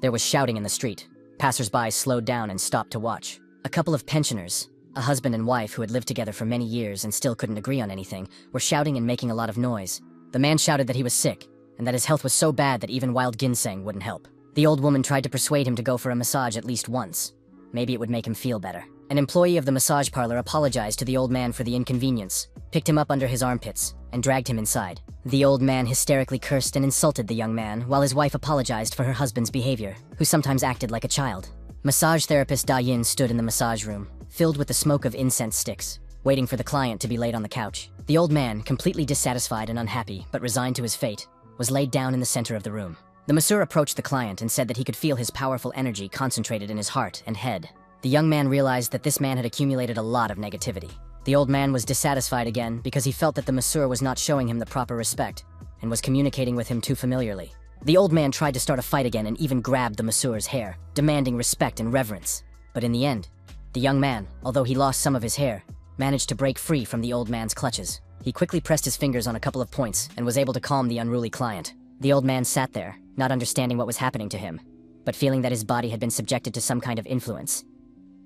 There was shouting in the street. Passers-by slowed down and stopped to watch. A couple of pensioners, a husband and wife who had lived together for many years and still couldn't agree on anything, were shouting and making a lot of noise. The man shouted that he was sick, and that his health was so bad that even wild ginseng wouldn't help. The old woman tried to persuade him to go for a massage at least once. Maybe it would make him feel better. An employee of the massage parlor apologized to the old man for the inconvenience, picked him up under his armpits, and dragged him inside. The old man hysterically cursed and insulted the young man, while his wife apologized for her husband's behavior, who sometimes acted like a child. Massage therapist Da Yin stood in the massage room, filled with the smoke of incense sticks, waiting for the client to be laid on the couch. The old man, completely dissatisfied and unhappy, but resigned to his fate, was laid down in the center of the room. The masseur approached the client and said that he could feel his powerful energy concentrated in his heart and head. The young man realized that this man had accumulated a lot of negativity. The old man was dissatisfied again because he felt that the masseur was not showing him the proper respect and was communicating with him too familiarly. The old man tried to start a fight again and even grabbed the masseur's hair, demanding respect and reverence. But in the end, the young man, although he lost some of his hair, managed to break free from the old man's clutches. He quickly pressed his fingers on a couple of points and was able to calm the unruly client. The old man sat there, not understanding what was happening to him, but feeling that his body had been subjected to some kind of influence.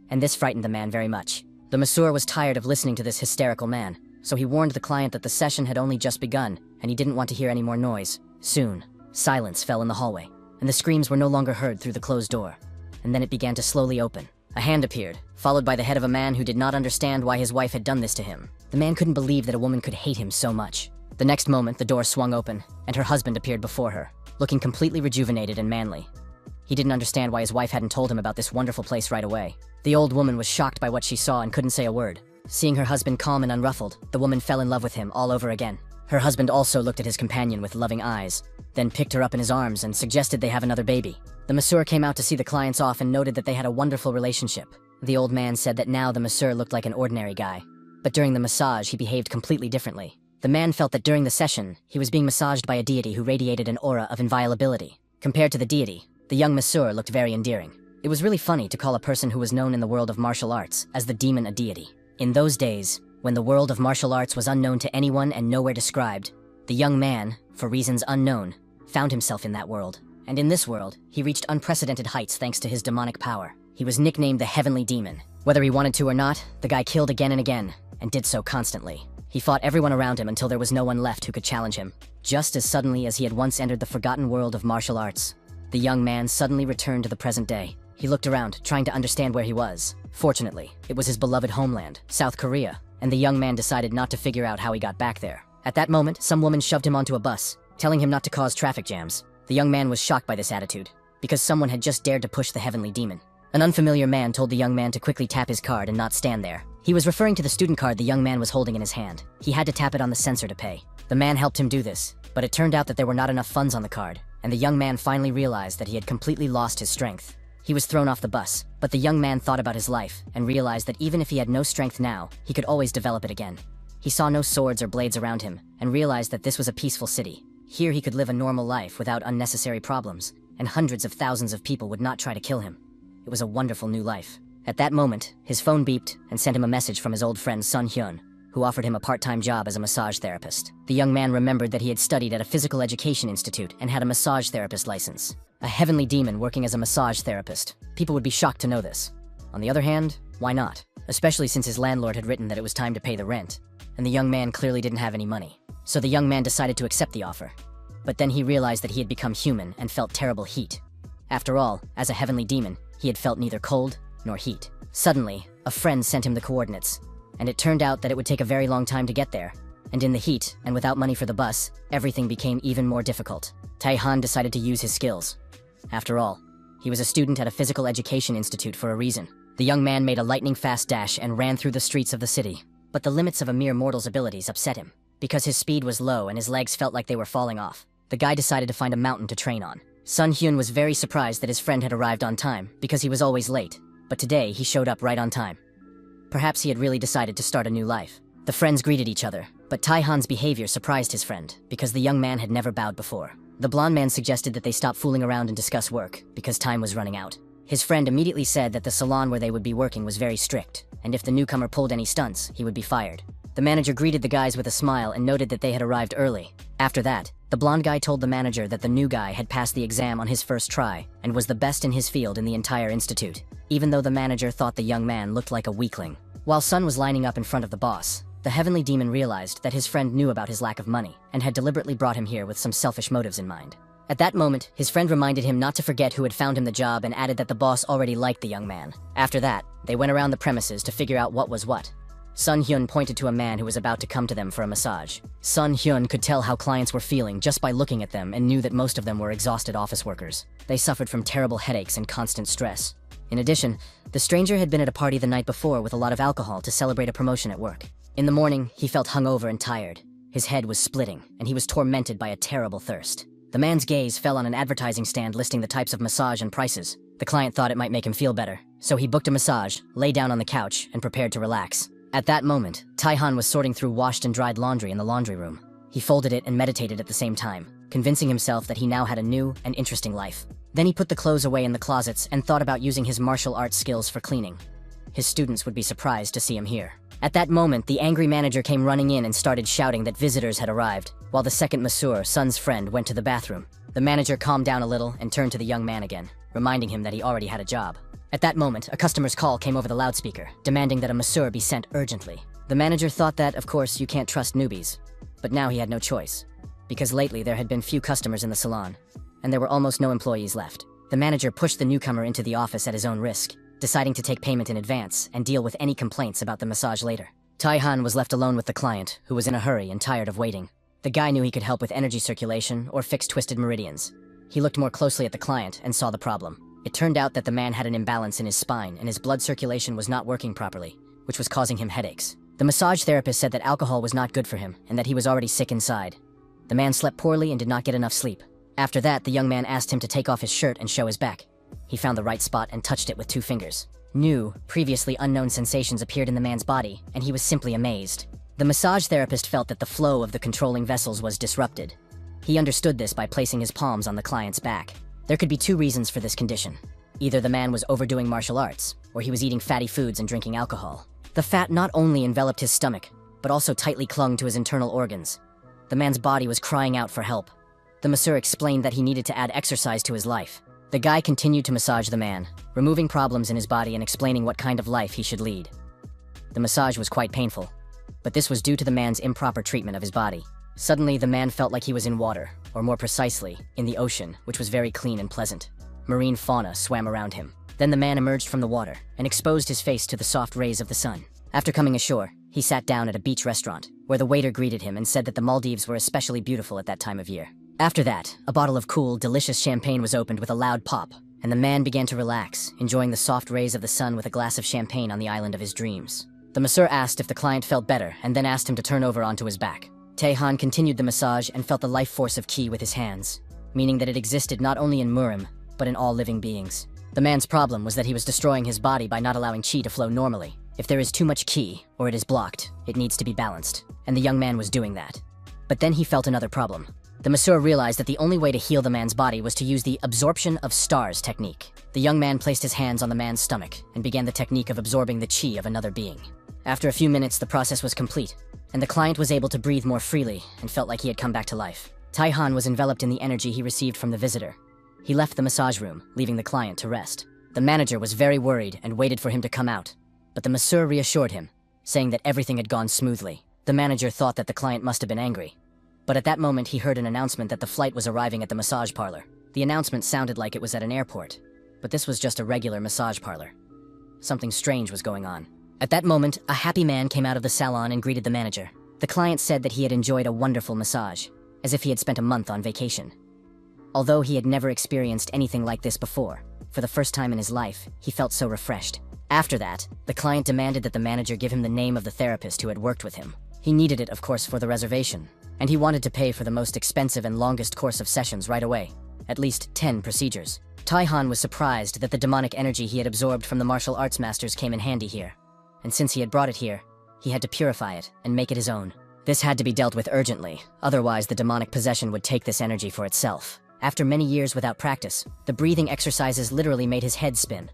And this frightened the man very much. The masseur was tired of listening to this hysterical man, so he warned the client that the session had only just begun, and he didn't want to hear any more noise. Soon, silence fell in the hallway, and the screams were no longer heard through the closed door. And then it began to slowly open. A hand appeared, followed by the head of a man who did not understand why his wife had done this to him. The man couldn't believe that a woman could hate him so much. The next moment, the door swung open, and her husband appeared before her, looking completely rejuvenated and manly. He didn't understand why his wife hadn't told him about this wonderful place right away. The old woman was shocked by what she saw and couldn't say a word. Seeing her husband calm and unruffled, the woman fell in love with him all over again. Her husband also looked at his companion with loving eyes, then picked her up in his arms and suggested they have another baby. The masseur came out to see the clients off and noted that they had a wonderful relationship. The old man said that now the masseur looked like an ordinary guy, but during the massage he behaved completely differently. The man felt that during the session, he was being massaged by a deity who radiated an aura of inviolability. Compared to the deity, the young masseur looked very endearing. It was really funny to call a person who was known in the world of martial arts as the demon a deity. In those days, when the world of martial arts was unknown to anyone and nowhere described, the young man, for reasons unknown, found himself in that world. And in this world, he reached unprecedented heights thanks to his demonic power. He was nicknamed the Heavenly Demon. Whether he wanted to or not, the guy killed again and again, and did so constantly. He fought everyone around him until there was no one left who could challenge him. Just as suddenly as he had once entered the forgotten world of martial arts, the young man suddenly returned to the present day. He looked around, trying to understand where he was. Fortunately, it was his beloved homeland, South Korea, and the young man decided not to figure out how he got back there. At that moment, some woman shoved him onto a bus, telling him not to cause traffic jams. The young man was shocked by this attitude, because someone had just dared to push the Heavenly Demon. An unfamiliar man told the young man to quickly tap his card and not stand there. He was referring to the student card the young man was holding in his hand. He had to tap it on the sensor to pay. The man helped him do this, but it turned out that there were not enough funds on the card, and the young man finally realized that he had completely lost his strength. He was thrown off the bus, but the young man thought about his life and realized that even if he had no strength now, he could always develop it again. He saw no swords or blades around him and realized that this was a peaceful city. Here he could live a normal life without unnecessary problems, and hundreds of thousands of people would not try to kill him. It was a wonderful new life. At that moment, his phone beeped and sent him a message from his old friend Sun Hyun, who offered him a part-time job as a massage therapist. The young man remembered that he had studied at a physical education institute and had a massage therapist license. A heavenly demon working as a massage therapist. People would be shocked to know this. On the other hand, why not? Especially since his landlord had written that it was time to pay the rent, and the young man clearly didn't have any money. So the young man decided to accept the offer. But then he realized that he had become human and felt terrible heat. After all, as a heavenly demon, he had felt neither cold nor heat. Suddenly, a friend sent him the coordinates, and it turned out that it would take a very long time to get there. And in the heat, and without money for the bus, everything became even more difficult. Tai-Han decided to use his skills. After all, he was a student at a physical education institute for a reason. The young man made a lightning-fast dash and ran through the streets of the city. But the limits of a mere mortal's abilities upset him. Because his speed was low and his legs felt like they were falling off, the guy decided to find a mountain to train on. Sun Hyun was very surprised that his friend had arrived on time, because he was always late. But today, he showed up right on time. Perhaps he had really decided to start a new life. The friends greeted each other, but Tai-Han's behavior surprised his friend, because the young man had never bowed before. The blonde man suggested that they stop fooling around and discuss work, because time was running out. His friend immediately said that the salon where they would be working was very strict, and if the newcomer pulled any stunts, he would be fired. The manager greeted the guys with a smile and noted that they had arrived early. After that, The blonde guy told the manager that the new guy had passed the exam on his first try and was the best in his field in the entire institute, even though the manager thought the young man looked like a weakling. While Sun was lining up in front of the boss, the heavenly demon realized that his friend knew about his lack of money and had deliberately brought him here with some selfish motives in mind. At that moment, his friend reminded him not to forget who had found him the job and added that the boss already liked the young man. After that, they went around the premises to figure out what was what. Sun Hyun pointed to a man who was about to come to them for a massage. Sun Hyun could tell how clients were feeling just by looking at them and knew that most of them were exhausted office workers. They suffered from terrible headaches and constant stress. In addition, the stranger had been at a party the night before with a lot of alcohol to celebrate a promotion at work. In the morning, he felt hungover and tired. His head was splitting, and he was tormented by a terrible thirst. The man's gaze fell on an advertising stand listing the types of massage and prices. The client thought it might make him feel better, so he booked a massage, lay down on the couch, and prepared to relax. At that moment, Taihan was sorting through washed and dried laundry in the laundry room. He folded it and meditated at the same time, convincing himself that he now had a new and interesting life. Then he put the clothes away in the closets and thought about using his martial arts skills for cleaning. His students would be surprised to see him here. At that moment, the angry manager came running in and started shouting that visitors had arrived, while the second masseur, Sun's friend, went to the bathroom. The manager calmed down a little and turned to the young man again, reminding him that he already had a job. At that moment, a customer's call came over the loudspeaker, demanding that a masseur be sent urgently. The manager thought that, of course, you can't trust newbies. But now he had no choice, because lately there had been few customers in the salon, and there were almost no employees left. The manager pushed the newcomer into the office at his own risk, deciding to take payment in advance and deal with any complaints about the massage later. Taihan was left alone with the client, who was in a hurry and tired of waiting. The guy knew he could help with energy circulation or fix twisted meridians. He looked more closely at the client and saw the problem. It turned out that the man had an imbalance in his spine and his blood circulation was not working properly, which was causing him headaches. The massage therapist said that alcohol was not good for him and that he was already sick inside. The man slept poorly and did not get enough sleep. After that, the young man asked him to take off his shirt and show his back. He found the right spot and touched it with 2 fingers. New, previously unknown sensations appeared in the man's body, and he was simply amazed. The massage therapist felt that the flow of the controlling vessels was disrupted. He understood this by placing his palms on the client's back. There could be 2 reasons for this condition. Either the man was overdoing martial arts, or he was eating fatty foods and drinking alcohol. The fat not only enveloped his stomach, but also tightly clung to his internal organs. The man's body was crying out for help. The masseur explained that he needed to add exercise to his life. The guy continued to massage the man, removing problems in his body and explaining what kind of life he should lead. The massage was quite painful, but this was due to the man's improper treatment of his body. Suddenly, the man felt like he was in water, or more precisely, in the ocean, which was very clean and pleasant. Marine fauna swam around him. Then the man emerged from the water and exposed his face to the soft rays of the sun. After coming ashore, he sat down at a beach restaurant, where the waiter greeted him and said that the Maldives were especially beautiful at that time of year. After that, a bottle of cool, delicious champagne was opened with a loud pop, and the man began to relax, enjoying the soft rays of the sun with a glass of champagne on the island of his dreams. The masseur asked if the client felt better and then asked him to turn over onto his back. Taehan continued the massage and felt the life force of Ki with his hands, meaning that it existed not only in Murim, but in all living beings. The man's problem was that he was destroying his body by not allowing Qi to flow normally. If there is too much Qi, or it is blocked, it needs to be balanced, and the young man was doing that. But then he felt another problem. The masseur realized that the only way to heal the man's body was to use the absorption of stars technique. The young man placed his hands on the man's stomach and began the technique of absorbing the Qi of another being. After a few minutes, the process was complete, and the client was able to breathe more freely and felt like he had come back to life. Taihan was enveloped in the energy he received from the visitor. He left the massage room, leaving the client to rest. The manager was very worried and waited for him to come out, but the masseur reassured him, saying that everything had gone smoothly. The manager thought that the client must have been angry, but at that moment he heard an announcement that the flight was arriving at the massage parlor. The announcement sounded like it was at an airport, but this was just a regular massage parlor. Something strange was going on. At that moment, a happy man came out of the salon and greeted the manager. The client said that he had enjoyed a wonderful massage, as if he had spent a month on vacation. Although he had never experienced anything like this before, for the first time in his life, he felt so refreshed. After that, the client demanded that the manager give him the name of the therapist who had worked with him. He needed it, of course, for the reservation, and he wanted to pay for the most expensive and longest course of sessions right away, at least 10 procedures. Taihan was surprised that the demonic energy he had absorbed from the martial arts masters came in handy here, and since he had brought it here, he had to purify it and make it his own. This had to be dealt with urgently, otherwise the demonic possession would take this energy for itself. After many years without practice, the breathing exercises literally made his head spin.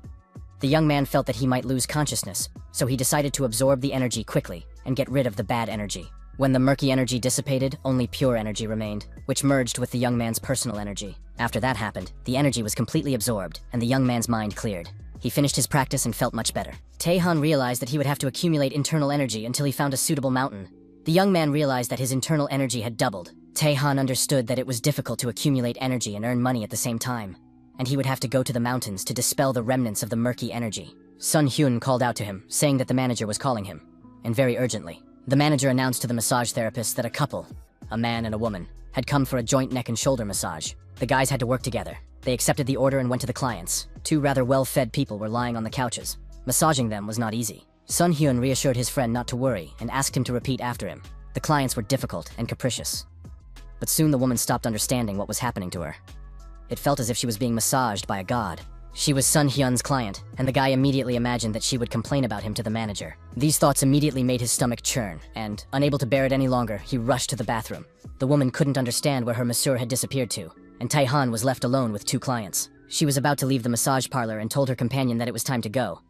The young man felt that he might lose consciousness, so he decided to absorb the energy quickly and get rid of the bad energy. When the murky energy dissipated, only pure energy remained, which merged with the young man's personal energy. After that happened, the energy was completely absorbed, and the young man's mind cleared. He finished his practice and felt much better. Taehan realized that he would have to accumulate internal energy until he found a suitable mountain. The young man realized that his internal energy had doubled. Taehan understood that it was difficult to accumulate energy and earn money at the same time, and he would have to go to the mountains to dispel the remnants of the murky energy. Sun Hyun called out to him, saying that the manager was calling him, and very urgently. The manager announced to the massage therapist that a couple, a man and a woman, had come for a joint neck and shoulder massage. The guys had to work together. They accepted the order and went to the clients. Two rather well-fed people were lying on the couches. Massaging them was not easy. Sun Hyun reassured his friend not to worry and asked him to repeat after him. The clients were difficult and capricious. But soon the woman stopped understanding what was happening to her. It felt as if she was being massaged by a god. She was Sun Hyun's client, and the guy immediately imagined that she would complain about him to the manager. These thoughts immediately made his stomach churn, and, unable to bear it any longer, he rushed to the bathroom. The woman couldn't understand where her masseur had disappeared to, and Taehan was left alone with two clients. She was about to leave the massage parlor and told her companion that it was time to go.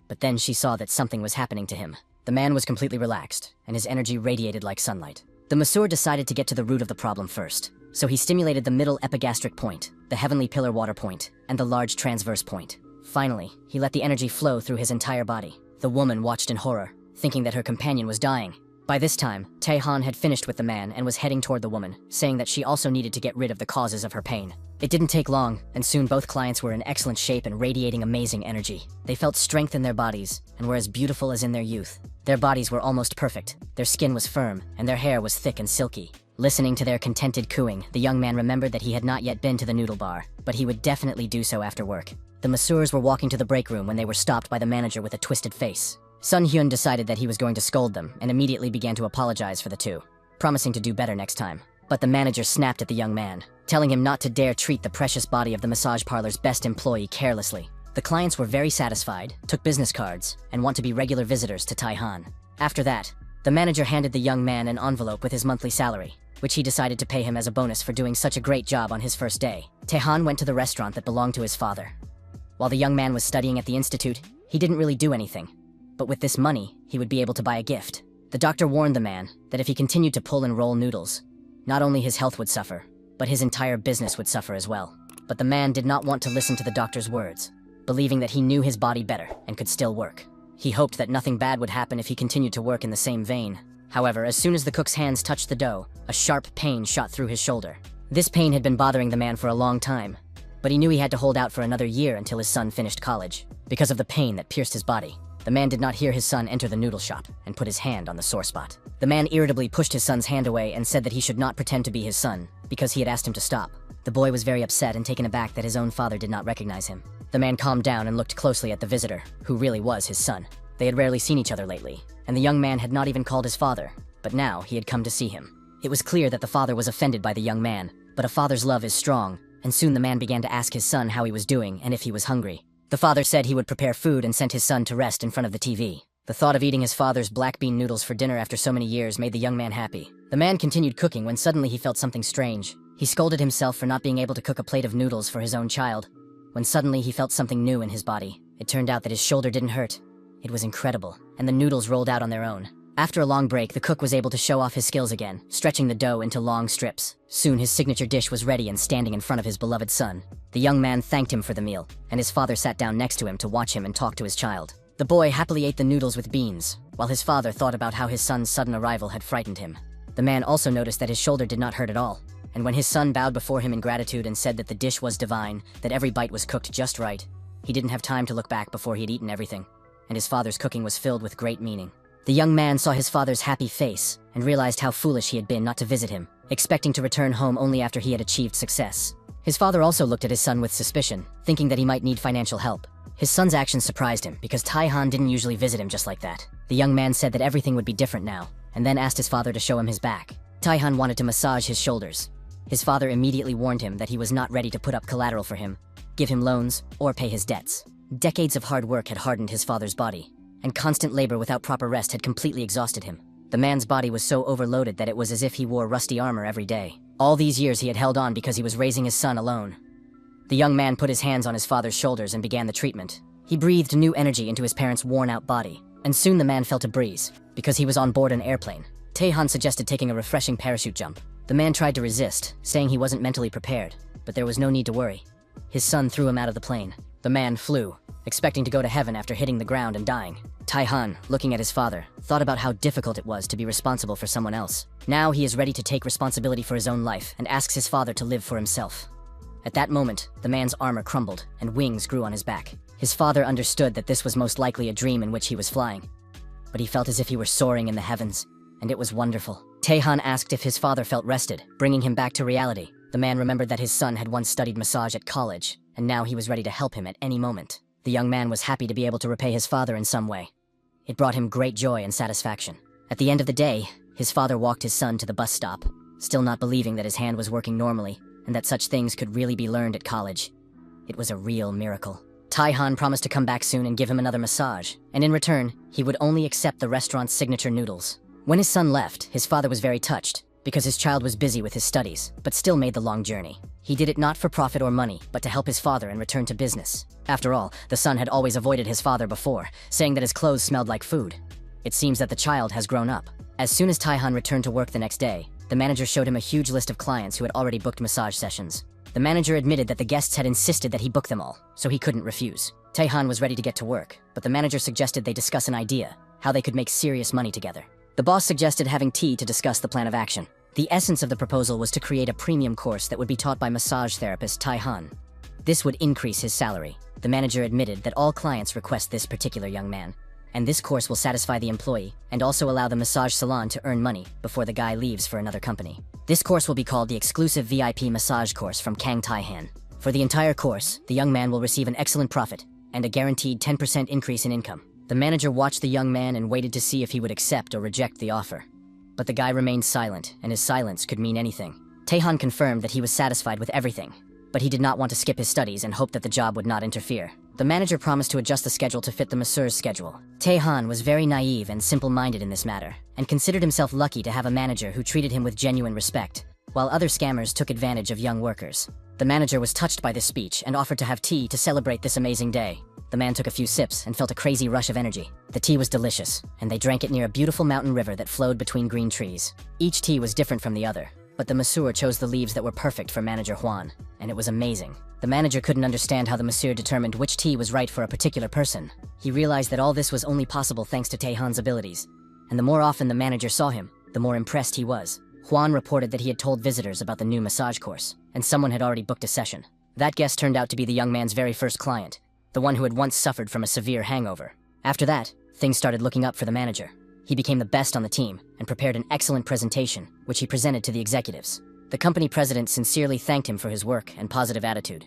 But then she saw that something was happening to him. The man was completely relaxed, and his energy radiated like sunlight. The masseur decided to get to the root of the problem first, so he stimulated the middle epigastric point, the heavenly pillar water point, and the large transverse point. Finally, he let the energy flow through his entire body. The woman watched in horror, thinking that her companion was dying. By this time, Taehan had finished with the man and was heading toward the woman, saying that she also needed to get rid of the causes of her pain. It didn't take long, and soon both clients were in excellent shape and radiating amazing energy. They felt strength in their bodies, and were as beautiful as in their youth. Their bodies were almost perfect, their skin was firm, and their hair was thick and silky. Listening to their contented cooing, the young man remembered that he had not yet been to the noodle bar, but he would definitely do so after work. The masseurs were walking to the break room when they were stopped by the manager with a twisted face. Sun Hyun decided that he was going to scold them and immediately began to apologize for the two, promising to do better next time. But the manager snapped at the young man, telling him not to dare treat the precious body of the massage parlor's best employee carelessly. The clients were very satisfied, took business cards, and want to be regular visitors to Taehan. After that, the manager handed the young man an envelope with his monthly salary, which he decided to pay him as a bonus for doing such a great job on his first day. Taehan went to the restaurant that belonged to his father. While the young man was studying at the institute, he didn't really do anything. But with this money, he would be able to buy a gift. The doctor warned the man that if he continued to pull and roll noodles, not only his health would suffer, but his entire business would suffer as well. But the man did not want to listen to the doctor's words, believing that he knew his body better and could still work. He hoped that nothing bad would happen if he continued to work in the same vein. However, as soon as the cook's hands touched the dough, a sharp pain shot through his shoulder. This pain had been bothering the man for a long time, but he knew he had to hold out for another year until his son finished college, because of the pain that pierced his body. The man did not hear his son enter the noodle shop and put his hand on the sore spot. The man irritably pushed his son's hand away and said that he should not pretend to be his son, because he had asked him to stop. The boy was very upset and taken aback that his own father did not recognize him. The man calmed down and looked closely at the visitor, who really was his son. They had rarely seen each other lately, and the young man had not even called his father, but now he had come to see him. It was clear that the father was offended by the young man, but a father's love is strong, and soon the man began to ask his son how he was doing and if he was hungry. The father said he would prepare food and sent his son to rest in front of the TV. The thought of eating his father's black bean noodles for dinner after so many years made the young man happy. The man continued cooking when suddenly he felt something strange. He scolded himself for not being able to cook a plate of noodles for his own child, when suddenly he felt something new in his body. It turned out that his shoulder didn't hurt. It was incredible, and the noodles rolled out on their own. After a long break, the cook was able to show off his skills again, stretching the dough into long strips. Soon his signature dish was ready and standing in front of his beloved son. The young man thanked him for the meal, and his father sat down next to him to watch him and talk to his child. The boy happily ate the noodles with beans, while his father thought about how his son's sudden arrival had frightened him. The man also noticed that his shoulder did not hurt at all, and when his son bowed before him in gratitude and said that the dish was divine, that every bite was cooked just right, he didn't have time to look back before he had eaten everything, and his father's cooking was filled with great meaning. The young man saw his father's happy face and realized how foolish he had been not to visit him, expecting to return home only after he had achieved success. His father also looked at his son with suspicion, thinking that he might need financial help. His son's actions surprised him because Taehan didn't usually visit him just like that. The young man said that everything would be different now, and then asked his father to show him his back. Taehan wanted to massage his shoulders. His father immediately warned him that he was not ready to put up collateral for him, give him loans, or pay his debts. Decades of hard work had hardened his father's body, and constant labor without proper rest had completely exhausted him. The man's body was so overloaded that it was as if he wore rusty armor every day. All these years he had held on because he was raising his son alone. The young man put his hands on his father's shoulders and began the treatment. He breathed new energy into his parents' worn-out body, and soon the man felt a breeze, because he was on board an airplane. Taehan suggested taking a refreshing parachute jump. The man tried to resist, saying he wasn't mentally prepared, but there was no need to worry. His son threw him out of the plane. The man flew, expecting to go to heaven after hitting the ground and dying. Taehan, looking at his father, thought about how difficult it was to be responsible for someone else. Now he is ready to take responsibility for his own life and asks his father to live for himself. At that moment, the man's armor crumbled and wings grew on his back. His father understood that this was most likely a dream in which he was flying, but he felt as if he were soaring in the heavens, and it was wonderful. Taehan asked if his father felt rested, bringing him back to reality. The man remembered that his son had once studied massage at college, and now he was ready to help him at any moment. The young man was happy to be able to repay his father in some way. It brought him great joy and satisfaction. At the end of the day, his father walked his son to the bus stop, still not believing that his hand was working normally, and that such things could really be learned at college. It was a real miracle. Taehan promised to come back soon and give him another massage, and in return, he would only accept the restaurant's signature noodles. When his son left, his father was very touched, because his child was busy with his studies, but still made the long journey. He did it not for profit or money, but to help his father and return to business. After all, the son had always avoided his father before, saying that his clothes smelled like food. It seems that the child has grown up. As soon as Taehan returned to work the next day, the manager showed him a huge list of clients who had already booked massage sessions. The manager admitted that the guests had insisted that he book them all, so he couldn't refuse. Taehan was ready to get to work, but the manager suggested they discuss an idea, how they could make serious money together. The boss suggested having tea to discuss the plan of action. The essence of the proposal was to create a premium course that would be taught by massage therapist Taehan. This would increase his salary. The manager admitted that all clients request this particular young man, and this course will satisfy the employee and also allow the massage salon to earn money before the guy leaves for another company. This course will be called the exclusive VIP massage course from Kang Taehan. For the entire course, the young man will receive an excellent profit and a guaranteed 10% increase in income. The manager watched the young man and waited to see if he would accept or reject the offer. But the guy remained silent, and his silence could mean anything. Taehan confirmed that he was satisfied with everything, but he did not want to skip his studies and hoped that the job would not interfere. The manager promised to adjust the schedule to fit the masseur's schedule. Taehan was very naive and simple-minded in this matter, and considered himself lucky to have a manager who treated him with genuine respect, while other scammers took advantage of young workers. The manager was touched by this speech and offered to have tea to celebrate this amazing day. The man took a few sips and felt a crazy rush of energy. The tea was delicious, and they drank it near a beautiful mountain river that flowed between green trees. Each tea was different from the other, but the masseur chose the leaves that were perfect for manager Juan, and it was amazing. The manager couldn't understand how the masseur determined which tea was right for a particular person. He realized that all this was only possible thanks to Taehan's abilities, and the more often the manager saw him, the more impressed he was. Juan reported that he had told visitors about the new massage course, and someone had already booked a session. That guest turned out to be the young man's very first client, the one who had once suffered from a severe hangover. After that, things started looking up for the manager. He became the best on the team and prepared an excellent presentation, which he presented to the executives. The company president sincerely thanked him for his work and positive attitude,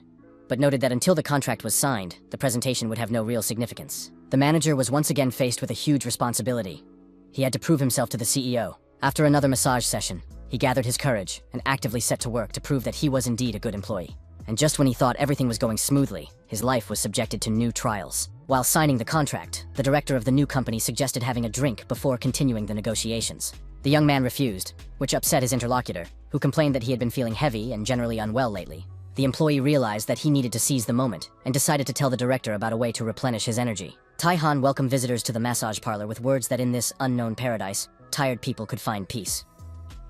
but noted that until the contract was signed, the presentation would have no real significance. The manager was once again faced with a huge responsibility. He had to prove himself to the CEO. After another massage session, he gathered his courage and actively set to work to prove that he was indeed a good employee. And just when he thought everything was going smoothly, his life was subjected to new trials. While signing the contract, the director of the new company suggested having a drink before continuing the negotiations. The young man refused, which upset his interlocutor, who complained that he had been feeling heavy and generally unwell lately. The employee realized that he needed to seize the moment and decided to tell the director about a way to replenish his energy. Taehan welcomed visitors to the massage parlor with words that in this unknown paradise, tired people could find peace.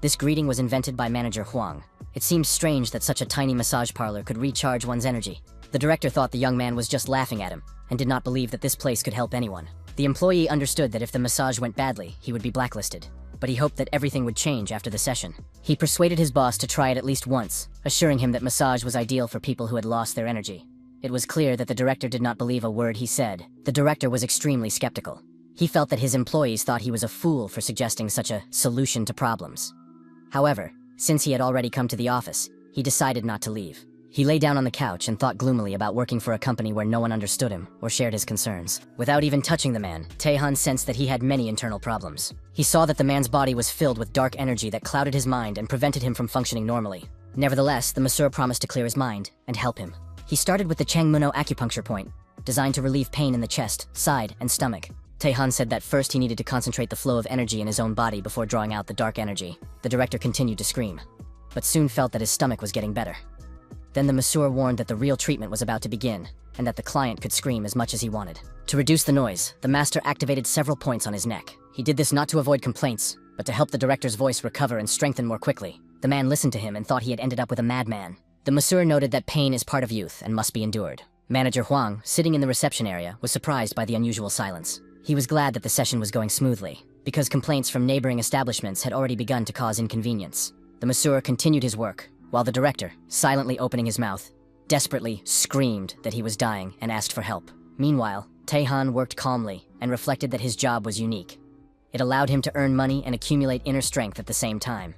This greeting was invented by manager Huang. It seemed strange that such a tiny massage parlor could recharge one's energy. The director thought the young man was just laughing at him and did not believe that this place could help anyone. The employee understood that if the massage went badly, he would be blacklisted, but he hoped that everything would change after the session. He persuaded his boss to try it at least once, assuring him that massage was ideal for people who had lost their energy. It was clear that the director did not believe a word he said. The director was extremely skeptical. He felt that his employees thought he was a fool for suggesting such a solution to problems. However, since he had already come to the office, he decided not to leave. He lay down on the couch and thought gloomily about working for a company where no one understood him or shared his concerns. Without even touching the man, Taehan sensed that he had many internal problems. He saw that the man's body was filled with dark energy that clouded his mind and prevented him from functioning normally. Nevertheless, the masseur promised to clear his mind and help him. He started with the Changmuno acupuncture point, designed to relieve pain in the chest, side, and stomach. Taehan said that first he needed to concentrate the flow of energy in his own body before drawing out the dark energy. The director continued to scream, but soon felt that his stomach was getting better. Then the masseur warned that the real treatment was about to begin, and that the client could scream as much as he wanted. To reduce the noise, the master activated several points on his neck. He did this not to avoid complaints, But to help the director's voice recover and strengthen more quickly, the man listened to him and thought he had ended up with a madman. The masseur noted that pain is part of youth and must be endured. Manager Huang, sitting in the reception area, was surprised by the unusual silence. He was glad that the session was going smoothly, because complaints from neighboring establishments had already begun to cause inconvenience. The masseur continued his work, while the director, silently opening his mouth, desperately screamed that he was dying and asked for help. Meanwhile, Taehan worked calmly and reflected that his job was unique. It allowed him to earn money and accumulate inner strength at the same time.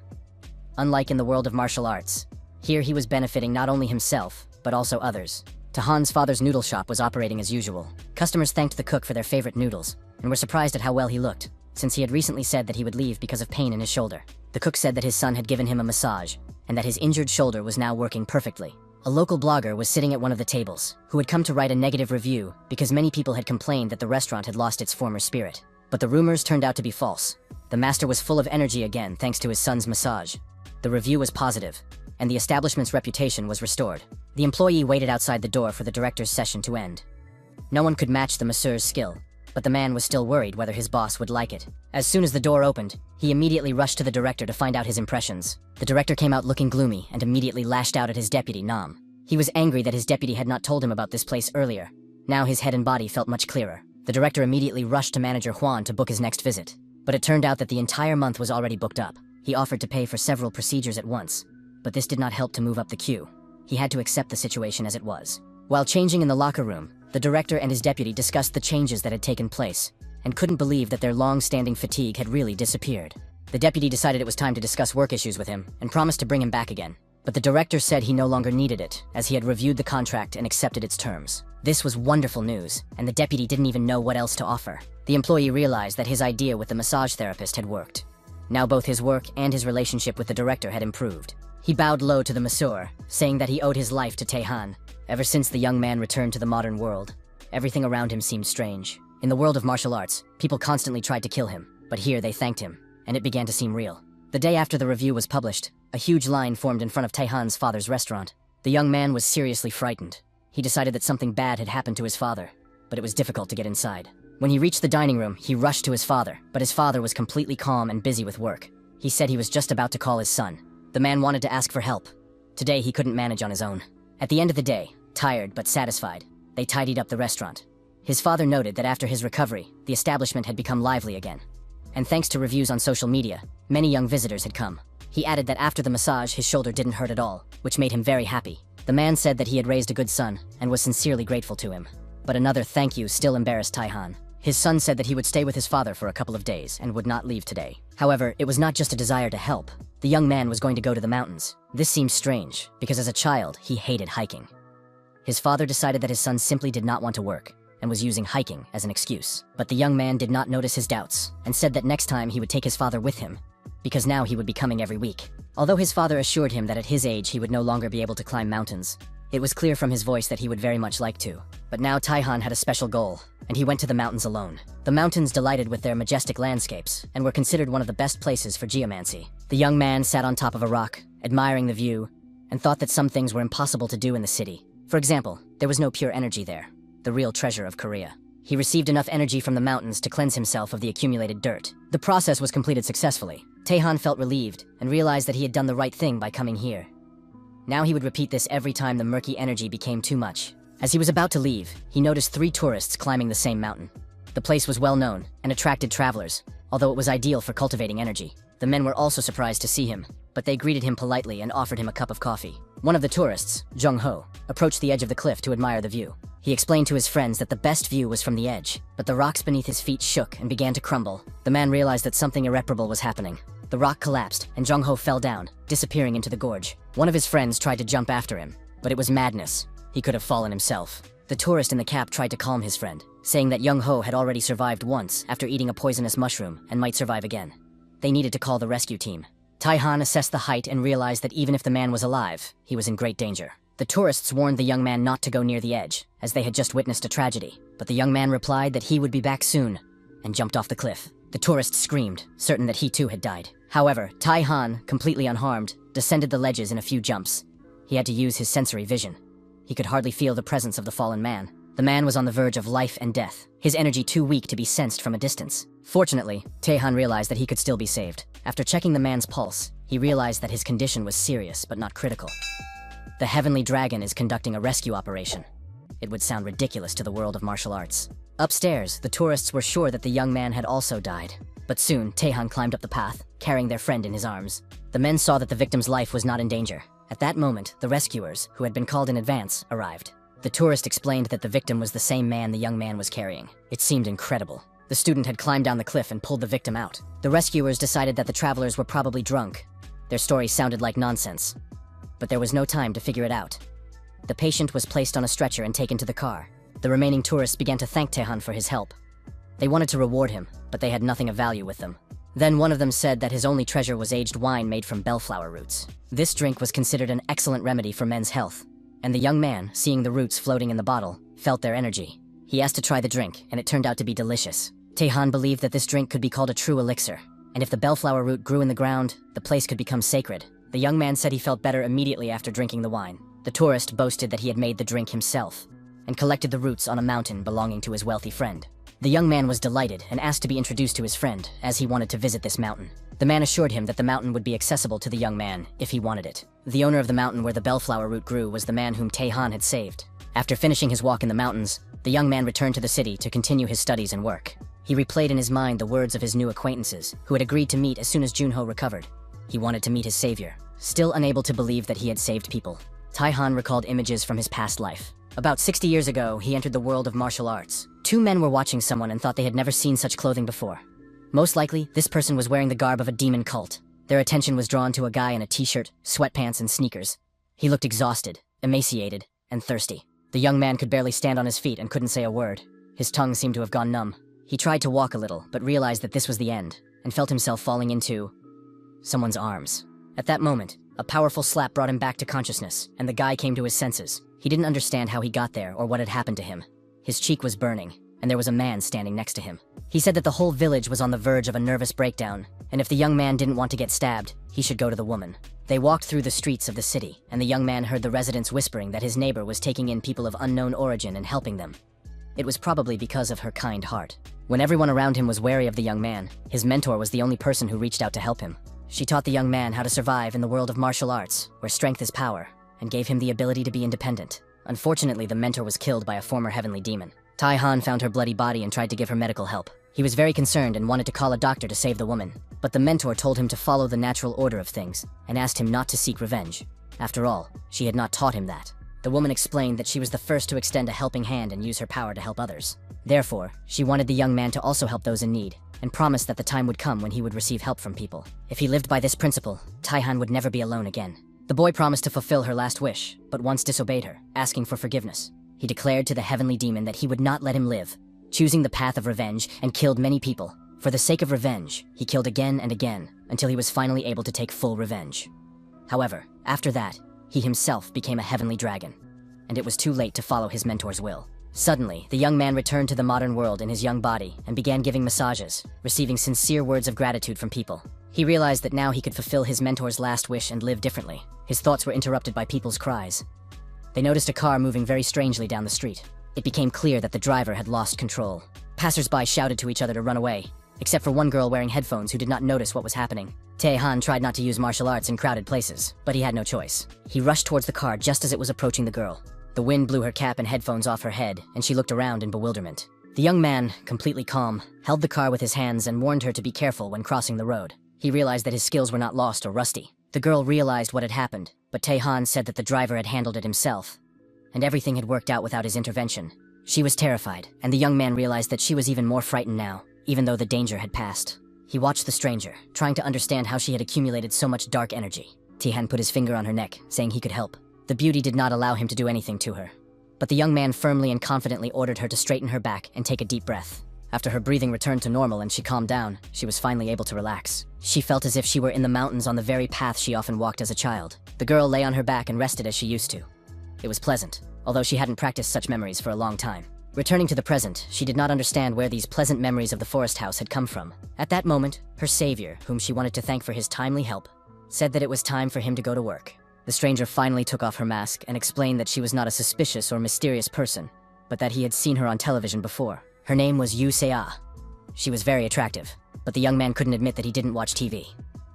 Unlike in the world of martial arts, here he was benefiting not only himself, but also others. Tahan's father's noodle shop was operating as usual. Customers thanked the cook for their favorite noodles, and were surprised at how well he looked, since he had recently said that he would leave because of pain in his shoulder. The cook said that his son had given him a massage, and that his injured shoulder was now working perfectly. A local blogger was sitting at one of the tables, who had come to write a negative review because many people had complained that the restaurant had lost its former spirit. But the rumors turned out to be false. The master was full of energy again thanks to his son's massage. The review was positive, and the establishment's reputation was restored. The employee waited outside the door for the director's session to end. No one could match the masseur's skill, but the man was still worried whether his boss would like it. As soon as the door opened, he immediately rushed to the director to find out his impressions. The director came out looking gloomy and immediately lashed out at his deputy, Nam. He was angry that his deputy had not told him about this place earlier. Now his head and body felt much clearer. The director immediately rushed to manager Juan to book his next visit. But it turned out that the entire month was already booked up. He offered to pay for several procedures at once, but this did not help to move up the queue. He had to accept the situation as it was. While changing in the locker room, the director and his deputy discussed the changes that had taken place, and couldn't believe that their long-standing fatigue had really disappeared. The deputy decided it was time to discuss work issues with him, and promised to bring him back again. But the director said he no longer needed it, as he had reviewed the contract and accepted its terms. This was wonderful news, and the deputy didn't even know what else to offer. The employee realized that his idea with the massage therapist had worked. Now both his work and his relationship with the director had improved. He bowed low to the masseur, saying that he owed his life to Taehan. Ever since the young man returned to the modern world, everything around him seemed strange. In the world of martial arts, people constantly tried to kill him, but here they thanked him, and it began to seem real. The day after the review was published, a huge line formed in front of Taehan's father's restaurant. The young man was seriously frightened. He decided that something bad had happened to his father, but it was difficult to get inside. When he reached the dining room, he rushed to his father, but his father was completely calm and busy with work. He said he was just about to call his son. The man wanted to ask for help. Today he couldn't manage on his own. At the end of the day, tired but satisfied, they tidied up the restaurant. His father noted that after his recovery, the establishment had become lively again. And thanks to reviews on social media, many young visitors had come. He added that after the massage, his shoulder didn't hurt at all, which made him very happy. The man said that he had raised a good son and was sincerely grateful to him. But another thank you still embarrassed Taehan. His son said that he would stay with his father for a couple of days and would not leave today. However, it was not just a desire to help. The young man was going to go to the mountains. This seemed strange, because as a child, he hated hiking. His father decided that his son simply did not want to work, and was using hiking as an excuse. But the young man did not notice his doubts, and said that next time he would take his father with him, because now he would be coming every week. Although his father assured him that at his age he would no longer be able to climb mountains, it was clear from his voice that he would very much like to. But now Taehan had a special goal, and he went to the mountains alone. The mountains delighted with their majestic landscapes, and were considered one of the best places for geomancy. The young man sat on top of a rock, admiring the view, and thought that some things were impossible to do in the city. For example, there was no pure energy there, the real treasure of Korea. He received enough energy from the mountains to cleanse himself of the accumulated dirt. The process was completed successfully. Taehan felt relieved, and realized that he had done the right thing by coming here. Now he would repeat this every time the murky energy became too much. As he was about to leave, he noticed 3 tourists climbing the same mountain. The place was well known and attracted travelers, although it was ideal for cultivating energy. The men were also surprised to see him, but they greeted him politely and offered him a cup of coffee. One of the tourists, Jung-ho, approached the edge of the cliff to admire the view. He explained to his friends that the best view was from the edge, but the rocks beneath his feet shook and began to crumble. The man realized that something irreparable was happening. The rock collapsed, and Jung-ho fell down, disappearing into the gorge. One of his friends tried to jump after him, but it was madness. He could have fallen himself. The tourist in the cap tried to calm his friend, saying that Jung-ho had already survived once after eating a poisonous mushroom and might survive again. They needed to call the rescue team. Taehan assessed the height and realized that even if the man was alive, he was in great danger. The tourists warned the young man not to go near the edge, as they had just witnessed a tragedy. But the young man replied that he would be back soon, and jumped off the cliff. The tourist screamed, certain that he too had died. However, Taehan, completely unharmed, descended the ledges in a few jumps. He had to use his sensory vision. He could hardly feel the presence of the fallen man, The man was on the verge of life and death, his energy too weak to be sensed from a distance. Fortunately, Taehan realized that he could still be saved. After checking the man's pulse, he realized that his condition was serious but not critical. The Heavenly Dragon is conducting a rescue operation. It would sound ridiculous to the world of martial arts. Upstairs, the tourists were sure that the young man had also died. But soon, Taehan climbed up the path, carrying their friend in his arms. The men saw that the victim's life was not in danger. At that moment, the rescuers, who had been called in advance, arrived. The tourist explained that the victim was the same man the young man was carrying. It seemed incredible. The student had climbed down the cliff and pulled the victim out. The rescuers decided that the travelers were probably drunk. Their story sounded like nonsense. But there was no time to figure it out. The patient was placed on a stretcher and taken to the car. The remaining tourists began to thank Taehan for his help. They wanted to reward him, but they had nothing of value with them. Then one of them said that his only treasure was aged wine made from bellflower roots. This drink was considered an excellent remedy for men's health. And the young man, seeing the roots floating in the bottle, felt their energy. He asked to try the drink, and it turned out to be delicious. Taehan believed that this drink could be called a true elixir, and if the bellflower root grew in the ground, the place could become sacred. The young man said he felt better immediately after drinking the wine. The tourist boasted that he had made the drink himself, and collected the roots on a mountain belonging to his wealthy friend. The young man was delighted and asked to be introduced to his friend, as he wanted to visit this mountain. The man assured him that the mountain would be accessible to the young man, if he wanted it. The owner of the mountain where the bellflower root grew was the man whom Taehan had saved. After finishing his walk in the mountains, the young man returned to the city to continue his studies and work. He replayed in his mind the words of his new acquaintances, who had agreed to meet as soon as Junho recovered. He wanted to meet his savior. Still unable to believe that he had saved people, Taehan recalled images from his past life. About 60 years ago, he entered the world of martial arts. Two men were watching someone and thought they had never seen such clothing before. Most likely, this person was wearing the garb of a demon cult. Their attention was drawn to a guy in a t-shirt, sweatpants, and sneakers. He looked exhausted, emaciated, and thirsty. The young man could barely stand on his feet and couldn't say a word. His tongue seemed to have gone numb. He tried to walk a little, but realized that this was the end, and felt himself falling into someone's arms. At that moment, a powerful slap brought him back to consciousness, and the guy came to his senses. He didn't understand how he got there or what had happened to him. His cheek was burning, and there was a man standing next to him. He said that the whole village was on the verge of a nervous breakdown, and if the young man didn't want to get stabbed, he should go to the woman. They walked through the streets of the city, and the young man heard the residents whispering that his neighbor was taking in people of unknown origin and helping them. It was probably because of her kind heart. When everyone around him was wary of the young man, his mentor was the only person who reached out to help him. She taught the young man how to survive in the world of martial arts, where strength is power, and gave him the ability to be independent. Unfortunately, the mentor was killed by a former heavenly demon. Taehan found her bloody body and tried to give her medical help. He was very concerned and wanted to call a doctor to save the woman, but the mentor told him to follow the natural order of things, and asked him not to seek revenge. After all, she had not taught him that. The woman explained that she was the first to extend a helping hand and use her power to help others. Therefore, she wanted the young man to also help those in need, and promised that the time would come when he would receive help from people. If he lived by this principle, Taehan would never be alone again. The boy promised to fulfill her last wish, but once disobeyed her, asking for forgiveness. He declared to the heavenly demon that he would not let him live, choosing the path of revenge, and killed many people. For the sake of revenge, he killed again and again, until he was finally able to take full revenge. However, after that, he himself became a heavenly dragon, and it was too late to follow his mentor's will. Suddenly, the young man returned to the modern world in his young body and began giving massages, receiving sincere words of gratitude from people. He realized that now he could fulfill his mentor's last wish and live differently. His thoughts were interrupted by people's cries. They noticed a car moving very strangely down the street. It became clear that the driver had lost control. Passers-by shouted to each other to run away, except for one girl wearing headphones who did not notice what was happening. Taehan tried not to use martial arts in crowded places, but he had no choice. He rushed towards the car just as it was approaching the girl. The wind blew her cap and headphones off her head, and she looked around in bewilderment. The young man, completely calm, held the car with his hands and warned her to be careful when crossing the road. He realized that his skills were not lost or rusty. The girl realized what had happened, but Taehan said that the driver had handled it himself, and everything had worked out without his intervention. She was terrified, and the young man realized that she was even more frightened now, even though the danger had passed. He watched the stranger, trying to understand how she had accumulated so much dark energy. Taehan put his finger on her neck, saying he could help. The beauty did not allow him to do anything to her, but the young man firmly and confidently ordered her to straighten her back and take a deep breath. After her breathing returned to normal and she calmed down, she was finally able to relax. She felt as if she were in the mountains on the very path she often walked as a child. The girl lay on her back and rested as she used to. It was pleasant, although she hadn't practiced such memories for a long time. Returning to the present, she did not understand where these pleasant memories of the forest house had come from. At that moment, her savior, whom she wanted to thank for his timely help, said that it was time for him to go to work. The stranger finally took off her mask and explained that she was not a suspicious or mysterious person, but that he had seen her on television before. Her name was Yu Sea. She was very attractive, but the young man couldn't admit that he didn't watch TV.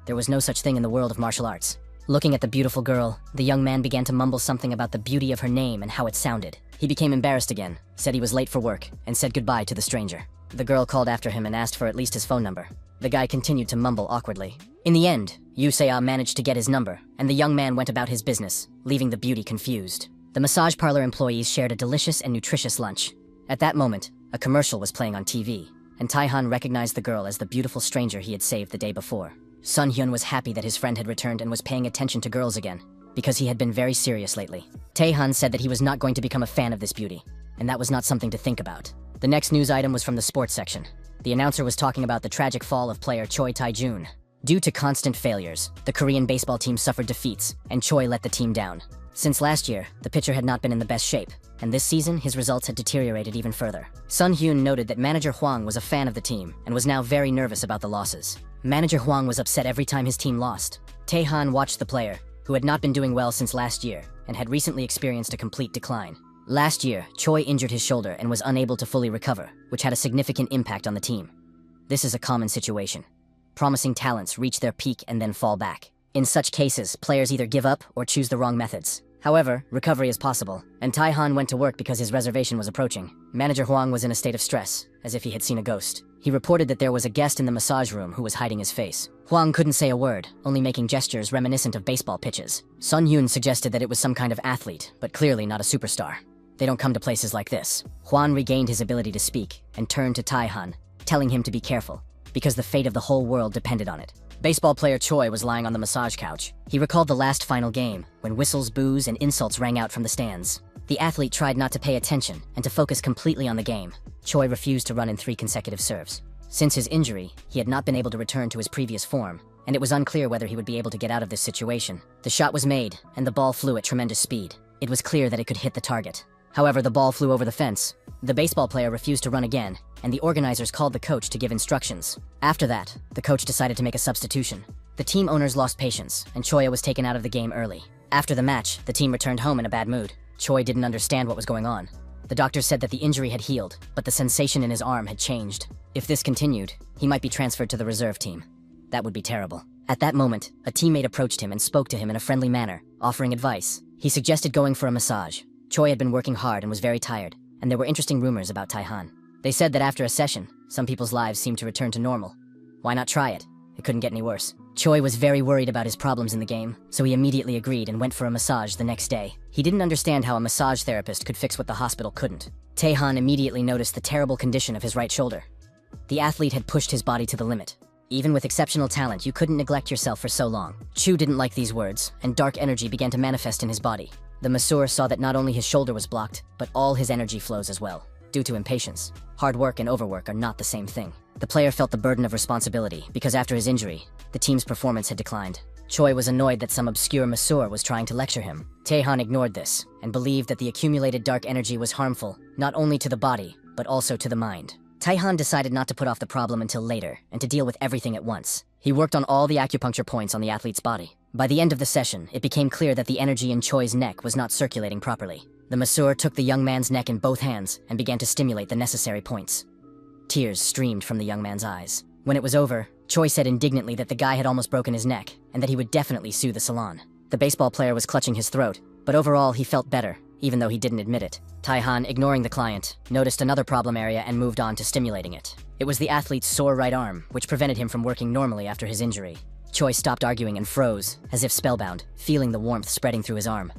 There was no such thing in the world of martial arts. Looking at the beautiful girl, the young man began to mumble something about the beauty of her name and how it sounded. He became embarrassed again, said he was late for work, and said goodbye to the stranger. The girl called after him and asked for at least his phone number. The guy continued to mumble awkwardly. In the end, Yu Sea managed to get his number, and the young man went about his business, leaving the beauty confused. The massage parlor employees shared a delicious and nutritious lunch. At that moment, a commercial was playing on TV, and Taehan recognized the girl as the beautiful stranger he had saved the day before. Sun Hyun was happy that his friend had returned and was paying attention to girls again, because he had been very serious lately. Taehan said that he was not going to become a fan of this beauty, and that was not something to think about. The next news item was from the sports section. The announcer was talking about the tragic fall of player Choi Tae-jun. Due to constant failures, the Korean baseball team suffered defeats, and Choi let the team down. Since last year, the pitcher had not been in the best shape, and this season his results had deteriorated even further. Sun Hyun noted that manager Hwang was a fan of the team and was now very nervous about the losses. Manager Hwang was upset every time his team lost. Taehan watched the player, who had not been doing well since last year and had recently experienced a complete decline. Last year, Choi injured his shoulder and was unable to fully recover, which had a significant impact on the team. This is a common situation. Promising talents reach their peak and then fall back. In such cases, players either give up or choose the wrong methods. However, recovery is possible, and Taehan went to work because his reservation was approaching. Manager Hwang was in a state of stress, as if he had seen a ghost. He reported that there was a guest in the massage room who was hiding his face. Hwang couldn't say a word, only making gestures reminiscent of baseball pitches. Sun Hyun suggested that it was some kind of athlete, but clearly not a superstar. They don't come to places like this. Hwang regained his ability to speak and turned to Taehan, telling him to be careful, because the fate of the whole world depended on it. Baseball player Choi was lying on the massage couch. He recalled the last final game, when whistles, boos, and insults rang out from the stands. The athlete tried not to pay attention and to focus completely on the game. Choi refused to run in 3 consecutive serves. Since his injury, he had not been able to return to his previous form, and it was unclear whether he would be able to get out of this situation. The shot was made, and the ball flew at tremendous speed. It was clear that it could hit the target. However, the ball flew over the fence. The baseball player refused to run again, and the organizers called the coach to give instructions. After that, the coach decided to make a substitution. The team owners lost patience, and Choi was taken out of the game early. After the match, the team returned home in a bad mood. Choi didn't understand what was going on. The doctor said that the injury had healed, but the sensation in his arm had changed. If this continued, he might be transferred to the reserve team. That would be terrible. At that moment, a teammate approached him and spoke to him in a friendly manner, offering advice. He suggested going for a massage. Choi had been working hard and was very tired, and there were interesting rumors about Taehan. They said that after a session, some people's lives seemed to return to normal. Why not try it? It couldn't get any worse. Choi was very worried about his problems in the game, so he immediately agreed and went for a massage the next day. He didn't understand how a massage therapist could fix what the hospital couldn't. Taehan immediately noticed the terrible condition of his right shoulder. The athlete had pushed his body to the limit. Even with exceptional talent, you couldn't neglect yourself for so long. Chu didn't like these words, and dark energy began to manifest in his body. The masseur saw that not only his shoulder was blocked, but all his energy flows as well. Due to impatience, hard work and overwork are not the same thing. The player felt the burden of responsibility because after his injury, the team's performance had declined. Choi was annoyed that some obscure masseur was trying to lecture him. Taehan ignored this and believed that the accumulated dark energy was harmful, not only to the body, but also to the mind. Taehan decided not to put off the problem until later and to deal with everything at once. He worked on all the acupuncture points on the athlete's body. By the end of the session, it became clear that the energy in Choi's neck was not circulating properly. The masseur took the young man's neck in both hands and began to stimulate the necessary points. Tears streamed from the young man's eyes. When it was over, Choi said indignantly that the guy had almost broken his neck and that he would definitely sue the salon. The baseball player was clutching his throat, but overall he felt better, even though he didn't admit it. Taehan, ignoring the client, noticed another problem area and moved on to stimulating it. It was the athlete's sore right arm, which prevented him from working normally after his injury. Choi stopped arguing and froze, as if spellbound, feeling the warmth spreading through his arm.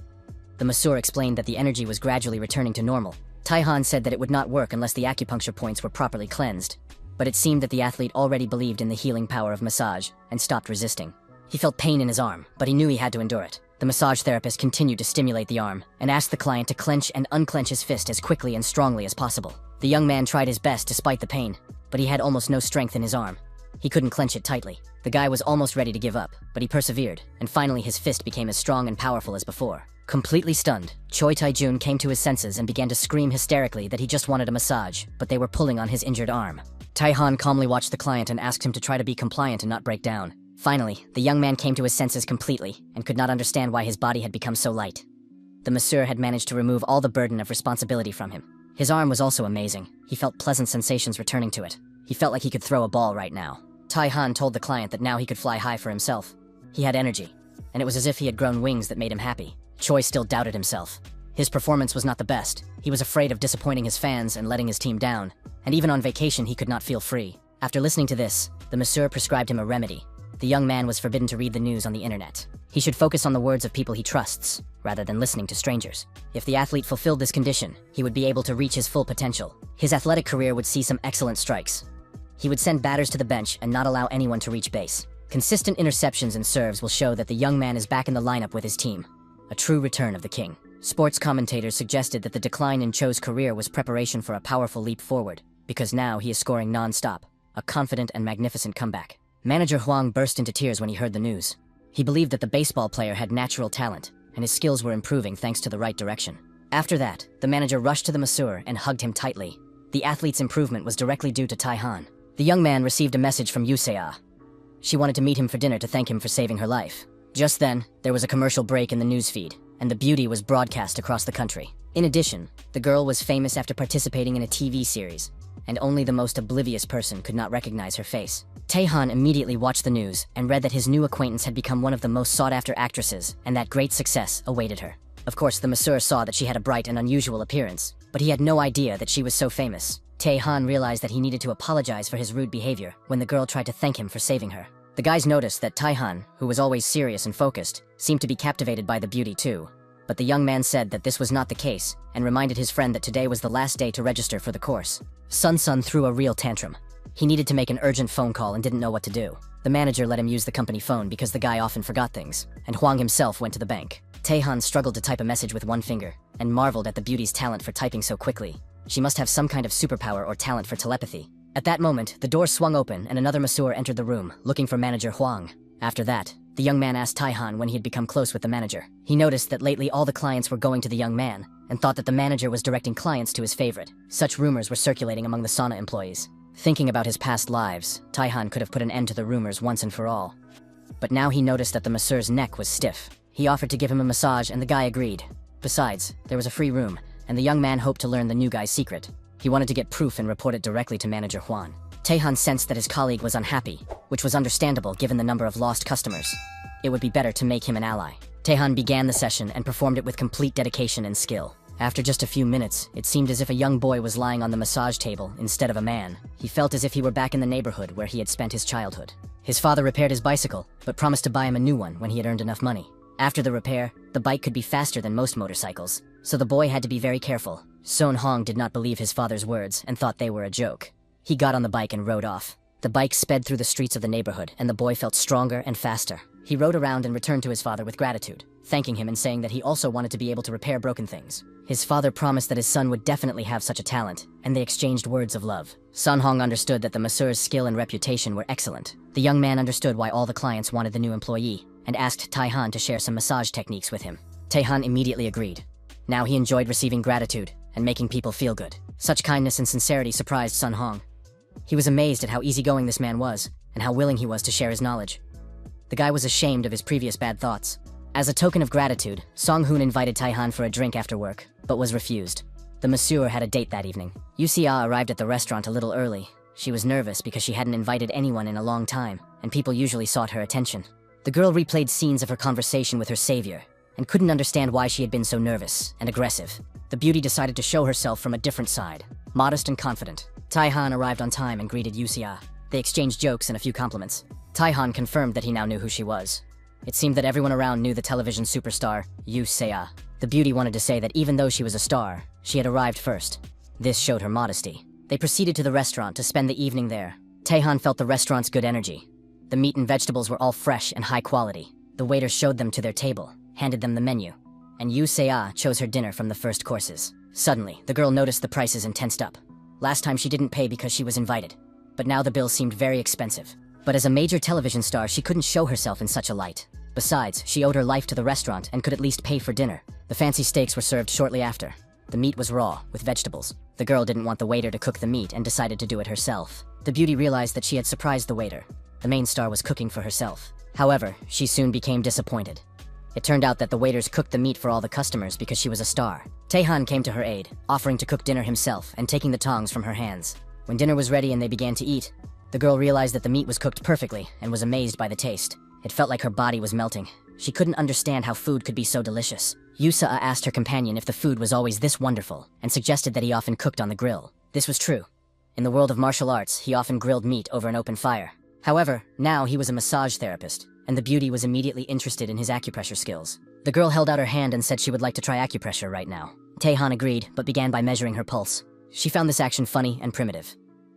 The masseur explained that the energy was gradually returning to normal. Taehan said that it would not work unless the acupuncture points were properly cleansed, but it seemed that the athlete already believed in the healing power of massage and stopped resisting. He felt pain in his arm, but he knew he had to endure it. The massage therapist continued to stimulate the arm and asked the client to clench and unclench his fist as quickly and strongly as possible. The young man tried his best despite the pain, but he had almost no strength in his arm. He couldn't clench it tightly. The guy was almost ready to give up, but he persevered, and finally his fist became as strong and powerful as before. Completely stunned, Choi Tae-jun came to his senses and began to scream hysterically that he just wanted a massage, but they were pulling on his injured arm. Taehan calmly watched the client and asked him to try to be compliant and not break down. Finally, the young man came to his senses completely and could not understand why his body had become so light. The masseur had managed to remove all the burden of responsibility from him. His arm was also amazing. He felt pleasant sensations returning to it. He felt like he could throw a ball right now. Tai-han told the client that now he could fly high for himself. He had energy, and it was as if he had grown wings that made him happy. Choi still doubted himself. His performance was not the best. He was afraid of disappointing his fans and letting his team down, and even on vacation he could not feel free. After listening to this, the masseur prescribed him a remedy. The young man was forbidden to read the news on the internet. He should focus on the words of people he trusts, rather than listening to strangers. If the athlete fulfilled this condition, he would be able to reach his full potential. His athletic career would see some excellent strikes. He would send batters to the bench and not allow anyone to reach base. Consistent interceptions and serves will show that the young man is back in the lineup with his team. A true return of the king. Sports commentators suggested that the decline in Cho's career was preparation for a powerful leap forward, because now he is scoring non-stop, a confident and magnificent comeback. Manager Huang burst into tears when he heard the news. He believed that the baseball player had natural talent, and his skills were improving thanks to the right direction. After that, the manager rushed to the masseur and hugged him tightly. The athlete's improvement was directly due to Tai-han. The young man received a message from Yusea. She wanted to meet him for dinner to thank him for saving her life. Just then, there was a commercial break in the newsfeed, and the beauty was broadcast across the country. In addition, the girl was famous after participating in a TV series, and only the most oblivious person could not recognize her face. Taehan immediately watched the news and read that his new acquaintance had become one of the most sought-after actresses, and that great success awaited her. Of course, the masseur saw that she had a bright and unusual appearance, but he had no idea that she was so famous. Taehan realized that he needed to apologize for his rude behavior when the girl tried to thank him for saving her. The guys noticed that Taehan, who was always serious and focused, seemed to be captivated by the beauty too. But the young man said that this was not the case, and reminded his friend that today was the last day to register for the course. Sun threw a real tantrum. He needed to make an urgent phone call and didn't know what to do. The manager let him use the company phone because the guy often forgot things, and Huang himself went to the bank. Taehan struggled to type a message with one finger, and marveled at the beauty's talent for typing so quickly. She must have some kind of superpower or talent for telepathy. At that moment, the door swung open and another masseur entered the room, looking for manager Huang. After that, the young man asked Taehan when he had become close with the manager. He noticed that lately all the clients were going to the young man, and thought that the manager was directing clients to his favorite. Such rumors were circulating among the sauna employees. Thinking about his past lives, Taehan could have put an end to the rumors once and for all. But now he noticed that the masseur's neck was stiff. He offered to give him a massage and the guy agreed. Besides, there was a free room, and the young man hoped to learn the new guy's secret. He wanted to get proof and report it directly to manager Huan. Taehan sensed that his colleague was unhappy, which was understandable given the number of lost customers. It would be better to make him an ally. Taehan began the session and performed it with complete dedication and skill. After just a few minutes, it seemed as if a young boy was lying on the massage table instead of a man. He felt as if he were back in the neighborhood where he had spent his childhood. His father repaired his bicycle, but promised to buy him a new one when he had earned enough money. After the repair, the bike could be faster than most motorcycles, so the boy had to be very careful. Son Hong did not believe his father's words and thought they were a joke. He got on the bike and rode off. The bike sped through the streets of the neighborhood, and the boy felt stronger and faster. He rode around and returned to his father with gratitude, thanking him and saying that he also wanted to be able to repair broken things. His father promised that his son would definitely have such a talent, and they exchanged words of love. Sun Hong understood that the masseur's skill and reputation were excellent. The young man understood why all the clients wanted the new employee, and asked Taehan to share some massage techniques with him. Taehan immediately agreed. Now he enjoyed receiving gratitude and making people feel good. Such kindness and sincerity surprised Sun Hong. He was amazed at how easygoing this man was, and how willing he was to share his knowledge. The guy was ashamed of his previous bad thoughts. As a token of gratitude, Song Hoon invited Taehan for a drink after work, but was refused. The masseur had a date that evening. Yusia arrived at the restaurant a little early. She was nervous because she hadn't invited anyone in a long time, and people usually sought her attention. The girl replayed scenes of her conversation with her savior, and couldn't understand why she had been so nervous and aggressive. The beauty decided to show herself from a different side, modest and confident. Taehan arrived on time and greeted Yusia. They exchanged jokes and a few compliments. Taehan confirmed that he now knew who she was. It seemed that everyone around knew the television superstar, Yu Seo. The beauty wanted to say that even though she was a star, she had arrived first. This showed her modesty. They proceeded to the restaurant to spend the evening there. Taehan felt the restaurant's good energy. The meat and vegetables were all fresh and high quality. The waiter showed them to their table, handed them the menu, and Yu Seo chose her dinner from the first courses. Suddenly, the girl noticed the prices and tensed up. Last time she didn't pay because she was invited, but now the bill seemed very expensive. But as a major television star, she couldn't show herself in such a light. Besides, she owed her life to the restaurant and could at least pay for dinner. The fancy steaks were served shortly after. The meat was raw, with vegetables. The girl didn't want the waiter to cook the meat and decided to do it herself. The beauty realized that she had surprised the waiter. The main star was cooking for herself. However, she soon became disappointed. It turned out that the waiters cooked the meat for all the customers because she was a star. Taehan came to her aid, offering to cook dinner himself and taking the tongs from her hands. When dinner was ready and they began to eat, the girl realized that the meat was cooked perfectly and was amazed by the taste. It felt like her body was melting. She couldn't understand how food could be so delicious. Yusa asked her companion if the food was always this wonderful and suggested that he often cooked on the grill. This was true. In the world of martial arts, he often grilled meat over an open fire. However, now he was a massage therapist, and the beauty was immediately interested in his acupressure skills. The girl held out her hand and said she would like to try acupressure right now. Taehan agreed, but began by measuring her pulse. She found this action funny and primitive.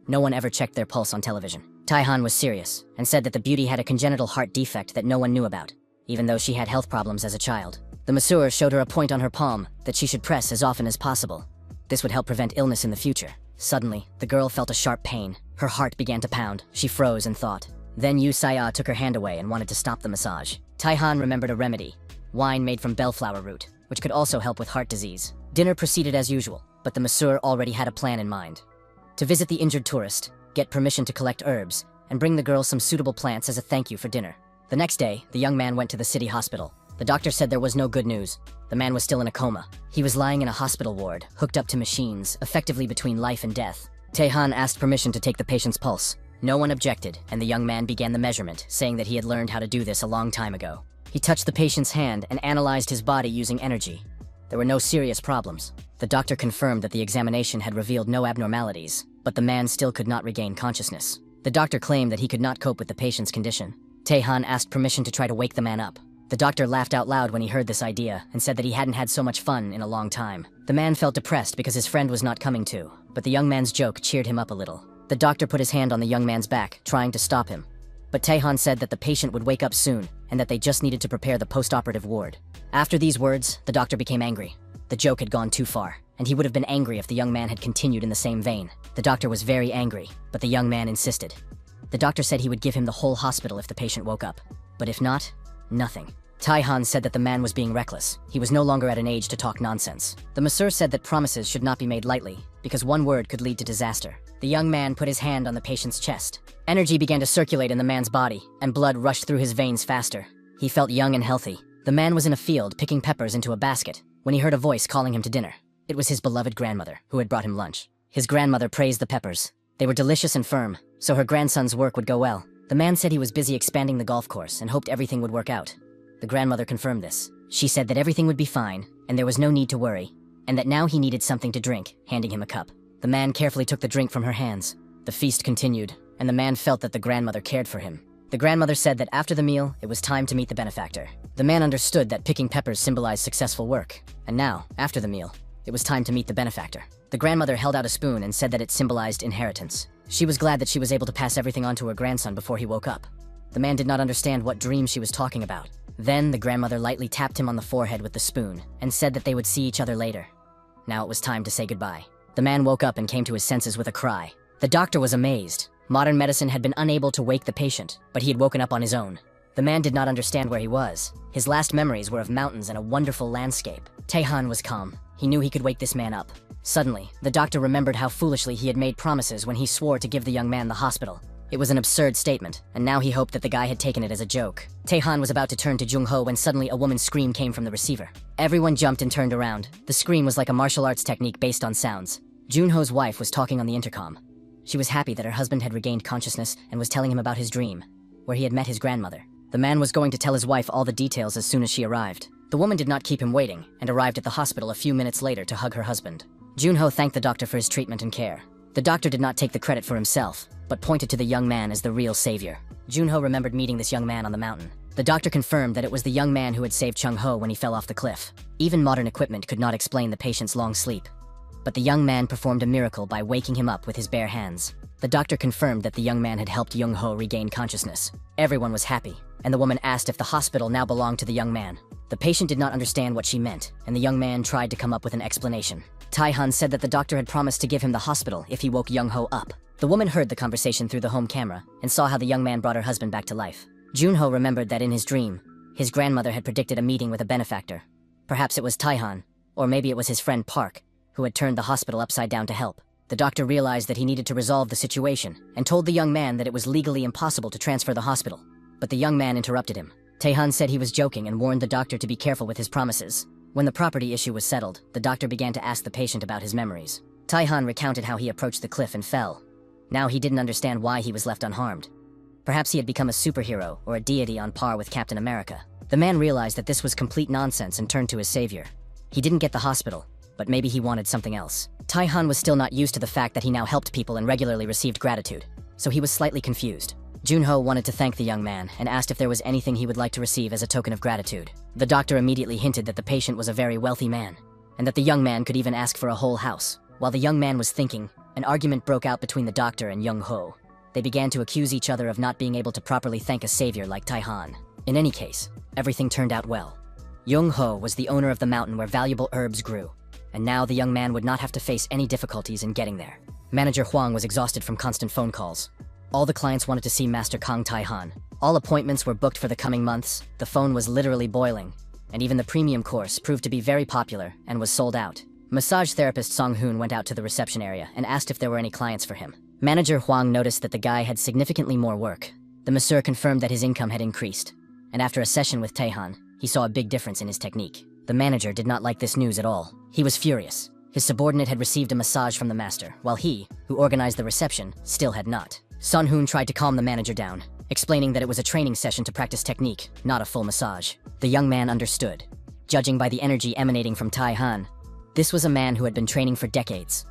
No one ever checked their pulse on television. Taehan was serious, and said that the beauty had a congenital heart defect that no one knew about, even though she had health problems as a child. The masseur showed her a point on her palm that she should press as often as possible. This would help prevent illness in the future. Suddenly, the girl felt a sharp pain. Her heart began to pound. She froze and thought. Then Yu Saya took her hand away and wanted to stop the massage. Taehan remembered a remedy, wine made from bellflower root, which could also help with heart disease. Dinner proceeded as usual, but the masseur already had a plan in mind. To visit the injured tourist, get permission to collect herbs, and bring the girl some suitable plants as a thank you for dinner. The next day, the young man went to the city hospital. The doctor said there was no good news. The man was still in a coma. He was lying in a hospital ward, hooked up to machines, effectively between life and death. Taehan asked permission to take the patient's pulse. No one objected, and the young man began the measurement, saying that he had learned how to do this a long time ago. He touched the patient's hand and analyzed his body using energy. There were no serious problems. The doctor confirmed that the examination had revealed no abnormalities, but the man still could not regain consciousness. The doctor claimed that he could not cope with the patient's condition. Taehan asked permission to try to wake the man up. The doctor laughed out loud when he heard this idea and said that he hadn't had so much fun in a long time. The man felt depressed because his friend was not coming to, but the young man's joke cheered him up a little. The doctor put his hand on the young man's back, trying to stop him. But Taehan said that the patient would wake up soon and that they just needed to prepare the post-operative ward. After these words, the doctor became angry. The joke had gone too far, and he would have been angry if the young man had continued in the same vein. The doctor was very angry, but the young man insisted. The doctor said he would give him the whole hospital if the patient woke up. But if not, nothing. Taehan said that the man was being reckless. He was no longer at an age to talk nonsense. The masseur said that promises should not be made lightly, because one word could lead to disaster. The young man put his hand on the patient's chest. Energy began to circulate in the man's body, and blood rushed through his veins faster. He felt young and healthy. The man was in a field picking peppers into a basket when he heard a voice calling him to dinner. It was his beloved grandmother, who had brought him lunch. His grandmother praised the peppers. They were delicious and firm, so her grandson's work would go well. The man said he was busy expanding the golf course and hoped everything would work out. The grandmother confirmed this. She said that everything would be fine, and there was no need to worry, and that now he needed something to drink, handing him a cup. The man carefully took the drink from her hands. The feast continued, and the man felt that the grandmother cared for him. The grandmother said that after the meal, it was time to meet the benefactor. The man understood that picking peppers symbolized successful work, and now, after the meal, it was time to meet the benefactor. The grandmother held out a spoon and said that it symbolized inheritance. She was glad that she was able to pass everything on to her grandson before he woke up. The man did not understand what dream she was talking about. Then the grandmother lightly tapped him on the forehead with the spoon and said that they would see each other later. Now it was time to say goodbye. The man woke up and came to his senses with a cry. The doctor was amazed. Modern medicine had been unable to wake the patient, but he had woken up on his own. The man did not understand where he was. His last memories were of mountains and a wonderful landscape. Taehan was calm. He knew he could wake this man up. Suddenly, the doctor remembered how foolishly he had made promises when he swore to give the young man the hospital. It was an absurd statement, and now he hoped that the guy had taken it as a joke. Taehan was about to turn to Jung-ho when suddenly a woman's scream came from the receiver. Everyone jumped and turned around. The scream was like a martial arts technique based on sounds. Jun-ho's wife was talking on the intercom. She was happy that her husband had regained consciousness and was telling him about his dream, where he had met his grandmother. The man was going to tell his wife all the details as soon as she arrived. The woman did not keep him waiting and arrived at the hospital a few minutes later to hug her husband. Jun-ho thanked the doctor for his treatment and care. The doctor did not take the credit for himself, but pointed to the young man as the real savior. Jun-ho remembered meeting this young man on the mountain. The doctor confirmed that it was the young man who had saved Chung-ho when he fell off the cliff. Even modern equipment could not explain the patient's long sleep. But the young man performed a miracle by waking him up with his bare hands. The doctor confirmed that the young man had helped Jung-ho regain consciousness. Everyone was happy, and the woman asked if the hospital now belonged to the young man. The patient did not understand what she meant, and the young man tried to come up with an explanation. Taehan said that the doctor had promised to give him the hospital if he woke Jung-ho up. The woman heard the conversation through the home camera and saw how the young man brought her husband back to life. Jun-ho remembered that in his dream, his grandmother had predicted a meeting with a benefactor. Perhaps it was Taehan, or maybe it was his friend Park, who had turned the hospital upside down to help. The doctor realized that he needed to resolve the situation and told the young man that it was legally impossible to transfer the hospital. But the young man interrupted him. Taehan said he was joking and warned the doctor to be careful with his promises. When the property issue was settled, the doctor began to ask the patient about his memories. Taehan recounted how he approached the cliff and fell. Now he didn't understand why he was left unharmed. Perhaps he had become a superhero or a deity on par with Captain America. The man realized that this was complete nonsense and turned to his savior. He didn't get the hospital, but maybe he wanted something else. Taehan was still not used to the fact that he now helped people and regularly received gratitude, so he was slightly confused. Junho wanted to thank the young man and asked if there was anything he would like to receive as a token of gratitude. The doctor immediately hinted that the patient was a very wealthy man, and that the young man could even ask for a whole house. While the young man was thinking, an argument broke out between the doctor and Young Ho. They began to accuse each other of not being able to properly thank a savior like Taehan. In any case, everything turned out well. Young Ho was the owner of the mountain where valuable herbs grew, and now the young man would not have to face any difficulties in getting there. Manager Huang was exhausted from constant phone calls. All the clients wanted to see Master Kang Taehan. All appointments were booked for the coming months, the phone was literally boiling, and even the premium course proved to be very popular and was sold out. Massage therapist Song Hoon went out to the reception area and asked if there were any clients for him. Manager Huang noticed that the guy had significantly more work. The masseur confirmed that his income had increased, and after a session with Taehan, he saw a big difference in his technique. The manager did not like this news at all. He was furious. His subordinate had received a massage from the master, while he, who organized the reception, still had not. Sun Hoon tried to calm the manager down, explaining that it was a training session to practice technique, not a full massage. The young man understood. Judging by the energy emanating from Taehan, this was a man who had been training for decades.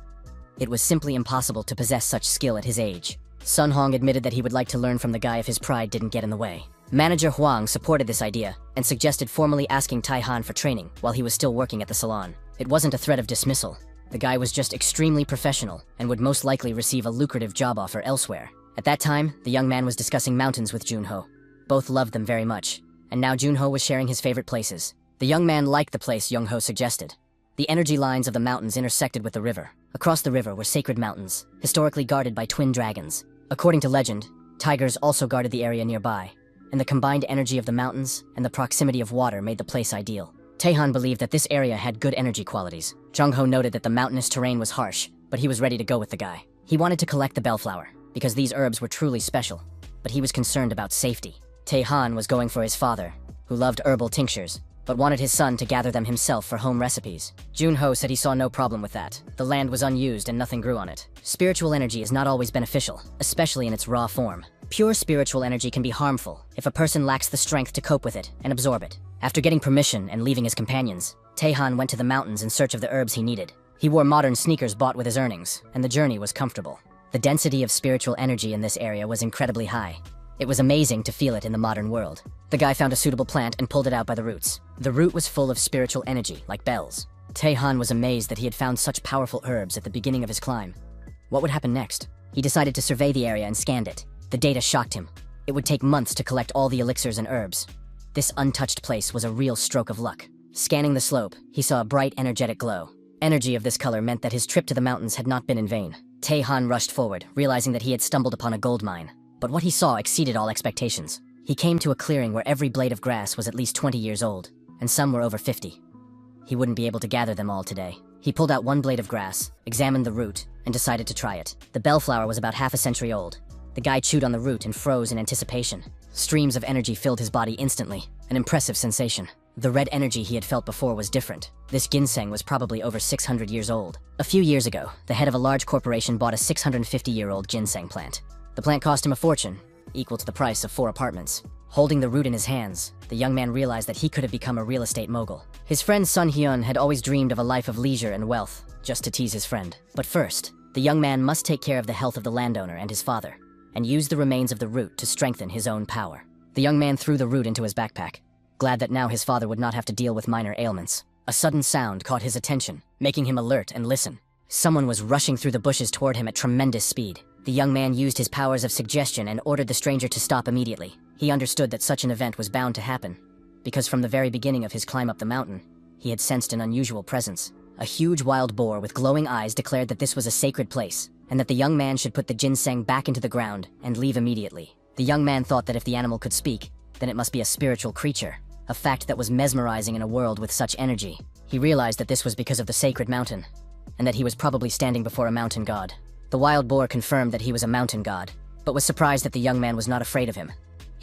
It was simply impossible to possess such skill at his age. Sun Hong admitted that he would like to learn from the guy if his pride didn't get in the way. Manager Huang supported this idea and suggested formally asking Taehan for training while he was still working at the salon. It wasn't a threat of dismissal. The guy was just extremely professional and would most likely receive a lucrative job offer elsewhere. At that time, the young man was discussing mountains with Junho. Both loved them very much, and now Junho was sharing his favorite places. The young man liked the place Young-ho suggested. The energy lines of the mountains intersected with the river. Across the river were sacred mountains, historically guarded by twin dragons. According to legend, tigers also guarded the area nearby, and the combined energy of the mountains and the proximity of water made the place ideal. Taehan believed that this area had good energy qualities. Jung-ho noted that the mountainous terrain was harsh, but he was ready to go with the guy. He wanted to collect the bellflower, because these herbs were truly special, but he was concerned about safety. Taehan was going for his father, who loved herbal tinctures, but wanted his son to gather them himself for home recipes. Junho said he saw no problem with that. The land was unused and nothing grew on it. Spiritual energy is not always beneficial, especially in its raw form. Pure spiritual energy can be harmful if a person lacks the strength to cope with it and absorb it. After getting permission and leaving his companions, Taehan went to the mountains in search of the herbs he needed. He wore modern sneakers bought with his earnings, and the journey was comfortable. The density of spiritual energy in this area was incredibly high. It was amazing to feel it in the modern world. The guy found a suitable plant and pulled it out by the roots. The root was full of spiritual energy, like bells. Taehan was amazed that he had found such powerful herbs at the beginning of his climb. What would happen next? He decided to survey the area and scanned it. The data shocked him. It would take months to collect all the elixirs and herbs. This untouched place was a real stroke of luck. Scanning the slope, he saw a bright, energetic glow. Energy of this color meant that his trip to the mountains had not been in vain. Taehan rushed forward, realizing that he had stumbled upon a gold mine. But what he saw exceeded all expectations. He came to a clearing where every blade of grass was at least 20 years old, and some were over 50. He wouldn't be able to gather them all today. He pulled out one blade of grass, examined the root, and decided to try it. The bellflower was about half a century old. The guy chewed on the root and froze in anticipation. Streams of energy filled his body instantly, an impressive sensation. The red energy he had felt before was different. This ginseng was probably over 600 years old. A few years ago, the head of a large corporation bought a 650-year-old ginseng plant. The plant cost him a fortune, equal to the price of 4 apartments. Holding the root in his hands, the young man realized that he could have become a real estate mogul. His friend Sun Hyun had always dreamed of a life of leisure and wealth, just to tease his friend. But first, the young man must take care of the health of the landowner and his father, and use the remains of the root to strengthen his own power. The young man threw the root into his backpack, glad that now his father would not have to deal with minor ailments. A sudden sound caught his attention, making him alert and listen. Someone was rushing through the bushes toward him at tremendous speed. The young man used his powers of suggestion and ordered the stranger to stop immediately. He understood that such an event was bound to happen, because from the very beginning of his climb up the mountain, he had sensed an unusual presence. A huge wild boar with glowing eyes declared that this was a sacred place, and that the young man should put the ginseng back into the ground and leave immediately. The young man thought that if the animal could speak, then it must be a spiritual creature, a fact that was mesmerizing in a world with such energy. He realized that this was because of the sacred mountain, and that he was probably standing before a mountain god. The wild boar confirmed that he was a mountain god, but was surprised that the young man was not afraid of him.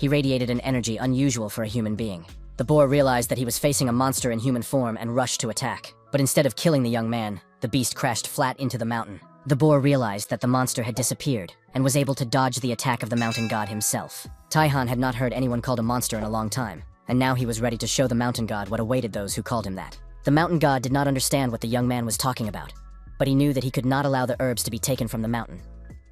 He radiated an energy unusual for a human being. The boar realized that he was facing a monster in human form and rushed to attack. But instead of killing the young man, the beast crashed flat into the mountain. The boar realized that the monster had disappeared and was able to dodge the attack of the mountain god himself. Taihan had not heard anyone called a monster in a long time, and now he was ready to show the mountain god what awaited those who called him that. The mountain god did not understand what the young man was talking about, but he knew that he could not allow the herbs to be taken from the mountain.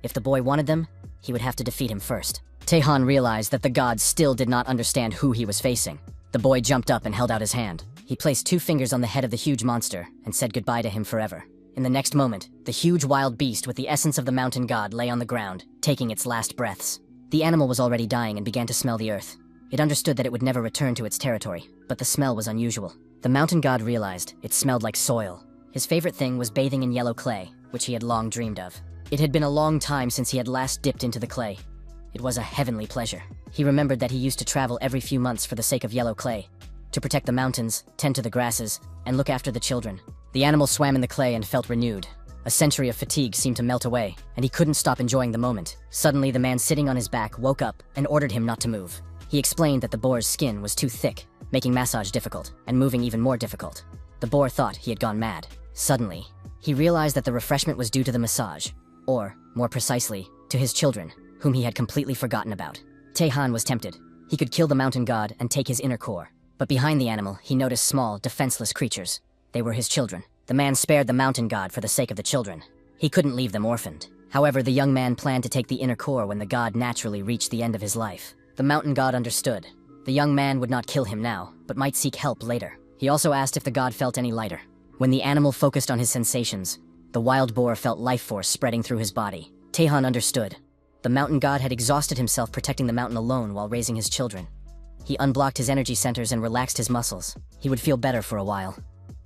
If the boy wanted them, he would have to defeat him first. Taihan realized that the god still did not understand who he was facing. The boy jumped up and held out his hand. He placed 2 fingers on the head of the huge monster and said goodbye to him forever. In the next moment, the huge wild beast with the essence of the mountain god lay on the ground, taking its last breaths. The animal was already dying and began to smell the earth. It understood that it would never return to its territory, but the smell was unusual. The mountain god realized it smelled like soil. His favorite thing was bathing in yellow clay, which he had long dreamed of. It had been a long time since he had last dipped into the clay. It was a heavenly pleasure. He remembered that he used to travel every few months for the sake of yellow clay, to protect the mountains, tend to the grasses, and look after the children. The animal swam in the clay and felt renewed. A century of fatigue seemed to melt away, and he couldn't stop enjoying the moment. Suddenly, the man sitting on his back woke up and ordered him not to move. He explained that the boar's skin was too thick, making massage difficult, and moving even more difficult. The boar thought he had gone mad. Suddenly, he realized that the refreshment was due to the massage, or, more precisely, to his children, whom he had completely forgotten about. Taihan was tempted. He could kill the mountain god and take his inner core. But behind the animal, he noticed small, defenseless creatures. They were his children. The man spared the mountain god for the sake of the children. He couldn't leave them orphaned. However, the young man planned to take the inner core when the god naturally reached the end of his life. The mountain god understood. The young man would not kill him now, but might seek help later. He also asked if the god felt any lighter. When the animal focused on his sensations, the wild boar felt life force spreading through his body. Taihan understood. The mountain god had exhausted himself protecting the mountain alone while raising his children. He unblocked his energy centers and relaxed his muscles. He would feel better for a while.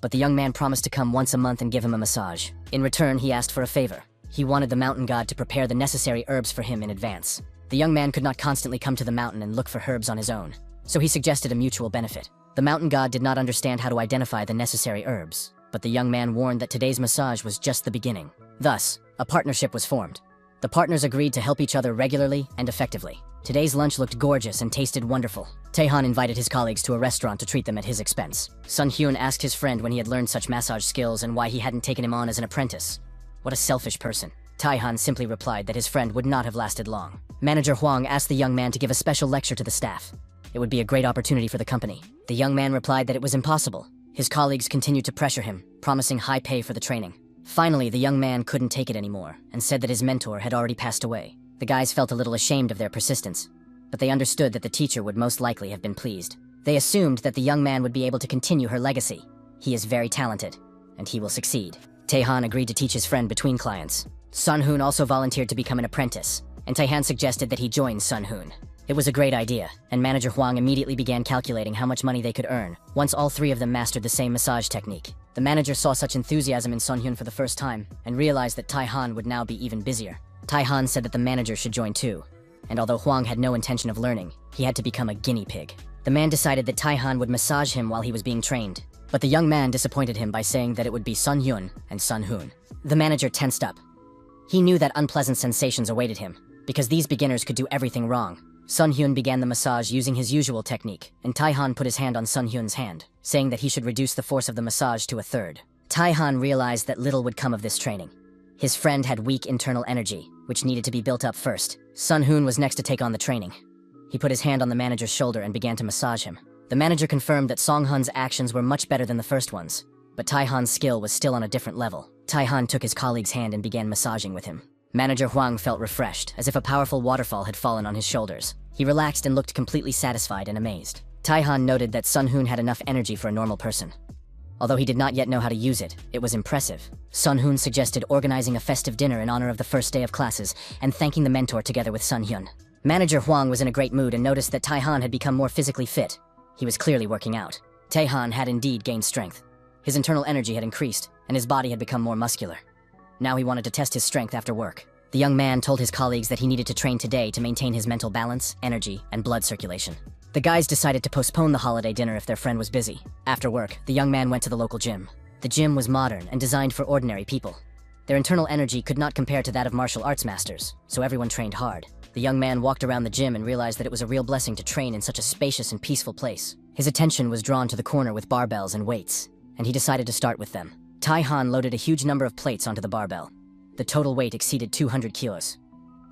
But the young man promised to come once a month and give him a massage. In return, he asked for a favor. He wanted the mountain god to prepare the necessary herbs for him in advance. The young man could not constantly come to the mountain and look for herbs on his own, so he suggested a mutual benefit. The mountain god did not understand how to identify the necessary herbs, but the young man warned that today's massage was just the beginning. Thus, a partnership was formed. The partners agreed to help each other regularly and effectively. Today's lunch looked gorgeous and tasted wonderful. Taihan invited his colleagues to a restaurant to treat them at his expense. Sun Hyun asked his friend when he had learned such massage skills and why he hadn't taken him on as an apprentice. What a selfish person. Taihan simply replied that his friend would not have lasted long. Manager Huang asked the young man to give a special lecture to the staff. It would be a great opportunity for the company. The young man replied that it was impossible. His colleagues continued to pressure him, promising high pay for the training. Finally, the young man couldn't take it anymore and said that his mentor had already passed away. The guys felt a little ashamed of their persistence, but they understood that the teacher would most likely have been pleased. They assumed that the young man would be able to continue her legacy. He is very talented, and he will succeed. Taihan agreed to teach his friend between clients. Sun Hoon also volunteered to become an apprentice, and Taihan suggested that he join Sun Hoon. It was a great idea, and Manager Huang immediately began calculating how much money they could earn once all 3 of them mastered the same massage technique. The manager saw such enthusiasm in Sun Hyun for the first time and realized that Taihan would now be even busier. Taihan said that the manager should join too, and although Huang had no intention of learning, he had to become a guinea pig. The man decided that Taihan would massage him while he was being trained, but the young man disappointed him by saying that it would be Sun Hyun and Sun Hoon. The manager tensed up. He knew that unpleasant sensations awaited him, because these beginners could do everything wrong. Sun Hyun began the massage using his usual technique, and Taihan put his hand on Sun Hyun's hand, saying that he should reduce the force of the massage to 1/3. Taihan realized that little would come of this training. His friend had weak internal energy, which needed to be built up first. Sun Hoon was next to take on the training. He put his hand on the manager's shoulder and began to massage him. The manager confirmed that Song Hun's actions were much better than the first ones, but Taihan's skill was still on a different level. Taihan took his colleague's hand and began massaging with him. Manager Huang felt refreshed, as if a powerful waterfall had fallen on his shoulders. He relaxed and looked completely satisfied and amazed. Taihan noted that Sun Hoon had enough energy for a normal person. Although he did not yet know how to use it, it was impressive. Sun Hoon suggested organizing a festive dinner in honor of the first day of classes and thanking the mentor together with Sun Hyun. Manager Huang was in a great mood and noticed that Taihan had become more physically fit. He was clearly working out. Taihan had indeed gained strength. His internal energy had increased, and his body had become more muscular. Now he wanted to test his strength after work. The young man told his colleagues that he needed to train today to maintain his mental balance, energy, and blood circulation. The guys decided to postpone the holiday dinner if their friend was busy. After work, the young man went to the local gym. The gym was modern and designed for ordinary people. Their internal energy could not compare to that of martial arts masters, so everyone trained hard. The young man walked around the gym and realized that it was a real blessing to train in such a spacious and peaceful place. His attention was drawn to the corner with barbells and weights, and he decided to start with them. Tai-Han loaded a huge number of plates onto the barbell. The total weight exceeded 200 kilos.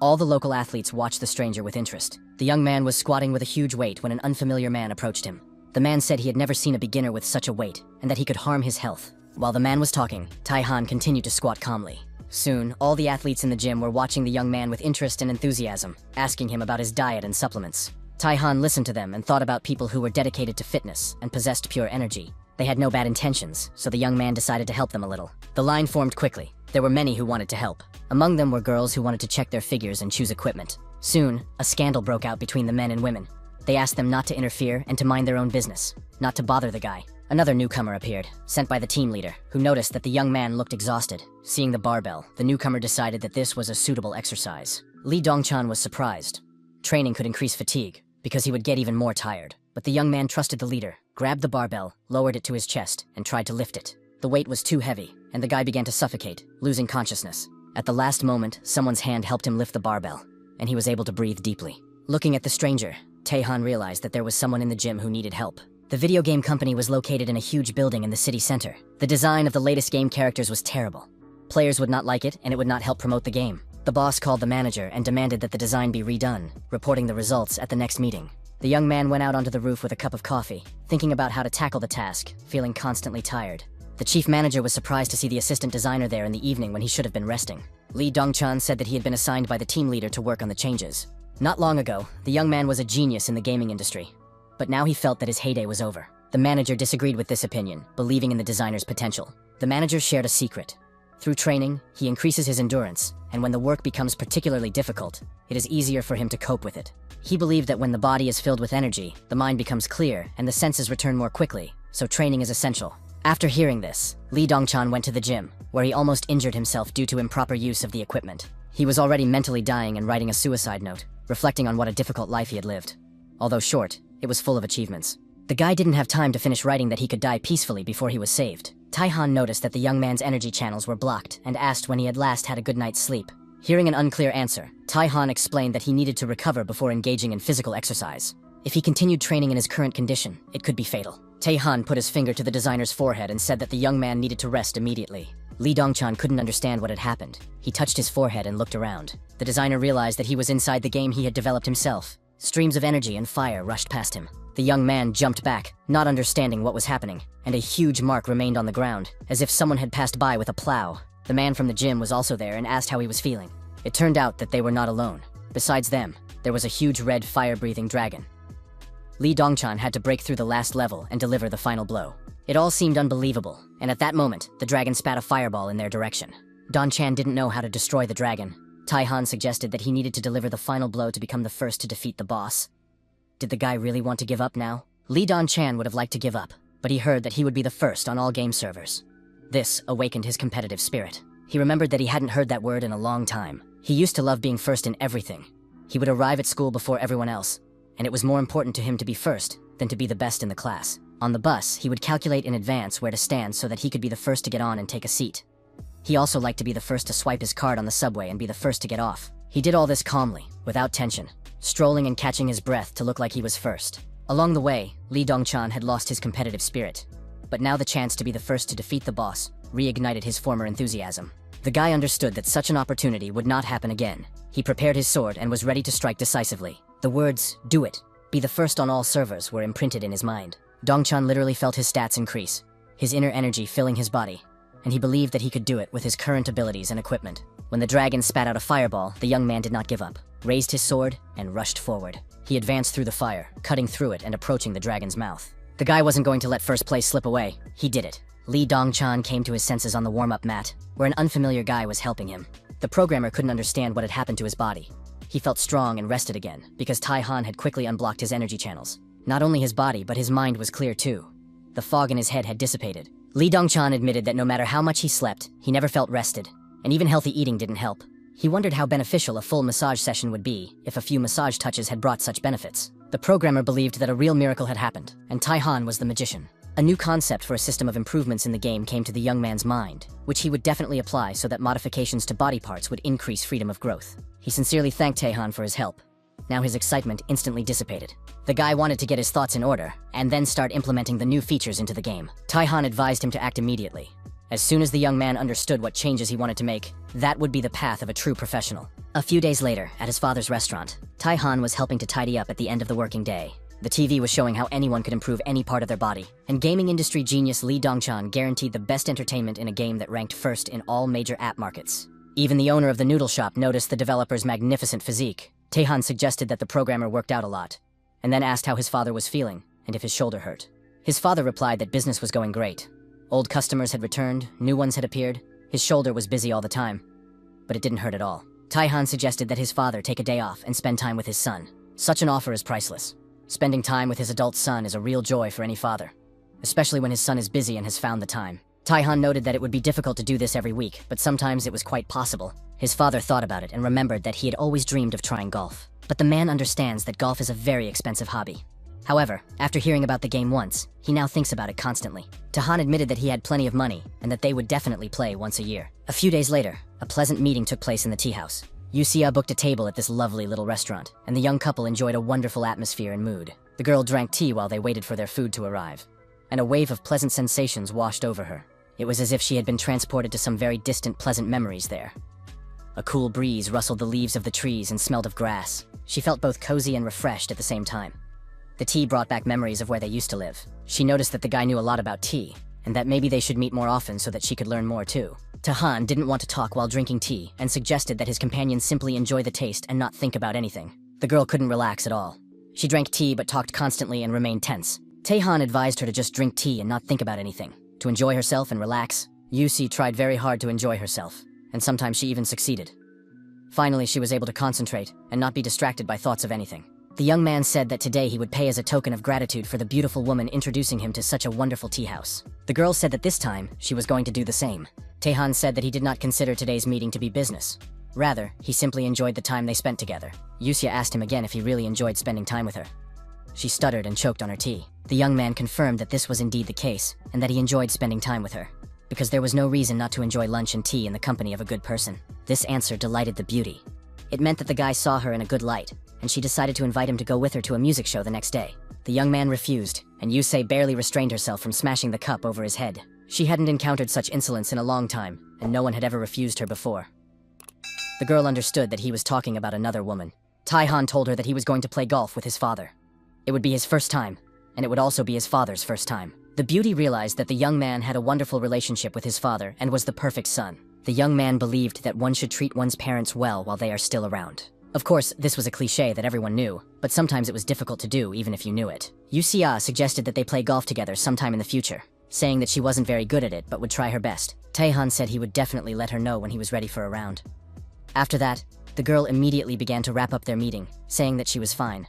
All the local athletes watched the stranger with interest. The young man was squatting with a huge weight when an unfamiliar man approached him. The man said he had never seen a beginner with such a weight, and that he could harm his health. While the man was talking, Tai-Han continued to squat calmly. Soon, all the athletes in the gym were watching the young man with interest and enthusiasm, asking him about his diet and supplements. Tai-Han listened to them and thought about people who were dedicated to fitness and possessed pure energy. They had no bad intentions, so the young man decided to help them a little. The line formed quickly. There were many who wanted to help. Among them were girls who wanted to check their figures and choose equipment. Soon, a scandal broke out between the men and women. They asked them not to interfere and to mind their own business, not to bother the guy. Another newcomer appeared, sent by the team leader, who noticed that the young man looked exhausted. Seeing the barbell, the newcomer decided that this was a suitable exercise. Li Dongchan was surprised. Training could increase fatigue, because he would get even more tired. But the young man trusted the leader, grabbed the barbell, lowered it to his chest, and tried to lift it. The weight was too heavy, and the guy began to suffocate, losing consciousness. At the last moment, someone's hand helped him lift the barbell, and he was able to breathe deeply. Looking at the stranger, Tai-Han realized that there was someone in the gym who needed help. The video game company was located in a huge building in the city center. The design of the latest game characters was terrible. Players would not like it, and it would not help promote the game. The boss called the manager and demanded that the design be redone, reporting the results at the next meeting. The young man went out onto the roof with a cup of coffee, thinking about how to tackle the task, feeling constantly tired. The chief manager was surprised to see the assistant designer there in the evening when he should have been resting. Li Dongchan said that he had been assigned by the team leader to work on the changes. Not long ago, the young man was a genius in the gaming industry. But now he felt that his heyday was over. The manager disagreed with this opinion, believing in the designer's potential. The manager shared a secret. Through training, he increases his endurance, and when the work becomes particularly difficult, it is easier for him to cope with it. He believed that when the body is filled with energy, the mind becomes clear and the senses return more quickly, so training is essential. After hearing this, Li Dongchan went to the gym, where he almost injured himself due to improper use of the equipment. He was already mentally dying and writing a suicide note, reflecting on what a difficult life he had lived. Although short, it was full of achievements. The guy didn't have time to finish writing that he could die peacefully before he was saved. Tai-Han noticed that the young man's energy channels were blocked and asked when he had last had a good night's sleep. Hearing an unclear answer, Tai-Han explained that he needed to recover before engaging in physical exercise. If he continued training in his current condition, it could be fatal. Tai-Han put his finger to the designer's forehead and said that the young man needed to rest immediately. Li Dongchan couldn't understand what had happened. He touched his forehead and looked around. The designer realized that he was inside the game he had developed himself. Streams of energy and fire rushed past him. The young man jumped back, not understanding what was happening, and a huge mark remained on the ground, as if someone had passed by with a plow. The man from the gym was also there and asked how he was feeling. It turned out that they were not alone. Besides them, there was a huge red fire-breathing dragon. Li Dongchan had to break through the last level and deliver the final blow. It all seemed unbelievable, and at that moment, the dragon spat a fireball in their direction. Dongchan didn't know how to destroy the dragon. Tai-Han suggested that he needed to deliver the final blow to become the first to defeat the boss. Did the guy really want to give up now? Li Dongchan would have liked to give up, but he heard that he would be the first on all game servers. This awakened his competitive spirit. He remembered that he hadn't heard that word in a long time. He used to love being first in everything. He would arrive at school before everyone else, and it was more important to him to be first than to be the best in the class. On the bus, he would calculate in advance where to stand so that he could be the first to get on and take a seat. He also liked to be the first to swipe his card on the subway and be the first to get off. He did all this calmly, without tension, strolling and catching his breath to look like he was first. Along the way, Li Dongchan had lost his competitive spirit, but now the chance to be the first to defeat the boss reignited his former enthusiasm. The guy understood that such an opportunity would not happen again. He prepared his sword and was ready to strike decisively. The words, "Do it, be the first on all servers," were imprinted in his mind. Dongchan literally felt his stats increase, his inner energy filling his body, and he believed that he could do it with his current abilities and equipment. When the dragon spat out a fireball, the young man did not give up, raised his sword, and rushed forward. He advanced through the fire, cutting through it and approaching the dragon's mouth. The guy wasn't going to let first place slip away. He did it. Li Dongchan came to his senses on the warm-up mat, where an unfamiliar guy was helping him. The programmer couldn't understand what had happened to his body. He felt strong and rested again, because Tai-Han had quickly unblocked his energy channels. Not only his body, but his mind was clear too. The fog in his head had dissipated. Li Dongchan admitted that no matter how much he slept, he never felt rested, and even healthy eating didn't help. He wondered how beneficial a full massage session would be if a few massage touches had brought such benefits. The programmer believed that a real miracle had happened, and Tai-Han was the magician. A new concept for a system of improvements in the game came to the young man's mind, which he would definitely apply so that modifications to body parts would increase freedom of growth. He sincerely thanked Taehan for his help. Now his excitement instantly dissipated. The guy wanted to get his thoughts in order, and then start implementing the new features into the game. Taehan advised him to act immediately. As soon as the young man understood what changes he wanted to make, that would be the path of a true professional. A few days later, at his father's restaurant, Taehan was helping to tidy up at the end of the working day. The TV was showing how anyone could improve any part of their body, and gaming industry genius Lee Dongchan guaranteed the best entertainment in a game that ranked first in all major app markets. Even the owner of the noodle shop noticed the developer's magnificent physique. Taehan suggested that the programmer worked out a lot, and then asked how his father was feeling and if his shoulder hurt. His father replied that business was going great. Old customers had returned, new ones had appeared, his shoulder was busy all the time, but it didn't hurt at all. Taehan suggested that his father take a day off and spend time with his son. Such an offer is priceless. Spending time with his adult son is a real joy for any father, especially when his son is busy and has found the time. Taehan noted that it would be difficult to do this every week, but sometimes it was quite possible. His father thought about it and remembered that he had always dreamed of trying golf. But the man understands that golf is a very expensive hobby. However, after hearing about the game once, he now thinks about it constantly. Taehan admitted that he had plenty of money and that they would definitely play once a year. A few days later, a pleasant meeting took place in the tea house. Yusia booked a table at this lovely little restaurant, and the young couple enjoyed a wonderful atmosphere and mood. The girl drank tea while they waited for their food to arrive, and a wave of pleasant sensations washed over her. It was as if she had been transported to some very distant pleasant memories there. A cool breeze rustled the leaves of the trees and smelled of grass. She felt both cozy and refreshed at the same time. The tea brought back memories of where they used to live. She noticed that the guy knew a lot about tea, and that maybe they should meet more often so that she could learn more too. Taehan didn't want to talk while drinking tea and suggested that his companion simply enjoy the taste and not think about anything. The girl couldn't relax at all. She drank tea but talked constantly and remained tense. Taehan advised her to just drink tea and not think about anything, to enjoy herself and relax. Yusi tried very hard to enjoy herself, and sometimes she even succeeded. Finally, she was able to concentrate and not be distracted by thoughts of anything. The young man said that today he would pay as a token of gratitude for the beautiful woman introducing him to such a wonderful tea house. The girl said that this time, she was going to do the same. Taehan said that he did not consider today's meeting to be business. Rather, he simply enjoyed the time they spent together. Yusia asked him again if he really enjoyed spending time with her. She stuttered and choked on her tea. The young man confirmed that this was indeed the case, and that he enjoyed spending time with her, because there was no reason not to enjoy lunch and tea in the company of a good person. This answer delighted the beauty. It meant that the guy saw her in a good light, and she decided to invite him to go with her to a music show the next day. The young man refused, and Yusei barely restrained herself from smashing the cup over his head. She hadn't encountered such insolence in a long time, and no one had ever refused her before. The girl understood that he was talking about another woman. Taehan told her that he was going to play golf with his father. It would be his first time, and it would also be his father's first time. The beauty realized that the young man had a wonderful relationship with his father and was the perfect son. The young man believed that one should treat one's parents well while they are still around. Of course, this was a cliché that everyone knew, but sometimes it was difficult to do even if you knew it. Yusia suggested that they play golf together sometime in the future, saying that she wasn't very good at it but would try her best. Taehan said he would definitely let her know when he was ready for a round. After that, the girl immediately began to wrap up their meeting, saying that she was fine.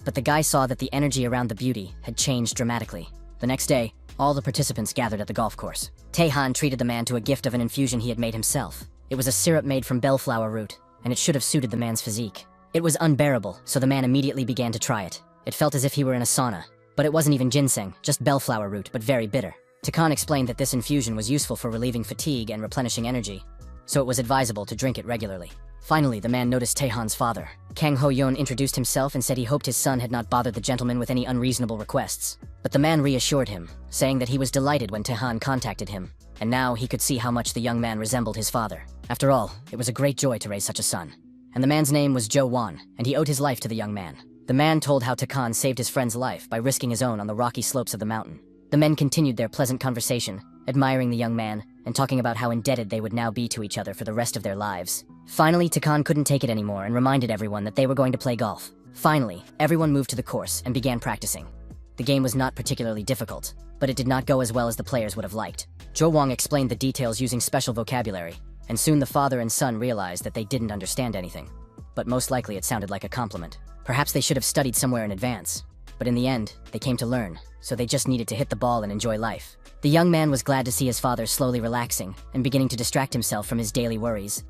But the guy saw that the energy around the beauty had changed dramatically. The next day, all the participants gathered at the golf course. Taehan treated the man to a gift of an infusion he had made himself. It was a syrup made from bellflower root, and it should have suited the man's physique. It was unbearable, so the man immediately began to try it. It felt as if he were in a sauna, but it wasn't even ginseng, just bellflower root, but very bitter. Taehan explained that this infusion was useful for relieving fatigue and replenishing energy, so it was advisable to drink it regularly. Finally, the man noticed Taehan's father. Kang Ho-yeon introduced himself and said he hoped his son had not bothered the gentleman with any unreasonable requests. But the man reassured him, saying that he was delighted when Taehan contacted him, and now he could see how much the young man resembled his father. After all, it was a great joy to raise such a son. And the man's name was Jo Won, and he owed his life to the young man. The man told how Taehan saved his friend's life by risking his own on the rocky slopes of the mountain. The men continued their pleasant conversation, admiring the young man, and talking about how indebted they would now be to each other for the rest of their lives. Finally, Taehan couldn't take it anymore and reminded everyone that they were going to play golf. Finally, everyone moved to the course and began practicing. The game was not particularly difficult, but it did not go as well as the players would have liked. Jo Wong explained the details using special vocabulary, and soon the father and son realized that they didn't understand anything. But most likely it sounded like a compliment. Perhaps they should have studied somewhere in advance. But in the end, they came to learn, so they just needed to hit the ball and enjoy life. The young man was glad to see his father slowly relaxing and beginning to distract himself from his daily worries.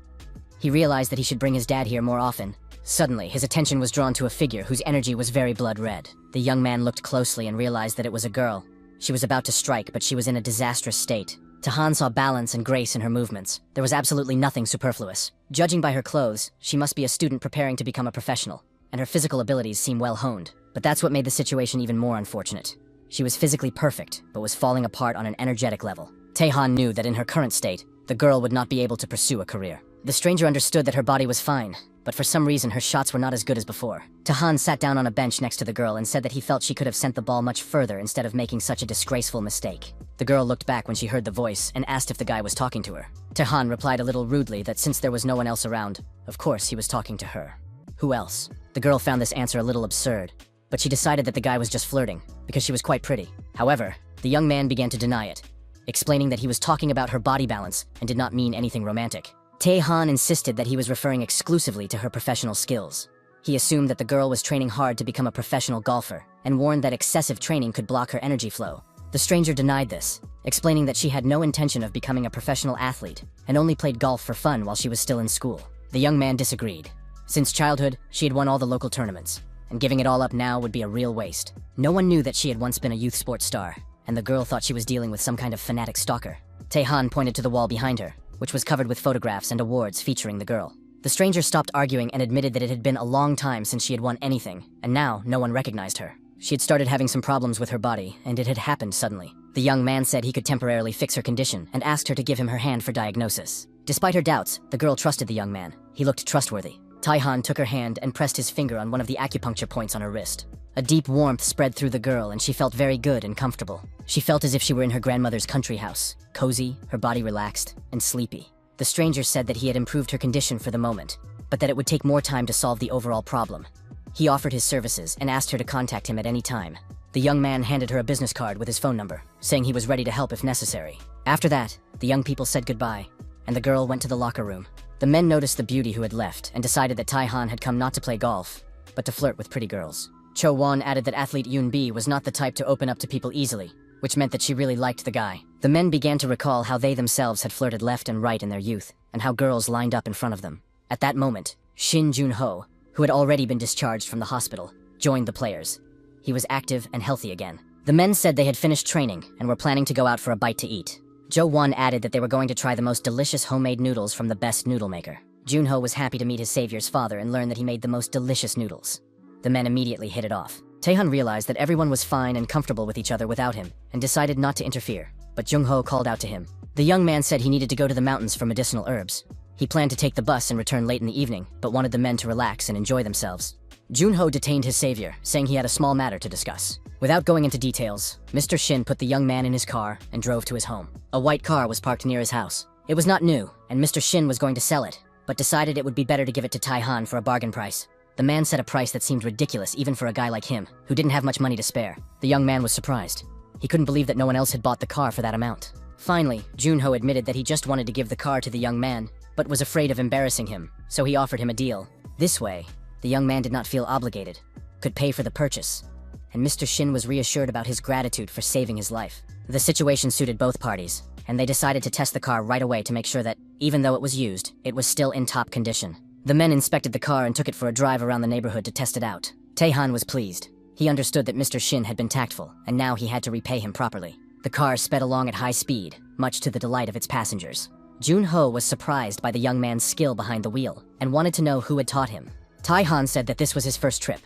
He realized that he should bring his dad here more often. Suddenly, his attention was drawn to a figure whose energy was very blood red. The young man looked closely and realized that it was a girl. She was about to strike, but she was in a disastrous state. Tahan saw balance and grace in her movements. There was absolutely nothing superfluous. Judging by her clothes, she must be a student preparing to become a professional, and her physical abilities seem well honed. But that's what made the situation even more unfortunate. She was physically perfect, but was falling apart on an energetic level. Taehan knew that in her current state, the girl would not be able to pursue a career. The stranger understood that her body was fine, but for some reason her shots were not as good as before. Tahan sat down on a bench next to the girl and said that he felt she could have sent the ball much further instead of making such a disgraceful mistake. The girl looked back when she heard the voice and asked if the guy was talking to her. Tahan replied a little rudely that since there was no one else around, of course he was talking to her. Who else? The girl found this answer a little absurd, but she decided that the guy was just flirting, because she was quite pretty. However, the young man began to deny it, explaining that he was talking about her body balance and did not mean anything romantic. Taehan insisted that he was referring exclusively to her professional skills. He assumed that the girl was training hard to become a professional golfer, and warned that excessive training could block her energy flow. The stranger denied this, explaining that she had no intention of becoming a professional athlete, and only played golf for fun while she was still in school. The young man disagreed. Since childhood, she had won all the local tournaments, and giving it all up now would be a real waste. No one knew that she had once been a youth sports star, and the girl thought she was dealing with some kind of fanatic stalker. Taehan pointed to the wall behind her, which was covered with photographs and awards featuring the girl. The stranger stopped arguing and admitted that it had been a long time since she had won anything, and now no one recognized her. She had started having some problems with her body, and it had happened suddenly. The young man said he could temporarily fix her condition and asked her to give him her hand for diagnosis. Despite her doubts, the girl trusted the young man. He looked trustworthy. Taehan took her hand and pressed his finger on one of the acupuncture points on her wrist. A deep warmth spread through the girl, and she felt very good and comfortable. She felt as if she were in her grandmother's country house, cozy, her body relaxed, and sleepy. The stranger said that he had improved her condition for the moment, but that it would take more time to solve the overall problem. He offered his services and asked her to contact him at any time. The young man handed her a business card with his phone number, saying he was ready to help if necessary. After that, the young people said goodbye, and the girl went to the locker room. The men noticed the beauty who had left and decided that Taehan had come not to play golf, but to flirt with pretty girls. Cho Won added that athlete Yoon Bi was not the type to open up to people easily, which meant that she really liked the guy. The men began to recall how they themselves had flirted left and right in their youth, and how girls lined up in front of them. At that moment, Shin Jun-ho, who had already been discharged from the hospital, joined the players. He was active and healthy again. The men said they had finished training and were planning to go out for a bite to eat. Jo Won added that they were going to try the most delicious homemade noodles from the best noodle maker. Junho was happy to meet his savior's father and learn that he made the most delicious noodles. The men immediately hit it off. Taehan realized that everyone was fine and comfortable with each other without him, and decided not to interfere. But Jung-ho called out to him. The young man said he needed to go to the mountains for medicinal herbs. He planned to take the bus and return late in the evening, but wanted the men to relax and enjoy themselves. Junho detained his savior, saying he had a small matter to discuss. Without going into details, Mr. Shin put the young man in his car and drove to his home. A white car was parked near his house. It was not new, and Mr. Shin was going to sell it, but decided it would be better to give it to Taehan for a bargain price. The man set a price that seemed ridiculous even for a guy like him, who didn't have much money to spare. The young man was surprised. He couldn't believe that no one else had bought the car for that amount. Finally, Junho admitted that he just wanted to give the car to the young man, but was afraid of embarrassing him, so he offered him a deal. This way, the young man did not feel obligated, could pay for the purchase, and Mr. Shin was reassured about his gratitude for saving his life. The situation suited both parties, and they decided to test the car right away to make sure that, even though it was used, it was still in top condition. The men inspected the car and took it for a drive around the neighborhood to test it out. Taehan was pleased. He understood that Mr. Shin had been tactful, and now he had to repay him properly. The car sped along at high speed, much to the delight of its passengers. Jun-ho was surprised by the young man's skill behind the wheel, and wanted to know who had taught him. Taehan said that this was his first trip.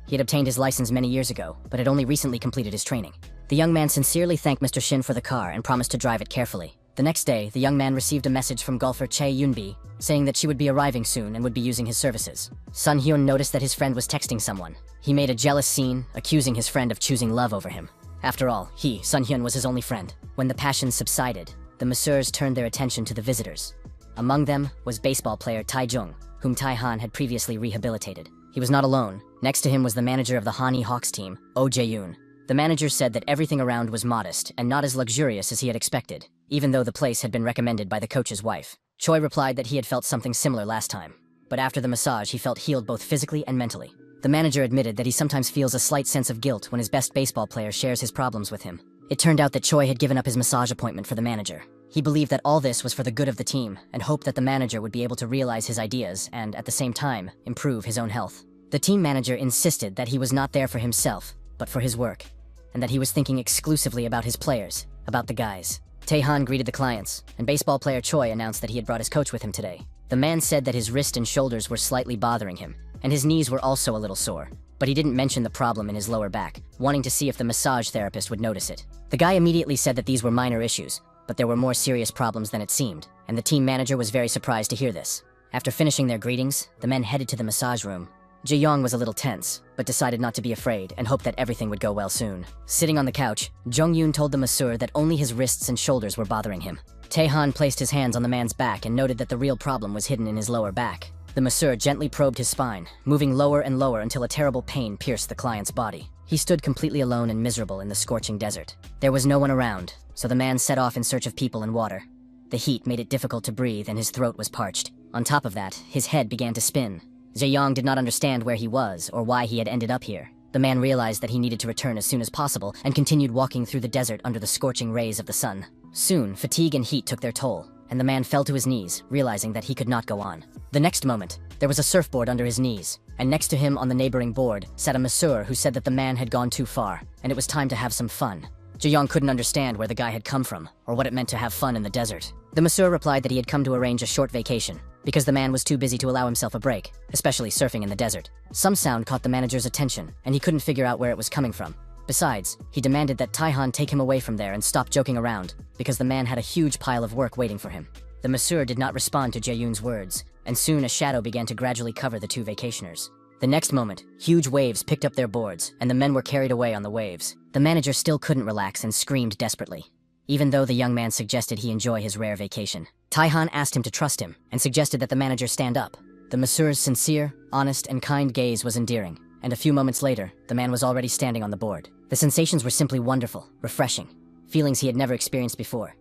He had obtained his license many years ago, but had only recently completed his training. The young man sincerely thanked Mr. Shin for the car and promised to drive it carefully. The next day, the young man received a message from golfer Chae Yoon-bi, saying that she would be arriving soon and would be using his services. Sun Hyun noticed that his friend was texting someone. He made a jealous scene, accusing his friend of choosing love over him. After all, he, Sun Hyun, was his only friend. When the passion subsided, the masseurs turned their attention to the visitors. Among them was baseball player Tai Jung, whom Taehan had previously rehabilitated. He was not alone. Next to him was the manager of the Hany Hawks team, Oh Jae-yoon. The manager said that everything around was modest and not as luxurious as he had expected, even though the place had been recommended by the coach's wife. Choi replied that he had felt something similar last time, but after the massage he felt healed both physically and mentally. The manager admitted that he sometimes feels a slight sense of guilt when his best baseball player shares his problems with him. It turned out that Choi had given up his massage appointment for the manager. He believed that all this was for the good of the team and hoped that the manager would be able to realize his ideas and, at the same time, improve his own health. The team manager insisted that he was not there for himself, but for his work. and that he was thinking exclusively about his players, about the guys. Taehan greeted the clients, and baseball player Choi announced that he had brought his coach with him today. The man said that his wrist and shoulders were slightly bothering him, and his knees were also a little sore, but he didn't mention the problem in his lower back, wanting to see if the massage therapist would notice it. The guy immediately said that these were minor issues, but there were more serious problems than it seemed, and the team manager was very surprised to hear this. After finishing their greetings, the men headed to the massage room. Jae-young was a little tense, but decided not to be afraid and hoped that everything would go well soon. Sitting on the couch, Jung-yoon told the masseur that only his wrists and shoulders were bothering him. Taehan placed his hands on the man's back and noted that the real problem was hidden in his lower back. The masseur gently probed his spine, moving lower and lower until a terrible pain pierced the client's body. He stood completely alone and miserable in the scorching desert. There was no one around, so the man set off in search of people and water. The heat made it difficult to breathe and his throat was parched. On top of that, his head began to spin. Jae-young did not understand where he was or why he had ended up here. The man realized that he needed to return as soon as possible and continued walking through the desert under the scorching rays of the sun. Soon, fatigue and heat took their toll, and the man fell to his knees, realizing that he could not go on. The next moment, there was a surfboard under his knees, and next to him on the neighboring board sat a masseur who said that the man had gone too far, and it was time to have some fun. Jae-young couldn't understand where the guy had come from, or what it meant to have fun in the desert. The masseur replied that he had come to arrange a short vacation, because the man was too busy to allow himself a break, especially surfing in the desert. Some sound caught the manager's attention, and he couldn't figure out where it was coming from. Besides, he demanded that Taehan take him away from there and stop joking around, because the man had a huge pile of work waiting for him. The masseur did not respond to Jae-yoon's words, and soon a shadow began to gradually cover the two vacationers. The next moment, huge waves picked up their boards, and the men were carried away on the waves. The manager still couldn't relax and screamed desperately, even though the young man suggested he enjoy his rare vacation. Taehan asked him to trust him, and suggested that the manager stand up. The masseur's sincere, honest, and kind gaze was endearing, and a few moments later, the man was already standing on the board. The sensations were simply wonderful, refreshing, feelings he had never experienced before.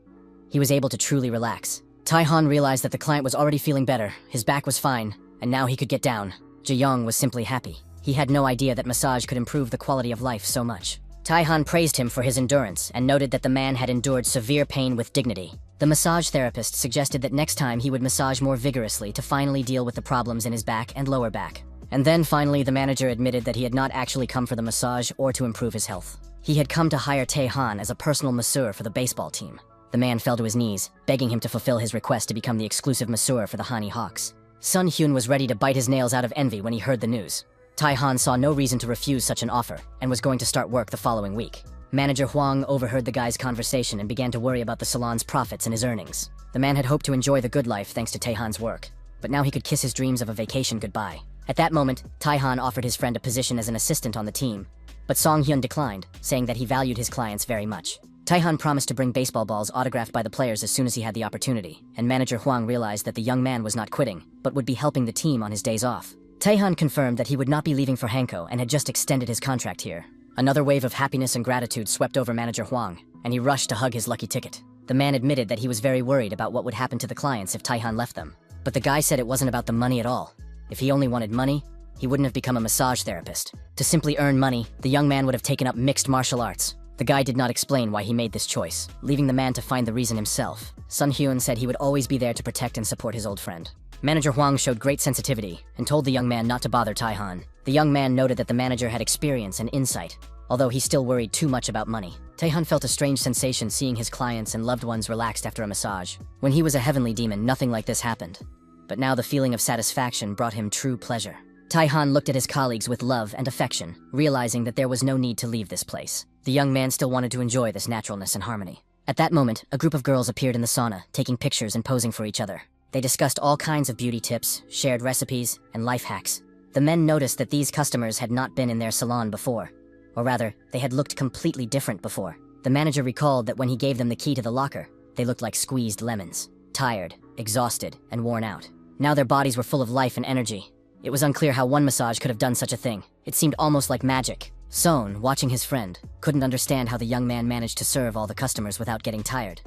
He was able to truly relax. Taehan realized that the client was already feeling better, his back was fine, and now he could get down. Jae-young was simply happy. He had no idea that massage could improve the quality of life so much. Taehan praised him for his endurance and noted that the man had endured severe pain with dignity. The massage therapist suggested that next time he would massage more vigorously to finally deal with the problems in his back and lower back. And then finally, the manager admitted that he had not actually come for the massage or to improve his health. He had come to hire Taehan as a personal masseur for the baseball team. The man fell to his knees, begging him to fulfill his request to become the exclusive masseur for the Hani Hawks. Sun Hyun was ready to bite his nails out of envy when he heard the news. Taehan saw no reason to refuse such an offer, and was going to start work the following week. Manager Hwang overheard the guy's conversation and began to worry about the salon's profits and his earnings. The man had hoped to enjoy the good life thanks to Taehan's work, but now he could kiss his dreams of a vacation goodbye. At that moment, Taehan offered his friend a position as an assistant on the team, but Song Hyun declined, saying that he valued his clients very much. Taehan promised to bring baseball balls autographed by the players as soon as he had the opportunity, and manager Hwang realized that the young man was not quitting, but would be helping the team on his days off. Taehan confirmed that he would not be leaving for Hanko and had just extended his contract here. Another wave of happiness and gratitude swept over manager Hwang, and he rushed to hug his lucky ticket. The man admitted that he was very worried about what would happen to the clients if Taehan left them. But the guy said it wasn't about the money at all. If he only wanted money, he wouldn't have become a massage therapist. To simply earn money, the young man would have taken up mixed martial arts. The guy did not explain why he made this choice, leaving the man to find the reason himself. Sun Hyun said he would always be there to protect and support his old friend. Manager Hwang showed great sensitivity and told the young man not to bother Taehan. The young man noted that the manager had experience and insight, although he still worried too much about money. Taehan felt a strange sensation seeing his clients and loved ones relaxed after a massage. When he was a heavenly demon, nothing like this happened. But now the feeling of satisfaction brought him true pleasure. Taehan looked at his colleagues with love and affection, realizing that there was no need to leave this place. The young man still wanted to enjoy this naturalness and harmony. At that moment, a group of girls appeared in the sauna, taking pictures and posing for each other. They discussed all kinds of beauty tips, shared recipes, and life hacks. The men noticed that these customers had not been in their salon before. Or rather, they had looked completely different before. The manager recalled that when he gave them the key to the locker, they looked like squeezed lemons, tired, exhausted, and worn out. Now their bodies were full of life and energy. It was unclear how one massage could have done such a thing. It seemed almost like magic. Son, watching his friend, couldn't understand how the young man managed to serve all the customers without getting tired.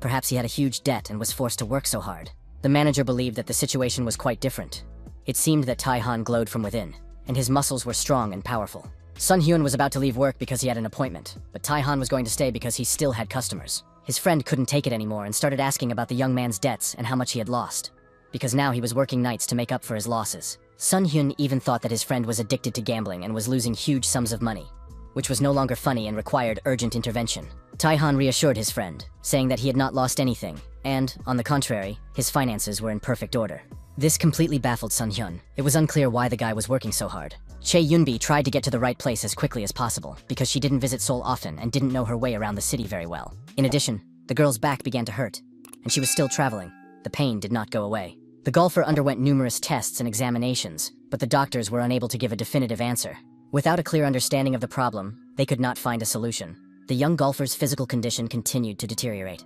Perhaps he had a huge debt and was forced to work so hard. The manager believed that the situation was quite different. It seemed that Taehan glowed from within, and his muscles were strong and powerful. Sun Hyun was about to leave work because he had an appointment, but Taehan was going to stay because he still had customers. His friend couldn't take it anymore and started asking about the young man's debts and how much he had lost, because now he was working nights to make up for his losses. Sun Hyun even thought that his friend was addicted to gambling and was losing huge sums of money. which was no longer funny and required urgent intervention. Taihan reassured his friend, saying that he had not lost anything, and, on the contrary, his finances were in perfect order. This completely baffled Sun Hyun. It was unclear why the guy was working so hard. Chae Yunbi tried to get to the right place as quickly as possible, because she didn't visit Seoul often and didn't know her way around the city very well. In addition, the girl's back began to hurt, and she was still traveling. The pain did not go away. The golfer underwent numerous tests and examinations, but the doctors were unable to give a definitive answer. Without a clear understanding of the problem, they could not find a solution. The young golfer's physical condition continued to deteriorate.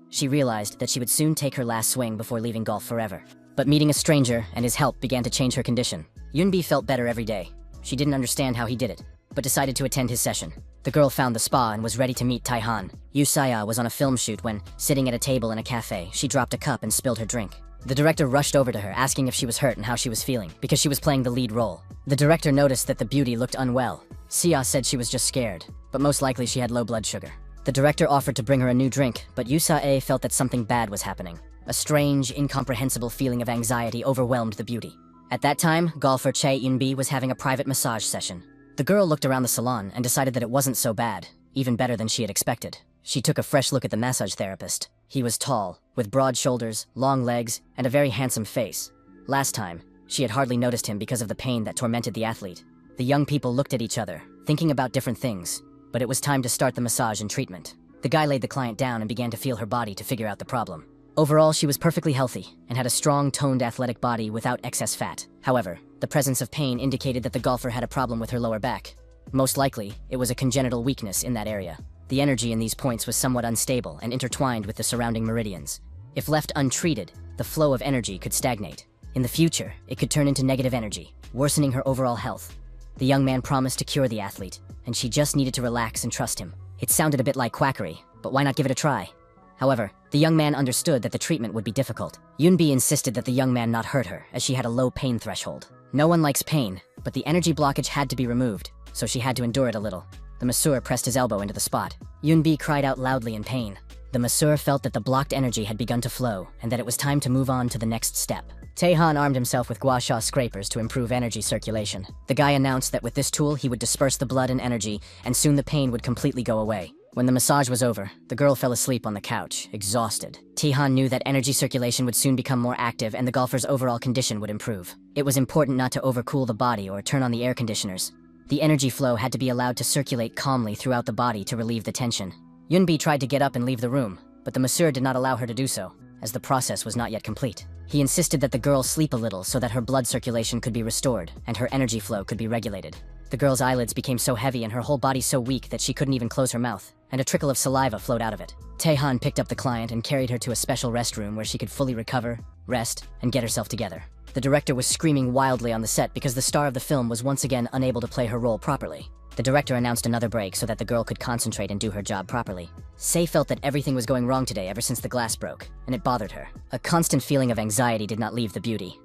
She realized that she would soon take her last swing before leaving golf forever. But meeting a stranger and his help began to change her condition. Yunbi felt better every day. She didn't understand how he did it, but decided to attend his session. The girl found the spa and was ready to meet Taihan. Yu Saya was on a film shoot when, sitting at a table in a cafe, she dropped a cup and spilled her drink. The director rushed over to her, asking if she was hurt and how she was feeling, because she was playing the lead role. The director noticed that the beauty looked unwell. Sia said she was just scared, but most likely she had low blood sugar. The director offered to bring her a new drink, but Yu Sae felt that something bad was happening. A strange, incomprehensible feeling of anxiety overwhelmed the beauty. At that time, golfer Chae Yunbi was having a private massage session. The girl looked around the salon and decided that it wasn't so bad, even better than she had expected. She took a fresh look at the massage therapist. He was tall, with broad shoulders, long legs, and a very handsome face. Last time, she had hardly noticed him because of the pain that tormented the athlete. The young people looked at each other, thinking about different things, but it was time to start the massage and treatment. The guy laid the client down and began to feel her body to figure out the problem. Overall, she was perfectly healthy and had a strong, toned athletic body without excess fat. However, the presence of pain indicated that the golfer had a problem with her lower back. Most likely, it was a congenital weakness in that area. The energy in these points was somewhat unstable and intertwined with the surrounding meridians. If left untreated, the flow of energy could stagnate. In the future, it could turn into negative energy, worsening her overall health. The young man promised to cure the athlete, and she just needed to relax and trust him. It sounded a bit like quackery, but why not give it a try? However, the young man understood that the treatment would be difficult. Yunbi insisted that the young man not hurt her, as she had a low pain threshold. No one likes pain, but the energy blockage had to be removed, so she had to endure it a little. The masseur pressed his elbow into the spot. Yunbi cried out loudly in pain. The masseur felt that the blocked energy had begun to flow, and that it was time to move on to the next step. Taehan armed himself with gua sha scrapers to improve energy circulation. The guy announced that with this tool he would disperse the blood and energy, and soon the pain would completely go away. When the massage was over, the girl fell asleep on the couch, exhausted. Taehan knew that energy circulation would soon become more active and the golfer's overall condition would improve. It was important not to overcool the body or turn on the air conditioners. The energy flow had to be allowed to circulate calmly throughout the body to relieve the tension. Yunbi tried to get up and leave the room, but the masseur did not allow her to do so, as the process was not yet complete. He insisted that the girl sleep a little so that her blood circulation could be restored and her energy flow could be regulated. The girl's eyelids became so heavy and her whole body so weak that she couldn't even close her mouth, and a trickle of saliva flowed out of it. Taehan picked up the client and carried her to a special restroom where she could fully recover, rest, and get herself together. The director was screaming wildly on the set because the star of the film was once again unable to play her role properly. The director announced another break so that the girl could concentrate and do her job properly. Sei felt that everything was going wrong today ever since the glass broke, and it bothered her. A constant feeling of anxiety did not leave the beauty.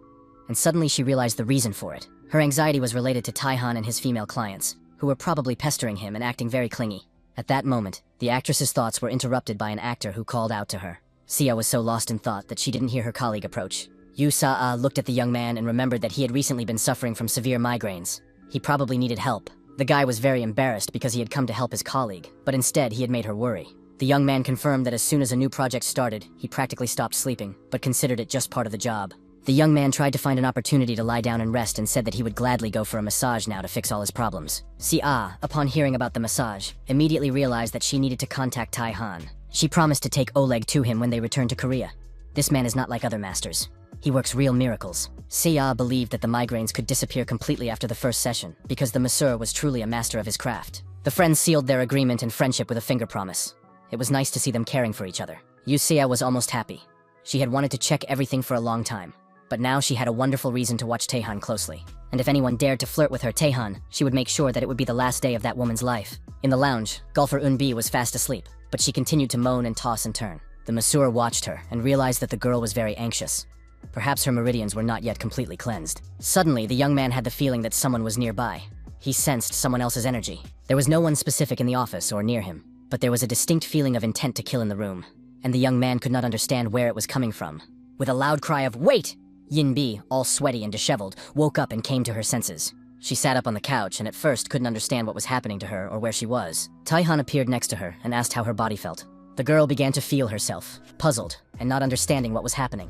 And suddenly she realized the reason for it. Her anxiety was related to Taihan and his female clients, who were probably pestering him and acting very clingy. At that moment, the actress's thoughts were interrupted by an actor who called out to her. Sia was so lost in thought that she didn't hear her colleague approach. Yu Sa looked at the young man and remembered that he had recently been suffering from severe migraines. He probably needed help. The guy was very embarrassed because he had come to help his colleague, but instead he had made her worry. The young man confirmed that as soon as a new project started, he practically stopped sleeping, but considered it just part of the job. The young man tried to find an opportunity to lie down and rest and said that he would gladly go for a massage now to fix all his problems. Sia, upon hearing about the massage, immediately realized that she needed to contact Taihan. She promised to take Oleg to him when they returned to Korea. This man is not like other masters. He works real miracles. Sia believed that the migraines could disappear completely after the first session, because the masseur was truly a master of his craft. The friends sealed their agreement and friendship with a finger promise. It was nice to see them caring for each other. Sia was almost happy. She had wanted to check everything for a long time. But now she had a wonderful reason to watch Taehan closely. And if anyone dared to flirt with her Taehan, she would make sure that it would be the last day of that woman's life. In the lounge, golfer Eunbi was fast asleep, but she continued to moan and toss and turn. The masseur watched her and realized that the girl was very anxious. Perhaps her meridians were not yet completely cleansed. Suddenly, the young man had the feeling that someone was nearby. He sensed someone else's energy. There was no one specific in the office or near him, but there was a distinct feeling of intent to kill in the room, and the young man could not understand where it was coming from. With a loud cry of, "Wait!" Yinbi, all sweaty and disheveled, woke up and came to her senses. She sat up on the couch and at first couldn't understand what was happening to her or where she was. Taihan appeared next to her and asked how her body felt. The girl began to feel herself, puzzled and not understanding what was happening.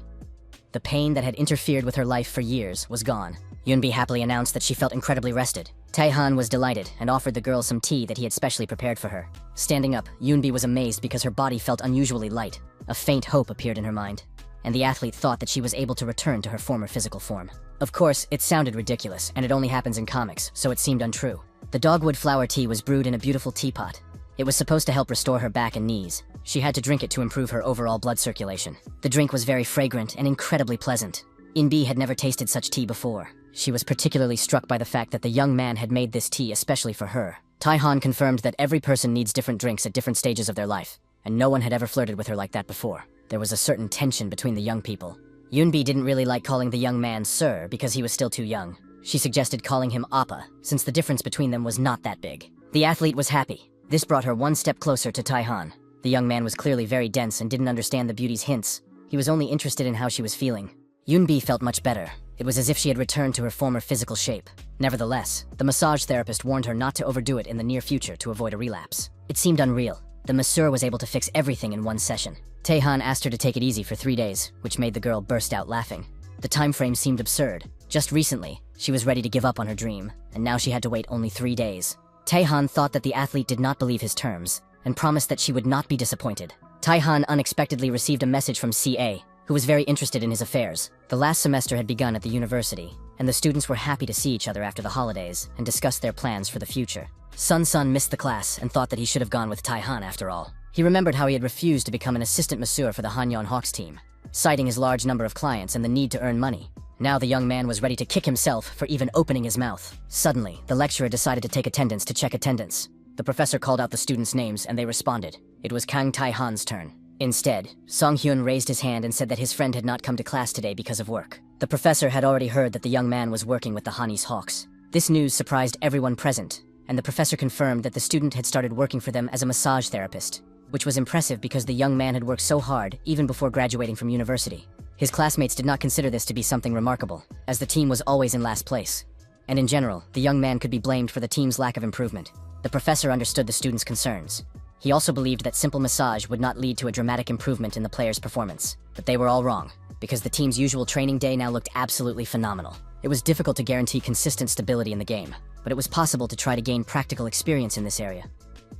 The pain that had interfered with her life for years was gone. Yunbi happily announced that she felt incredibly rested. Taihan was delighted and offered the girl some tea that he had specially prepared for her. Standing up, Yunbi was amazed because her body felt unusually light. A faint hope appeared in her mind, and the athlete thought that she was able to return to her former physical form. Of course, it sounded ridiculous, and it only happens in comics, so it seemed untrue. The dogwood flower tea was brewed in a beautiful teapot. It was supposed to help restore her back and knees. She had to drink it to improve her overall blood circulation. The drink was very fragrant and incredibly pleasant. Inbi had never tasted such tea before. She was particularly struck by the fact that the young man had made this tea especially for her. Taihan confirmed that every person needs different drinks at different stages of their life, and no one had ever flirted with her like that before. There was a certain tension between the young people. Yunbi didn't really like calling the young man Sir because he was still too young. She suggested calling him Appa, since the difference between them was not that big. The athlete was happy. This brought her one step closer to Taihan. The young man was clearly very dense and didn't understand the beauty's hints. He was only interested in how she was feeling. Yunbi felt much better. It was as if she had returned to her former physical shape. Nevertheless, the massage therapist warned her not to overdo it in the near future to avoid a relapse. It seemed unreal. The masseur was able to fix everything in one session. Taihan asked her to take it easy for 3 days, which made the girl burst out laughing. The time frame seemed absurd. Just recently, she was ready to give up on her dream, and now she had to wait only 3 days. Taihan thought that the athlete did not believe his terms, and promised that she would not be disappointed. Taihan unexpectedly received a message from CA, who was very interested in his affairs. The last semester had begun at the university, and the students were happy to see each other after the holidays and discuss their plans for the future. Sun missed the class and thought that he should have gone with Taihan after all. He remembered how he had refused to become an assistant masseur for the Hanyon Hawks team, citing his large number of clients and the need to earn money. Now the young man was ready to kick himself for even opening his mouth. Suddenly, the lecturer decided to take attendance to check attendance. The professor called out the students' names and they responded. It was Kang Taihan's turn. Instead, Song-hyun raised his hand and said that his friend had not come to class today because of work. The professor had already heard that the young man was working with the Hanese Hawks. This news surprised everyone present, and the professor confirmed that the student had started working for them as a massage therapist, which was impressive because the young man had worked so hard even before graduating from university. His classmates did not consider this to be something remarkable, as the team was always in last place. And in general, the young man could be blamed for the team's lack of improvement. The professor understood the students' concerns. He also believed that simple massage would not lead to a dramatic improvement in the player's performance. But they were all wrong, because the team's usual training day now looked absolutely phenomenal. It was difficult to guarantee consistent stability in the game, but it was possible to try to gain practical experience in this area.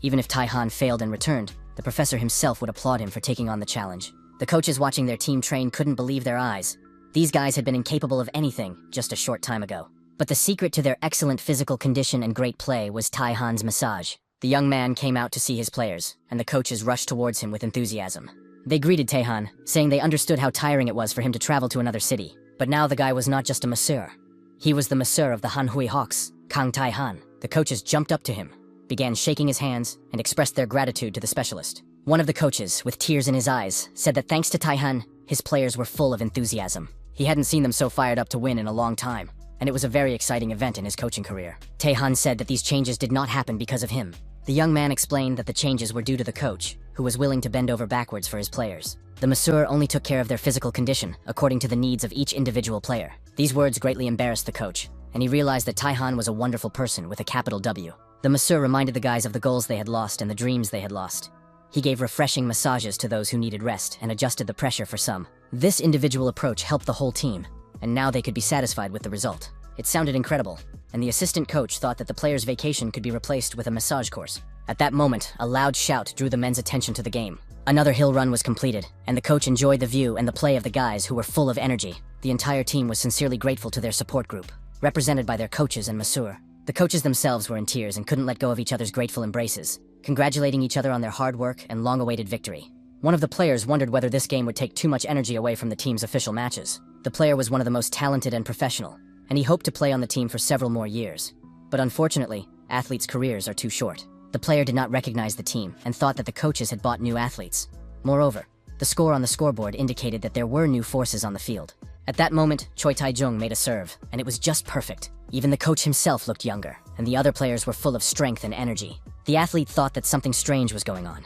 Even if Taihan failed and returned, the professor himself would applaud him for taking on the challenge. The coaches watching their team train couldn't believe their eyes. These guys had been incapable of anything just a short time ago. But the secret to their excellent physical condition and great play was Taihan's massage. The young man came out to see his players, and the coaches rushed towards him with enthusiasm. They greeted Taihan, saying they understood how tiring it was for him to travel to another city. But now the guy was not just a masseur. He was the masseur of the Hanhui Hawks, Kang Taihan. The coaches jumped up to him, began shaking his hands, and expressed their gratitude to the specialist. One of the coaches, with tears in his eyes, said that thanks to Taihan, his players were full of enthusiasm. He hadn't seen them so fired up to win in a long time, and it was a very exciting event in his coaching career. Taihan said that these changes did not happen because of him. The young man explained that the changes were due to the coach, who was willing to bend over backwards for his players. The masseur only took care of their physical condition, according to the needs of each individual player. These words greatly embarrassed the coach, and he realized that Taihan was a wonderful person with a capital W. The masseur reminded the guys of the goals they had lost and the dreams they had lost. He gave refreshing massages to those who needed rest and adjusted the pressure for some. This individual approach helped the whole team, and now they could be satisfied with the result. It sounded incredible, and the assistant coach thought that the player's vacation could be replaced with a massage course. At that moment, a loud shout drew the men's attention to the game. Another hill run was completed, and the coach enjoyed the view and the play of the guys who were full of energy. The entire team was sincerely grateful to their support group, represented by their coaches and masseur. The coaches themselves were in tears and couldn't let go of each other's grateful embraces, congratulating each other on their hard work and long-awaited victory. One of the players wondered whether this game would take too much energy away from the team's official matches. The player was one of the most talented and professional, and he hoped to play on the team for several more years. But unfortunately, athletes' careers are too short. The player did not recognize the team and thought that the coaches had bought new athletes. Moreover, the score on the scoreboard indicated that there were new forces on the field. At that moment, Choi Tae-jung made a serve, and it was just perfect. Even the coach himself looked younger, and the other players were full of strength and energy. The athlete thought that something strange was going on.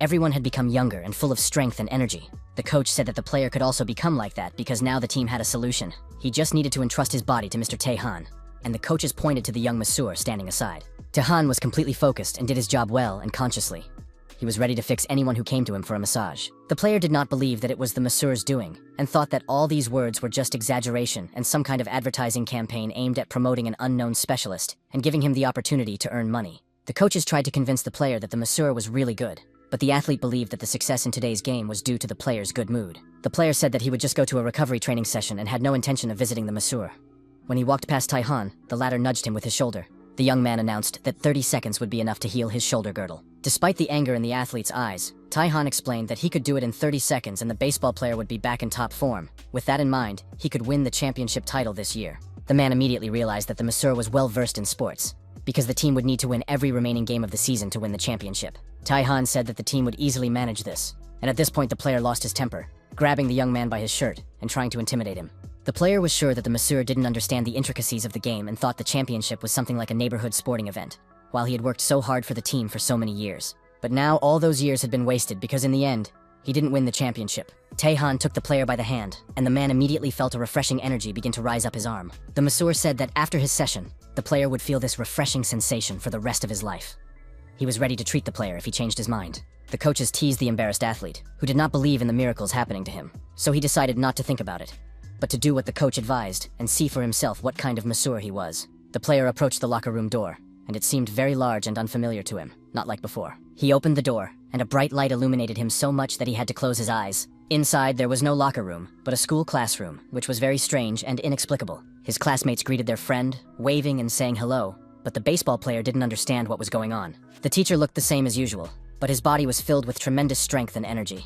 Everyone had become younger and full of strength and energy. The coach said that the player could also become like that because now the team had a solution. He just needed to entrust his body to Mr. Taehan. and the coaches pointed to the young masseur standing aside. Taehan was completely focused and did his job well and consciously. He was ready to fix anyone who came to him for a massage. The player did not believe that it was the masseur's doing, and thought that all these words were just exaggeration and some kind of advertising campaign aimed at promoting an unknown specialist and giving him the opportunity to earn money. The coaches tried to convince the player that the masseur was really good, but the athlete believed that the success in today's game was due to the player's good mood. The player said that he would just go to a recovery training session and had no intention of visiting the masseur. When he walked past Taehan, the latter nudged him with his shoulder. The young man announced that 30 seconds would be enough to heal his shoulder girdle. Despite the anger in the athlete's eyes, Taehan explained that he could do it in 30 seconds and the baseball player would be back in top form. With that in mind, he could win the championship title this year. The man immediately realized that the masseur was well versed in sports, because the team would need to win every remaining game of the season to win the championship. Taehan said that the team would easily manage this, and at this point the player lost his temper, grabbing the young man by his shirt and trying to intimidate him. The player was sure that the masseur didn't understand the intricacies of the game and thought the championship was something like a neighborhood sporting event, while he had worked so hard for the team for so many years. But now all those years had been wasted because in the end, he didn't win the championship. Taehan took the player by the hand, and the man immediately felt a refreshing energy begin to rise up his arm. The masseur said that after his session, the player would feel this refreshing sensation for the rest of his life. He was ready to treat the player if he changed his mind. The coaches teased the embarrassed athlete, who did not believe in the miracles happening to him, so he decided not to think about it, but to do what the coach advised and see for himself what kind of masseur he was. The player approached the locker room door, and it seemed very large and unfamiliar to him, not like before. He opened the door, and a bright light illuminated him so much that he had to close his eyes. Inside, there was no locker room, but a school classroom, which was very strange and inexplicable. His classmates greeted their friend, waving and saying hello, but the baseball player didn't understand what was going on. The teacher looked the same as usual, but his body was filled with tremendous strength and energy.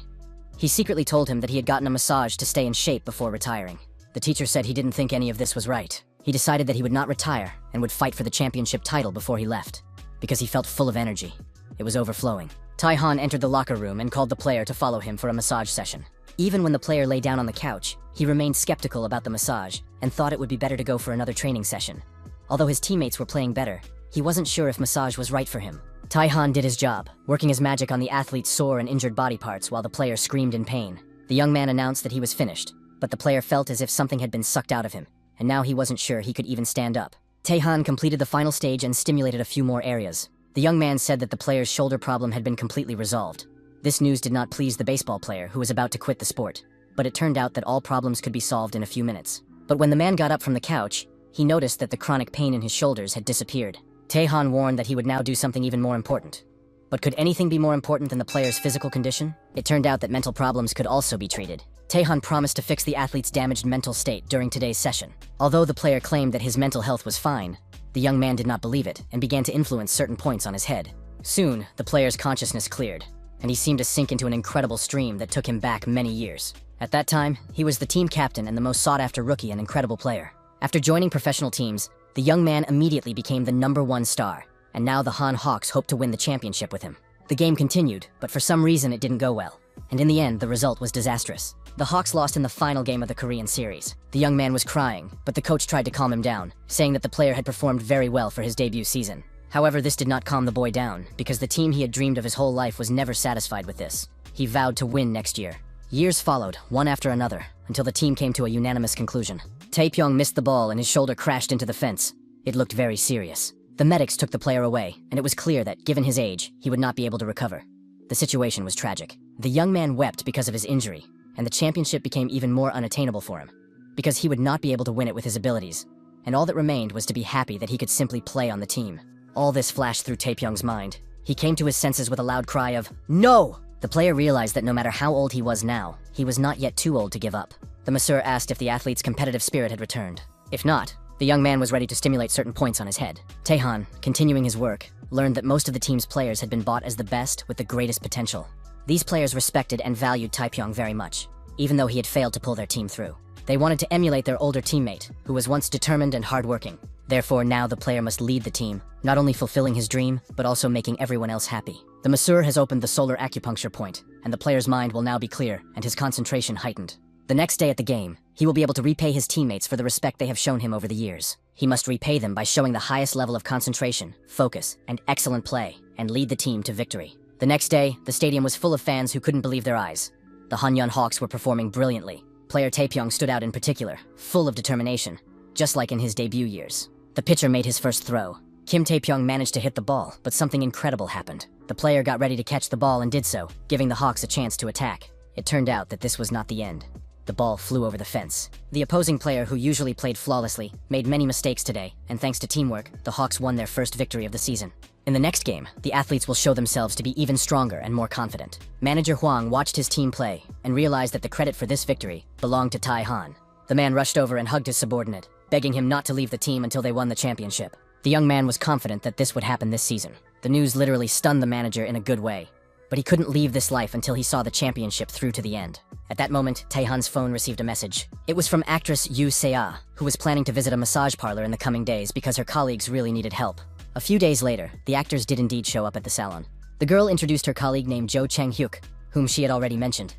He secretly told him that he had gotten a massage to stay in shape before retiring. The teacher said he didn't think any of this was right. He decided that he would not retire and would fight for the championship title before he left, because he felt full of energy. It was overflowing. Taehan entered the locker room and called the player to follow him for a massage session. Even when the player lay down on the couch, he remained skeptical about the massage and thought it would be better to go for another training session. Although his teammates were playing better, he wasn't sure if massage was right for him. Taehan did his job, working his magic on the athlete's sore and injured body parts while the player screamed in pain. The young man announced that he was finished, but the player felt as if something had been sucked out of him, and now he wasn't sure he could even stand up. Taehan completed the final stage and stimulated a few more areas. The young man said that the player's shoulder problem had been completely resolved. This news did not please the baseball player, who was about to quit the sport, but it turned out that all problems could be solved in a few minutes. But when the man got up from the couch, he noticed that the chronic pain in his shoulders had disappeared. Taehan warned that he would now do something even more important. But could anything be more important than the player's physical condition? It turned out that mental problems could also be treated. Taehan promised to fix the athlete's damaged mental state during today's session. Although the player claimed that his mental health was fine, the young man did not believe it and began to influence certain points on his head. Soon, the player's consciousness cleared, and he seemed to sink into an incredible stream that took him back many years. At that time, he was the team captain and the most sought-after rookie and incredible player. After joining professional teams, the young man immediately became the #1 star, and now the Han Hawks hoped to win the championship with him. The game continued, but for some reason it didn't go well, and in the end, the result was disastrous. The Hawks lost in the final game of the Korean series. The young man was crying, but the coach tried to calm him down, saying that the player had performed very well for his debut season. However, this did not calm the boy down, because the team he had dreamed of his whole life was never satisfied with this. He vowed to win next year. Years followed, one after another, until the team came to a unanimous conclusion. Taepyeong missed the ball and his shoulder crashed into the fence. It looked very serious. The medics took the player away, and it was clear that, given his age, he would not be able to recover. The situation was tragic. The young man wept because of his injury, and the championship became even more unattainable for him, because he would not be able to win it with his abilities, and all that remained was to be happy that he could simply play on the team. All this flashed through Taepyeong's mind. He came to his senses with a loud cry of, "No!" The player realized that no matter how old he was now, he was not yet too old to give up. The masseur asked if the athlete's competitive spirit had returned. If not, the young man was ready to stimulate certain points on his head. Taehan, continuing his work, learned that most of the team's players had been bought as the best with the greatest potential. These players respected and valued Taepyeong very much, even though he had failed to pull their team through. They wanted to emulate their older teammate, who was once determined and hardworking. Therefore, now the player must lead the team, not only fulfilling his dream, but also making everyone else happy. The masseur has opened the solar acupuncture point, and the player's mind will now be clear and his concentration heightened. The next day at the game, he will be able to repay his teammates for the respect they have shown him over the years. He must repay them by showing the highest level of concentration, focus, and excellent play, and lead the team to victory. The next day, the stadium was full of fans who couldn't believe their eyes. The Hanyun Hawks were performing brilliantly. Player Taepyeong stood out in particular, full of determination, just like in his debut years. The pitcher made his first throw. Kim Tae-pyong managed to hit the ball, but something incredible happened. The player got ready to catch the ball and did so, giving the Hawks a chance to attack. It turned out that this was not the end. The ball flew over the fence. The opposing player, who usually played flawlessly, made many mistakes today, and thanks to teamwork, the Hawks won their first victory of the season. In the next game, the athletes will show themselves to be even stronger and more confident. Manager Huang watched his team play and realized that the credit for this victory belonged to Tai Han. The man rushed over and hugged his subordinate, begging him not to leave the team until they won the championship. The young man was confident that this would happen this season. The news literally stunned the manager in a good way. But he couldn't leave this life until he saw the championship through to the end. At that moment, Taehan's phone received a message. It was from actress Yoo Se-ah, who was planning to visit a massage parlor in the coming days because her colleagues really needed help. A few days later, the actors did indeed show up at the salon. The girl introduced her colleague named Jo Chang-hyuk, whom she had already mentioned.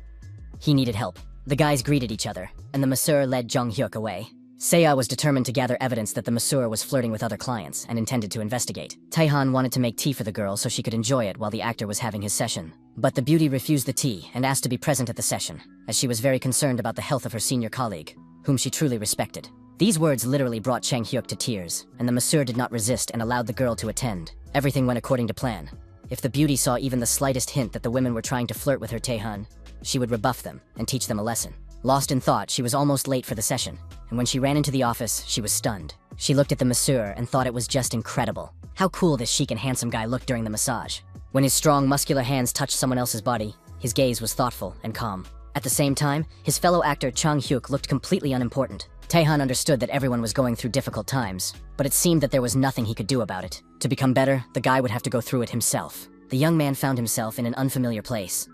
He needed help. The guys greeted each other, and the masseur led Jong-hyuk away. Se-ah was determined to gather evidence that the masseur was flirting with other clients and intended to investigate. Taehan wanted to make tea for the girl so she could enjoy it while the actor was having his session. But the beauty refused the tea and asked to be present at the session, as she was very concerned about the health of her senior colleague, whom she truly respected. These words literally brought Chang-hyuk to tears, and the masseur did not resist and allowed the girl to attend. Everything went according to plan. If the beauty saw even the slightest hint that the women were trying to flirt with her Taehan, she would rebuff them and teach them a lesson. Lost in thought, she was almost late for the session, and when she ran into the office, she was stunned. She looked at the masseur and thought it was just incredible. How cool this chic and handsome guy looked during the massage. When his strong, muscular hands touched someone else's body, his gaze was thoughtful and calm. At the same time, his fellow actor Chang-hyuk looked completely unimportant. Taehan understood that everyone was going through difficult times, but it seemed that there was nothing he could do about it. To become better, the guy would have to go through it himself. The young man found himself in an unfamiliar place.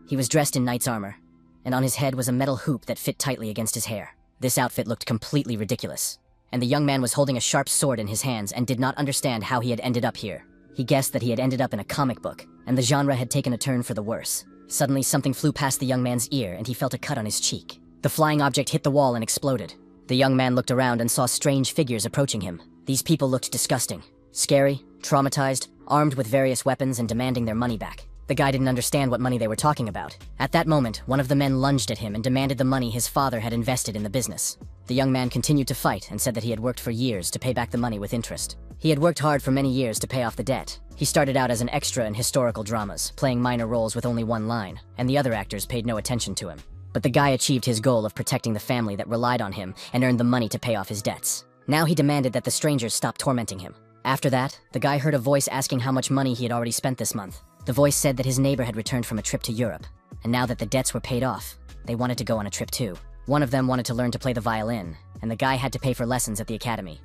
He was dressed in knight's armor, and on his head was a metal hoop that fit tightly against his hair. This outfit looked completely ridiculous, and the young man was holding a sharp sword in his hands and did not understand how he had ended up here. He guessed that he had ended up in a comic book, and the genre had taken a turn for the worse. Suddenly, something flew past the young man's ear, and he felt a cut on his cheek. The flying object hit the wall and exploded. The young man looked around and saw strange figures approaching him. These people looked disgusting, scary, traumatized, armed with various weapons and demanding their money back. The guy didn't understand what money they were talking about. At that moment, one of the men lunged at him and demanded the money his father had invested in the business. The young man continued to fight and said that he had worked for years to pay back the money with interest. He had worked hard for many years to pay off the debt. He started out as an extra in historical dramas, playing minor roles with only one line, and the other actors paid no attention to him. But the guy achieved his goal of protecting the family that relied on him and earned the money to pay off his debts. Now he demanded that the strangers stop tormenting him. After that, the guy heard a voice asking how much money he had already spent this month. The voice said that his neighbor had returned from a trip to Europe, and now that the debts were paid off, they wanted to go on a trip too. One of them wanted to learn to play the violin, and the guy had to pay for lessons at the academy,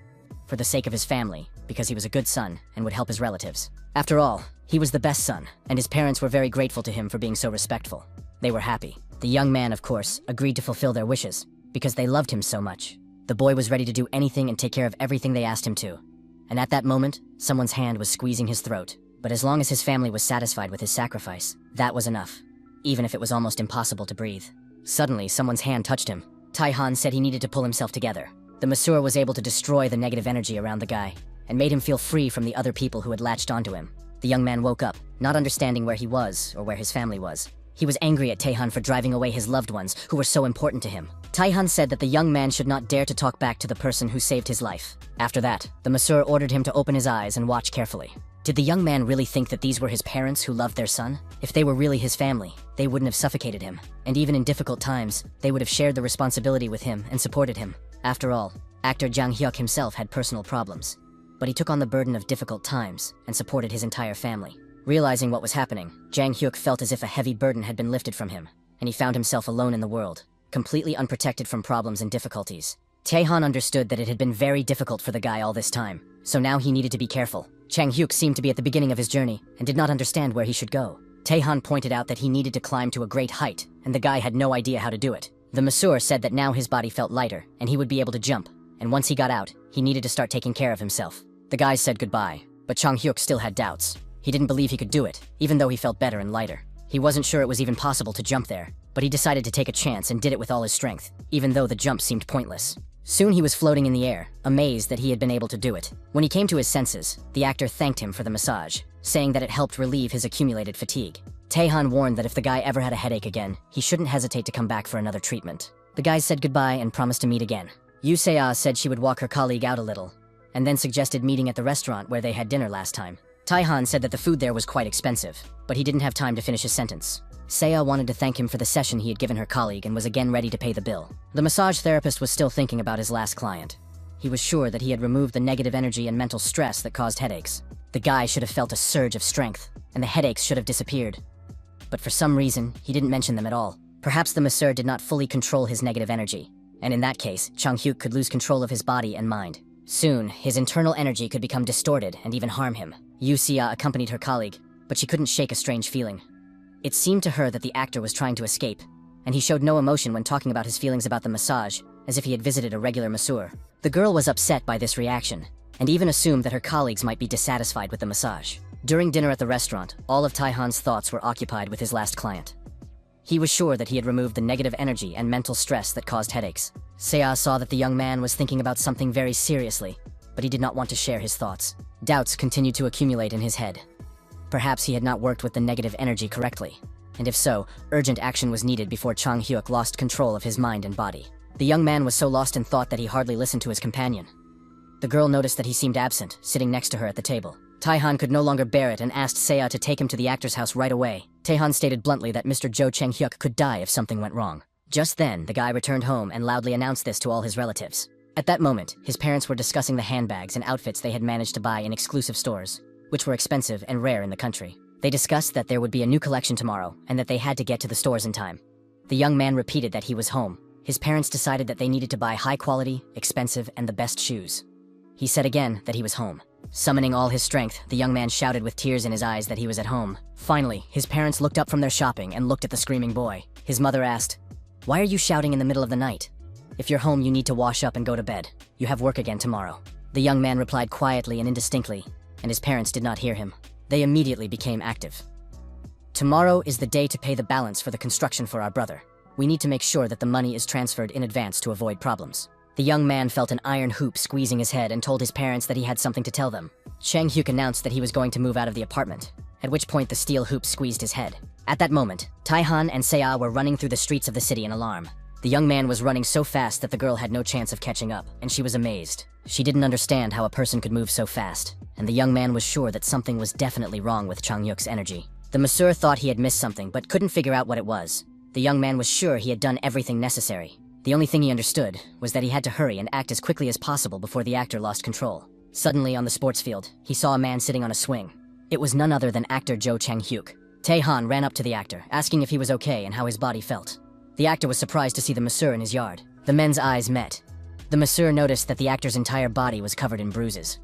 for the sake of his family, because he was a good son and would help his relatives. After all, he was the best son, and his parents were very grateful to him for being so respectful. They were happy. The young man, of course, agreed to fulfill their wishes, because they loved him so much. The boy was ready to do anything and take care of everything they asked him to. And at that moment, someone's hand was squeezing his throat. But as long as his family was satisfied with his sacrifice, that was enough, even if it was almost impossible to breathe. Suddenly, someone's hand touched him. Taehan said he needed to pull himself together. The masseur was able to destroy the negative energy around the guy, and made him feel free from the other people who had latched onto him. The young man woke up, not understanding where he was or where his family was. He was angry at Taehan for driving away his loved ones, who were so important to him. Taehan said that the young man should not dare to talk back to the person who saved his life. After that, the masseur ordered him to open his eyes and watch carefully. Did the young man really think that these were his parents who loved their son? If they were really his family, they wouldn't have suffocated him. And even in difficult times, they would have shared the responsibility with him and supported him. After all, actor Jang Hyuk himself had personal problems. But he took on the burden of difficult times and supported his entire family. Realizing what was happening, Jang Hyuk felt as if a heavy burden had been lifted from him, and he found himself alone in the world, completely unprotected from problems and difficulties. Taehan understood that it had been very difficult for the guy all this time, so now he needed to be careful. Jang Hyuk seemed to be at the beginning of his journey and did not understand where he should go. Taehan pointed out that he needed to climb to a great height, and the guy had no idea how to do it. The masseur said that now his body felt lighter, and he would be able to jump, and once he got out, he needed to start taking care of himself. The guys said goodbye, but Jang Hyuk still had doubts. He didn't believe he could do it, even though he felt better and lighter. He wasn't sure it was even possible to jump there, but he decided to take a chance and did it with all his strength, even though the jump seemed pointless. Soon he was floating in the air, amazed that he had been able to do it. When he came to his senses, the actor thanked him for the massage, saying that it helped relieve his accumulated fatigue. Taehan warned that if the guy ever had a headache again, he shouldn't hesitate to come back for another treatment. The guys said goodbye and promised to meet again. Yoo Se-ah said she would walk her colleague out a little, and then suggested meeting at the restaurant where they had dinner last time. Taihan said that the food there was quite expensive, but he didn't have time to finish his sentence. Seiya wanted to thank him for the session he had given her colleague and was again ready to pay the bill. The massage therapist was still thinking about his last client. He was sure that he had removed the negative energy and mental stress that caused headaches. The guy should have felt a surge of strength, and the headaches should have disappeared. But for some reason, he didn't mention them at all. Perhaps the masseur did not fully control his negative energy, and in that case, Chang-hyuk could lose control of his body and mind. Soon, his internal energy could become distorted and even harm him. Yusia accompanied her colleague, but she couldn't shake a strange feeling. It seemed to her that the actor was trying to escape, and he showed no emotion when talking about his feelings about the massage, as if he had visited a regular masseur. The girl was upset by this reaction, and even assumed that her colleagues might be dissatisfied with the massage. During dinner at the restaurant, all of Taihan's thoughts were occupied with his last client. He was sure that he had removed the negative energy and mental stress that caused headaches. Seiya saw that the young man was thinking about something very seriously, but he did not want to share his thoughts. Doubts continued to accumulate in his head. Perhaps he had not worked with the negative energy correctly, and if so, urgent action was needed before Chang-hyuk lost control of his mind and body. The young man was so lost in thought that he hardly listened to his companion. The girl noticed that he seemed absent, sitting next to her at the table. Taihan could no longer bear it and asked Seiya to take him to the actor's house right away. Taihan stated bluntly that Mr. Jo Chang-hyuk could die if something went wrong. Just then, the guy returned home and loudly announced this to all his relatives. At that moment, his parents were discussing the handbags and outfits they had managed to buy in exclusive stores, which were expensive and rare in the country. They discussed that there would be a new collection tomorrow and that they had to get to the stores in time. The young man repeated that he was home. His parents decided that they needed to buy high quality, expensive, and the best shoes. He said again that he was home. Summoning all his strength, the young man shouted with tears in his eyes that he was at home. Finally, his parents looked up from their shopping and looked at the screaming boy. His mother asked, "Why are you shouting in the middle of the night? If you're home, you need to wash up and go to bed. You have work again tomorrow." The young man replied quietly and indistinctly, and his parents did not hear him. They immediately became active. "Tomorrow is the day to pay the balance for the construction for our brother. We need to make sure that the money is transferred in advance to avoid problems." The young man felt an iron hoop squeezing his head and told his parents that he had something to tell them. Chang-hyuk announced that he was going to move out of the apartment, at which point the steel hoop squeezed his head. At that moment, Taihan and Seiya were running through the streets of the city in alarm. The young man was running so fast that the girl had no chance of catching up, and she was amazed. She didn't understand how a person could move so fast, and the young man was sure that something was definitely wrong with Chang-hyuk's energy. The masseur thought he had missed something, but couldn't figure out what it was. The young man was sure he had done everything necessary. The only thing he understood was that he had to hurry and act as quickly as possible before the actor lost control. Suddenly, on the sports field, he saw a man sitting on a swing. It was none other than actor Jo Chang-hyuk. Taehan ran up to the actor, asking if he was okay and how his body felt. The actor was surprised to see the masseur in his yard. The men's eyes met. The masseur noticed that the actor's entire body was covered in bruises.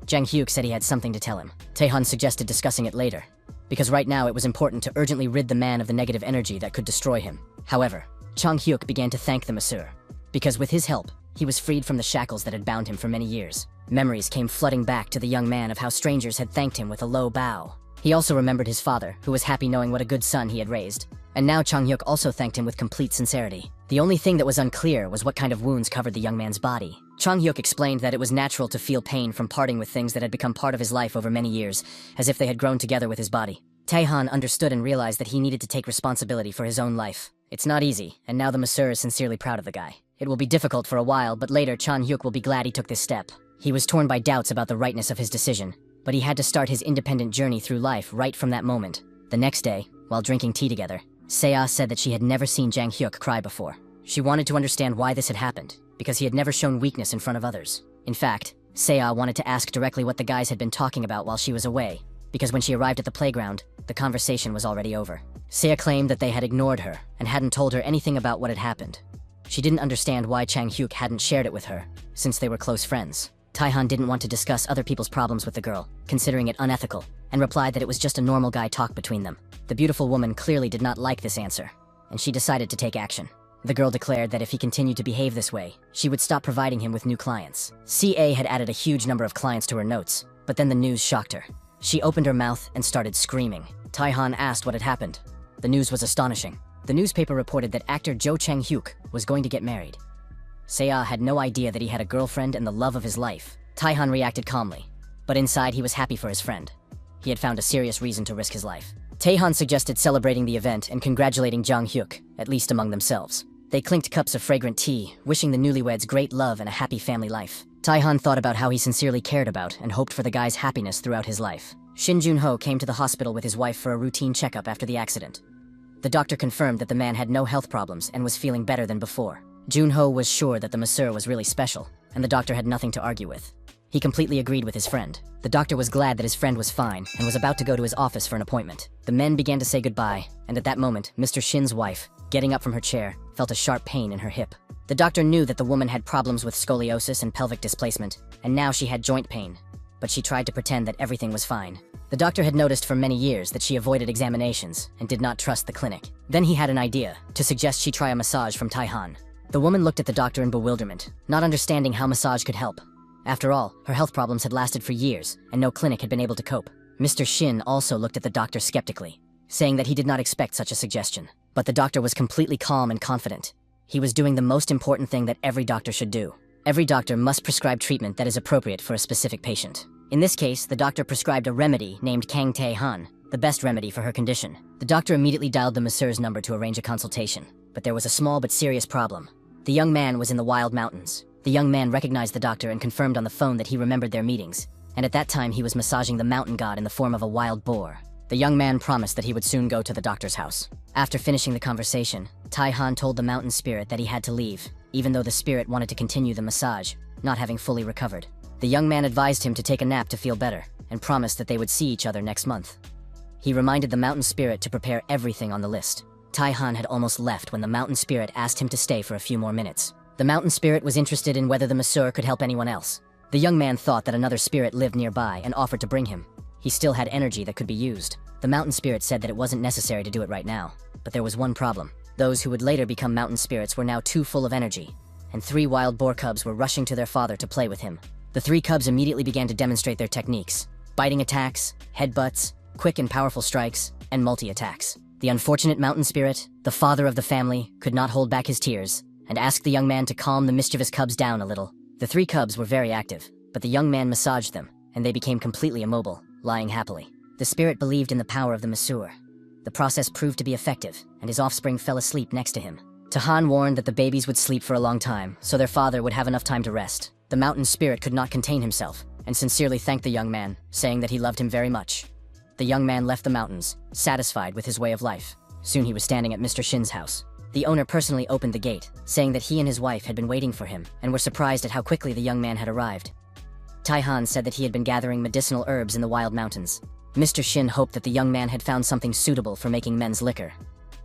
Chang-hyuk said he had something to tell him. Taehan suggested discussing it later, because right now it was important to urgently rid the man of the negative energy that could destroy him. However, Chang-hyuk began to thank the masseur, because with his help, he was freed from the shackles that had bound him for many years. Memories came flooding back to the young man of how strangers had thanked him with a low bow. He also remembered his father, who was happy knowing what a good son he had raised. And now Chang-hyuk also thanked him with complete sincerity. The only thing that was unclear was what kind of wounds covered the young man's body. Chang-hyuk explained that it was natural to feel pain from parting with things that had become part of his life over many years, as if they had grown together with his body. Taehan understood and realized that he needed to take responsibility for his own life. It's not easy, and now the masseur is sincerely proud of the guy. It will be difficult for a while, but later Chang-hyuk will be glad he took this step. He was torn by doubts about the rightness of his decision, but he had to start his independent journey through life right from that moment. The next day, while drinking tea together, Seiya said that she had never seen Chang-hyuk cry before. She wanted to understand why this had happened, because he had never shown weakness in front of others. In fact, Seiya wanted to ask directly what the guys had been talking about while she was away, because when she arrived at the playground, the conversation was already over. Seiya claimed that they had ignored her and hadn't told her anything about what had happened. She didn't understand why Chang-hyuk hadn't shared it with her, since they were close friends. Taehan didn't want to discuss other people's problems with the girl, considering it unethical, and replied that it was just a normal guy talk between them. The beautiful woman clearly did not like this answer, and she decided to take action. The girl declared that if he continued to behave this way, she would stop providing him with new clients. CA had added a huge number of clients to her notes, but then the news shocked her. She opened her mouth and started screaming. Taehan asked what had happened. The news was astonishing. The newspaper reported that actor Jo Chang-hyuk was going to get married. Seiya had no idea that he had a girlfriend and the love of his life. Taehan reacted calmly, but inside he was happy for his friend. He had found a serious reason to risk his life. Taehan suggested celebrating the event and congratulating Chang-hyuk, at least among themselves. They clinked cups of fragrant tea, wishing the newlyweds great love and a happy family life. Taehan thought about how he sincerely cared about and hoped for the guy's happiness throughout his life. Shin Junho came to the hospital with his wife for a routine checkup after the accident. The doctor confirmed that the man had no health problems and was feeling better than before. Junho was sure that the masseur was really special, and the doctor had nothing to argue with. He completely agreed with his friend. The doctor was glad that his friend was fine and was about to go to his office for an appointment. The men began to say goodbye, and at that moment, Mr. Shin's wife, getting up from her chair, felt a sharp pain in her hip. The doctor knew that the woman had problems with scoliosis and pelvic displacement, and now she had joint pain, but she tried to pretend that everything was fine. The doctor had noticed for many years that she avoided examinations and did not trust the clinic. Then he had an idea, to suggest she try a massage from Taehan. The woman looked at the doctor in bewilderment, not understanding how massage could help. After all, her health problems had lasted for years, and no clinic had been able to cope. Mr. Shin also looked at the doctor skeptically, saying that he did not expect such a suggestion. But the doctor was completely calm and confident. He was doing the most important thing that every doctor should do. Every doctor must prescribe treatment that is appropriate for a specific patient. In this case, the doctor prescribed a remedy named Kang Tae-han, the best remedy for her condition. The doctor immediately dialed the masseur's number to arrange a consultation. But there was a small but serious problem. The young man was in the wild mountains. The young man recognized the doctor and confirmed on the phone that he remembered their meetings. And at that time, he was massaging the mountain god in the form of a wild boar. The young man promised that he would soon go to the doctor's house. After finishing the conversation, Taehan told the mountain spirit that he had to leave, even though the spirit wanted to continue the massage, not having fully recovered. The young man advised him to take a nap to feel better, and promised that they would see each other next month. He reminded the mountain spirit to prepare everything on the list. Taehan had almost left when the mountain spirit asked him to stay for a few more minutes. The mountain spirit was interested in whether the masseur could help anyone else. The young man thought that another spirit lived nearby and offered to bring him. He still had energy that could be used. The mountain spirit said that it wasn't necessary to do it right now, but there was one problem. Those who would later become mountain spirits were now too full of energy, and 3 wild boar cubs were rushing to their father to play with him. The 3 cubs immediately began to demonstrate their techniques: biting attacks, headbutts, quick and powerful strikes, and multi-attacks. The unfortunate mountain spirit, the father of the family, could not hold back his tears, and asked the young man to calm the mischievous cubs down a little. The 3 cubs were very active, but the young man massaged them, and they became completely immobile, lying happily. The spirit believed in the power of the masseur. The process proved to be effective, and his offspring fell asleep next to him. Taehan warned that the babies would sleep for a long time, so their father would have enough time to rest. The mountain spirit could not contain himself, and sincerely thanked the young man, saying that he loved him very much. The young man left the mountains, satisfied with his way of life. Soon he was standing at Mr. Shin's house. The owner personally opened the gate, saying that he and his wife had been waiting for him, and were surprised at how quickly the young man had arrived. Taehan said that he had been gathering medicinal herbs in the wild mountains. Mr. Shin hoped that the young man had found something suitable for making men's liquor.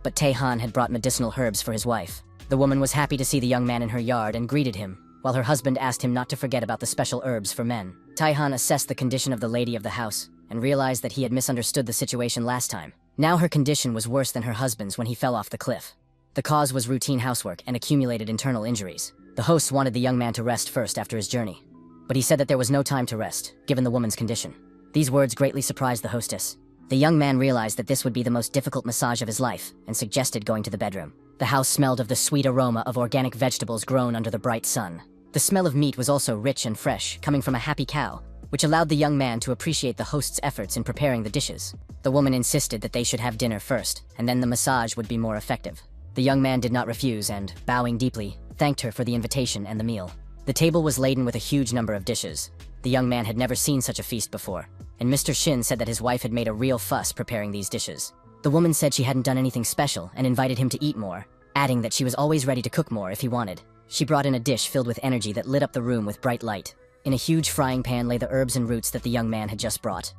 But Taehan had brought medicinal herbs for his wife. The woman was happy to see the young man in her yard and greeted him, while her husband asked him not to forget about the special herbs for men. Taehan assessed the condition of the lady of the house, and realized that he had misunderstood the situation last time. Now her condition was worse than her husband's when he fell off the cliff. The cause was routine housework and accumulated internal injuries. The hosts wanted the young man to rest first after his journey, but he said that there was no time to rest, given the woman's condition. These words greatly surprised the hostess. The young man realized that this would be the most difficult massage of his life, and suggested going to the bedroom. The house smelled of the sweet aroma of organic vegetables grown under the bright sun. The smell of meat was also rich and fresh, coming from a happy cow, which allowed the young man to appreciate the host's efforts in preparing the dishes. The woman insisted that they should have dinner first, and then the massage would be more effective. The young man did not refuse and, bowing deeply, thanked her for the invitation and the meal. The table was laden with a huge number of dishes. The young man had never seen such a feast before, and Mr. Shin said that his wife had made a real fuss preparing these dishes. The woman said she hadn't done anything special and invited him to eat more, adding that she was always ready to cook more if he wanted. She brought in a dish filled with energy that lit up the room with bright light. In a huge frying pan lay the herbs and roots that the young man had just brought.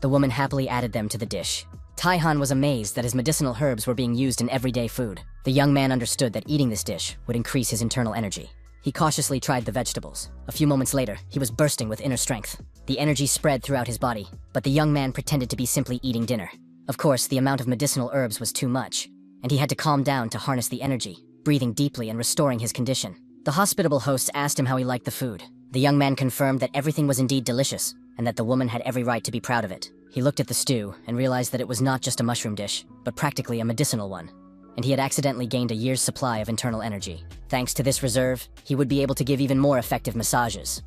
The woman happily added them to the dish. Taehan was amazed that his medicinal herbs were being used in everyday food. The young man understood that eating this dish would increase his internal energy. He cautiously tried the vegetables. A few moments later, he was bursting with inner strength. The energy spread throughout his body, but the young man pretended to be simply eating dinner. Of course, the amount of medicinal herbs was too much, and he had to calm down to harness the energy, breathing deeply and restoring his condition. The hospitable hosts asked him how he liked the food. The young man confirmed that everything was indeed delicious, and that the woman had every right to be proud of it. He looked at the stew and realized that it was not just a mushroom dish, but practically a medicinal one, and he had accidentally gained a year's supply of internal energy. Thanks to this reserve, he would be able to give even more effective massages.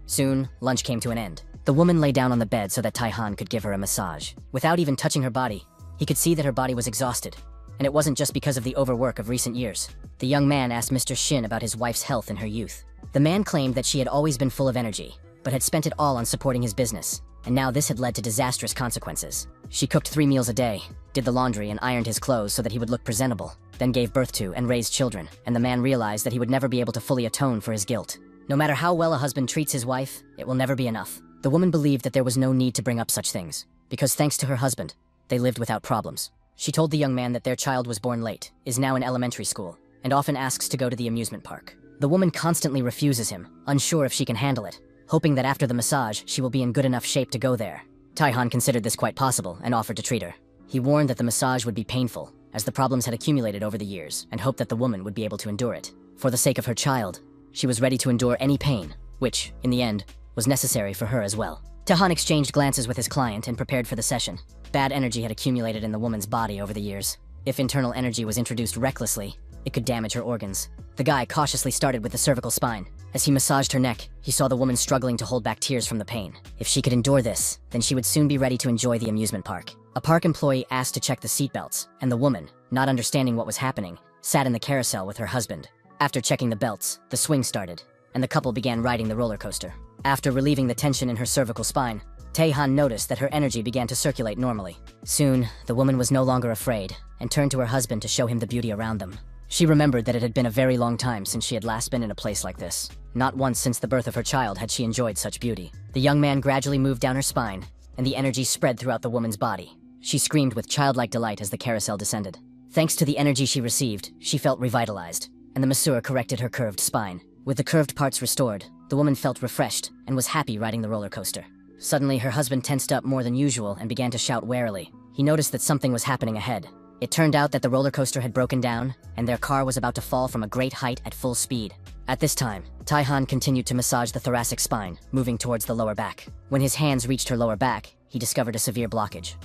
Soon, lunch came to an end. The woman lay down on the bed so that Taehan could give her a massage. Without even touching her body, he could see that her body was exhausted, and it wasn't just because of the overwork of recent years. The young man asked Mr. Shin about his wife's health in her youth. The man claimed that she had always been full of energy, but had spent it all on supporting his business, and now this had led to disastrous consequences. She cooked 3 meals a day, did the laundry and ironed his clothes so that he would look presentable, then gave birth to and raised children, and the man realized that he would never be able to fully atone for his guilt. No matter how well a husband treats his wife, it will never be enough. The woman believed that there was no need to bring up such things, because thanks to her husband, they lived without problems. She told the young man that their child was born late, is now in elementary school, and often asks to go to the amusement park. The woman constantly refuses him, unsure if she can handle it, hoping that after the massage, she will be in good enough shape to go there. Taihan considered this quite possible and offered to treat her. He warned that the massage would be painful, as the problems had accumulated over the years, and hoped that the woman would be able to endure it. For the sake of her child, she was ready to endure any pain, which, in the end, was necessary for her as well. Taihan exchanged glances with his client and prepared for the session. Bad energy had accumulated in the woman's body over the years. If internal energy was introduced recklessly, it could damage her organs. The guy cautiously started with the cervical spine. As he massaged her neck, he saw the woman struggling to hold back tears from the pain. If she could endure this, then she would soon be ready to enjoy the amusement park. A park employee asked to check the seatbelts, and the woman, not understanding what was happening, sat in the carousel with her husband. After checking the belts, the swing started, and the couple began riding the roller coaster. After relieving the tension in her cervical spine, Taihan noticed that her energy began to circulate normally. Soon, the woman was no longer afraid, and turned to her husband to show him the beauty around them. She remembered that it had been a very long time since she had last been in a place like this. Not once since the birth of her child had she enjoyed such beauty. The young man gradually moved down her spine, and the energy spread throughout the woman's body. She screamed with childlike delight as the carousel descended. Thanks to the energy she received, she felt revitalized, and the masseur corrected her curved spine. With the curved parts restored, the woman felt refreshed and was happy riding the roller coaster. Suddenly, her husband tensed up more than usual and began to shout warily. He noticed that something was happening ahead. It turned out that the roller coaster had broken down, and their car was about to fall from a great height at full speed. At this time, Taihan continued to massage the thoracic spine, moving towards the lower back. When his hands reached her lower back, he discovered a severe blockage.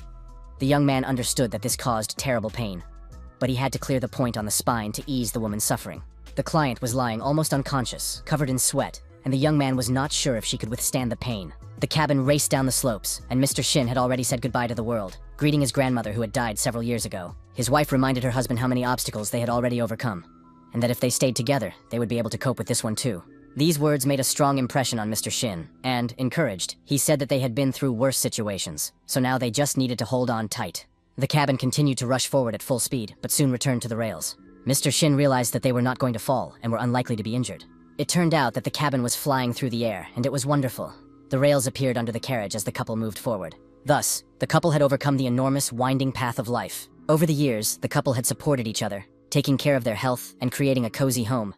The young man understood that this caused terrible pain, but he had to clear the point on the spine to ease the woman's suffering. The client was lying almost unconscious, covered in sweat, and the young man was not sure if she could withstand the pain. The cabin raced down the slopes, and Mr. Shin had already said goodbye to the world, greeting his grandmother who had died several years ago. His wife reminded her husband how many obstacles they had already overcome, and that if they stayed together, they would be able to cope with this one too. These words made a strong impression on Mr. Shin, and, encouraged, he said that they had been through worse situations, so now they just needed to hold on tight. The cabin continued to rush forward at full speed, but soon returned to the rails. Mr. Shin realized that they were not going to fall and were unlikely to be injured. It turned out that the cabin was flying through the air, and it was wonderful. The rails appeared under the carriage as the couple moved forward. Thus, the couple had overcome the enormous, winding path of life. Over the years, the couple had supported each other, taking care of their health and creating a cozy home.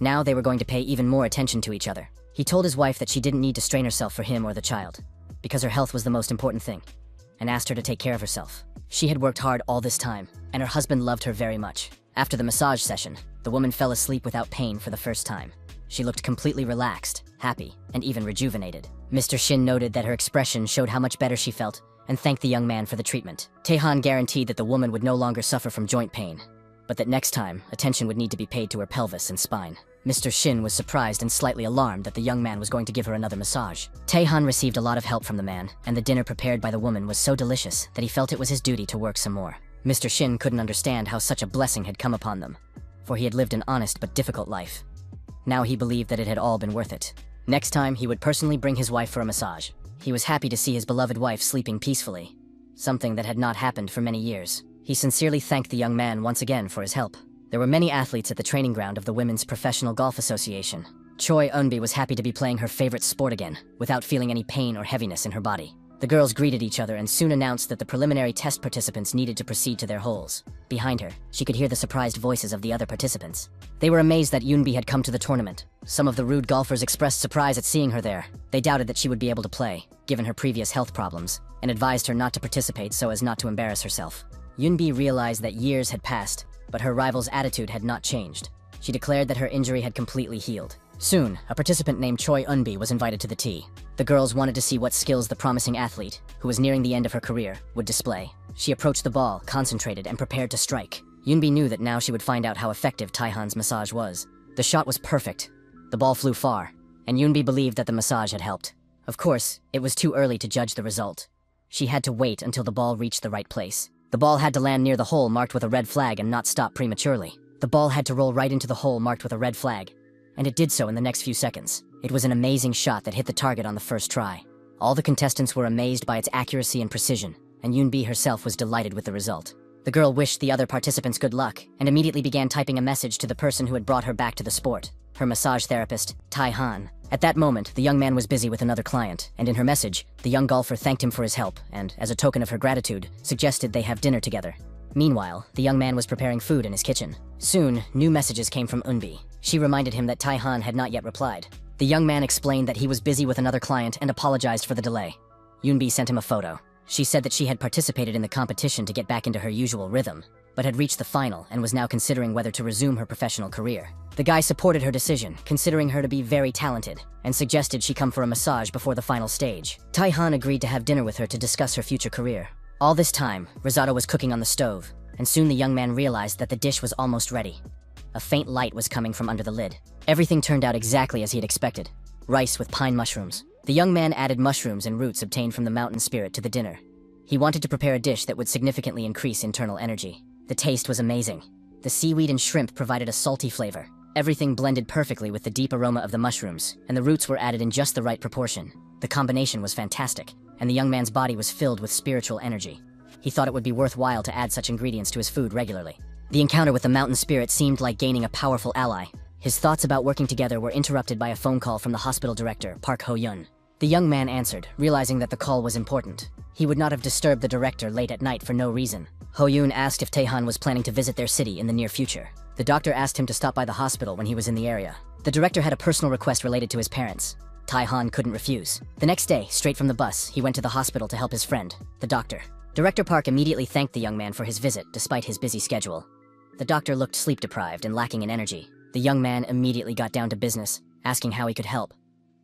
Now they were going to pay even more attention to each other. He told his wife that she didn't need to strain herself for him or the child, because her health was the most important thing, and asked her to take care of herself. She had worked hard all this time, and her husband loved her very much. After the massage session, the woman fell asleep without pain for the first time. She looked completely relaxed, happy, and even rejuvenated. Mr. Shin noted that her expression showed how much better she felt, and thanked the young man for the treatment. Taihan guaranteed that the woman would no longer suffer from joint pain, but that next time, attention would need to be paid to her pelvis and spine. Mr. Shin was surprised and slightly alarmed that the young man was going to give her another massage. Taihan received a lot of help from the man, and the dinner prepared by the woman was so delicious that he felt it was his duty to work some more. Mr. Shin couldn't understand how such a blessing had come upon them, for he had lived an honest but difficult life. Now he believed that it had all been worth it. Next time, he would personally bring his wife for a massage. He was happy to see his beloved wife sleeping peacefully, something that had not happened for many years. He sincerely thanked the young man once again for his help. There were many athletes at the training ground of the Women's Professional Golf Association. Choi Eunbi was happy to be playing her favorite sport again, without feeling any pain or heaviness in her body. The girls greeted each other and soon announced that the preliminary test participants needed to proceed to their holes. Behind her, she could hear the surprised voices of the other participants. They were amazed that Eunbi had come to the tournament. Some of the rude golfers expressed surprise at seeing her there. They doubted that she would be able to play, given her previous health problems, and advised her not to participate so as not to embarrass herself. Eunbi realized that years had passed, but her rival's attitude had not changed. She declared that her injury had completely healed. Soon, a participant named Choi Eunbi was invited to the tee. The girls wanted to see what skills the promising athlete, who was nearing the end of her career, would display. She approached the ball, concentrated, and prepared to strike. Eunbi knew that now she would find out how effective Taihan's massage was. The shot was perfect. The ball flew far, and Eunbi believed that the massage had helped. Of course, it was too early to judge the result. She had to wait until the ball reached the right place. The ball had to land near the hole marked with a red flag and not stop prematurely. The ball had to roll right into the hole marked with a red flag, and it did so in the next few seconds. It was an amazing shot that hit the target on the first try. All the contestants were amazed by its accuracy and precision, and Yoonbi herself was delighted with the result. The girl wished the other participants good luck, and immediately began typing a message to the person who had brought her back to the sport, her massage therapist, Tai Han. At that moment, the young man was busy with another client, and in her message, the young golfer thanked him for his help, and, as a token of her gratitude, suggested they have dinner together. Meanwhile, the young man was preparing food in his kitchen. Soon, new messages came from Eunbi. She reminded him that Tai Han had not yet replied. The young man explained that he was busy with another client and apologized for the delay. Eunbi sent him a photo. She said that she had participated in the competition to get back into her usual rhythm, but had reached the final and was now considering whether to resume her professional career. The guy supported her decision, considering her to be very talented, and suggested she come for a massage before the final stage. Tai Han agreed to have dinner with her to discuss her future career. All this time, risotto was cooking on the stove, and soon the young man realized that the dish was almost ready. A faint light was coming from under the lid. Everything turned out exactly as he had expected. Rice with pine mushrooms. The young man added mushrooms and roots obtained from the mountain spirit to the dinner. He wanted to prepare a dish that would significantly increase internal energy. The taste was amazing. The seaweed and shrimp provided a salty flavor. Everything blended perfectly with the deep aroma of the mushrooms, and the roots were added in just the right proportion. The combination was fantastic, and the young man's body was filled with spiritual energy. He thought it would be worthwhile to add such ingredients to his food regularly. The encounter with the mountain spirit seemed like gaining a powerful ally. His thoughts about working together were interrupted by a phone call from the hospital director, Park Ho-yun. The young man answered, realizing that the call was important. He would not have disturbed the director late at night for no reason. Ho-yun asked if Taehan was planning to visit their city in the near future. The doctor asked him to stop by the hospital when he was in the area. The director had a personal request related to his parents. Taehan couldn't refuse. The next day, straight from the bus, he went to the hospital to help his friend, the doctor. Director Park immediately thanked the young man for his visit, despite his busy schedule. The doctor looked sleep-deprived and lacking in energy. The young man immediately got down to business, asking how he could help.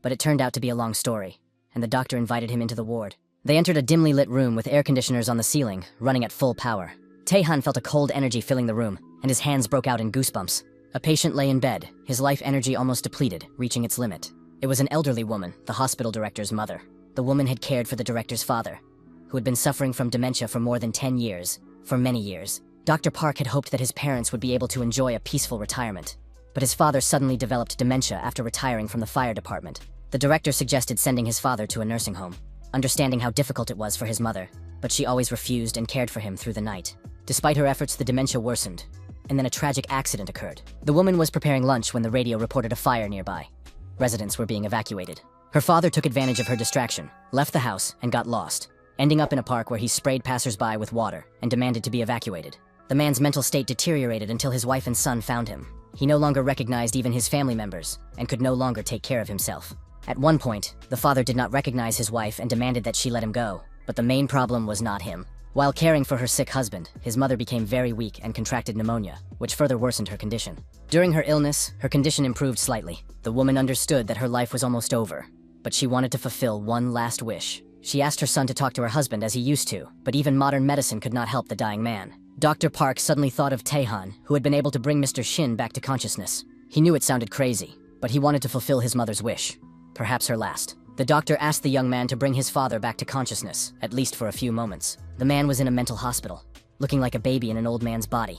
But it turned out to be a long story, and the doctor invited him into the ward. They entered a dimly lit room with air conditioners on the ceiling, running at full power. Taehan felt a cold energy filling the room, and his hands broke out in goosebumps. A patient lay in bed, his life energy almost depleted, reaching its limit. It was an elderly woman, the hospital director's mother. The woman had cared for the director's father, who had been suffering from dementia for more than 10 years, for many years. Dr. Park had hoped that his parents would be able to enjoy a peaceful retirement. But his father suddenly developed dementia after retiring from the fire department. The director suggested sending his father to a nursing home, understanding how difficult it was for his mother, but she always refused and cared for him through the night. Despite her efforts, the dementia worsened, and then a tragic accident occurred. The woman was preparing lunch when the radio reported a fire nearby. Residents were being evacuated. Her father took advantage of her distraction, left the house, and got lost, ending up in a park where he sprayed passersby with water and demanded to be evacuated. The man's mental state deteriorated until his wife and son found him. He no longer recognized even his family members and could no longer take care of himself. At one point, the father did not recognize his wife and demanded that she let him go, but the main problem was not him. While caring for her sick husband, his mother became very weak and contracted pneumonia, which further worsened her condition. During her illness, her condition improved slightly. The woman understood that her life was almost over, but she wanted to fulfill one last wish. She asked her son to talk to her husband as he used to, but even modern medicine could not help the dying man. Dr. Park suddenly thought of Taehan, who had been able to bring Mr. Shin back to consciousness. He knew it sounded crazy, but he wanted to fulfill his mother's wish, perhaps her last. The doctor asked the young man to bring his father back to consciousness, at least for a few moments. The man was in a mental hospital, looking like a baby in an old man's body.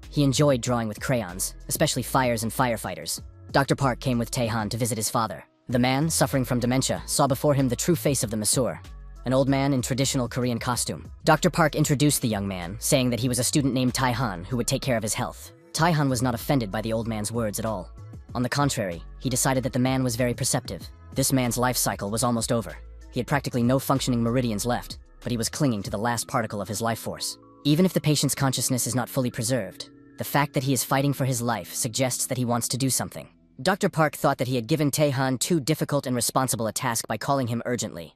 He enjoyed drawing with crayons, especially fires and firefighters. Dr. Park came with Taehan to visit his father. The man, suffering from dementia, saw before him the true face of the masseur, an old man in traditional Korean costume. Dr. Park introduced the young man, saying that he was a student named Taehan who would take care of his health. Taehan was not offended by the old man's words at all. On the contrary, he decided that the man was very perceptive. This man's life cycle was almost over. He had practically no functioning meridians left, but he was clinging to the last particle of his life force. Even if the patient's consciousness is not fully preserved, the fact that he is fighting for his life suggests that he wants to do something. Dr. Park thought that he had given Taehan too difficult and responsible a task by calling him urgently.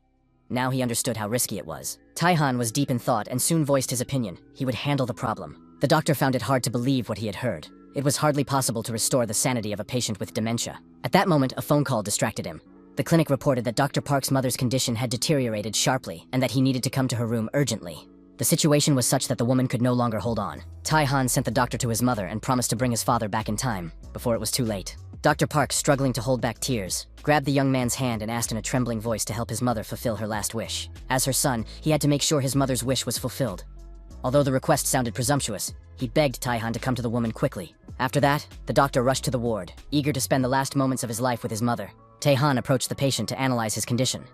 Now he understood how risky it was. Taehan was deep in thought and soon voiced his opinion. He would handle the problem. The doctor found it hard to believe what he had heard. It was hardly possible to restore the sanity of a patient with dementia. At that moment, a phone call distracted him. The clinic reported that Dr. Park's mother's condition had deteriorated sharply and that he needed to come to her room urgently. The situation was such that the woman could no longer hold on. Taehan sent the doctor to his mother and promised to bring his father back in time, before it was too late. Dr. Park, struggling to hold back tears, grabbed the young man's hand and asked in a trembling voice to help his mother fulfill her last wish. As her son, he had to make sure his mother's wish was fulfilled. Although the request sounded presumptuous, he begged Taihan to come to the woman quickly. After that, the doctor rushed to the ward, eager to spend the last moments of his life with his mother. Taihan approached the patient to analyze his condition.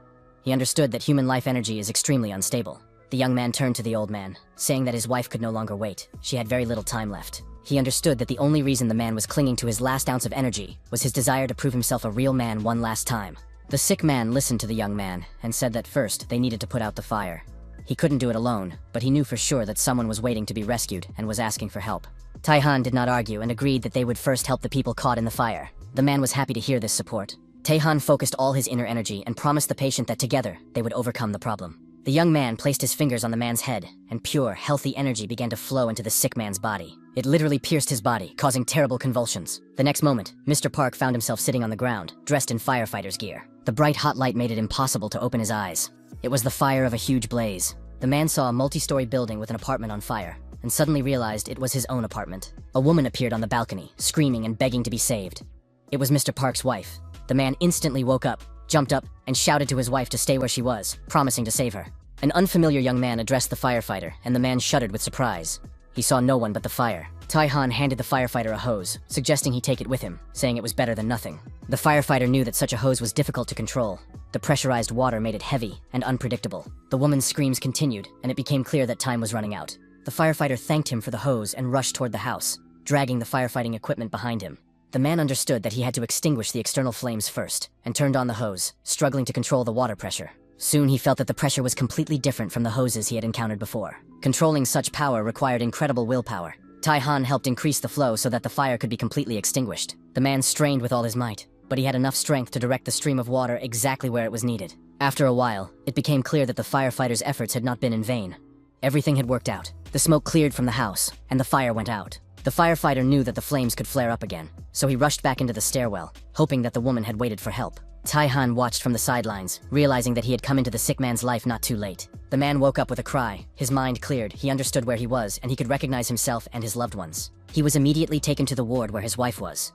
He understood that human life energy is extremely unstable. The young man turned to the old man, saying that his wife could no longer wait. She had very little time left. He understood that the only reason the man was clinging to his last ounce of energy was his desire to prove himself a real man one last time. The sick man listened to the young man and said that first they needed to put out the fire. He couldn't do it alone, but he knew for sure that someone was waiting to be rescued and was asking for help. Taihan did not argue and agreed that they would first help the people caught in the fire. The man was happy to hear this support. Taihan focused all his inner energy and promised the patient that together they would overcome the problem. The young man placed his fingers on the man's head, and pure, healthy energy began to flow into the sick man's body. It literally pierced his body, causing terrible convulsions. The next moment, Mr. Park found himself sitting on the ground, dressed in firefighter's gear. The bright hot light made it impossible to open his eyes. It was the fire of a huge blaze. The man saw a multi-story building with an apartment on fire, and suddenly realized it was his own apartment. A woman appeared on the balcony, screaming and begging to be saved. It was Mr. Park's wife. The man instantly woke up, jumped up, and shouted to his wife to stay where she was, promising to save her. An unfamiliar young man addressed the firefighter, and the man shuddered with surprise. He saw no one but the fire. Taihan handed the firefighter a hose, suggesting he take it with him, saying it was better than nothing. The firefighter knew that such a hose was difficult to control. The pressurized water made it heavy and unpredictable. The woman's screams continued, and it became clear that time was running out. The firefighter thanked him for the hose and rushed toward the house, dragging the firefighting equipment behind him. The man understood that he had to extinguish the external flames first, and turned on the hose, struggling to control the water pressure. Soon he felt that the pressure was completely different from the hoses he had encountered before. Controlling such power required incredible willpower. Taihan helped increase the flow so that the fire could be completely extinguished. The man strained with all his might, but he had enough strength to direct the stream of water exactly where it was needed. After a while, it became clear that the firefighters' efforts had not been in vain. Everything had worked out. The smoke cleared from the house, and the fire went out. The firefighter knew that the flames could flare up again, so he rushed back into the stairwell, hoping that the woman had waited for help. Taihan watched from the sidelines, realizing that he had come into the sick man's life not too late. The man woke up with a cry. His mind cleared, he understood where he was, and he could recognize himself and his loved ones. He was immediately taken to the ward where his wife was.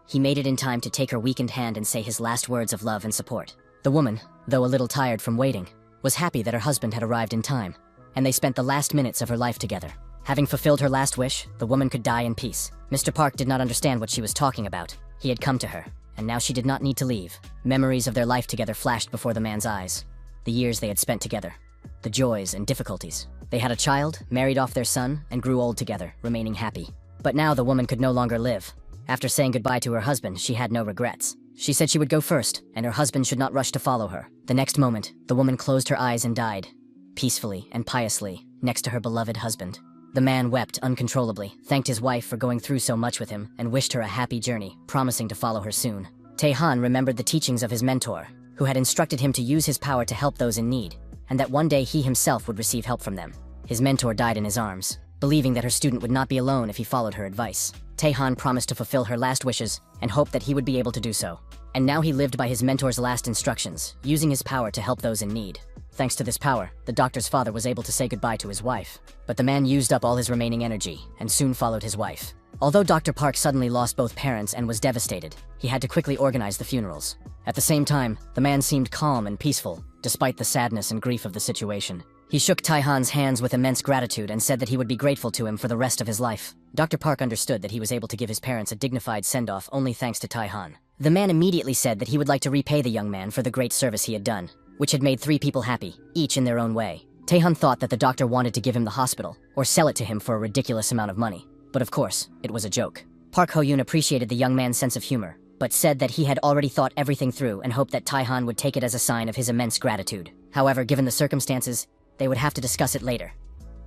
He made it in time to take her weakened hand and say his last words of love and support. The woman, though a little tired from waiting, was happy that her husband had arrived in time, and they spent the last minutes of her life together. Having fulfilled her last wish, the woman could die in peace. Mr. Park did not understand what she was talking about. He had come to her, and now she did not need to leave. Memories of their life together flashed before the man's eyes. The years they had spent together. The joys and difficulties. They had a child, married off their son, and grew old together, remaining happy. But now the woman could no longer live. After saying goodbye to her husband, she had no regrets. She said she would go first, and her husband should not rush to follow her. The next moment, the woman closed her eyes and died, peacefully and piously, next to her beloved husband. The man wept uncontrollably, thanked his wife for going through so much with him, and wished her a happy journey, promising to follow her soon. Taihan remembered the teachings of his mentor, who had instructed him to use his power to help those in need, and that one day he himself would receive help from them. His mentor died in his arms, believing that her student would not be alone if he followed her advice. Taihan promised to fulfill her last wishes and hoped that he would be able to do so. And now he lived by his mentor's last instructions, using his power to help those in need. Thanks to this power, the doctor's father was able to say goodbye to his wife. But the man used up all his remaining energy and soon followed his wife. Although Dr. Park suddenly lost both parents and was devastated, he had to quickly organize the funerals. At the same time, the man seemed calm and peaceful, despite the sadness and grief of the situation. He shook Taihan's hands with immense gratitude and said that he would be grateful to him for the rest of his life. Dr. Park understood that he was able to give his parents a dignified send-off only thanks to Taihan. The man immediately said that he would like to repay the young man for the great service he had done, which had made 3 people happy, each in their own way. Taihan thought that the doctor wanted to give him the hospital, or sell it to him for a ridiculous amount of money. But of course, it was a joke. Park Ho-yoon appreciated the young man's sense of humor, but said that he had already thought everything through and hoped that Taihan would take it as a sign of his immense gratitude. However, given the circumstances, they would have to discuss it later.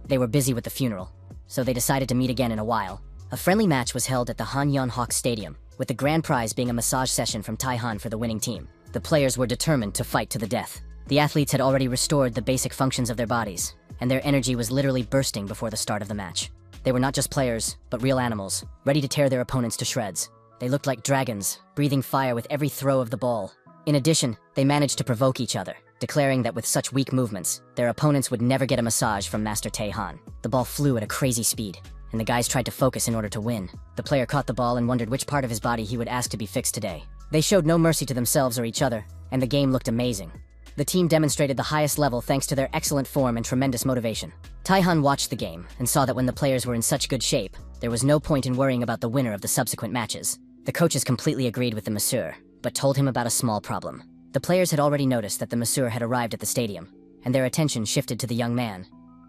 They were busy with the funeral, so they decided to meet again in a while. A friendly match was held at the Hanyeon Hawk Stadium, with the grand prize being a massage session from Taihan for the winning team. The players were determined to fight to the death. The athletes had already restored the basic functions of their bodies, and their energy was literally bursting before the start of the match. They were not just players, but real animals, ready to tear their opponents to shreds. They looked like dragons, breathing fire with every throw of the ball. In addition, they managed to provoke each other, declaring that with such weak movements, their opponents would never get a massage from Master Taihan. The ball flew at a crazy speed, and the guys tried to focus in order to win. The player caught the ball and wondered which part of his body he would ask to be fixed today. They showed no mercy to themselves or each other, and the game looked amazing. The team demonstrated the highest level thanks to their excellent form and tremendous motivation. Taihan watched the game and saw that when the players were in such good shape, there was no point in worrying about the winner of the subsequent matches. The coaches completely agreed with the masseur, but told him about a small problem. The players had already noticed that the masseur had arrived at the stadium, and their attention shifted to the young man.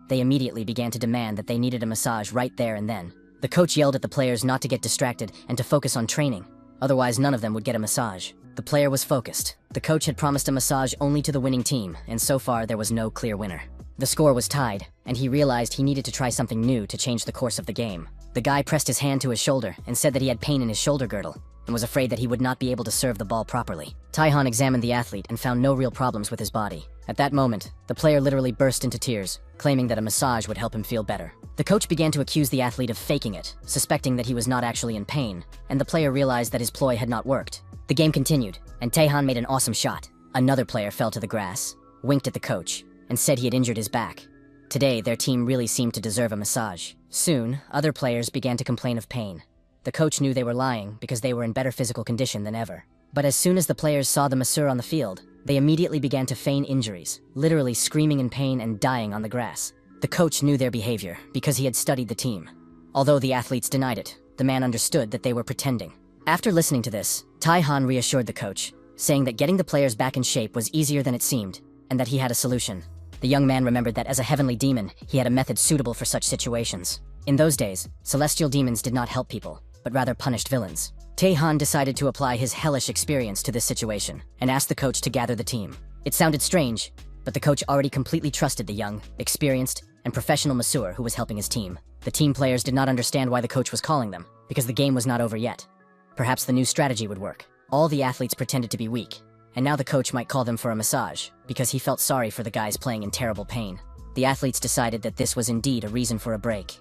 They immediately began to demand that they needed a massage right there and then. The coach yelled at the players not to get distracted and to focus on training, otherwise none of them would get a massage. The player was focused. The coach had promised a massage only to the winning team, and so far there was no clear winner. The score was tied, and he realized he needed to try something new to change the course of the game. The guy pressed his hand to his shoulder and said that he had pain in his shoulder girdle, and was afraid that he would not be able to serve the ball properly. Taihan examined the athlete and found no real problems with his body. At that moment, the player literally burst into tears, claiming that a massage would help him feel better. The coach began to accuse the athlete of faking it, suspecting that he was not actually in pain, and the player realized that his ploy had not worked. The game continued, and Taihan made an awesome shot. Another player fell to the grass, winked at the coach, and said he had injured his back. Today, their team really seemed to deserve a massage. Soon, other players began to complain of pain. The coach knew they were lying because they were in better physical condition than ever. But as soon as the players saw the masseur on the field, they immediately began to feign injuries, literally screaming in pain and dying on the grass. The coach knew their behavior because he had studied the team. Although the athletes denied it, the man understood that they were pretending. After listening to this, Taihan reassured the coach, saying that getting the players back in shape was easier than it seemed, and that he had a solution. The young man remembered that as a heavenly demon, he had a method suitable for such situations. In those days, celestial demons did not help people, but rather punished villains. Taihan decided to apply his hellish experience to this situation, and asked the coach to gather the team. It sounded strange, but the coach already completely trusted the young, experienced, and professional masseur who was helping his team. The team players did not understand why the coach was calling them, because the game was not over yet. Perhaps the new strategy would work. All the athletes pretended to be weak, and now the coach might call them for a massage, because he felt sorry for the guys playing in terrible pain. The athletes decided that this was indeed a reason for a break.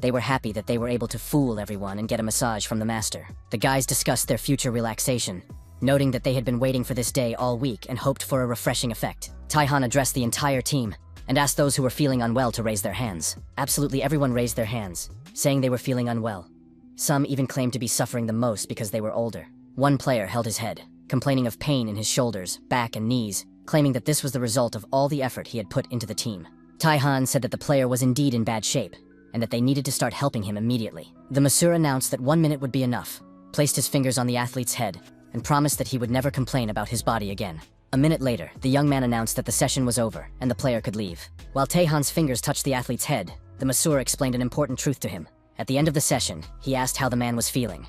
They were happy that they were able to fool everyone and get a massage from the master. The guys discussed their future relaxation, noting that they had been waiting for this day all week and hoped for a refreshing effect. Taihan addressed the entire team and asked those who were feeling unwell to raise their hands. Absolutely everyone raised their hands, saying they were feeling unwell. Some even claimed to be suffering the most because they were older. One player held his head, complaining of pain in his shoulders, back, and knees, claiming that this was the result of all the effort he had put into the team. Taihan said that the player was indeed in bad shape, and that they needed to start helping him immediately. The masseur announced that 1 minute would be enough, placed his fingers on the athlete's head, and promised that he would never complain about his body again. A minute later, the young man announced that the session was over, and the player could leave. While Taihan's fingers touched the athlete's head, the masseur explained an important truth to him. At the end of the session, he asked how the man was feeling,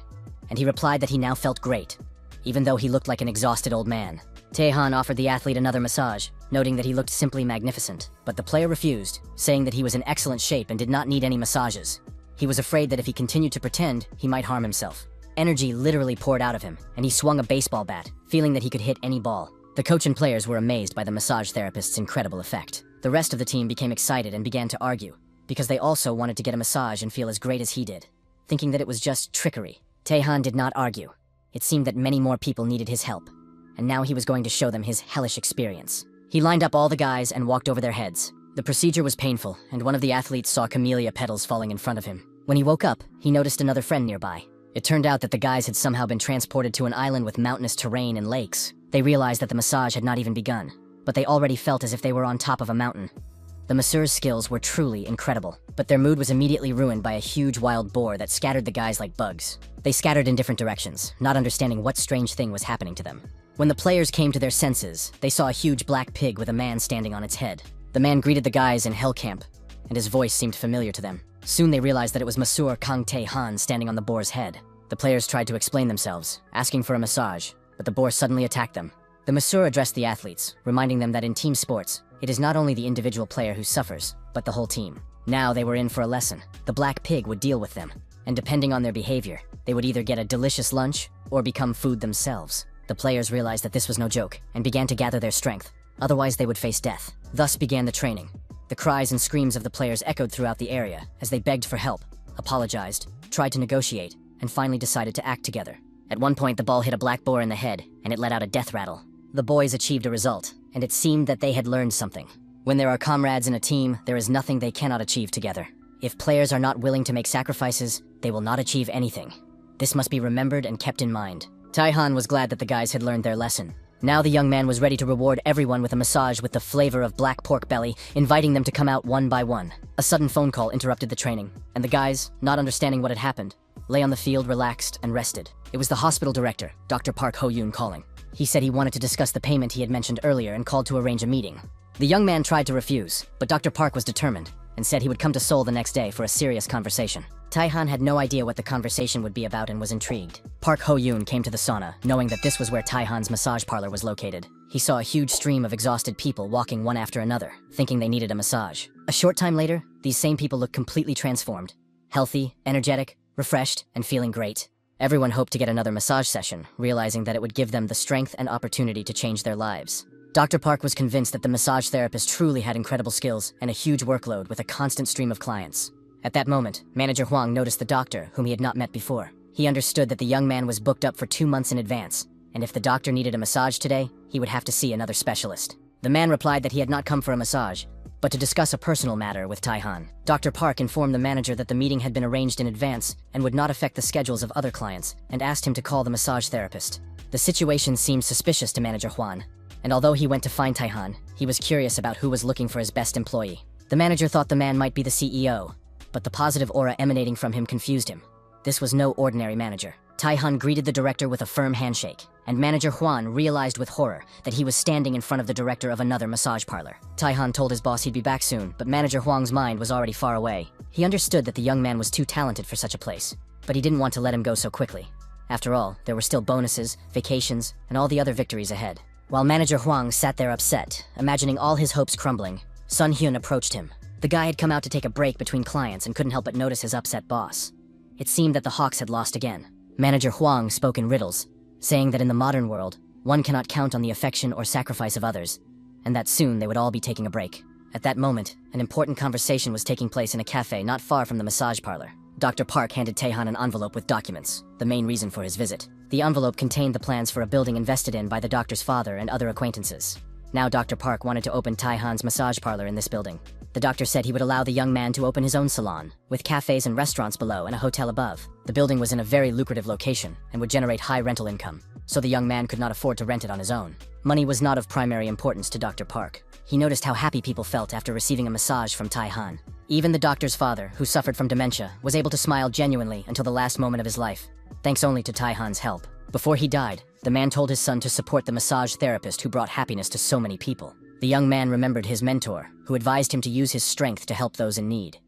and he replied that he now felt great, even though he looked like an exhausted old man. Taihan offered the athlete another massage, noting that he looked simply magnificent, but the player refused, saying that he was in excellent shape and did not need any massages. He was afraid that if he continued to pretend, he might harm himself. Energy literally poured out of him, and he swung a baseball bat, feeling that he could hit any ball. The coach and players were amazed by the massage therapist's incredible effect. The rest of the team became excited and began to argue, because they also wanted to get a massage and feel as great as he did, thinking that it was just trickery. Taihan did not argue. It seemed that many more people needed his help, and now he was going to show them his hellish experience. He lined up all the guys and walked over their heads. The procedure was painful, and one of the athletes saw camellia petals falling in front of him. When he woke up, he noticed another friend nearby. It turned out that the guys had somehow been transported to an island with mountainous terrain and lakes. They realized that the massage had not even begun, but they already felt as if they were on top of a mountain. The masseur's skills were truly incredible, but their mood was immediately ruined by a huge wild boar that scattered the guys like bugs. They scattered in different directions, not understanding what strange thing was happening to them. When the players came to their senses, they saw a huge black pig with a man standing on its head. The man greeted the guys in Hell Camp, and his voice seemed familiar to them. Soon they realized that it was Masseur Kang Tae-han standing on the boar's head. The players tried to explain themselves, asking for a massage, but the boar suddenly attacked them. The masseur addressed the athletes, reminding them that in team sports, it is not only the individual player who suffers, but the whole team. Now they were in for a lesson. The black pig would deal with them, and depending on their behavior, they would either get a delicious lunch or become food themselves. The players realized that this was no joke and began to gather their strength. Otherwise, they would face death. Thus began the training. The cries and screams of the players echoed throughout the area as they begged for help, apologized, tried to negotiate, and finally decided to act together. At one point, the ball hit a black boar in the head, and it let out a death rattle. The boys achieved a result, and it seemed that they had learned something. When there are comrades in a team, there is nothing they cannot achieve together. If players are not willing to make sacrifices, they will not achieve anything. This must be remembered and kept in mind. Taihan was glad that the guys had learned their lesson, Now the young man was ready to reward everyone with a massage with the flavor of black pork belly, inviting them to come out one by one. A sudden phone call interrupted the training, and the guys, not understanding what had happened, lay on the field relaxed and rested. It was the hospital director, Dr. Park Ho-yoon, calling. He said he wanted to discuss the payment he had mentioned earlier and called to arrange a meeting. The young man tried to refuse, but Dr. Park was determined and said he would come to Seoul the next day for a serious conversation. Taehan had no idea what the conversation would be about and was intrigued. Park Ho-yoon came to the sauna, knowing that this was where Taehan's massage parlor was located. He saw a huge stream of exhausted people walking one after another, thinking they needed a massage. A short time later, these same people looked completely transformed. Healthy, energetic, refreshed, and feeling great. Everyone hoped to get another massage session, realizing that it would give them the strength and opportunity to change their lives. Dr. Park was convinced that the massage therapist truly had incredible skills and a huge workload with a constant stream of clients. At that moment, Manager Hwang noticed the doctor, whom he had not met before. He understood that the young man was booked up for 2 months in advance, and if the doctor needed a massage today, he would have to see another specialist. The man replied that he had not come for a massage, but to discuss a personal matter with Taehan. Dr. Park informed the manager that the meeting had been arranged in advance and would not affect the schedules of other clients, and asked him to call the massage therapist. The situation seemed suspicious to Manager Hwan, and although he went to find Taehan, he was curious about who was looking for his best employee. The manager thought the man might be the CEO, but the positive aura emanating from him confused him. This was no ordinary manager. Taehan greeted the director with a firm handshake, and Manager Hwan realized with horror that he was standing in front of the director of another massage parlor. Taehan told his boss he'd be back soon, but Manager Hwang's mind was already far away. He understood that the young man was too talented for such a place, but he didn't want to let him go so quickly. After all, there were still bonuses, vacations, and all the other victories ahead. While Manager Hwang sat there upset, imagining all his hopes crumbling, Sun Hyun approached him. The guy had come out to take a break between clients and couldn't help but notice his upset boss. It seemed that the Hawks had lost again. Manager Hwang spoke in riddles, saying that in the modern world, one cannot count on the affection or sacrifice of others, and that soon they would all be taking a break. At that moment, an important conversation was taking place in a cafe not far from the massage parlor. Dr. Park handed Taehan an envelope with documents, the main reason for his visit. The envelope contained the plans for a building invested in by the doctor's father and other acquaintances. Now Dr. Park wanted to open Taehan's massage parlor in this building. The doctor said he would allow the young man to open his own salon, with cafes and restaurants below and a hotel above. The building was in a very lucrative location and would generate high rental income, so the young man could not afford to rent it on his own. Money was not of primary importance to Dr. Park. He noticed how happy people felt after receiving a massage from Taehan. Even the doctor's father, who suffered from dementia, was able to smile genuinely until the last moment of his life, thanks only to Taehan's help. Before he died, the man told his son to support the massage therapist who brought happiness to so many people. The young man remembered his mentor, who advised him to use his strength to help those in need.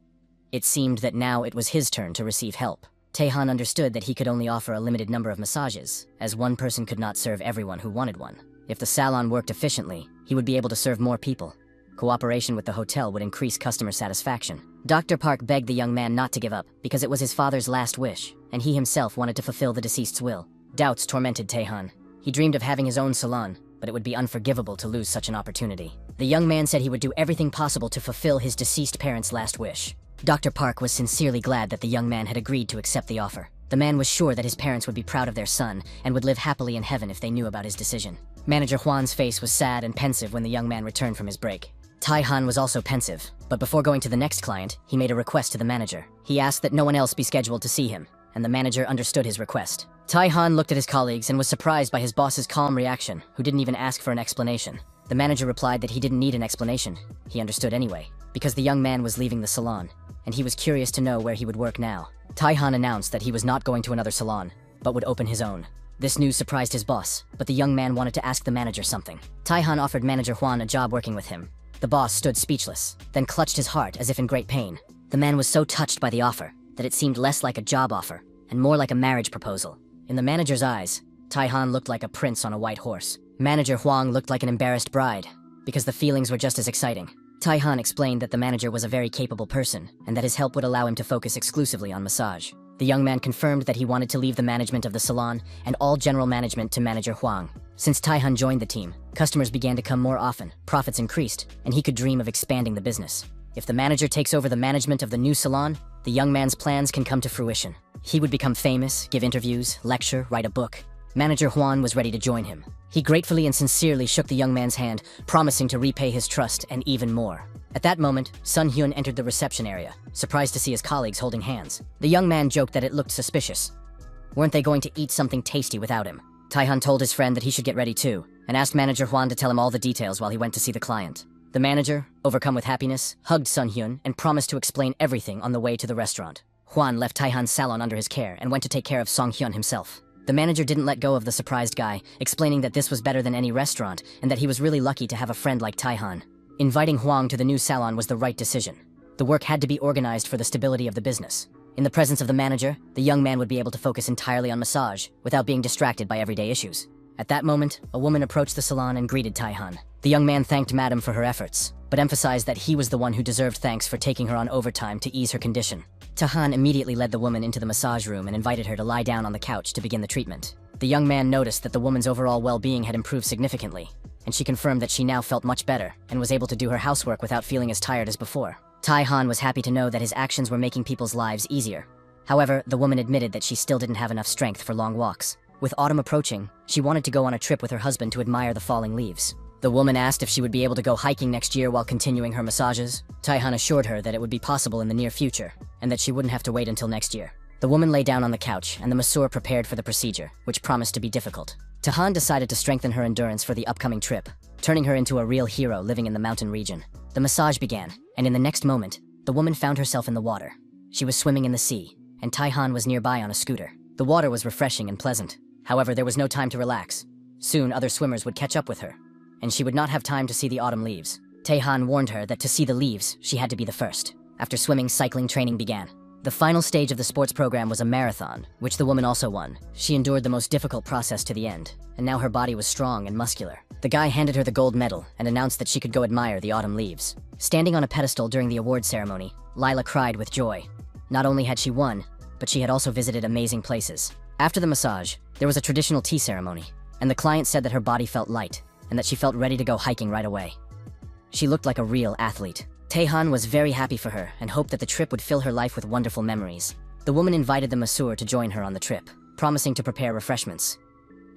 It seemed that now it was his turn to receive help. Taehan understood that he could only offer a limited number of massages, as one person could not serve everyone who wanted one. If the salon worked efficiently, he would be able to serve more people. Cooperation with the hotel would increase customer satisfaction. Dr. Park begged the young man not to give up, because it was his father's last wish, and he himself wanted to fulfill the deceased's will. Doubts tormented Taehan. He dreamed of having his own salon, but it would be unforgivable to lose such an opportunity. The young man said he would do everything possible to fulfill his deceased parents' last wish. Dr. Park was sincerely glad that the young man had agreed to accept the offer. The man was sure that his parents would be proud of their son and would live happily in heaven if they knew about his decision. Manager Hwan's face was sad and pensive when the young man returned from his break. Taehan was also pensive, but before going to the next client, he made a request to the manager. He asked that no one else be scheduled to see him, and the manager understood his request. Taehan looked at his colleagues and was surprised by his boss's calm reaction, who didn't even ask for an explanation. The manager replied that he didn't need an explanation. He understood anyway, because the young man was leaving the salon, and he was curious to know where he would work now. Taehan announced that he was not going to another salon, but would open his own. This news surprised his boss, but the young man wanted to ask the manager something. Taehan offered Manager Hwan a job working with him. The boss stood speechless, then clutched his heart as if in great pain. The man was so touched by the offer that it seemed less like a job offer and more like a marriage proposal. In the manager's eyes, Taehan looked like a prince on a white horse. Manager Hwang looked like an embarrassed bride, because the feelings were just as exciting. Taehan explained that the manager was a very capable person, and that his help would allow him to focus exclusively on massage. The young man confirmed that he wanted to leave the management of the salon and all general management to Manager Hwang. Since Taehan joined the team, customers began to come more often, profits increased, and he could dream of expanding the business. If the manager takes over the management of the new salon, the young man's plans can come to fruition. He would become famous, give interviews, lecture, write a book. Manager Hwan was ready to join him. He gratefully and sincerely shook the young man's hand, promising to repay his trust and even more. At that moment, Sun Hyun entered the reception area, surprised to see his colleagues holding hands. The young man joked that it looked suspicious. Weren't they going to eat something tasty without him? Taehan told his friend that he should get ready too, and asked manager Hwan to tell him all the details while he went to see the client. The manager, overcome with happiness, hugged Sun Hyun and promised to explain everything on the way to the restaurant. Hwan left Taehan's salon under his care and went to take care of Song Hyun himself. The manager didn't let go of the surprised guy, explaining that this was better than any restaurant and that he was really lucky to have a friend like Taehan. Inviting Hwang to the new salon was the right decision. The work had to be organized for the stability of the business. In the presence of the manager, the young man would be able to focus entirely on massage without being distracted by everyday issues. At that moment, a woman approached the salon and greeted Taehan. The young man thanked Madam for her efforts, but emphasized that he was the one who deserved thanks for taking her on overtime to ease her condition. Taehan immediately led the woman into the massage room and invited her to lie down on the couch to begin the treatment. The young man noticed that the woman's overall well-being had improved significantly, and she confirmed that she now felt much better and was able to do her housework without feeling as tired as before. Taehan was happy to know that his actions were making people's lives easier. However, the woman admitted that she still didn't have enough strength for long walks. With autumn approaching, she wanted to go on a trip with her husband to admire the falling leaves. The woman asked if she would be able to go hiking next year while continuing her massages. Taehan assured her that it would be possible in the near future, and that she wouldn't have to wait until next year. The woman lay down on the couch, and the masseur prepared for the procedure, which promised to be difficult. Taehan decided to strengthen her endurance for the upcoming trip, turning her into a real hero living in the mountain region. The massage began, and in the next moment, the woman found herself in the water. She was swimming in the sea, and Taehan was nearby on a scooter. The water was refreshing and pleasant. However, there was no time to relax. Soon, other swimmers would catch up with her, and she would not have time to see the autumn leaves. Taehan warned her that to see the leaves, she had to be the first. After swimming, cycling training began. The final stage of the sports program was a marathon, which the woman also won. She endured the most difficult process to the end, and now her body was strong and muscular. The guy handed her the gold medal and announced that she could go admire the autumn leaves. Standing on a pedestal during the award ceremony, Lila cried with joy. Not only had she won, but she had also visited amazing places. After the massage, there was a traditional tea ceremony, and the client said that her body felt light, and that she felt ready to go hiking right away. She looked like a real athlete. Taehan was very happy for her and hoped that the trip would fill her life with wonderful memories. The woman invited the masseur to join her on the trip, promising to prepare refreshments.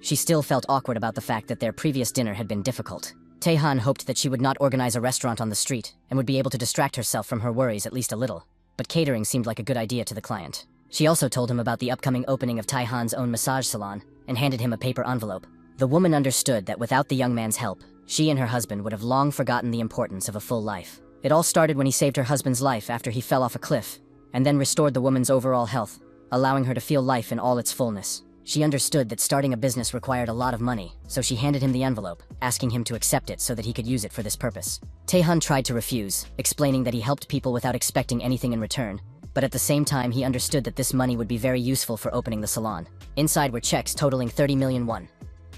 She still felt awkward about the fact that their previous dinner had been difficult. Taehan hoped that she would not organize a restaurant on the street and would be able to distract herself from her worries at least a little, but catering seemed like a good idea to the client. She also told him about the upcoming opening of Taehan's own massage salon and handed him a paper envelope. The woman understood that without the young man's help, she and her husband would have long forgotten the importance of a full life. It all started when he saved her husband's life after he fell off a cliff, and then restored the woman's overall health, allowing her to feel life in all its fullness. She understood that starting a business required a lot of money, so she handed him the envelope, asking him to accept it so that he could use it for this purpose. Taehan tried to refuse, explaining that he helped people without expecting anything in return, but at the same time he understood that this money would be very useful for opening the salon. Inside were checks totaling 30 million won,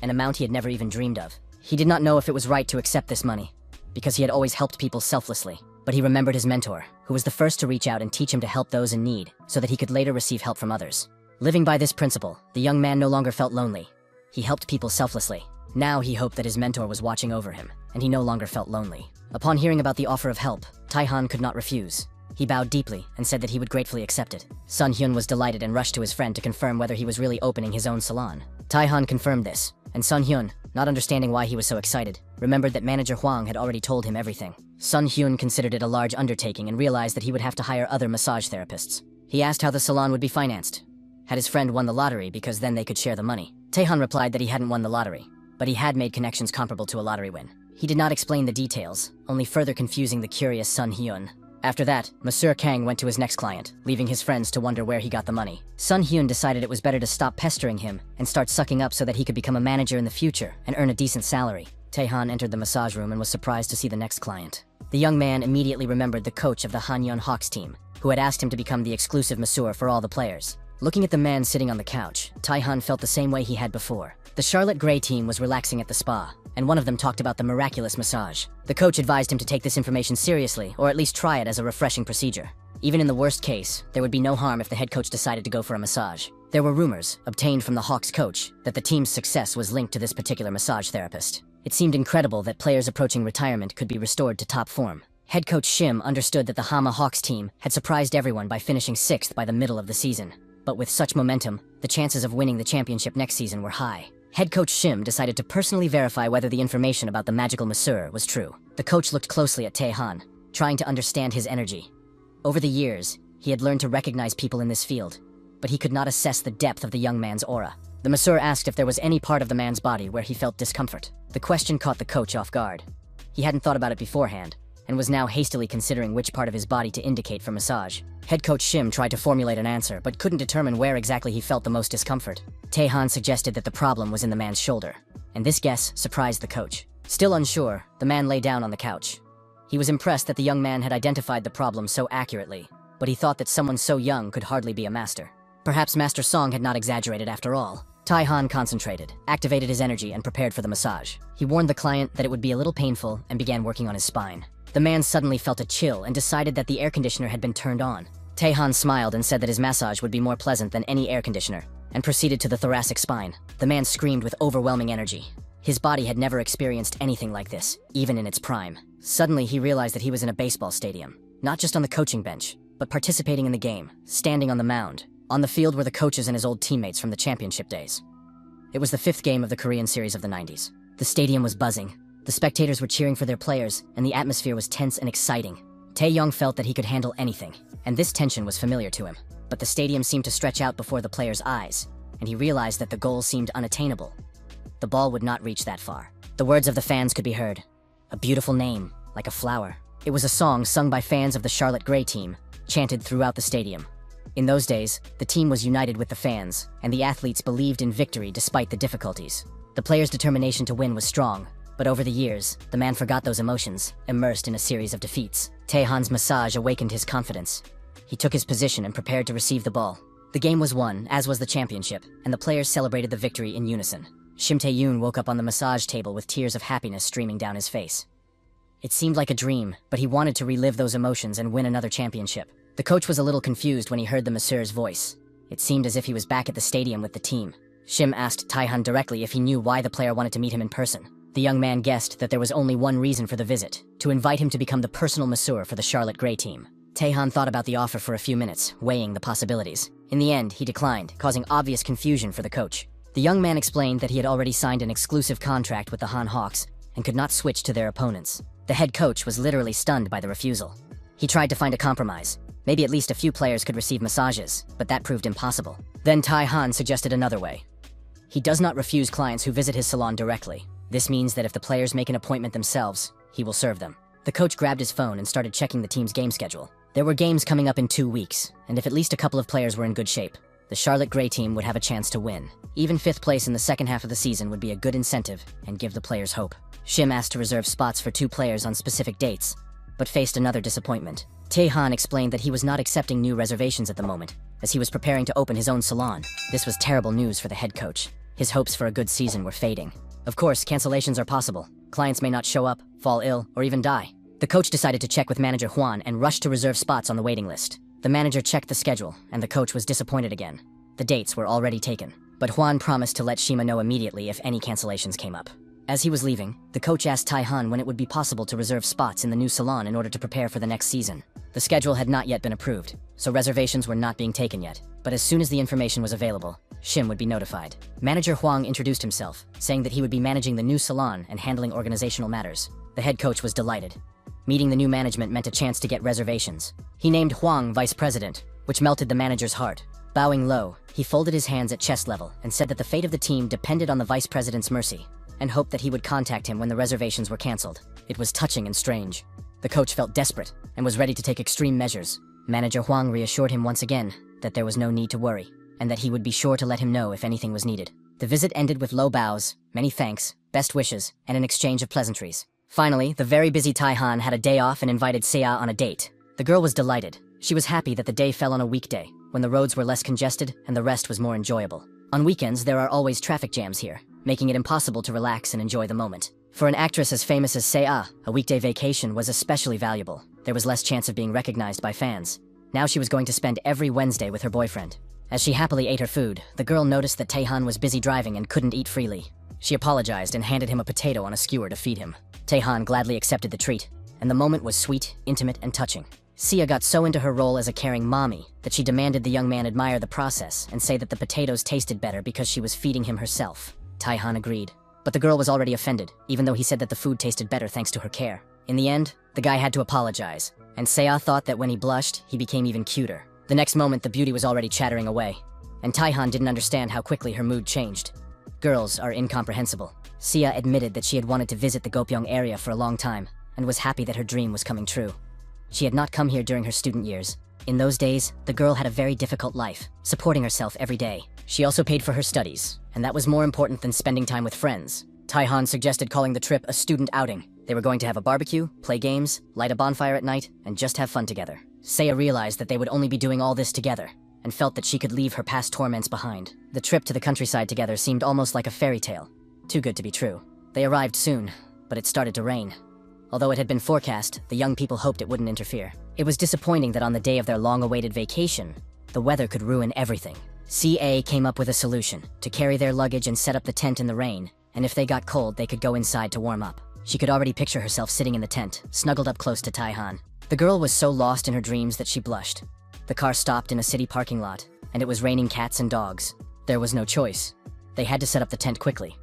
an amount he had never even dreamed of. He did not know if it was right to accept this money, because he had always helped people selflessly, but he remembered his mentor, who was the first to reach out and teach him to help those in need, so that he could later receive help from others. Living by this principle, the young man no longer felt lonely. He helped people selflessly. Now he hoped that his mentor was watching over him, and he no longer felt lonely. Upon hearing about the offer of help, Taehan could not refuse. He bowed deeply and said that he would gratefully accept it. Sun Hyun was delighted and rushed to his friend to confirm whether he was really opening his own salon. Taehan confirmed this, and Sun Hyun, not understanding why he was so excited, remembered that manager Hwang had already told him everything. Sun Hyun considered it a large undertaking and realized that he would have to hire other massage therapists. He asked how the salon would be financed. Had his friend won the lottery, because then they could share the money? Taehan replied that he hadn't won the lottery, but he had made connections comparable to a lottery win. He did not explain the details, only further confusing the curious Sun Hyun. After that, Monsieur Kang went to his next client, leaving his friends to wonder where he got the money. Sun Hyun decided it was better to stop pestering him and start sucking up so that he could become a manager in the future and earn a decent salary. Taehan entered the massage room and was surprised to see the next client. The young man immediately remembered the coach of the Hanyeon Hawks team, who had asked him to become the exclusive masseur for all the players. Looking at the man sitting on the couch, Taehan felt the same way he had before. The Charlotte Gray team was relaxing at the spa, and one of them talked about the miraculous massage. The coach advised him to take this information seriously, or at least try it as a refreshing procedure. Even in the worst case, there would be no harm if the head coach decided to go for a massage. There were rumors, obtained from the Hawks coach, that the team's success was linked to this particular massage therapist. It seemed incredible that players approaching retirement could be restored to top form. Head coach Shim understood that the Hama Hawks team had surprised everyone by finishing 6th by the middle of the season. But with such momentum, the chances of winning the championship next season were high. Head coach Shim decided to personally verify whether the information about the magical masseur was true. The coach looked closely at Taehan, trying to understand his energy. Over the years, he had learned to recognize people in this field, but he could not assess the depth of the young man's aura. The masseur asked if there was any part of the man's body where he felt discomfort. The question caught the coach off guard. He hadn't thought about it beforehand, and was now hastily considering which part of his body to indicate for massage. Head coach Shim tried to formulate an answer, but couldn't determine where exactly he felt the most discomfort. Taehan suggested that the problem was in the man's shoulder, and this guess surprised the coach. Still unsure, the man lay down on the couch. He was impressed that the young man had identified the problem so accurately, but he thought that someone so young could hardly be a master. Perhaps Master Song had not exaggerated after all. Taehan concentrated, activated his energy, and prepared for the massage. He warned the client that it would be a little painful and began working on his spine. The man suddenly felt a chill and decided that the air conditioner had been turned on. Taehan smiled and said that his massage would be more pleasant than any air conditioner, and proceeded to the thoracic spine. The man screamed with overwhelming energy. His body had never experienced anything like this, even in its prime. Suddenly, he realized that he was in a baseball stadium, not just on the coaching bench, but participating in the game, standing on the mound. On the field were the coaches and his old teammates from the championship days. It was the 5th game of the Korean series of the 90s. The stadium was buzzing. The spectators were cheering for their players, and the atmosphere was tense and exciting. Tae-young felt that he could handle anything, and this tension was familiar to him. But the stadium seemed to stretch out before the players' eyes, and he realized that the goal seemed unattainable. The ball would not reach that far. The words of the fans could be heard. A beautiful name, like a flower. It was a song sung by fans of the Charlotte Gray team, chanted throughout the stadium. In those days, the team was united with the fans, and the athletes believed in victory despite the difficulties. The players' determination to win was strong, but over the years, the man forgot those emotions, immersed in a series of defeats. Taehan's massage awakened his confidence. He took his position and prepared to receive the ball. The game was won, as was the championship, and the players celebrated the victory in unison. Shim Tae-yoon woke up on the massage table with tears of happiness streaming down his face. It seemed like a dream, but he wanted to relive those emotions and win another championship. The coach was a little confused when he heard the masseur's voice. It seemed as if he was back at the stadium with the team. Shim asked Taehan directly if he knew why the player wanted to meet him in person. The young man guessed that there was only one reason for the visit, to invite him to become the personal masseur for the Charlotte Gray team. Taehan thought about the offer for a few minutes, weighing the possibilities. In the end, he declined, causing obvious confusion for the coach. The young man explained that he had already signed an exclusive contract with the Han Hawks and could not switch to their opponents. The head coach was literally stunned by the refusal. He tried to find a compromise. Maybe at least a few players could receive massages, but that proved impossible. Then Taehan suggested another way. He does not refuse clients who visit his salon directly. This means that if the players make an appointment themselves, he will serve them. The coach grabbed his phone and started checking the team's game schedule. There were games coming up in 2 weeks, and if at least a couple of players were in good shape, the Charlotte Gray team would have a chance to win. Even 5th place in the second half of the season would be a good incentive and give the players hope. Shim asked to reserve spots for 2 players on specific dates, but faced another disappointment. Taehan explained that he was not accepting new reservations at the moment, as he was preparing to open his own salon. This was terrible news for the head coach. His hopes for a good season were fading. Of course, cancellations are possible. Clients may not show up, fall ill, or even die. The coach decided to check with manager Juan and rushed to reserve spots on the waiting list. The manager checked the schedule, and the coach was disappointed again. The dates were already taken, but Juan promised to let Shima know immediately if any cancellations came up. As he was leaving, the coach asked Taehan when it would be possible to reserve spots in the new salon in order to prepare for the next season. The schedule had not yet been approved, so reservations were not being taken yet. But as soon as the information was available, Shim would be notified. Manager Huang introduced himself, saying that he would be managing the new salon and handling organizational matters. The head coach was delighted. Meeting the new management meant a chance to get reservations. He named Huang vice president, which melted the manager's heart. Bowing low, he folded his hands at chest level and said that the fate of the team depended on the vice president's mercy, and hoped that he would contact him when the reservations were canceled. It was touching and strange. The coach felt desperate and was ready to take extreme measures. Manager Huang reassured him once again that there was no need to worry, and that he would be sure to let him know if anything was needed. The visit ended with low bows, many thanks, best wishes, and an exchange of pleasantries. Finally, the very busy Taehan had a day off and invited Seiya on a date. The girl was delighted. She was happy that the day fell on a weekday, when the roads were less congested and the rest was more enjoyable. On weekends, there are always traffic jams here, making it impossible to relax and enjoy the moment. For an actress as famous as Seiya, a weekday vacation was especially valuable. There was less chance of being recognized by fans. Now she was going to spend every Wednesday with her boyfriend. As she happily ate her food, the girl noticed that Taehan was busy driving and couldn't eat freely. She apologized and handed him a potato on a skewer to feed him. Taehan gladly accepted the treat, and the moment was sweet, intimate, and touching. Sia got so into her role as a caring mommy that she demanded the young man admire the process and say that the potatoes tasted better because she was feeding him herself. Taehan agreed. But the girl was already offended, even though he said that the food tasted better thanks to her care. In the end, the guy had to apologize, and Seiya thought that when he blushed, he became even cuter. The next moment, the beauty was already chattering away. and Taihan didn't understand how quickly her mood changed. Girls are incomprehensible. Sia admitted that she had wanted to visit the Gopyeong area for a long time, and was happy that her dream was coming true. She had not come here during her student years. In those days, the girl had a very difficult life, supporting herself every day. She also paid for her studies, and that was more important than spending time with friends. Taihan suggested calling the trip a student outing. They were going to have a barbecue, play games, light a bonfire at night, and just have fun together. Saya realized that they would only be doing all this together, and felt that she could leave her past torments behind. The trip to the countryside together seemed almost like a fairy tale. Too good to be true. They arrived soon, but it started to rain. Although it had been forecast, the young people hoped it wouldn't interfere. It was disappointing that on the day of their long-awaited vacation, the weather could ruin everything. CA came up with a solution, to carry their luggage and set up the tent in the rain, and if they got cold, they could go inside to warm up. She could already picture herself sitting in the tent, snuggled up close to Taihan. The girl was so lost in her dreams that she blushed. The car stopped in a city parking lot, and it was raining cats and dogs. There was no choice. They had to set up the tent quickly.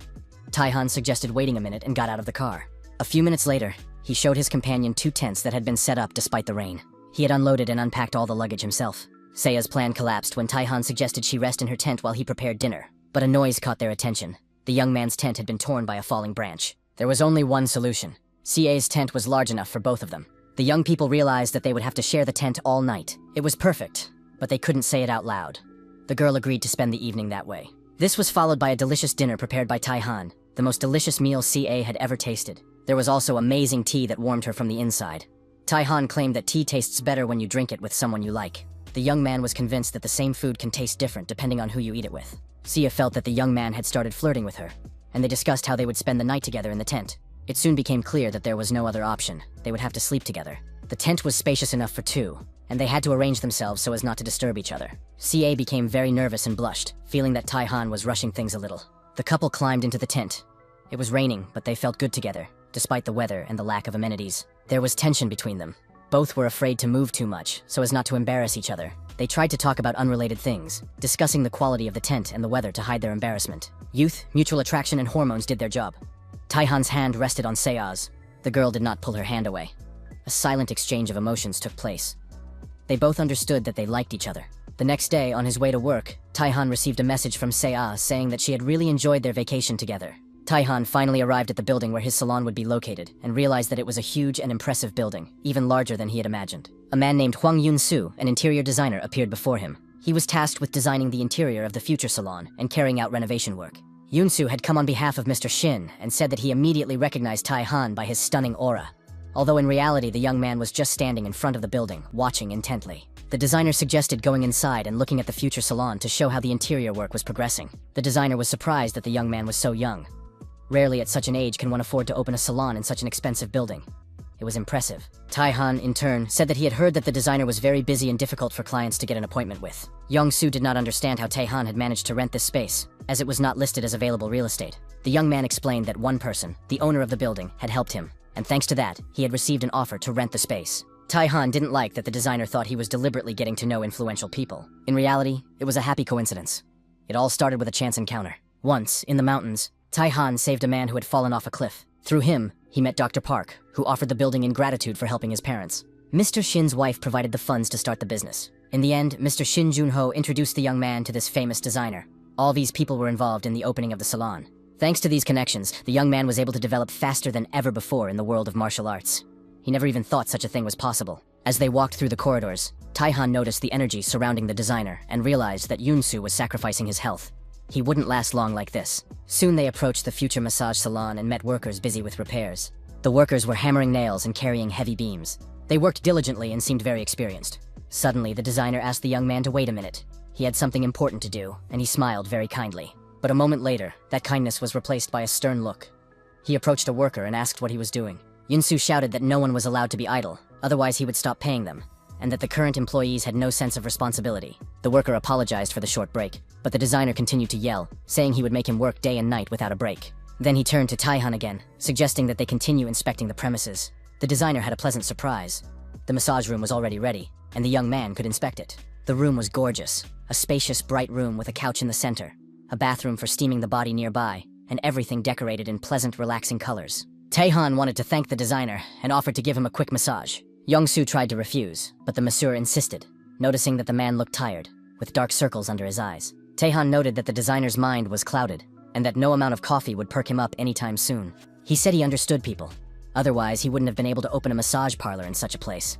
Taihan suggested waiting a minute and got out of the car. A few minutes later, he showed his companion 2 tents that had been set up despite the rain. He had unloaded and unpacked all the luggage himself. Saya's plan collapsed when Taihan suggested she rest in her tent while he prepared dinner. But a noise caught their attention. The young man's tent had been torn by a falling branch. There was only one solution. CA's tent was large enough for both of them. The young people realized that they would have to share the tent all night. It was perfect, but they couldn't say it out loud. The girl agreed to spend the evening that way. This was followed by a delicious dinner prepared by Taihan, the most delicious meal CA had ever tasted. There was also amazing tea that warmed her from the inside. Taihan claimed that tea tastes better when you drink it with someone you like. The young man was convinced that the same food can taste different depending on who you eat it with. Sia felt that the young man had started flirting with her, and they discussed how they would spend the night together in the tent. It soon became clear that there was no other option. They would have to sleep together. The tent was spacious enough for 2, and they had to arrange themselves so as not to disturb each other. CA became very nervous and blushed, feeling that Taihan was rushing things a little. The couple climbed into the tent. It was raining, but they felt good together, despite the weather and the lack of amenities. There was tension between them. Both were afraid to move too much, so as not to embarrass each other. They tried to talk about unrelated things, discussing the quality of the tent and the weather to hide their embarrassment. Youth, mutual attraction, and hormones did their job. Taihan's hand rested on Sea's. The girl did not pull her hand away. A silent exchange of emotions took place. They both understood that they liked each other. The next day, on his way to work, Taihan received a message from Sea saying that she had really enjoyed their vacation together. Taihan finally arrived at the building where his salon would be located and realized that it was a huge and impressive building, even larger than he had imagined. A man named Hwang Yun-soo, an interior designer, appeared before him. He was tasked with designing the interior of the future salon and carrying out renovation work. Yun-soo had come on behalf of Mr. Shin and said that he immediately recognized Taihan by his stunning aura. Although in reality the young man was just standing in front of the building, watching intently. The designer suggested going inside and looking at the future salon to show how the interior work was progressing. The designer was surprised that the young man was so young. Rarely at such an age can one afford to open a salon in such an expensive building. It was impressive. Taihan, in turn, said that he had heard that the designer was very busy and difficult for clients to get an appointment with. Young-soo did not understand how Taihan had managed to rent this space, as it was not listed as available real estate. The young man explained that one person, the owner of the building, had helped him, and thanks to that, he had received an offer to rent the space. Taihan didn't like that the designer thought he was deliberately getting to know influential people. In reality, it was a happy coincidence. It all started with a chance encounter. Once, in the mountains, Taihan saved a man who had fallen off a cliff. Through him, he met Dr. Park, who offered the building in gratitude for helping his parents. Mr. Shin's wife provided the funds to start the business. In the end, Mr. Shin Junho introduced the young man to this famous designer. All these people were involved in the opening of the salon. Thanks to these connections, the young man was able to develop faster than ever before in the world of martial arts. He never even thought such a thing was possible. As they walked through the corridors, Taihan noticed the energy surrounding the designer and realized that Yun-soo was sacrificing his health. He wouldn't last long like this. Soon they approached the future massage salon and met workers busy with repairs. The workers were hammering nails and carrying heavy beams. They worked diligently and seemed very experienced. Suddenly, the designer asked the young man to wait a minute. He had something important to do, and he smiled very kindly. But a moment later, that kindness was replaced by a stern look. He approached a worker and asked what he was doing. Yun-soo shouted that no one was allowed to be idle, otherwise he would stop paying them, and that the current employees had no sense of responsibility. The worker apologized for the short break, but the designer continued to yell, saying he would make him work day and night without a break. Then he turned to Taihan again, suggesting that they continue inspecting the premises. The designer had a pleasant surprise. The massage room was already ready, and the young man could inspect it. The room was gorgeous, a spacious, bright room with a couch in the center, a bathroom for steaming the body nearby, and everything decorated in pleasant, relaxing colors. Taihan wanted to thank the designer and offered to give him a quick massage. Young-soo tried to refuse, but the masseur insisted, noticing that the man looked tired, with dark circles under his eyes. Taehan noted that the designer's mind was clouded, and that no amount of coffee would perk him up anytime soon. He said he understood people. Otherwise, he wouldn't have been able to open a massage parlor in such a place.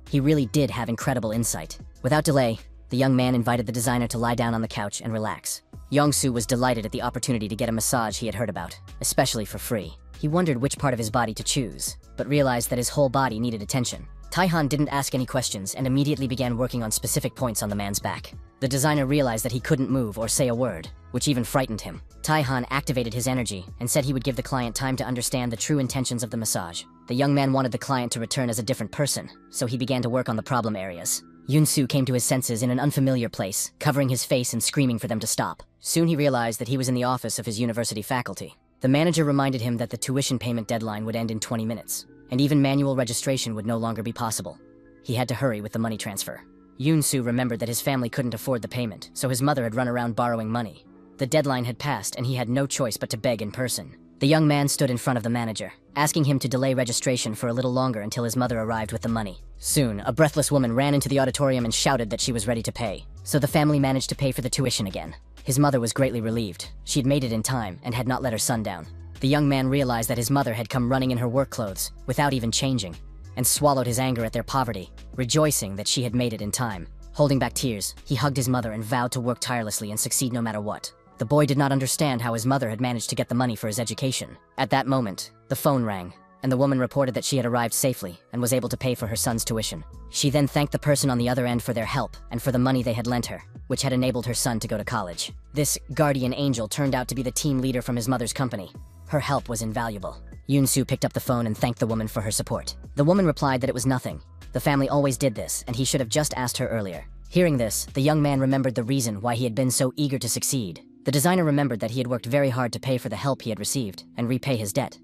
He really did have incredible insight. Without delay, the young man invited the designer to lie down on the couch and relax. Yongsoo was delighted at the opportunity to get a massage he had heard about, especially for free. He wondered which part of his body to choose, but realized that his whole body needed attention. Taehan didn't ask any questions and immediately began working on specific points on the man's back. The designer realized that he couldn't move or say a word, which even frightened him. Taehan activated his energy and said he would give the client time to understand the true intentions of the massage. The young man wanted the client to return as a different person, so he began to work on the problem areas. Yoonsoo came to his senses in an unfamiliar place, covering his face and screaming for them to stop. Soon he realized that he was in the office of his university faculty. The manager reminded him that the tuition payment deadline would end in 20 minutes, and even manual registration would no longer be possible. He had to hurry with the money transfer. Yoonsoo remembered that his family couldn't afford the payment, so his mother had run around borrowing money. The deadline had passed, and he had no choice but to beg in person. The young man stood in front of the manager, asking him to delay registration for a little longer until his mother arrived with the money. Soon, a breathless woman ran into the auditorium and shouted that she was ready to pay, so the family managed to pay for the tuition again. His mother was greatly relieved. She had made it in time and had not let her son down. The young man realized that his mother had come running in her work clothes, without even changing, and swallowed his anger at their poverty, rejoicing that she had made it in time. Holding back tears, he hugged his mother and vowed to work tirelessly and succeed no matter what. The boy did not understand how his mother had managed to get the money for his education. At that moment, the phone rang, and the woman reported that she had arrived safely and was able to pay for her son's tuition. She then thanked the person on the other end for their help and for the money they had lent her, which had enabled her son to go to college. This guardian angel turned out to be the team leader from his mother's company. Her help was invaluable. Yoonsoo picked up the phone and thanked the woman for her support. The woman replied that it was nothing. The family always did this, and he should have just asked her earlier. Hearing this, the young man remembered the reason why he had been so eager to succeed. The designer remembered that he had worked very hard to pay for the help he had received and repay his debt.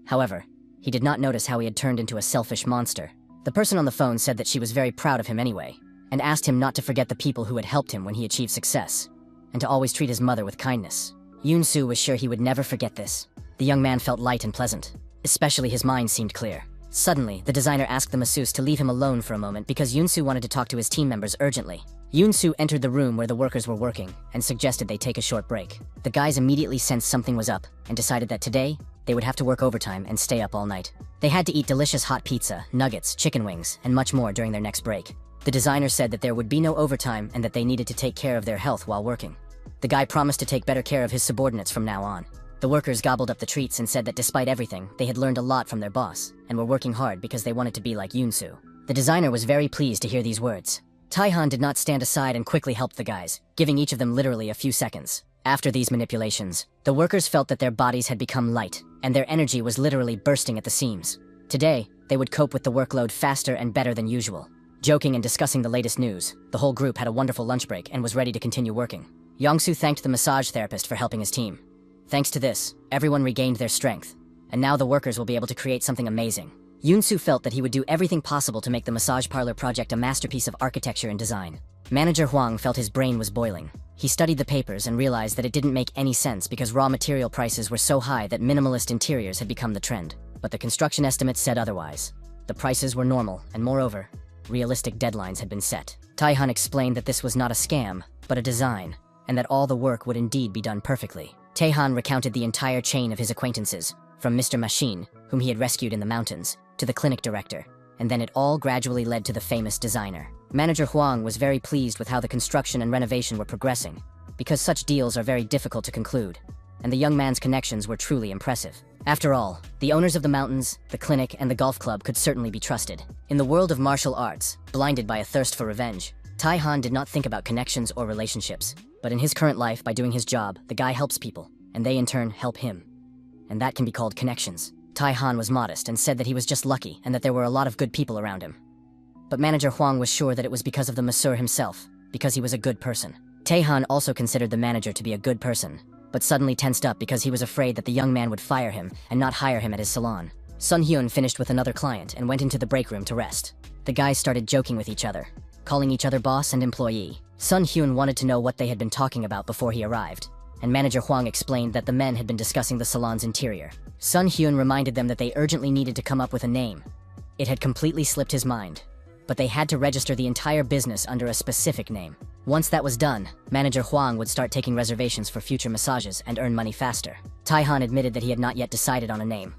However, he did not notice how he had turned into a selfish monster. The person on the phone said that she was very proud of him anyway, and asked him not to forget the people who had helped him when he achieved success, and to always treat his mother with kindness. Yoonsoo was sure he would never forget this. The young man felt light and pleasant, especially his mind seemed clear. Suddenly, the designer asked the masseuse to leave him alone for a moment because Yoonsoo wanted to talk to his team members urgently. Yoonsoo entered the room where the workers were working and suggested they take a short break. The guys immediately sensed something was up and decided that today, they would have to work overtime and stay up all night. They had to eat delicious hot pizza, nuggets, chicken wings, and much more during their next break. The designer said that there would be no overtime and that they needed to take care of their health while working. The guy promised to take better care of his subordinates from now on. The workers gobbled up the treats and said that despite everything, they had learned a lot from their boss and were working hard because they wanted to be like Yoonsoo. The designer was very pleased to hear these words. Taehan did not stand aside and quickly helped the guys, giving each of them literally a few seconds. After these manipulations, the workers felt that their bodies had become light, and their energy was literally bursting at the seams. Today, they would cope with the workload faster and better than usual. Joking and discussing the latest news, the whole group had a wonderful lunch break and was ready to continue working. Yongsoo thanked the massage therapist for helping his team. Thanks to this, everyone regained their strength, and now the workers will be able to create something amazing. Yoonsoo felt that he would do everything possible to make the massage parlor project a masterpiece of architecture and design. Manager Hwang felt his brain was boiling. He studied the papers and realized that it didn't make any sense because raw material prices were so high that minimalist interiors had become the trend. But the construction estimates said otherwise. The prices were normal, and moreover, realistic deadlines had been set. Taehan explained that this was not a scam, but a design, and that all the work would indeed be done perfectly. Taehan recounted the entire chain of his acquaintances, from Mr. Machine, whom he had rescued in the mountains, to the clinic director, and then it all gradually led to the famous designer. Manager Hwang was very pleased with how the construction and renovation were progressing, because such deals are very difficult to conclude, and the young man's connections were truly impressive. After all, the owners of the mountains, the clinic, and the golf club could certainly be trusted. In the world of martial arts, blinded by a thirst for revenge, Taehan did not think about connections or relationships. But in his current life, by doing his job, the guy helps people, and they in turn help him. And that can be called connections. Taehan was modest and said that he was just lucky and that there were a lot of good people around him. But Manager Hwang was sure that it was because of the masseur himself, because he was a good person. Taehan also considered the manager to be a good person, but suddenly tensed up because he was afraid that the young man would fire him and not hire him at his salon. Sun Hyun finished with another client and went into the break room to rest. The guys started joking with each other, calling each other boss and employee. Sun Hyun wanted to know what they had been talking about before he arrived, and Manager Hwang explained that the men had been discussing the salon's interior. Sun Hyun reminded them that they urgently needed to come up with a name. It had completely slipped his mind, but they had to register the entire business under a specific name. Once that was done, manager Huang would start taking reservations for future massages and earn money faster. Taihan admitted that he had not yet decided on a name.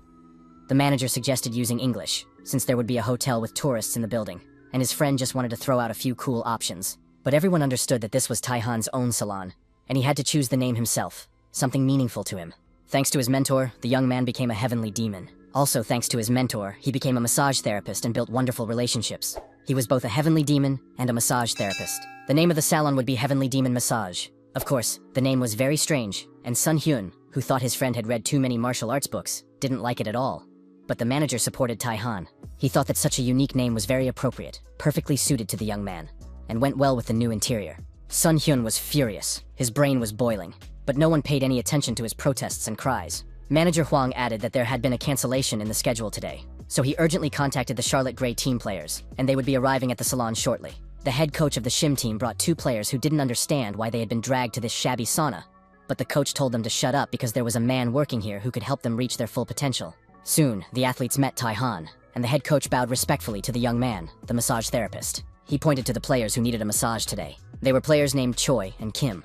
The manager suggested using English, since there would be a hotel with tourists in the building, and his friend just wanted to throw out a few cool options. But everyone understood that this was Taihan's own salon, and he had to choose the name himself, something meaningful to him. Thanks to his mentor, the young man became a heavenly demon. Also thanks to his mentor, he became a massage therapist and built wonderful relationships. He was both a heavenly demon and a massage therapist. The name of the salon would be Heavenly Demon Massage. Of course, the name was very strange, and Sun Hyun, who thought his friend had read too many martial arts books, didn't like it at all. But the manager supported Taihan. He thought that such a unique name was very appropriate, perfectly suited to the young man, and went well with the new interior. Sun Hyun was furious. His brain was boiling, but no one paid any attention to his protests and cries. Manager Huang added that there had been a cancellation in the schedule today, so he urgently contacted the Charlotte Gray team players, and they would be arriving at the salon shortly. The head coach of the Shim team brought 2 players who didn't understand why they had been dragged to this shabby sauna, but the coach told them to shut up because there was a man working here who could help them reach their full potential. Soon, the athletes met Taihan, and the head coach bowed respectfully to the young man, the massage therapist. He pointed to the players who needed a massage today. They were players named Choi and Kim.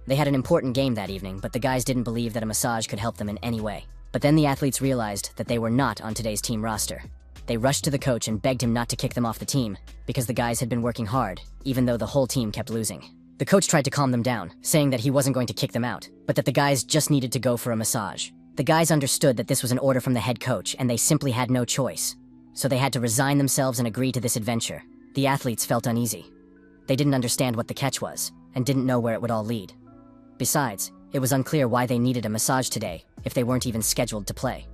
They had an important game that evening, but the guys didn't believe that a massage could help them in any way. But then the athletes realized that they were not on today's team roster. They rushed to the coach and begged him not to kick them off the team, because the guys had been working hard, even though the whole team kept losing. The coach tried to calm them down, saying that he wasn't going to kick them out, but that the guys just needed to go for a massage. The guys understood that this was an order from the head coach, and they simply had no choice. So they had to resign themselves and agree to this adventure. The athletes felt uneasy. They didn't understand what the catch was, and didn't know where it would all lead. Besides, it was unclear why they needed a massage today, if they weren't even scheduled to play.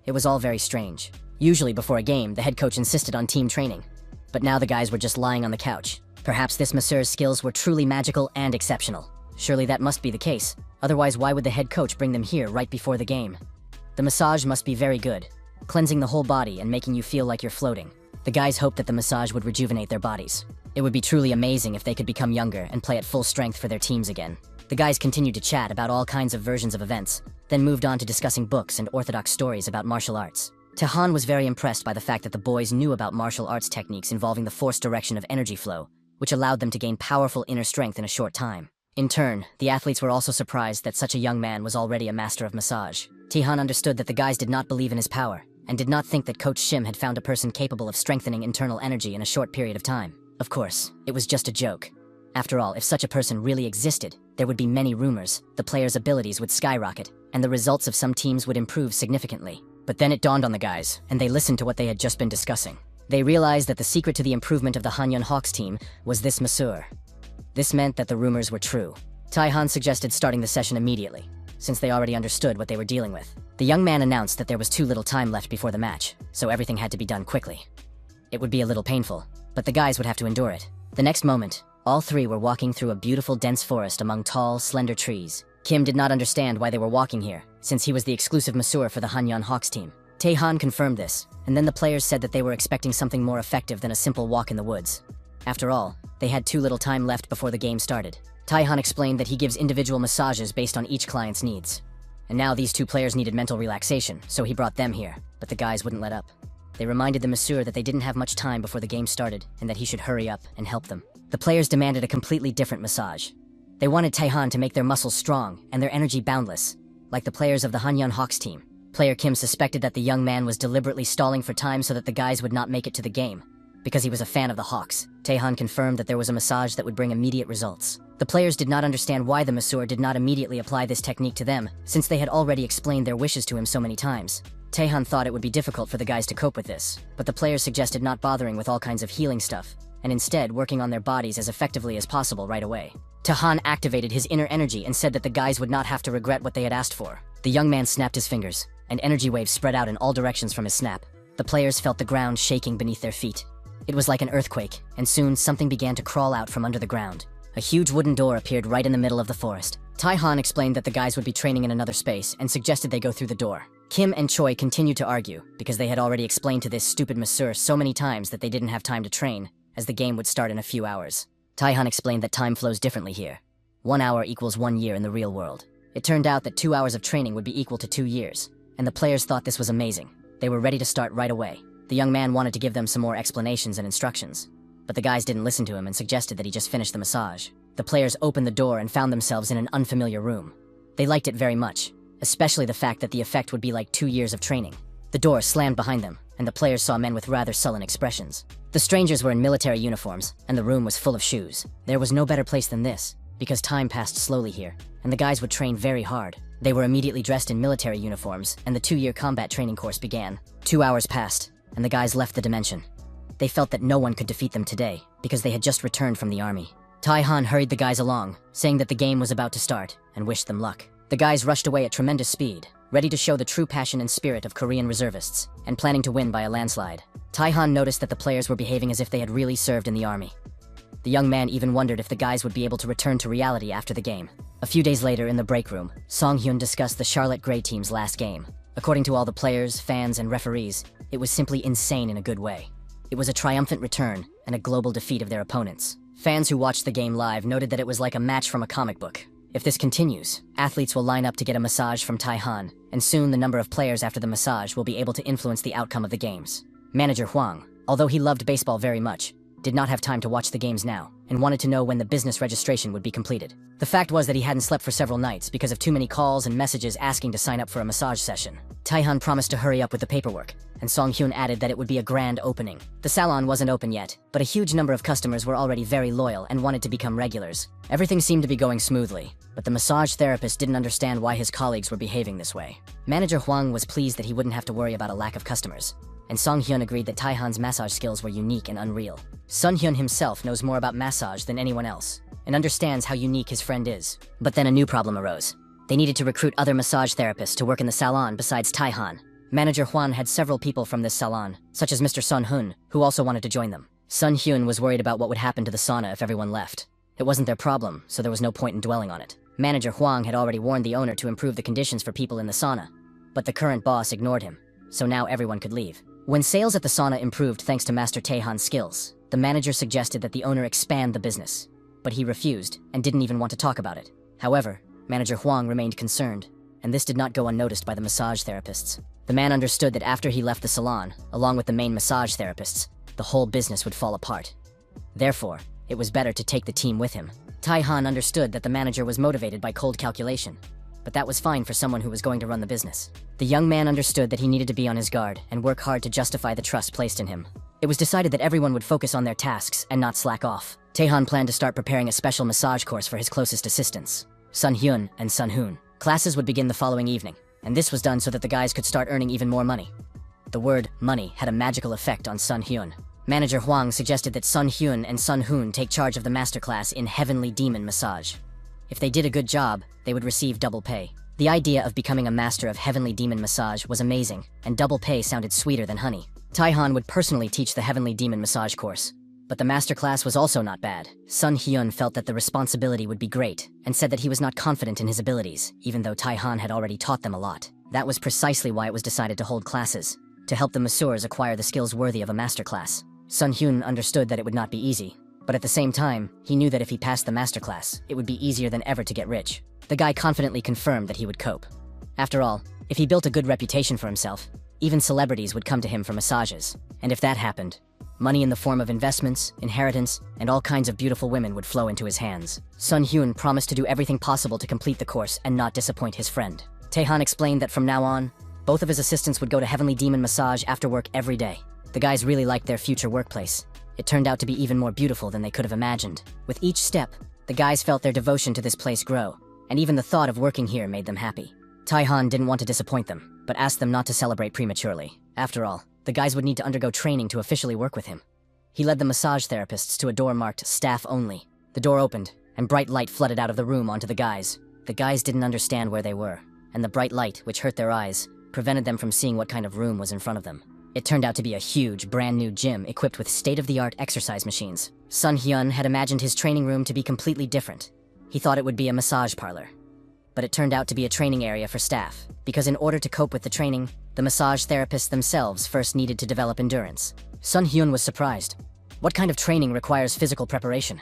It was all very strange. Usually before a game, the head coach insisted on team training. But now the guys were just lying on the couch. Perhaps this masseur's skills were truly magical and exceptional. Surely that must be the case. Otherwise, why would the head coach bring them here right before the game? The massage must be very good, cleansing the whole body and making you feel like you're floating. The guys hoped that the massage would rejuvenate their bodies. It would be truly amazing if they could become younger and play at full strength for their teams again. The guys continued to chat about all kinds of versions of events, then moved on to discussing books and orthodox stories about martial arts. Tahan was very impressed by the fact that the boys knew about martial arts techniques involving the forced direction of energy flow, which allowed them to gain powerful inner strength in a short time. In turn, the athletes were also surprised that such a young man was already a master of massage. Tahan understood that the guys did not believe in his power, and did not think that Coach Shim had found a person capable of strengthening internal energy in a short period of time. Of course, it was just a joke. After all, if such a person really existed, there would be many rumors, the players' abilities would skyrocket, and the results of some teams would improve significantly. But then it dawned on the guys, and they listened to what they had just been discussing. They realized that the secret to the improvement of the Hanyun Hawks team was this masseur. This meant that the rumors were true. Taihan suggested starting the session immediately, since they already understood what they were dealing with. The young man announced that there was too little time left before the match, so everything had to be done quickly. It would be a little painful, but the guys would have to endure it. The next moment, all 3 were walking through a beautiful dense forest among tall, slender trees. Kim did not understand why they were walking here, since he was the exclusive masseur for the Hanyun Hawks team. Taehan confirmed this, and then the players said that they were expecting something more effective than a simple walk in the woods. After all, they had too little time left before the game started. Taehan explained that he gives individual massages based on each client's needs. And now these 2 players needed mental relaxation, so he brought them here, but the guys wouldn't let up. They reminded the masseur that they didn't have much time before the game started, and that he should hurry up and help them. The players demanded a completely different massage. They wanted Taehan to make their muscles strong and their energy boundless, like the players of the Hanyun Hawks team. Player Kim suspected that the young man was deliberately stalling for time so that the guys would not make it to the game, because he was a fan of the Hawks. Taehan confirmed that there was a massage that would bring immediate results. The players did not understand why the masseur did not immediately apply this technique to them, since they had already explained their wishes to him so many times. Taehan thought it would be difficult for the guys to cope with this, but the players suggested not bothering with all kinds of healing stuff, and instead working on their bodies as effectively as possible right away. Tahan activated his inner energy and said that the guys would not have to regret what they had asked for. The young man snapped his fingers, and energy waves spread out in all directions from his snap. The players felt the ground shaking beneath their feet. It was like an earthquake, and soon something began to crawl out from under the ground. A huge wooden door appeared right in the middle of the forest. Taihan explained that the guys would be training in another space and suggested they go through the door. Kim and Choi continued to argue, because they had already explained to this stupid masseur so many times that they didn't have time to train, as the game would start in a few hours. Taihan explained that time flows differently here. 1 hour equals 1 year in the real world. It turned out that 2 hours of training would be equal to 2 years, and the players thought this was amazing. They were ready to start right away. The young man wanted to give them some more explanations and instructions, but the guys didn't listen to him and suggested that he just finish the massage. The players opened the door and found themselves in an unfamiliar room. They liked it very much, especially the fact that the effect would be like 2 years of training. The door slammed behind them, and the players saw men with rather sullen expressions. The strangers were in military uniforms, and the room was full of shoes. There was no better place than this, because time passed slowly here, and the guys would train very hard. They were immediately dressed in military uniforms, and the 2-year combat training course began. 2 hours passed, and the guys left the dimension. They felt that no one could defeat them today, because they had just returned from the army. Tai-Han hurried the guys along, saying that the game was about to start, and wished them luck. The guys rushed away at tremendous speed, ready to show the true passion and spirit of Korean reservists, and planning to win by a landslide. Tai-Han noticed that the players were behaving as if they had really served in the army. The young man even wondered if the guys would be able to return to reality after the game. A few days later, in the break room, Song-hyun discussed the Charlotte Gray team's last game. According to all the players, fans, and referees, it was simply insane in a good way. It was a triumphant return and a global defeat of their opponents. Fans who watched the game live noted that it was like a match from a comic book. If this continues, athletes will line up to get a massage from Tai-Han, and soon the number of players after the massage will be able to influence the outcome of the games. Manager Huang, although he loved baseball very much, did not have time to watch the games now, and wanted to know when the business registration would be completed. The fact was that he hadn't slept for several nights because of too many calls and messages asking to sign up for a massage session. Tai-Han promised to hurry up with the paperwork, and Song-hyun added that it would be a grand opening. The salon wasn't open yet, but a huge number of customers were already very loyal and wanted to become regulars. Everything seemed to be going smoothly, but the massage therapist didn't understand why his colleagues were behaving this way. Manager Huang was pleased that he wouldn't have to worry about a lack of customers, and Song-hyun agreed that Tai-han's massage skills were unique and unreal. Sun-hyun himself knows more about massage than anyone else, and understands how unique his friend is. But then a new problem arose. They needed to recruit other massage therapists to work in the salon besides Tai-han. Manager Hwan had several people from this salon, such as Mr. Sun-hun, who also wanted to join them. Sun-hyun was worried about what would happen to the sauna if everyone left. It wasn't their problem, so there was no point in dwelling on it. Manager Huang had already warned the owner to improve the conditions for people in the sauna, but the current boss ignored him, so now everyone could leave. When sales at the sauna improved thanks to Master Taehan's skills, the manager suggested that the owner expand the business, but he refused and didn't even want to talk about it. However, Manager Huang remained concerned, and this did not go unnoticed by the massage therapists. The man understood that after he left the salon, along with the main massage therapists, the whole business would fall apart. Therefore, it was better to take the team with him. Tai-han understood that the manager was motivated by cold calculation, but that was fine for someone who was going to run the business. The young man understood that he needed to be on his guard and work hard to justify the trust placed in him. It was decided that everyone would focus on their tasks and not slack off. Taehan planned to start preparing a special massage course for his closest assistants, Sun-hyun and Sun-hoon. Classes would begin the following evening, and this was done so that the guys could start earning even more money. The word money had a magical effect on Sun-hyun. Manager Huang suggested that Sun-hyun and Sun-hoon take charge of the masterclass in Heavenly Demon Massage. If they did a good job, they would receive double pay. The idea of becoming a master of Heavenly Demon Massage was amazing, and double pay sounded sweeter than honey. Tai-han would personally teach the Heavenly Demon Massage course, but the masterclass was also not bad. Sun-hyun felt that the responsibility would be great, and said that he was not confident in his abilities, even though Tai-han had already taught them a lot. That was precisely why it was decided to hold classes, to help the masseurs acquire the skills worthy of a masterclass. Sun-hyun understood that it would not be easy, but at the same time, he knew that if he passed the masterclass, it would be easier than ever to get rich. The guy confidently confirmed that he would cope. After all, if he built a good reputation for himself, even celebrities would come to him for massages. And if that happened, money in the form of investments, inheritance, and all kinds of beautiful women would flow into his hands. Sun-hyun promised to do everything possible to complete the course and not disappoint his friend. Taehan explained that from now on, both of his assistants would go to Heavenly Demon Massage after work every day. The guys really liked their future workplace. It turned out to be even more beautiful than they could have imagined. With each step, the guys felt their devotion to this place grow, and even the thought of working here made them happy. Tai-han didn't want to disappoint them, but asked them not to celebrate prematurely. After all, the guys would need to undergo training to officially work with him. He led the massage therapists to a door marked Staff Only. The door opened, and bright light flooded out of the room onto the guys. The guys didn't understand where they were, and the bright light, which hurt their eyes, prevented them from seeing what kind of room was in front of them. It turned out to be a huge, brand-new gym equipped with state-of-the-art exercise machines. Sun-hyun had imagined his training room to be completely different. He thought it would be a massage parlor. But it turned out to be a training area for staff, because in order to cope with the training, the massage therapists themselves first needed to develop endurance. Sun-hyun was surprised. What kind of training requires physical preparation?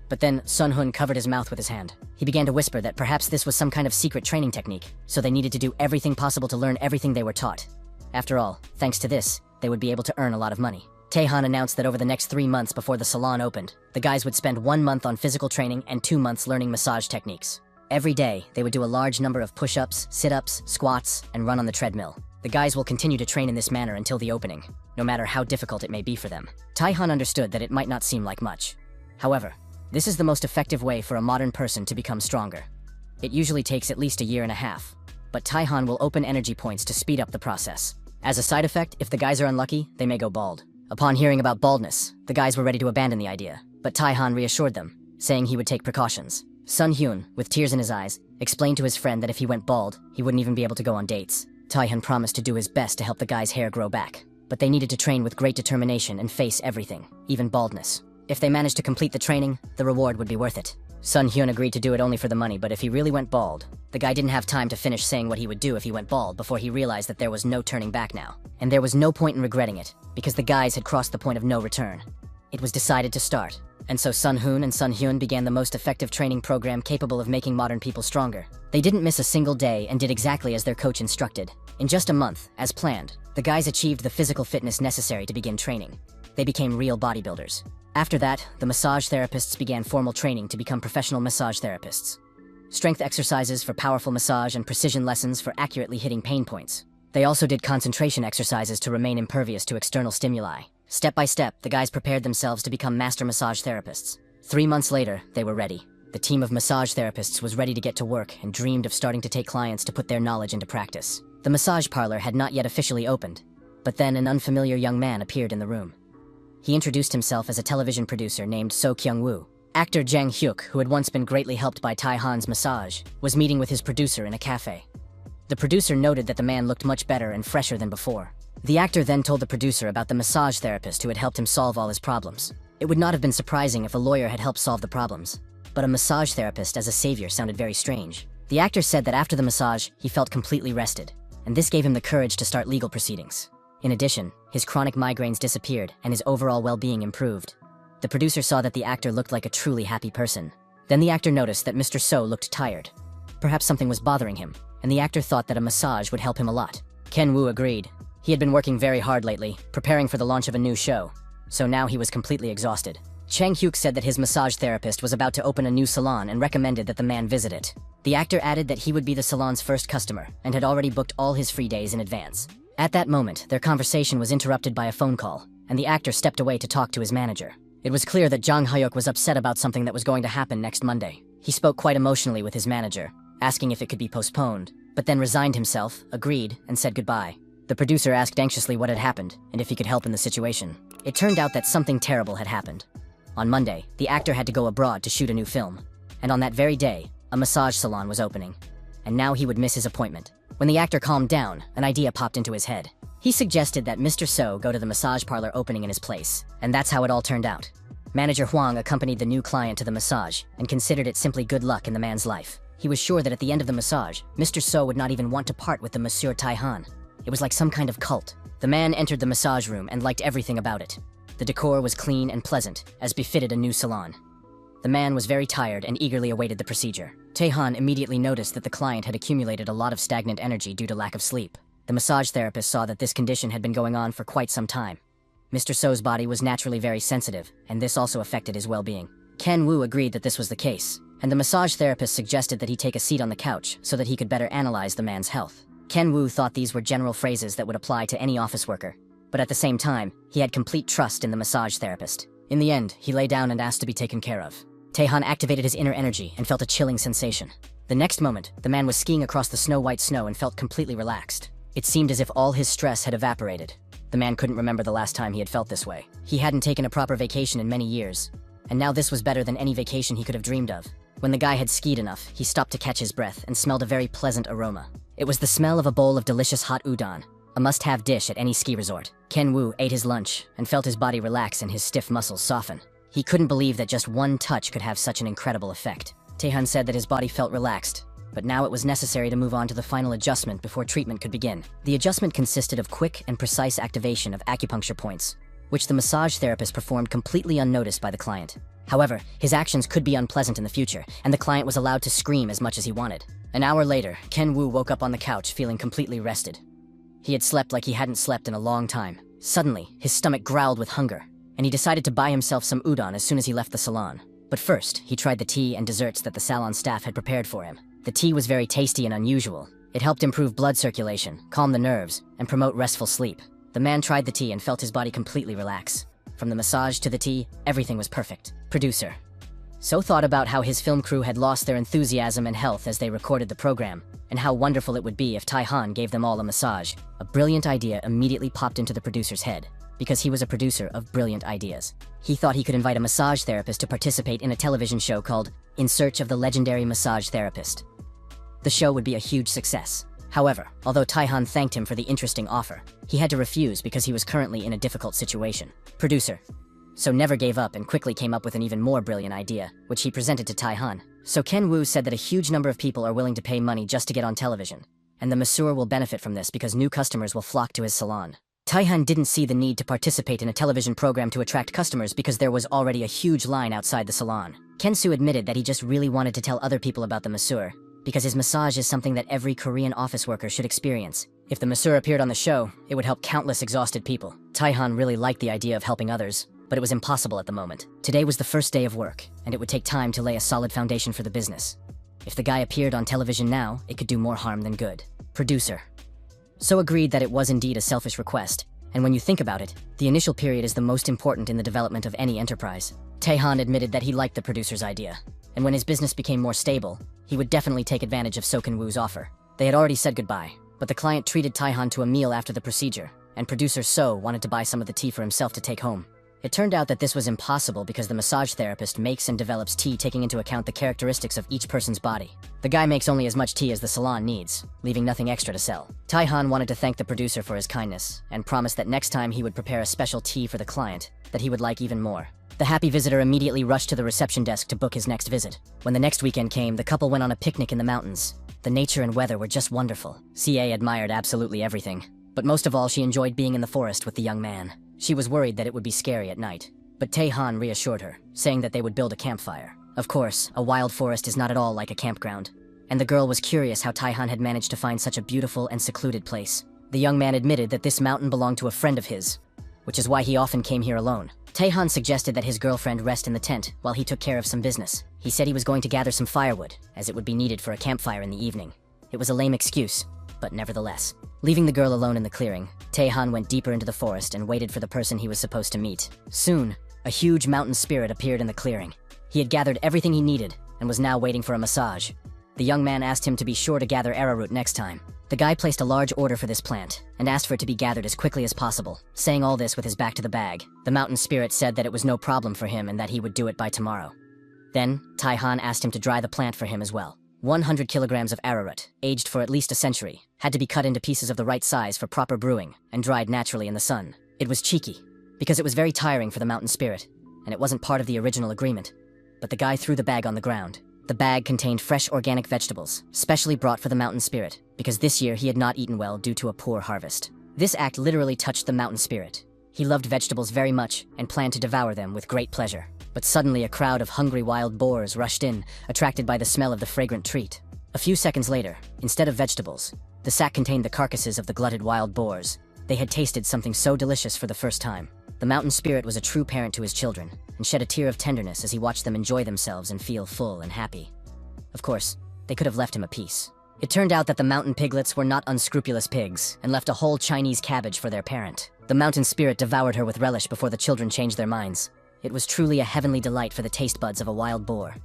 But then Sun-hoon covered his mouth with his hand. He began to whisper that perhaps this was some kind of secret training technique, so they needed to do everything possible to learn everything they were taught. After all, thanks to this, they would be able to earn a lot of money. Taehan announced that over the next 3 months before the salon opened, the guys would spend 1 month on physical training and 2 months learning massage techniques. Every day, they would do a large number of push-ups, sit-ups, squats, and run on the treadmill. The guys will continue to train in this manner until the opening, no matter how difficult it may be for them. Taehan understood that it might not seem like much. However, this is the most effective way for a modern person to become stronger. It usually takes at least 1.5 years, but Taehan will open energy points to speed up the process. As a side effect, if the guys are unlucky, they may go bald. Upon hearing about baldness, the guys were ready to abandon the idea, but Taehan reassured them, saying he would take precautions. Sun Hyun, with tears in his eyes, explained to his friend that if he went bald, he wouldn't even be able to go on dates. Taehan promised to do his best to help the guys' hair grow back, but they needed to train with great determination and face everything, even baldness. If they managed to complete the training, the reward would be worth it. Sun Hyun agreed to do it only for the money, but if he really went bald, the guy didn't have time to finish saying what he would do if he went bald before he realized that there was no turning back now. And there was no point in regretting it, because the guys had crossed the point of no return. It was decided to start, and so Sun Hoon and Sun Hyun began the most effective training program capable of making modern people stronger. They didn't miss a single day and did exactly as their coach instructed. In just a month, as planned, the guys achieved the physical fitness necessary to begin training. They became real bodybuilders. After that, the massage therapists began formal training to become professional massage therapists. Strength exercises for powerful massage and precision lessons for accurately hitting pain points. They also did concentration exercises to remain impervious to external stimuli. Step by step, the guys prepared themselves to become master massage therapists. 3 months later, they were ready. The team of massage therapists was ready to get to work and dreamed of starting to take clients to put their knowledge into practice. The massage parlor had not yet officially opened, but then an unfamiliar young man appeared in the room. He introduced himself as a television producer named So Kyung-woo. Actor Jang Hyuk, who had once been greatly helped by Taehan's massage, was meeting with his producer in a cafe. The producer noted that the man looked much better and fresher than before. The actor then told the producer about the massage therapist who had helped him solve all his problems. It would not have been surprising if a lawyer had helped solve the problems, but a massage therapist as a savior sounded very strange. The actor said that after the massage, he felt completely rested, and this gave him the courage to start legal proceedings. In addition, his chronic migraines disappeared and his overall well-being improved. The producer saw that the actor looked like a truly happy person. Then the actor noticed that Mr. So looked tired. Perhaps something was bothering him, and the actor thought that a massage would help him a lot. Ken Woo agreed. He had been working very hard lately, preparing for the launch of a new show, so now he was completely exhausted. Chang Hyuk said that his massage therapist was about to open a new salon and recommended that the man visit it. The actor added that he would be the salon's first customer and had already booked all his free days in advance. At that moment, their conversation was interrupted by a phone call, and the actor stepped away to talk to his manager. It was clear that Jang Hyuk was upset about something that was going to happen next Monday. He spoke quite emotionally with his manager, asking if it could be postponed, but then resigned himself, agreed, and said goodbye. The producer asked anxiously what had happened, and if he could help in the situation. It turned out that something terrible had happened. On Monday, the actor had to go abroad to shoot a new film, and on that very day, a massage salon was opening, and now he would miss his appointment. When the actor calmed down, an idea popped into his head. He suggested that Mr. So go to the massage parlor opening in his place, and that's how it all turned out. Manager Huang accompanied the new client to the massage and considered it simply good luck in the man's life. He was sure that at the end of the massage, Mr. So would not even want to part with the Monsieur Taehan. It was like some kind of cult. The man entered the massage room and liked everything about it. The decor was clean and pleasant, as befitted a new salon. The man was very tired and eagerly awaited the procedure. Taehan immediately noticed that the client had accumulated a lot of stagnant energy due to lack of sleep. The massage therapist saw that this condition had been going on for quite some time. Mr. So's body was naturally very sensitive, and this also affected his well-being. Ken Woo agreed that this was the case, and the massage therapist suggested that he take a seat on the couch so that he could better analyze the man's health. Ken Woo thought these were general phrases that would apply to any office worker, but at the same time, he had complete trust in the massage therapist. In the end, he lay down and asked to be taken care of. Taehan activated his inner energy and felt a chilling sensation. The next moment, the man was skiing across the snow-white snow and felt completely relaxed. It seemed as if all his stress had evaporated. The man couldn't remember the last time he had felt this way. He hadn't taken a proper vacation in many years, and now this was better than any vacation he could have dreamed of. When the guy had skied enough, he stopped to catch his breath and smelled a very pleasant aroma. It was the smell of a bowl of delicious hot udon, a must-have dish at any ski resort. Ken Woo ate his lunch and felt his body relax and his stiff muscles soften. He couldn't believe that just one touch could have such an incredible effect. Taehan said that his body felt relaxed, but now it was necessary to move on to the final adjustment before treatment could begin. The adjustment consisted of quick and precise activation of acupuncture points, which the massage therapist performed completely unnoticed by the client. However, his actions could be unpleasant in the future, and the client was allowed to scream as much as he wanted. An hour later, Ken Woo woke up on the couch feeling completely rested. He had slept like he hadn't slept in a long time. Suddenly, his stomach growled with hunger, and he decided to buy himself some udon as soon as he left the salon. But first, he tried the tea and desserts that the salon staff had prepared for him. The tea was very tasty and unusual. It helped improve blood circulation, calm the nerves, and promote restful sleep. The man tried the tea and felt his body completely relax. From the massage to the tea, everything was perfect. Producer. So thought about how his film crew had lost their enthusiasm and health as they recorded the program, and how wonderful it would be if Tai-Han gave them all a massage. A brilliant idea immediately popped into the producer's head, because he was a producer of brilliant ideas. He thought he could invite a massage therapist to participate in a television show called In Search of the Legendary Massage Therapist. The show would be a huge success. However, although Tai-Han thanked him for the interesting offer, he had to refuse because he was currently in a difficult situation. Producer. So never gave up and quickly came up with an even more brilliant idea, which he presented to Tai-Han. So Ken Wu said that a huge number of people are willing to pay money just to get on television, and the masseur will benefit from this because new customers will flock to his salon. Tai-Han didn't see the need to participate in a television program to attract customers because there was already a huge line outside the salon. Ken Su admitted that he just really wanted to tell other people about the masseur, because his massage is something that every Korean office worker should experience. If the masseur appeared on the show, it would help countless exhausted people. Tai-Han really liked the idea of helping others, but it was impossible at the moment. Today was the first day of work, and it would take time to lay a solid foundation for the business. If the guy appeared on television now, it could do more harm than good. Producer. So agreed that it was indeed a selfish request, and when you think about it, the initial period is the most important in the development of any enterprise. Tai-Han admitted that he liked the producer's idea, and when his business became more stable, he would definitely take advantage of So Ken-woo's offer. They had already said goodbye, but the client treated Tai-Han to a meal after the procedure, and producer So wanted to buy some of the tea for himself to take home. It turned out that this was impossible because the massage therapist makes and develops tea taking into account the characteristics of each person's body. The guy makes only as much tea as the salon needs, leaving nothing extra to sell. Tai-Han wanted to thank the producer for his kindness, and promised that next time he would prepare a special tea for the client that he would like even more. The happy visitor immediately rushed to the reception desk to book his next visit. When the next weekend came, the couple went on a picnic in the mountains. The nature and weather were just wonderful. CA admired absolutely everything, but most of all she enjoyed being in the forest with the young man. She was worried that it would be scary at night, but Tai-Han reassured her, saying that they would build a campfire. Of course, a wild forest is not at all like a campground, and the girl was curious how Tai-Han had managed to find such a beautiful and secluded place. The young man admitted that this mountain belonged to a friend of his, which is why he often came here alone. Tai-Han suggested that his girlfriend rest in the tent while he took care of some business. He said he was going to gather some firewood, as it would be needed for a campfire in the evening. It was a lame excuse, but nevertheless. Leaving the girl alone in the clearing, Tai-Han went deeper into the forest and waited for the person he was supposed to meet. Soon, a huge mountain spirit appeared in the clearing. He had gathered everything he needed and was now waiting for a massage. The young man asked him to be sure to gather arrowroot next time. The guy placed a large order for this plant and asked for it to be gathered as quickly as possible, saying all this with his back to the bag. The mountain spirit said that it was no problem for him and that he would do it by tomorrow. Then, Tai-Han asked him to dry the plant for him as well. 100 kilograms of arrowroot, aged for at least a century, had to be cut into pieces of the right size for proper brewing and dried naturally in the sun. It was cheeky, because it was very tiring for the mountain spirit, and it wasn't part of the original agreement. But the guy threw the bag on the ground. The bag contained fresh organic vegetables, specially brought for the mountain spirit, because this year he had not eaten well due to a poor harvest. This act literally touched the mountain spirit. He loved vegetables very much and planned to devour them with great pleasure. But suddenly a crowd of hungry wild boars rushed in, attracted by the smell of the fragrant treat. A few seconds later, instead of vegetables, the sack contained the carcasses of the glutted wild boars. They had tasted something so delicious for the first time. The mountain spirit was a true parent to his children, and shed a tear of tenderness as he watched them enjoy themselves and feel full and happy. Of course, they could have left him a piece. It turned out that the mountain piglets were not unscrupulous pigs, and left a whole Chinese cabbage for their parent. The mountain spirit devoured her with relish before the children changed their minds. It was truly a heavenly delight for the taste buds of a wild boar.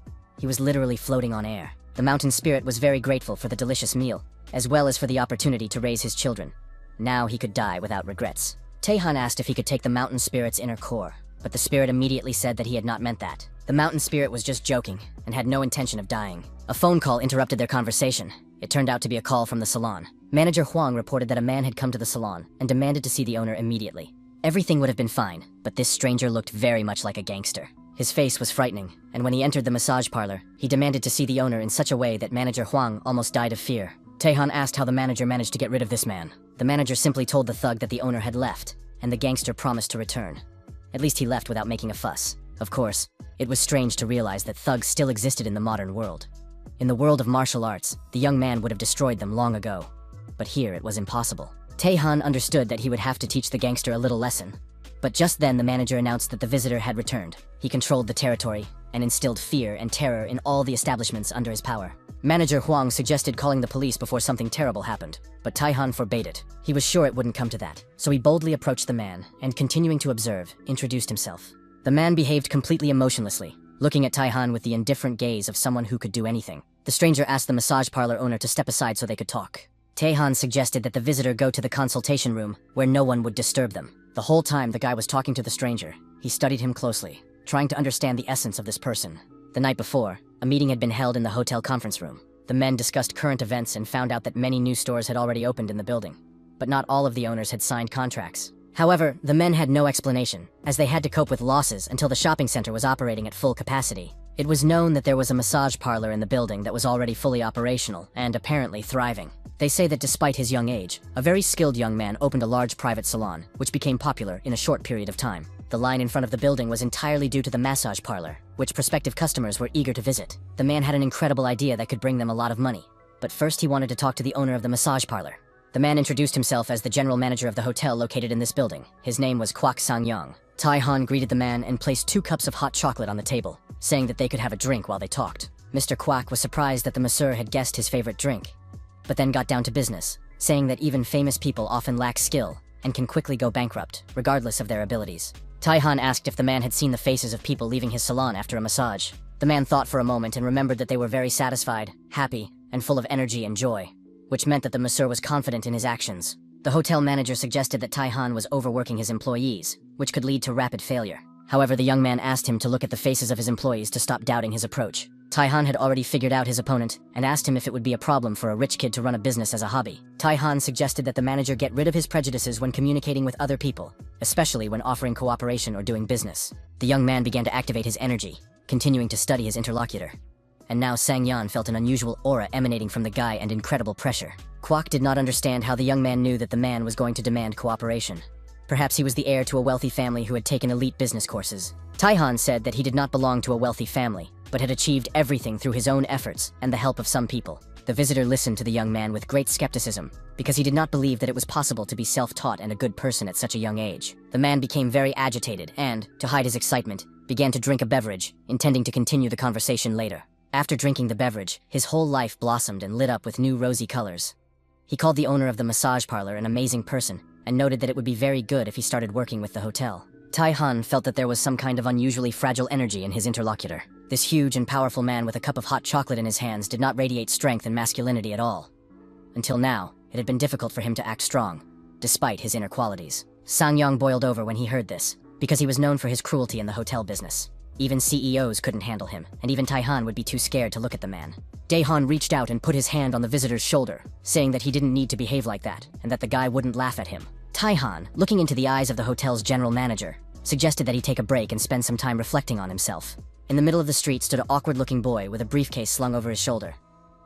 He was literally floating on air. The mountain spirit was very grateful for the delicious meal, as well as for the opportunity to raise his children. Now he could die without regrets. Tai-Han asked if he could take the mountain spirit's inner core, but the spirit immediately said that he had not meant that. The mountain spirit was just joking, and had no intention of dying. A phone call interrupted their conversation. It turned out to be a call from the salon. Manager Huang reported that a man had come to the salon and demanded to see the owner immediately. Everything would have been fine, but this stranger looked very much like a gangster. His face was frightening, and when he entered the massage parlor, he demanded to see the owner in such a way that Manager Huang almost died of fear. Tai-Han asked how the manager managed to get rid of this man. The manager simply told the thug that the owner had left, and the gangster promised to return. At least he left without making a fuss. Of course, it was strange to realize that thugs still existed in the modern world. In the world of martial arts, the young man would have destroyed them long ago. But here it was impossible. Taehan understood that he would have to teach the gangster a little lesson. But just then the manager announced that the visitor had returned. He controlled the territory and instilled fear and terror in all the establishments under his power. Manager Huang suggested calling the police before something terrible happened, but Taehan forbade it. He was sure it wouldn't come to that, so he boldly approached the man and, continuing to observe, introduced himself. The man behaved completely emotionlessly, looking at Taehan with the indifferent gaze of someone who could do anything. The stranger asked the massage parlor owner to step aside so they could talk. Taehan suggested that the visitor go to the consultation room where no one would disturb them. The whole time the guy was talking to the stranger, he studied him closely, trying to understand the essence of this person. The night before, a meeting had been held in the hotel conference room. The men discussed current events and found out that many new stores had already opened in the building, but not all of the owners had signed contracts. However, the men had no explanation, as they had to cope with losses until the shopping center was operating at full capacity. It was known that there was a massage parlor in the building that was already fully operational and apparently thriving. They say that despite his young age, a very skilled young man opened a large private salon, which became popular in a short period of time. The line in front of the building was entirely due to the massage parlor, which prospective customers were eager to visit. The man had an incredible idea that could bring them a lot of money. But first he wanted to talk to the owner of the massage parlor. The man introduced himself as the general manager of the hotel located in this building. His name was Kwak Sang-young. Taehan greeted the man and placed 2 cups of hot chocolate on the table, saying that they could have a drink while they talked. Mr. Kwak was surprised that the masseur had guessed his favorite drink, but then got down to business, saying that even famous people often lack skill and can quickly go bankrupt, regardless of their abilities. Taehan asked if the man had seen the faces of people leaving his salon after a massage. The man thought for a moment and remembered that they were very satisfied, happy, and full of energy and joy, which meant that the masseur was confident in his actions. The hotel manager suggested that Taehan was overworking his employees, which could lead to rapid failure. However, the young man asked him to look at the faces of his employees to stop doubting his approach. Taehan had already figured out his opponent and asked him if it would be a problem for a rich kid to run a business as a hobby. Taehan suggested that the manager get rid of his prejudices when communicating with other people, especially when offering cooperation or doing business. The young man began to activate his energy, continuing to study his interlocutor. And now Sang-yeon felt an unusual aura emanating from the guy and incredible pressure. Kwak did not understand how the young man knew that the man was going to demand cooperation. Perhaps he was the heir to a wealthy family who had taken elite business courses. Taehan said that he did not belong to a wealthy family, but had achieved everything through his own efforts and the help of some people. The visitor listened to the young man with great skepticism, because he did not believe that it was possible to be self-taught and a good person at such a young age. The man became very agitated and, to hide his excitement, began to drink a beverage, intending to continue the conversation later. After drinking the beverage, his whole life blossomed and lit up with new rosy colors. He called the owner of the massage parlor an amazing person, and noted that it would be very good if he started working with the hotel. Taehan felt that there was some kind of unusually fragile energy in his interlocutor. This huge and powerful man with a cup of hot chocolate in his hands did not radiate strength and masculinity at all. Until now, it had been difficult for him to act strong, despite his inner qualities. Sang-yeon boiled over when he heard this, because he was known for his cruelty in the hotel business. Even CEOs couldn't handle him, and even Taehan would be too scared to look at the man. Daehan reached out and put his hand on the visitor's shoulder, saying that he didn't need to behave like that, and that the guy wouldn't laugh at him. Taehan, looking into the eyes of the hotel's general manager, suggested that he take a break and spend some time reflecting on himself. In the middle of the street stood an awkward-looking boy with a briefcase slung over his shoulder,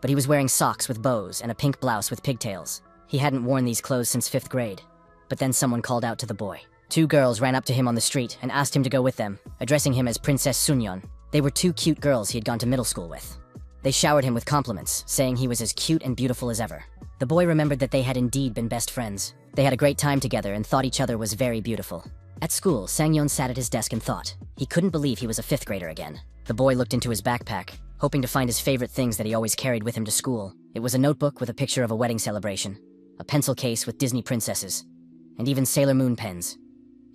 but he was wearing socks with bows and a pink blouse with pigtails. He hadn't worn these clothes since 5th grade. But then someone called out to the boy. 2 girls ran up to him on the street and asked him to go with them, addressing him as Princess Sunyeon. They were 2 cute girls he had gone to middle school with. They showered him with compliments, saying he was as cute and beautiful as ever. The boy remembered that they had indeed been best friends. They had a great time together and thought each other was very beautiful. At school, Sang-yeon sat at his desk and thought. He couldn't believe he was a 5th grader again. The boy looked into his backpack, hoping to find his favorite things that he always carried with him to school. It was a notebook with a picture of a wedding celebration, a pencil case with Disney princesses, and even Sailor Moon pens.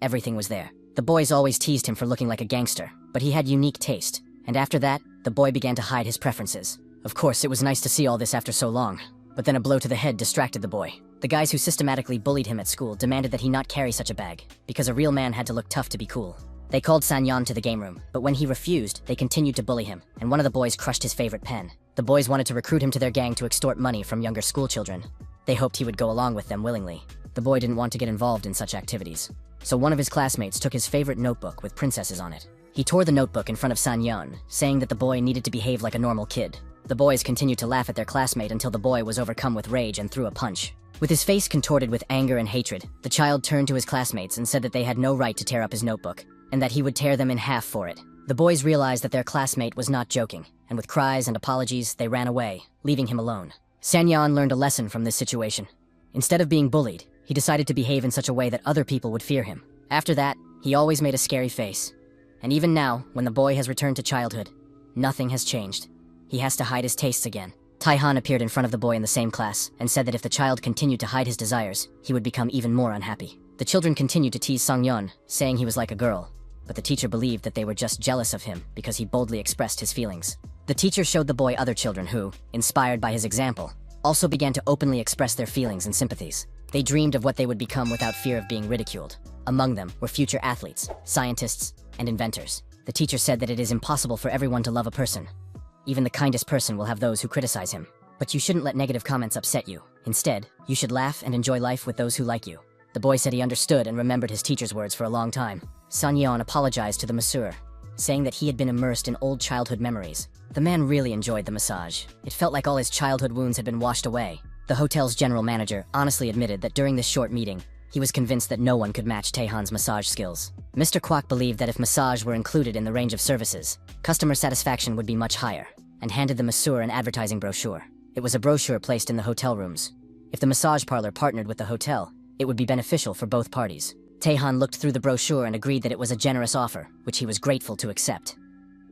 Everything was there. The boys always teased him for looking like a gangster, but he had unique taste, and after that, the boy began to hide his preferences. Of course, it was nice to see all this after so long, but then a blow to the head distracted the boy. The guys who systematically bullied him at school demanded that he not carry such a bag, because a real man had to look tough to be cool. They called Sang-yeon to the game room, but when he refused, they continued to bully him, and one of the boys crushed his favorite pen. The boys wanted to recruit him to their gang to extort money from younger school children. They hoped he would go along with them willingly. The boy didn't want to get involved in such activities, so one of his classmates took his favorite notebook with princesses on it. He tore the notebook in front of Sang-yeon, saying that the boy needed to behave like a normal kid. The boys continued to laugh at their classmate until the boy was overcome with rage and threw a punch. With his face contorted with anger and hatred, the child turned to his classmates and said that they had no right to tear up his notebook, and that he would tear them in half for it. The boys realized that their classmate was not joking, and with cries and apologies, they ran away, leaving him alone. Sang-yeon learned a lesson from this situation. Instead of being bullied, he decided to behave in such a way that other people would fear him. After that, he always made a scary face. And even now, when the boy has returned to childhood, nothing has changed. He has to hide his tastes again. Tai-han appeared in front of the boy in the same class and said that if the child continued to hide his desires, he would become even more unhappy. The children continued to tease Sung-yeon, saying he was like a girl, but the teacher believed that they were just jealous of him because he boldly expressed his feelings. The teacher showed the boy other children who, inspired by his example, also began to openly express their feelings and sympathies. They dreamed of what they would become without fear of being ridiculed. Among them were future athletes, scientists, and inventors. The teacher said that it is impossible for everyone to love a person. Even the kindest person will have those who criticize him. But you shouldn't let negative comments upset you. Instead, you should laugh and enjoy life with those who like you. The boy said he understood and remembered his teacher's words for a long time. Sun-yeon apologized to the masseur, saying that he had been immersed in old childhood memories. The man really enjoyed the massage. It felt like all his childhood wounds had been washed away. The hotel's general manager honestly admitted that during this short meeting, he was convinced that no one could match Taehan's massage skills. Mr. Kwok believed that if massage were included in the range of services, customer satisfaction would be much higher, and handed the masseur an advertising brochure. It was a brochure placed in the hotel rooms. If the massage parlor partnered with the hotel, it would be beneficial for both parties. Taehan looked through the brochure and agreed that it was a generous offer, which he was grateful to accept.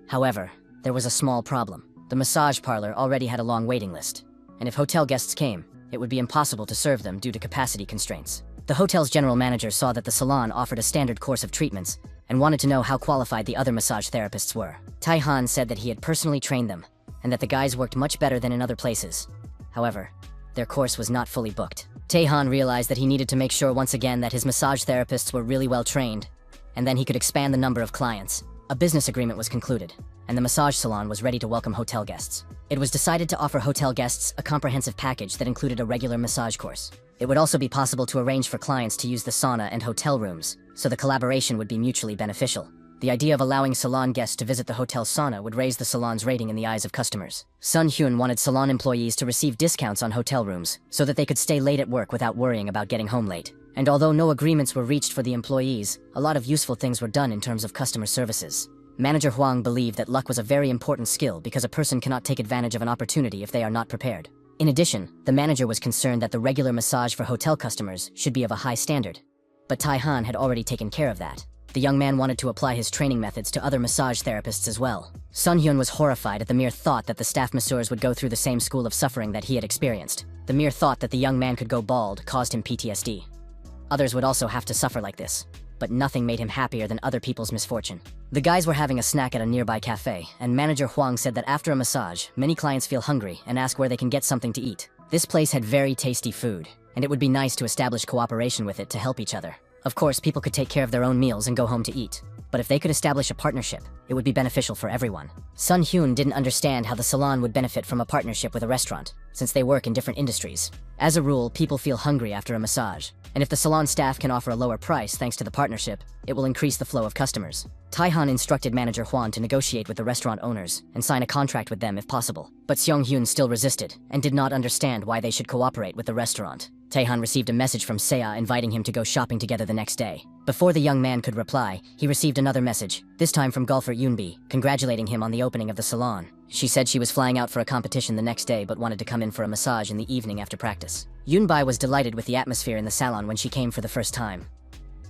However, there was a small problem. The massage parlor already had a long waiting list, and if hotel guests came, it would be impossible to serve them due to capacity constraints. The hotel's general manager saw that the salon offered a standard course of treatments and wanted to know how qualified the other massage therapists were. Taehan said that he had personally trained them and that the guys worked much better than in other places. However, their course was not fully booked. Taehan realized that he needed to make sure once again that his massage therapists were really well trained, and then he could expand the number of clients. A business agreement was concluded, and the massage salon was ready to welcome hotel guests. It was decided to offer hotel guests a comprehensive package that included a regular massage course. It would also be possible to arrange for clients to use the sauna and hotel rooms, so the collaboration would be mutually beneficial. The idea of allowing salon guests to visit the hotel sauna would raise the salon's rating in the eyes of customers. Sun Hyun wanted salon employees to receive discounts on hotel rooms so that they could stay late at work without worrying about getting home late. And although no agreements were reached for the employees, a lot of useful things were done in terms of customer services. Manager Huang believed that luck was a very important skill because a person cannot take advantage of an opportunity if they are not prepared. In addition, the manager was concerned that the regular massage for hotel customers should be of a high standard. But Taehan had already taken care of that. The young man wanted to apply his training methods to other massage therapists as well. Sun Hyun was horrified at the mere thought that the staff masseurs would go through the same school of suffering that he had experienced. The mere thought that the young man could go bald caused him PTSD. Others would also have to suffer like this, but nothing made him happier than other people's misfortune. The guys were having a snack at a nearby cafe, and manager Huang said that after a massage, many clients feel hungry and ask where they can get something to eat. This place had very tasty food, and it would be nice to establish cooperation with it to help each other. Of course, people could take care of their own meals and go home to eat, but if they could establish a partnership, it would be beneficial for everyone. Sun Hyun didn't understand how the salon would benefit from a partnership with a restaurant, since they work in different industries. As a rule, people feel hungry after a massage, and if the salon staff can offer a lower price thanks to the partnership, it will increase the flow of customers. Taehan instructed manager Hwan to negotiate with the restaurant owners and sign a contract with them if possible, but Seong Hyun still resisted and did not understand why they should cooperate with the restaurant. Taehan received a message from Seiya inviting him to go shopping together the next day. Before the young man could reply, he received another message, this time from golfer Yoonbi, congratulating him on the opening of the salon. She said she was flying out for a competition the next day but wanted to come in for a massage in the evening after practice. Yoonbi was delighted with the atmosphere in the salon when she came for the first time.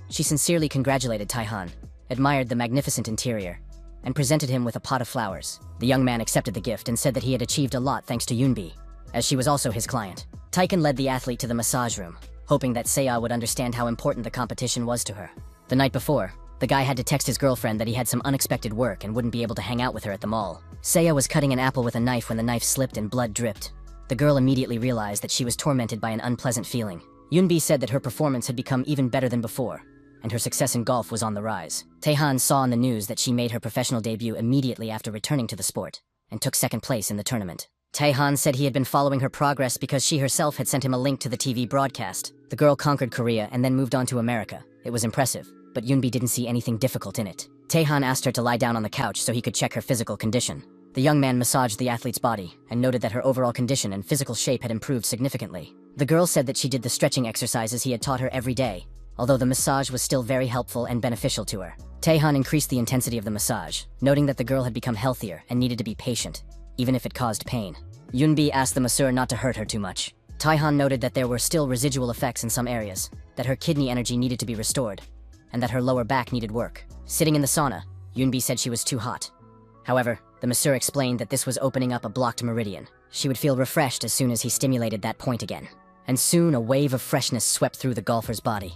She sincerely congratulated Taehan, admired the magnificent interior, and presented him with a pot of flowers. The young man accepted the gift and said that he had achieved a lot thanks to Yoonbi, as she was also his client. Taekan led the athlete to the massage room, hoping that Seiya would understand how important the competition was to her. The night before, the guy had to text his girlfriend that he had some unexpected work and wouldn't be able to hang out with her at the mall. Seiya was cutting an apple with a knife when the knife slipped and blood dripped. The girl immediately realized that she was tormented by an unpleasant feeling. Yoonbi said that her performance had become even better than before, and her success in golf was on the rise. Taehan saw in the news that she made her professional debut immediately after returning to the sport, and took second place in the tournament. Taehan said he had been following her progress because she herself had sent him a link to the TV broadcast. The girl conquered Korea and then moved on to America. It was impressive, but Yoonbi didn't see anything difficult in it. Taehan asked her to lie down on the couch so he could check her physical condition. The young man massaged the athlete's body and noted that her overall condition and physical shape had improved significantly. The girl said that she did the stretching exercises he had taught her every day, although the massage was still very helpful and beneficial to her. Taehan increased the intensity of the massage, noting that the girl had become healthier and needed to be patient, even if it caused pain. Yoonbi asked the masseur not to hurt her too much. Taihan noted that there were still residual effects in some areas, that her kidney energy needed to be restored, and that her lower back needed work. Sitting in the sauna, Yunbi said she was too hot. However, the masseur explained that this was opening up a blocked meridian. She would feel refreshed as soon as he stimulated that point again. And soon a wave of freshness swept through the golfer's body.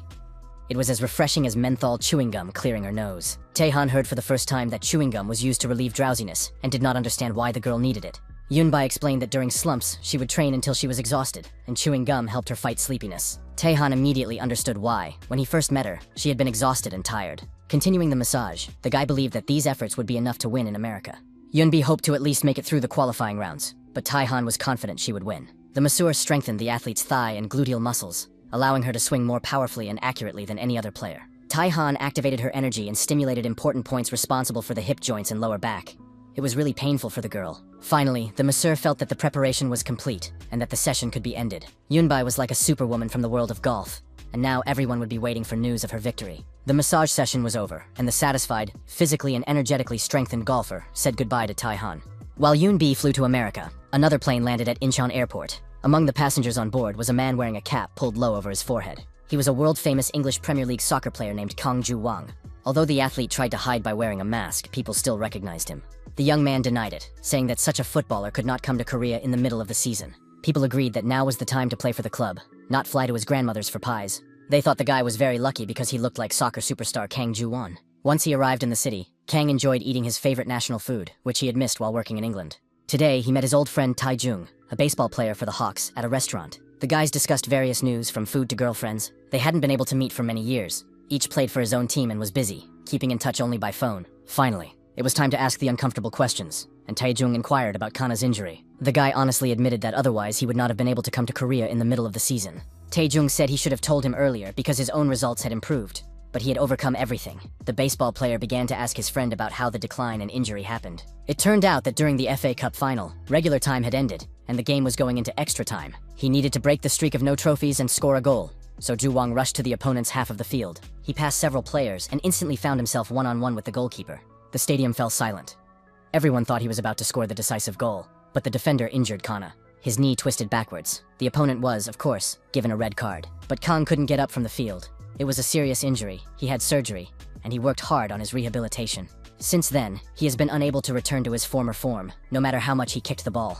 It was as refreshing as menthol chewing gum clearing her nose. Taehan heard for the first time that chewing gum was used to relieve drowsiness and did not understand why the girl needed it. Yunbai explained that during slumps, she would train until she was exhausted, and chewing gum helped her fight sleepiness. Taehan immediately understood why. When he first met her, she had been exhausted and tired. Continuing the massage, the guy believed that these efforts would be enough to win in America. Yunbi hoped to at least make it through the qualifying rounds, but Taehan was confident she would win. The masseur strengthened the athlete's thigh and gluteal muscles, allowing her to swing more powerfully and accurately than any other player. Taehan activated her energy and stimulated important points responsible for the hip joints and lower back. It was really painful for the girl. Finally, the masseur felt that the preparation was complete and that the session could be ended. Yunbai was like a superwoman from the world of golf, and now everyone would be waiting for news of her victory. The massage session was over, and the satisfied, physically and energetically strengthened golfer said goodbye to Taihan. While Yunbi flew to America, another plane landed at Incheon Airport. Among the passengers on board was a man wearing a cap pulled low over his forehead. He was a world-famous English Premier League soccer player named Kang Ju-wang. Although the athlete tried to hide by wearing a mask, people still recognized him. The young man denied it, saying that such a footballer could not come to Korea in the middle of the season. People agreed that now was the time to play for the club, not fly to his grandmother's for pies. They thought the guy was very lucky because he looked like soccer superstar Kang Ju-won. Once he arrived in the city, Kang enjoyed eating his favorite national food, which he had missed while working in England. Today, he met his old friend Tai Jung, a baseball player for the Hawks, at a restaurant. The guys discussed various news, from food to girlfriends. They hadn't been able to meet for many years. Each played for his own team and was busy, keeping in touch only by phone. Finally, it was time to ask the uncomfortable questions, and Taejung inquired about Kana's injury. The guy honestly admitted that otherwise he would not have been able to come to Korea in the middle of the season. Taejung said he should have told him earlier because his own results had improved, but he had overcome everything. The baseball player began to ask his friend about how the decline and injury happened. It turned out that during the FA Cup final, regular time had ended, and the game was going into extra time. He needed to break the streak of no trophies and score a goal, so Ju-wang rushed to the opponent's half of the field. He passed several players and instantly found himself one-on-one with the goalkeeper. The stadium fell silent. Everyone thought he was about to score the decisive goal, but the defender injured Kana. His knee twisted backwards. The opponent was, of course, given a red card. But Kang couldn't get up from the field. It was a serious injury, he had surgery, and he worked hard on his rehabilitation. Since then, he has been unable to return to his former form, no matter how much he kicked the ball.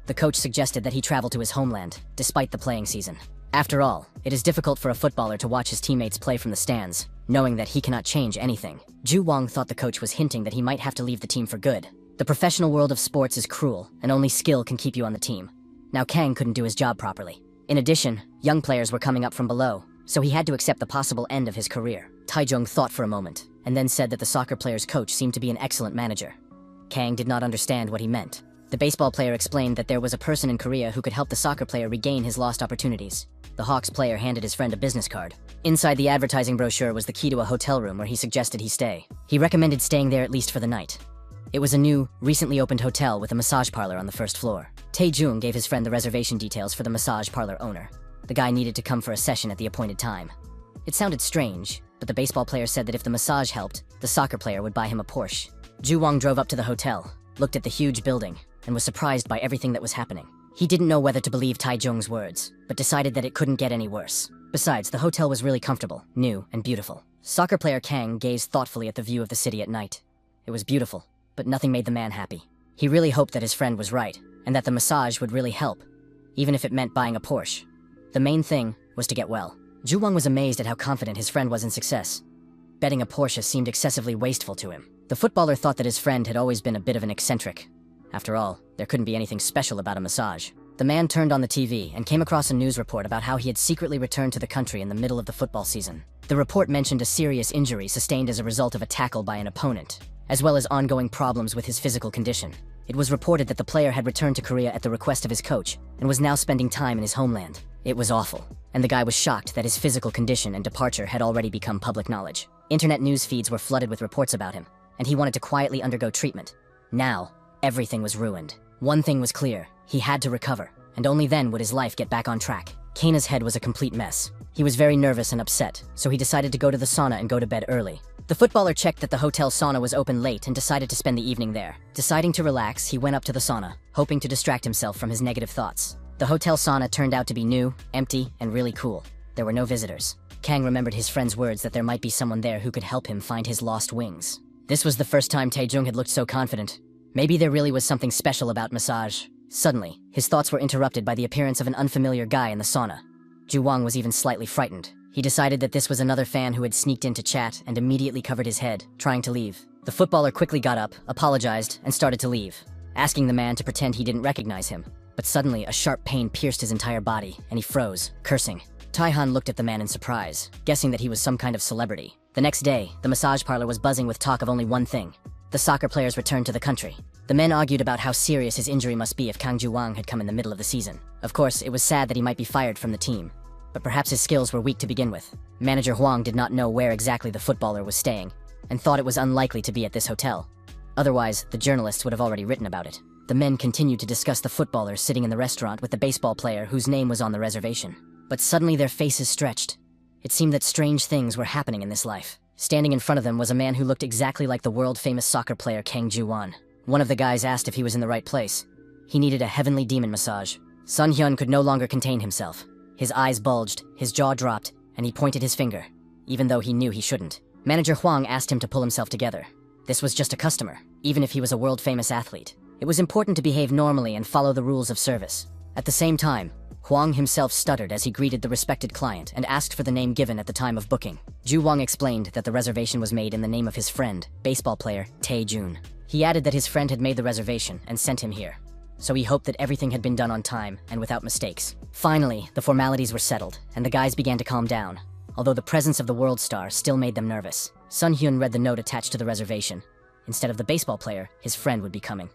The coach suggested that he travel to his homeland, despite the playing season. After all, it is difficult for a footballer to watch his teammates play from the stands, knowing that he cannot change anything. Ju Wang thought the coach was hinting that he might have to leave the team for good. The professional world of sports is cruel, and only skill can keep you on the team. Now Kang couldn't do his job properly. In addition, young players were coming up from below, so he had to accept the possible end of his career. Taejung thought for a moment, and then said that the soccer player's coach seemed to be an excellent manager. Kang did not understand what he meant. The baseball player explained that there was a person in Korea who could help the soccer player regain his lost opportunities. The Hawks player handed his friend a business card. Inside the advertising brochure was the key to a hotel room where he suggested he stay. He recommended staying there at least for the night. It was a new, recently opened hotel with a massage parlor on the first floor. Taejung gave his friend the reservation details for the massage parlor owner. The guy needed to come for a session at the appointed time. It sounded strange, but the baseball player said that if the massage helped, the soccer player would buy him a Porsche. Ju Wang drove up to the hotel, looked at the huge building, and was surprised by everything that was happening. He didn't know whether to believe Taejung's words, but decided that it couldn't get any worse. Besides, the hotel was really comfortable, new, and beautiful. Soccer player Kang gazed thoughtfully at the view of the city at night. It was beautiful, but nothing made the man happy. He really hoped that his friend was right, and that the massage would really help, even if it meant buying a Porsche. The main thing was to get well. Ju Wang was amazed at how confident his friend was in success. Betting a Porsche seemed excessively wasteful to him. The footballer thought that his friend had always been a bit of an eccentric. After all, there couldn't be anything special about a massage. The man turned on the TV and came across a news report about how he had secretly returned to the country in the middle of the football season. The report mentioned a serious injury sustained as a result of a tackle by an opponent, as well as ongoing problems with his physical condition. It was reported that the player had returned to Korea at the request of his coach and was now spending time in his homeland. It was awful, and the guy was shocked that his physical condition and departure had already become public knowledge. Internet news feeds were flooded with reports about him, and he wanted to quietly undergo treatment. Now, everything was ruined. One thing was clear: he had to recover, and only then would his life get back on track. Kana's head was a complete mess. He was very nervous and upset, so he decided to go to the sauna and go to bed early. The footballer checked that the hotel sauna was open late and decided to spend the evening there. Deciding to relax, he went up to the sauna, hoping to distract himself from his negative thoughts. The hotel sauna turned out to be new, empty, and really cool. There were no visitors. Kang remembered his friend's words that there might be someone there who could help him find his lost wings. This was the first time Taejung had looked so confident. Maybe there really was something special about massage. Suddenly, his thoughts were interrupted by the appearance of an unfamiliar guy in the sauna. Ju Wang was even slightly frightened. He decided that this was another fan who had sneaked in to chat and immediately covered his head, trying to leave. The footballer quickly got up, apologized, and started to leave, asking the man to pretend he didn't recognize him. But suddenly, a sharp pain pierced his entire body, and he froze, cursing. Taehan looked at the man in surprise, guessing that he was some kind of celebrity. The next day, the massage parlor was buzzing with talk of only one thing: the soccer players returned to the country. The men argued about how serious his injury must be if Kang Ju-wang had come in the middle of the season. Of course, it was sad that he might be fired from the team, but perhaps his skills were weak to begin with. Manager Huang did not know where exactly the footballer was staying, and thought it was unlikely to be at this hotel. Otherwise, the journalists would have already written about it. The men continued to discuss the footballer sitting in the restaurant with the baseball player whose name was on the reservation. But suddenly their faces stretched. It seemed that strange things were happening in this life. Standing in front of them was a man who looked exactly like the world-famous soccer player Kang Ju-won. One of the guys asked if he was in the right place. He needed a heavenly demon massage. Sun Hyun could no longer contain himself. His eyes bulged, his jaw dropped, and he pointed his finger, even though he knew he shouldn't. Manager Huang asked him to pull himself together. This was just a customer, even if he was a world-famous athlete. It was important to behave normally and follow the rules of service. At the same time, Huang himself stuttered as he greeted the respected client and asked for the name given at the time of booking. Ju Wang explained that the reservation was made in the name of his friend, baseball player Tae Jun. He added that his friend had made the reservation and sent him here, so he hoped that everything had been done on time and without mistakes. Finally, the formalities were settled, and the guys began to calm down, although the presence of the world star still made them nervous. Sun Hyun read the note attached to the reservation. Instead of the baseball player, his friend would be coming.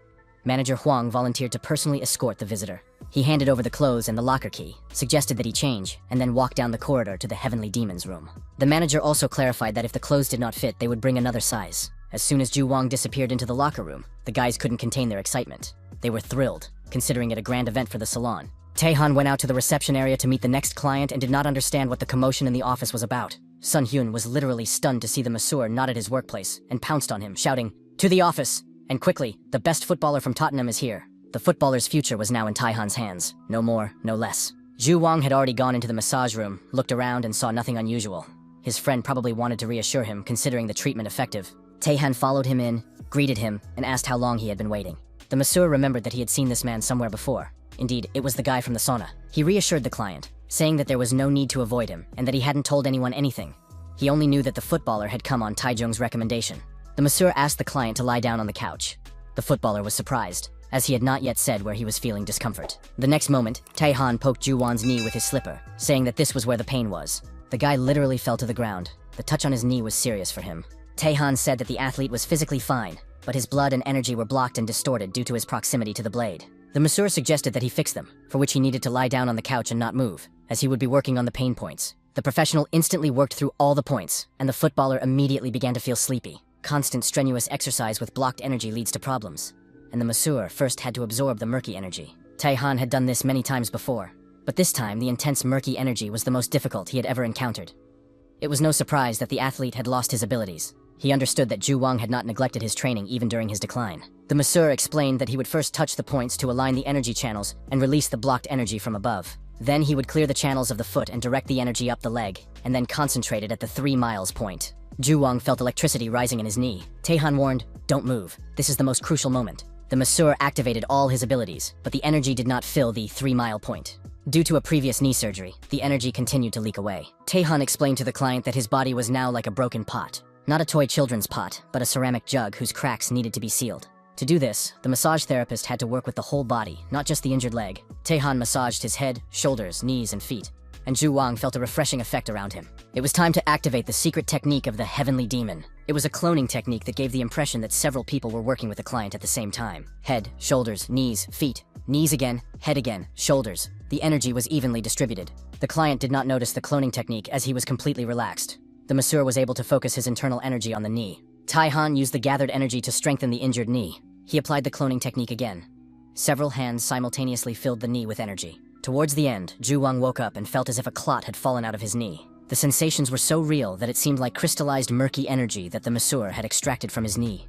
Manager Huang volunteered to personally escort the visitor. He handed over the clothes and the locker key, suggested that he change, and then walk down the corridor to the Heavenly Demon's room. The manager also clarified that if the clothes did not fit, they would bring another size. As soon as Ju Wang disappeared into the locker room, the guys couldn't contain their excitement. They were thrilled, considering it a grand event for the salon. Taehan went out to the reception area to meet the next client and did not understand what the commotion in the office was about. Sun Hyun was literally stunned to see the masseur not at his workplace and pounced on him, shouting, "To the office! And quickly, the best footballer from Tottenham is here." The footballer's future was now in Taehan's hands. No more, no less. Ju Wang had already gone into the massage room, looked around, and saw nothing unusual. His friend probably wanted to reassure him, considering the treatment effective. Taehan followed him in, greeted him, and asked how long he had been waiting. The masseur remembered that he had seen this man somewhere before. Indeed, it was the guy from the sauna. He reassured the client, saying that there was no need to avoid him, and that he hadn't told anyone anything. He only knew that the footballer had come on Taejung's recommendation. The masseur asked the client to lie down on the couch. The footballer was surprised, as he had not yet said where he was feeling discomfort. The next moment, Taehan poked Ju-won's knee with his slipper, saying that this was where the pain was. The guy literally fell to the ground. The touch on his knee was serious for him. Taehan said that the athlete was physically fine, but his blood and energy were blocked and distorted due to his proximity to the blade. The masseur suggested that he fix them, for which he needed to lie down on the couch and not move, as he would be working on the pain points. The professional instantly worked through all the points, and the footballer immediately began to feel sleepy. Constant strenuous exercise with blocked energy leads to problems, and the masseur first had to absorb the murky energy. Taehan had done this many times before, but this time the intense murky energy was the most difficult he had ever encountered. It was no surprise that the athlete had lost his abilities. He understood that Ju Wang had not neglected his training even during his decline. The masseur explained that he would first touch the points to align the energy channels and release the blocked energy from above. Then he would clear the channels of the foot and direct the energy up the leg, and then concentrate it at the 3 miles point. Ju Wang felt electricity rising in his knee. Taehan warned, "Don't move. This is the most crucial moment." The masseur activated all his abilities, but the energy did not fill the 3-mile point. Due to a previous knee surgery, the energy continued to leak away. Taehan explained to the client that his body was now like a broken pot. Not a toy children's pot, but a ceramic jug whose cracks needed to be sealed. To do this, the massage therapist had to work with the whole body, not just the injured leg. Taehan massaged his head, shoulders, knees, and feet, and Ju Wang felt a refreshing effect around him. It was time to activate the secret technique of the Heavenly Demon. It was a cloning technique that gave the impression that several people were working with the client at the same time. Head, shoulders, knees, feet, knees again, head again, shoulders. The energy was evenly distributed. The client did not notice the cloning technique as he was completely relaxed. The masseur was able to focus his internal energy on the knee. Taehan used the gathered energy to strengthen the injured knee. He applied the cloning technique again. Several hands simultaneously filled the knee with energy. Towards the end, Ju Wang woke up and felt as if a clot had fallen out of his knee. The sensations were so real that it seemed like crystallized murky energy that the masseur had extracted from his knee.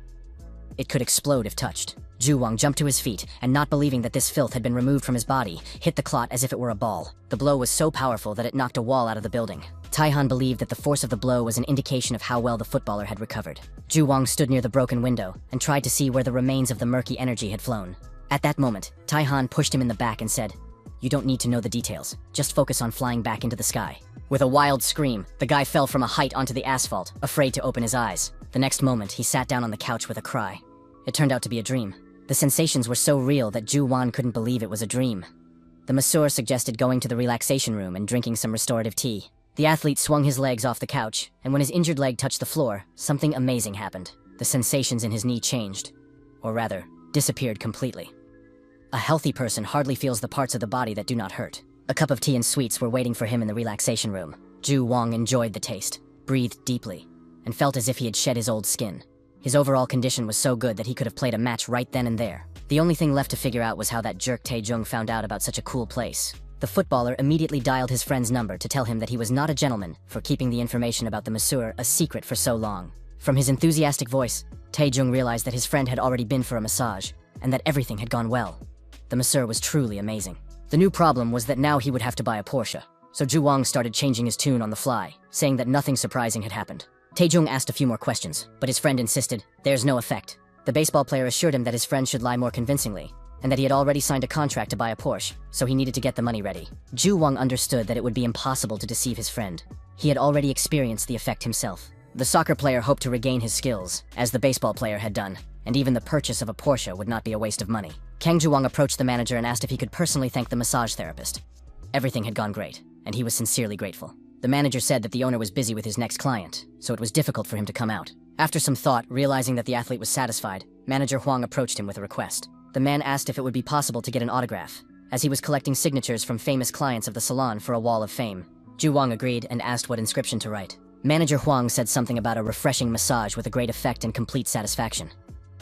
It could explode if touched. Ju Wang jumped to his feet, and not believing that this filth had been removed from his body, hit the clot as if it were a ball. The blow was so powerful that it knocked a wall out of the building. Taihan believed that the force of the blow was an indication of how well the footballer had recovered. Ju Wang stood near the broken window and tried to see where the remains of the murky energy had flown. At that moment, Taihan pushed him in the back and said, "You don't need to know the details. Just focus on flying back into the sky." With a wild scream, the guy fell from a height onto the asphalt, afraid to open his eyes. The next moment, he sat down on the couch with a cry. It turned out to be a dream. The sensations were so real that Ju Wang couldn't believe it was a dream. The masseur suggested going to the relaxation room and drinking some restorative tea. The athlete swung his legs off the couch, and when his injured leg touched the floor, something amazing happened. The sensations in his knee changed. Or rather, disappeared completely. A healthy person hardly feels the parts of the body that do not hurt. A cup of tea and sweets were waiting for him in the relaxation room. Ju Wang enjoyed the taste, breathed deeply, and felt as if he had shed his old skin. His overall condition was so good that he could have played a match right then and there. The only thing left to figure out was how that jerk Taejung found out about such a cool place. The footballer immediately dialed his friend's number to tell him that he was not a gentleman for keeping the information about the masseur a secret for so long. From his enthusiastic voice, Taejung realized that his friend had already been for a massage, and that everything had gone well. The masseur was truly amazing. The new problem was that now he would have to buy a Porsche. So Ju Wang started changing his tune on the fly, saying that nothing surprising had happened. Taejung asked a few more questions, but his friend insisted, "There's no effect." The baseball player assured him that his friend should lie more convincingly, and that he had already signed a contract to buy a Porsche, so he needed to get the money ready. Ju Wang understood that it would be impossible to deceive his friend. He had already experienced the effect himself. The soccer player hoped to regain his skills, as the baseball player had done, and even the purchase of a Porsche would not be a waste of money. Kang Ju Wang approached the manager and asked if he could personally thank the massage therapist. Everything had gone great, and he was sincerely grateful. The manager said that the owner was busy with his next client, so it was difficult for him to come out. After some thought, realizing that the athlete was satisfied, Manager Huang approached him with a request. The man asked if it would be possible to get an autograph, as he was collecting signatures from famous clients of the salon for a wall of fame. Ju Wang agreed and asked what inscription to write. Manager Huang said something about a refreshing massage with a great effect and complete satisfaction.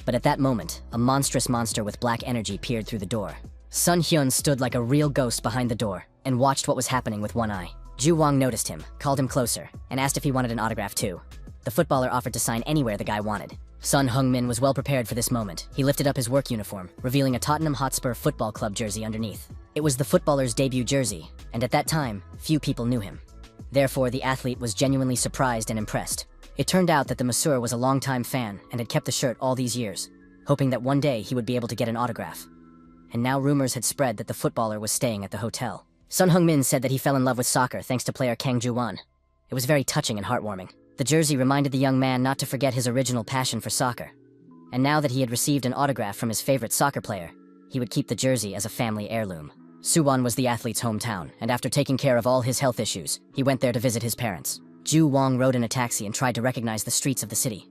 But at that moment, a monstrous monster with black energy peered through the door. Sun Hyun stood like a real ghost behind the door and watched what was happening with one eye. Ju Wang noticed him, called him closer, and asked if he wanted an autograph too. The footballer offered to sign anywhere the guy wanted. Sun Heung-min was well prepared for this moment. He lifted up his work uniform, revealing a Tottenham Hotspur Football Club jersey underneath. It was the footballer's debut jersey, and at that time, few people knew him. Therefore, the athlete was genuinely surprised and impressed. It turned out that the masseur was a longtime fan and had kept the shirt all these years, hoping that one day he would be able to get an autograph. And now rumors had spread that the footballer was staying at the hotel. Sun Heung-min said that he fell in love with soccer thanks to player Kang Ju-won. It was very touching and heartwarming. The jersey reminded the young man not to forget his original passion for soccer. And now that he had received an autograph from his favorite soccer player, he would keep the jersey as a family heirloom. Suwon was the athlete's hometown, and after taking care of all his health issues, he went there to visit his parents. Ju Wang rode in a taxi and tried to recognize the streets of the city.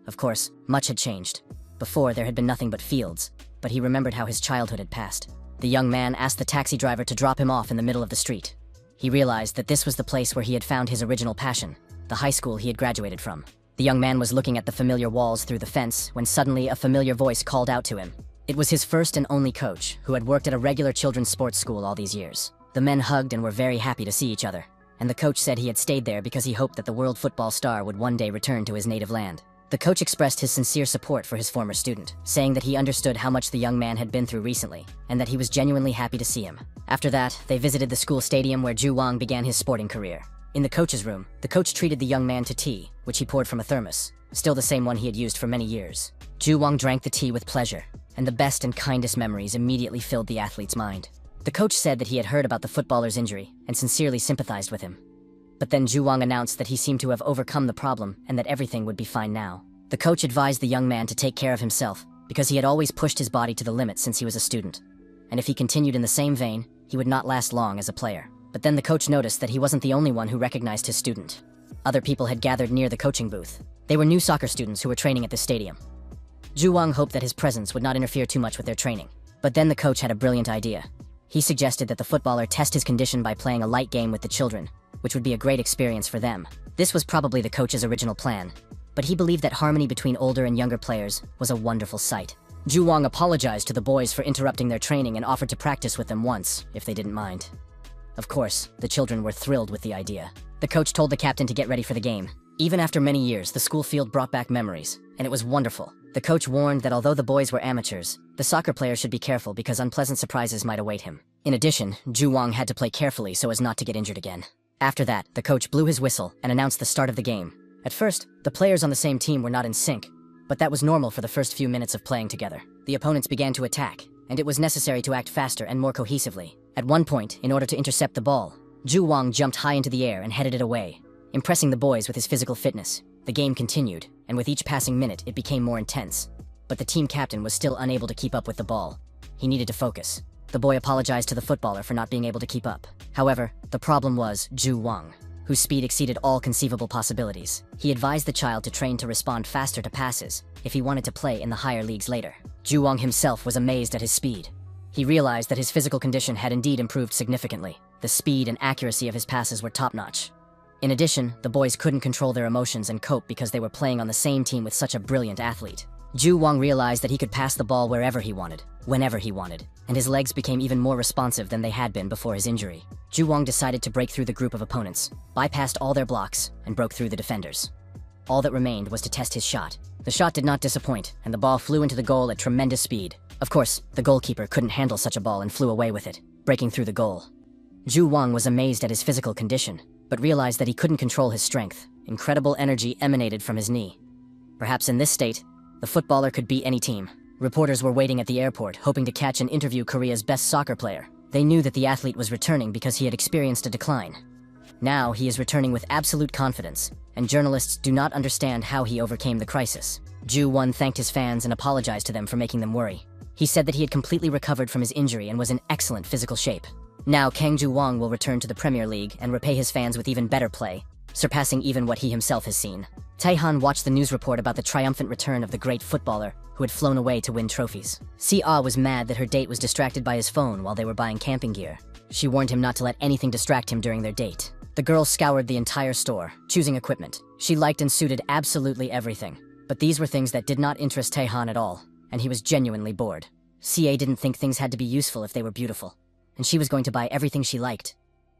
Of course, much had changed. Before, there had been nothing but fields, but he remembered how his childhood had passed. The young man asked the taxi driver to drop him off in the middle of the street. He realized that this was the place where he had found his original passion, the high school he had graduated from. The young man was looking at the familiar walls through the fence when suddenly a familiar voice called out to him. It was his first and only coach, who had worked at a regular children's sports school all these years. The men hugged and were very happy to see each other, and the coach said he had stayed there because he hoped that the world football star would one day return to his native land. The coach expressed his sincere support for his former student, saying that he understood how much the young man had been through recently, and that he was genuinely happy to see him. After that, they visited the school stadium where Ju Wang began his sporting career. In the coach's room, the coach treated the young man to tea, which he poured from a thermos, still the same one he had used for many years. Ju Wang drank the tea with pleasure, and the best and kindest memories immediately filled the athlete's mind. The coach said that he had heard about the footballer's injury and sincerely sympathized with him. But then Ju Wang announced that he seemed to have overcome the problem and that everything would be fine now. The coach advised the young man to take care of himself because he had always pushed his body to the limit since he was a student. And if he continued in the same vein, he would not last long as a player. But then the coach noticed that he wasn't the only one who recognized his student. Other people had gathered near the coaching booth. They were new soccer students who were training at the stadium. Ju Wang hoped that his presence would not interfere too much with their training. But then the coach had a brilliant idea. He suggested that the footballer test his condition by playing a light game with the children, which would be a great experience for them. This was probably the coach's original plan, but he believed that harmony between older and younger players was a wonderful sight. Ju Wang apologized to the boys for interrupting their training and offered to practice with them once, if they didn't mind. Of course, the children were thrilled with the idea. The coach told the captain to get ready for the game. Even after many years, the school field brought back memories, and it was wonderful. The coach warned that although the boys were amateurs, the soccer player should be careful because unpleasant surprises might await him. In addition, Ju Wang had to play carefully so as not to get injured again. After that, the coach blew his whistle and announced the start of the game. At first, the players on the same team were not in sync, but that was normal for the first few minutes of playing together. The opponents began to attack, and it was necessary to act faster and more cohesively. At one point, in order to intercept the ball, Ju Wang jumped high into the air and headed it away, impressing the boys with his physical fitness. The game continued, and with each passing minute, it became more intense. But the team captain was still unable to keep up with the ball. He needed to focus. The boy apologized to the footballer for not being able to keep up. However, the problem was Ju Wang, whose speed exceeded all conceivable possibilities. He advised the child to train to respond faster to passes if he wanted to play in the higher leagues later. Ju Wang himself was amazed at his speed. He realized that his physical condition had indeed improved significantly. The speed and accuracy of his passes were top-notch. In addition, the boys couldn't control their emotions and cope because they were playing on the same team with such a brilliant athlete. Ju Wang realized that he could pass the ball wherever he wanted, whenever he wanted, and his legs became even more responsive than they had been before his injury. Ju Wang decided to break through the group of opponents, bypassed all their blocks, and broke through the defenders. All that remained was to test his shot. The shot did not disappoint, and the ball flew into the goal at tremendous speed. Of course, the goalkeeper couldn't handle such a ball and flew away with it, breaking through the goal. Ju Wang was amazed at his physical condition, but realized that he couldn't control his strength. Incredible energy emanated from his knee. Perhaps in this state, the footballer could beat any team. Reporters were waiting at the airport, hoping to catch and interview Korea's best soccer player. They knew that the athlete was returning because he had experienced a decline. Now he is returning with absolute confidence, and journalists do not understand how he overcame the crisis. Ju Won thanked his fans and apologized to them for making them worry. He said that he had completely recovered from his injury and was in excellent physical shape. Now Kang Ju Wang will return to the Premier League and repay his fans with even better play, surpassing even what he himself has seen. Taehan watched the news report about the triumphant return of the great footballer who had flown away to win trophies. Si-ah was mad that her date was distracted by his phone while they were buying camping gear. She warned him not to let anything distract him during their date. The girl scoured the entire store, choosing equipment. She liked and suited absolutely everything. But these were things that did not interest Taehan at all, and he was genuinely bored. CA didn't think things had to be useful if they were beautiful, and she was going to buy everything she liked.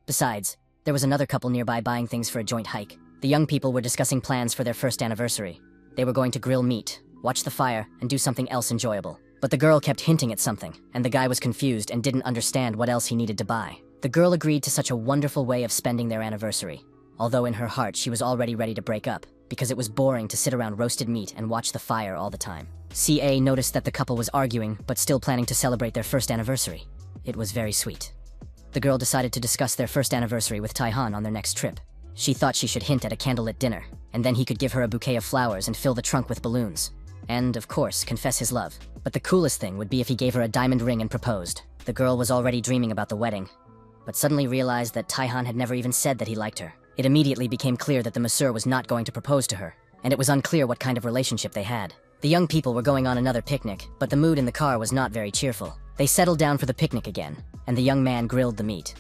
Besides, there was another couple nearby buying things for a joint hike. The young people were discussing plans for their first anniversary. They were going to grill meat, watch the fire, and do something else enjoyable. But the girl kept hinting at something, and the guy was confused and didn't understand what else he needed to buy. The girl agreed to such a wonderful way of spending their anniversary, although in her heart she was already ready to break up, because it was boring to sit around roasted meat and watch the fire all the time. CA noticed that the couple was arguing, but still planning to celebrate their first anniversary. It was very sweet. The girl decided to discuss their first anniversary with Taehan on their next trip. She thought she should hint at a candlelit dinner, and then he could give her a bouquet of flowers and fill the trunk with balloons. And, of course, confess his love. But the coolest thing would be if he gave her a diamond ring and proposed. The girl was already dreaming about the wedding, but suddenly realized that Taehan had never even said that he liked her. It immediately became clear that the masseur was not going to propose to her, and it was unclear what kind of relationship they had. The young people were going on another picnic, but the mood in the car was not very cheerful. They settled down for the picnic again, and the young man grilled the meat.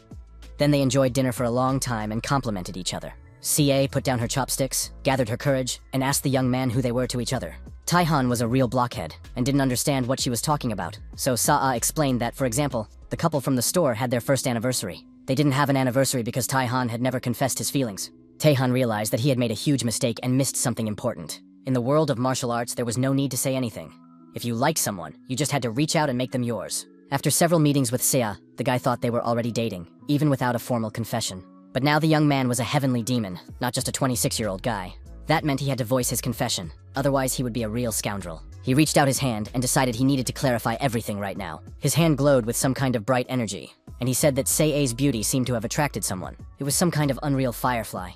Then they enjoyed dinner for a long time and complimented each other. CA put down her chopsticks, gathered her courage, and asked the young man who they were to each other. Taehan was a real blockhead and didn't understand what she was talking about, so Sa'a explained that, for example, the couple from the store had their first anniversary. They didn't have an anniversary because Taehan had never confessed his feelings. Taehan realized that he had made a huge mistake and missed something important. In the world of martial arts, there was no need to say anything. If you liked someone, you just had to reach out and make them yours. After several meetings with Seiya, the guy thought they were already dating, even without a formal confession. But now the young man was a heavenly demon, not just a 26-year-old guy. That meant he had to voice his confession, otherwise he would be a real scoundrel. He reached out his hand and decided he needed to clarify everything right now. His hand glowed with some kind of bright energy, and he said that Seiya's beauty seemed to have attracted someone. It was some kind of unreal firefly.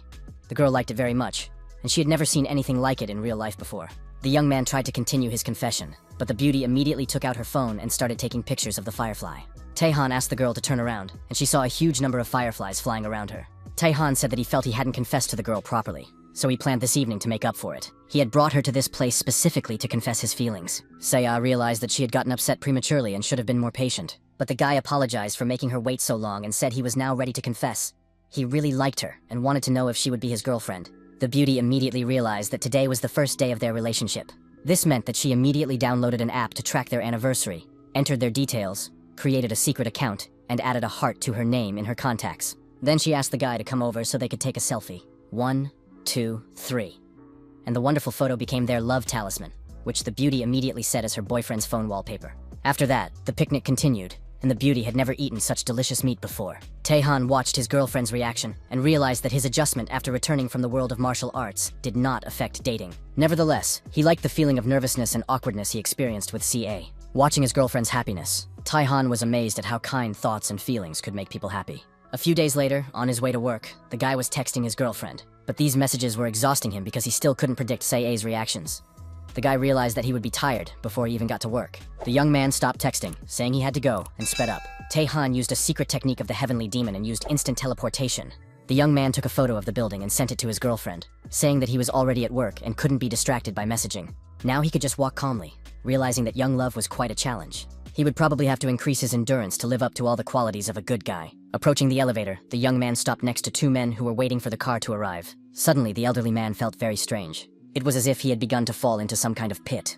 The girl liked it very much, and she had never seen anything like it in real life before. The young man tried to continue his confession, but the beauty immediately took out her phone and started taking pictures of the firefly. Taehan asked the girl to turn around, and she saw a huge number of fireflies flying around her. Taehan said that he felt he hadn't confessed to the girl properly, so he planned this evening to make up for it. He had brought her to this place specifically to confess his feelings. Seiya realized that she had gotten upset prematurely and should have been more patient. But the guy apologized for making her wait so long and said he was now ready to confess. He really liked her and wanted to know if she would be his girlfriend. The beauty immediately realized that today was the first day of their relationship. This meant that she immediately downloaded an app to track their anniversary, entered their details, created a secret account, and added a heart to her name in her contacts. Then she asked the guy to come over so they could take a selfie. 1, 2, 3. and the wonderful photo became their love talisman, which the beauty immediately set as her boyfriend's phone wallpaper. After that, the picnic continued, and the beauty had never eaten such delicious meat before. Taehan watched his girlfriend's reaction and realized that his adjustment after returning from the world of martial arts did not affect dating. Nevertheless, he liked the feeling of nervousness and awkwardness he experienced with CA. Watching his girlfriend's happiness, Taehan was amazed at how kind thoughts and feelings could make people happy. A few days later, on his way to work, the guy was texting his girlfriend, but these messages were exhausting him because he still couldn't predict CA's reactions. The guy realized that he would be tired before he even got to work. The young man stopped texting, saying he had to go, and sped up. Taehan used a secret technique of the Heavenly Demon and used instant teleportation. The young man took a photo of the building and sent it to his girlfriend, saying that he was already at work and couldn't be distracted by messaging. Now he could just walk calmly, realizing that young love was quite a challenge. He would probably have to increase his endurance to live up to all the qualities of a good guy. Approaching the elevator, the young man stopped next to two men who were waiting for the car to arrive. Suddenly, the elderly man felt very strange. It was as if he had begun to fall into some kind of pit.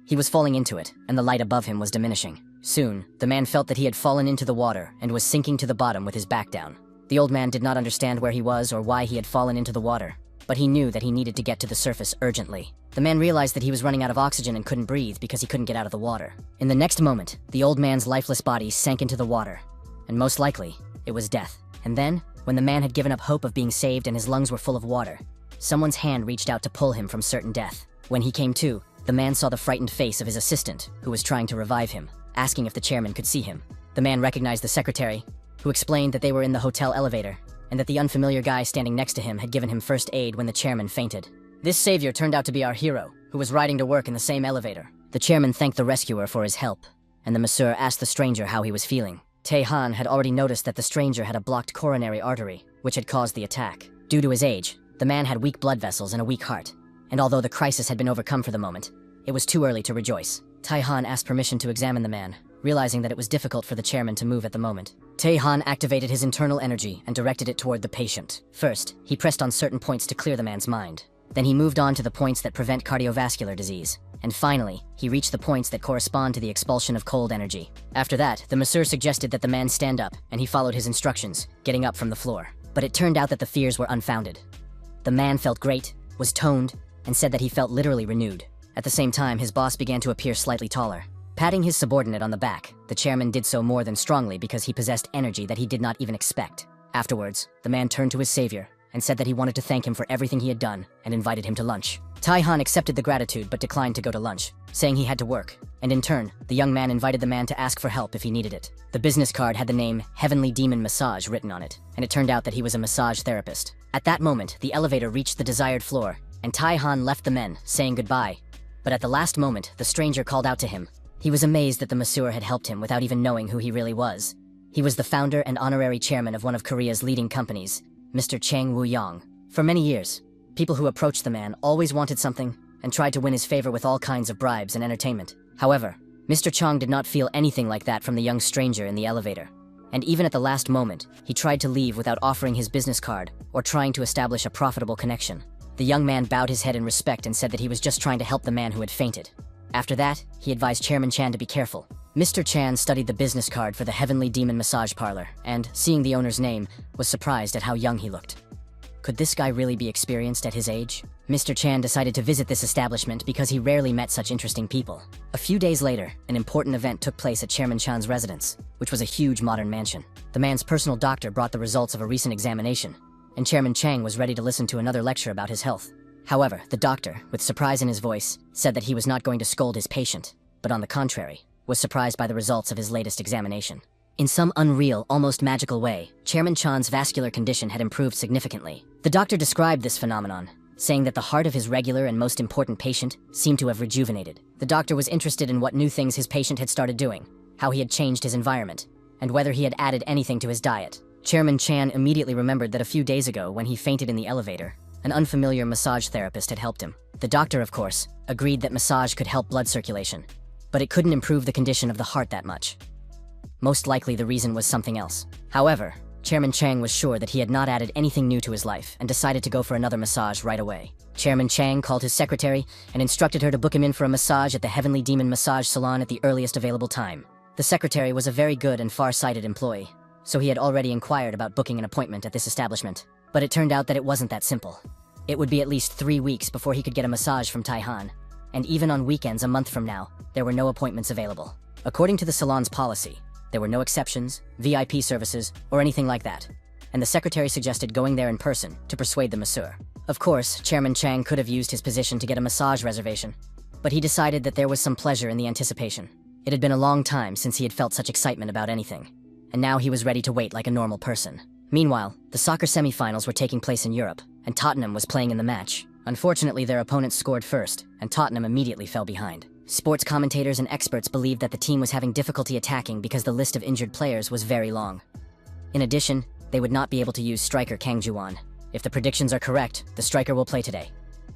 He was falling into it, and the light above him was diminishing. Soon, the man felt that he had fallen into the water and was sinking to the bottom with his back down. The old man did not understand where he was or why he had fallen into the water, but he knew that he needed to get to the surface urgently. The man realized that he was running out of oxygen and couldn't breathe because he couldn't get out of the water. In the next moment, the old man's lifeless body sank into the water, and most likely, it was death. And then, when the man had given up hope of being saved and his lungs were full of water, someone's hand reached out to pull him from certain death. When he came to, the man saw the frightened face of his assistant, who was trying to revive him, asking if the chairman could see him. The man recognized the secretary, who explained that they were in the hotel elevator, and that the unfamiliar guy standing next to him had given him first aid when the chairman fainted. This savior turned out to be our hero, who was riding to work in the same elevator. The chairman thanked the rescuer for his help, and the masseur asked the stranger how he was feeling. Taehan had already noticed that the stranger had a blocked coronary artery, which had caused the attack. Due to his age, the man had weak blood vessels and a weak heart, and although the crisis had been overcome for the moment, it was too early to rejoice. Taehan asked permission to examine the man, realizing that it was difficult for the chairman to move at the moment. Taehan activated his internal energy and directed it toward the patient. First, he pressed on certain points to clear the man's mind. Then he moved on to the points that prevent cardiovascular disease. And finally, he reached the points that correspond to the expulsion of cold energy. After that, the masseur suggested that the man stand up, and he followed his instructions, getting up from the floor. But it turned out that the fears were unfounded. The man felt great, was toned, and said that he felt literally renewed. At the same time, his boss began to appear slightly taller. Patting his subordinate on the back, the chairman did so more than strongly because he possessed energy that he did not even expect. Afterwards, the man turned to his savior and said that he wanted to thank him for everything he had done and invited him to lunch. Taehan accepted the gratitude but declined to go to lunch, saying he had to work, and in turn, the young man invited the man to ask for help if he needed it. The business card had the name Heavenly Demon Massage written on it, and it turned out that he was a massage therapist. At that moment, the elevator reached the desired floor, and Taehan left the men, saying goodbye. But at the last moment, the stranger called out to him. He was amazed that the masseur had helped him without even knowing who he really was. He was the founder and honorary chairman of one of Korea's leading companies, Mr. Chang Woo-young. For many years, people who approached the man always wanted something and tried to win his favor with all kinds of bribes and entertainment. However, Mr. Chang did not feel anything like that from the young stranger in the elevator. And even at the last moment, he tried to leave without offering his business card or trying to establish a profitable connection. The young man bowed his head in respect and said that he was just trying to help the man who had fainted. After that, he advised Chairman Chan to be careful. Mr. Chan studied the business card for the Heavenly Demon Massage Parlor, and, seeing the owner's name, was surprised at how young he looked. Could this guy really be experienced at his age? Mr. Chan decided to visit this establishment because he rarely met such interesting people. A few days later, an important event took place at Chairman Chan's residence, which was a huge modern mansion. The man's personal doctor brought the results of a recent examination, and Chairman Chang was ready to listen to another lecture about his health. However, the doctor, with surprise in his voice, said that he was not going to scold his patient, but on the contrary, was surprised by the results of his latest examination. In some unreal, almost magical way, Chairman Chan's vascular condition had improved significantly. The doctor described this phenomenon, saying that the heart of his regular and most important patient seemed to have rejuvenated. The doctor was interested in what new things his patient had started doing, how he had changed his environment, and whether he had added anything to his diet. Chairman Chan immediately remembered that a few days ago, when he fainted in the elevator, an unfamiliar massage therapist had helped him. The doctor, of course, agreed that massage could help blood circulation, but it couldn't improve the condition of the heart that much. Most likely the reason was something else. However, Chairman Chang was sure that he had not added anything new to his life and decided to go for another massage right away. Chairman Chang called his secretary and instructed her to book him in for a massage at the Heavenly Demon Massage Salon at the earliest available time. The secretary was a very good and far-sighted employee, so he had already inquired about booking an appointment at this establishment. But it turned out that it wasn't that simple. It would be at least 3 weeks before he could get a massage from Taihan, and even on weekends a month from now, there were no appointments available. According to the salon's policy, there were no exceptions, VIP services, or anything like that, and the secretary suggested going there in person to persuade the masseur. Of course, Chairman Chang could have used his position to get a massage reservation, but he decided that there was some pleasure in the anticipation. It had been a long time since he had felt such excitement about anything, and now he was ready to wait like a normal person. Meanwhile, the soccer semifinals were taking place in Europe, and Tottenham was playing in the match. Unfortunately, their opponents scored first, and Tottenham immediately fell behind. Sports commentators and experts believed that the team was having difficulty attacking because the list of injured players was very long. In addition, they would not be able to use striker Kang Ju-won. If the predictions are correct, the striker will play today.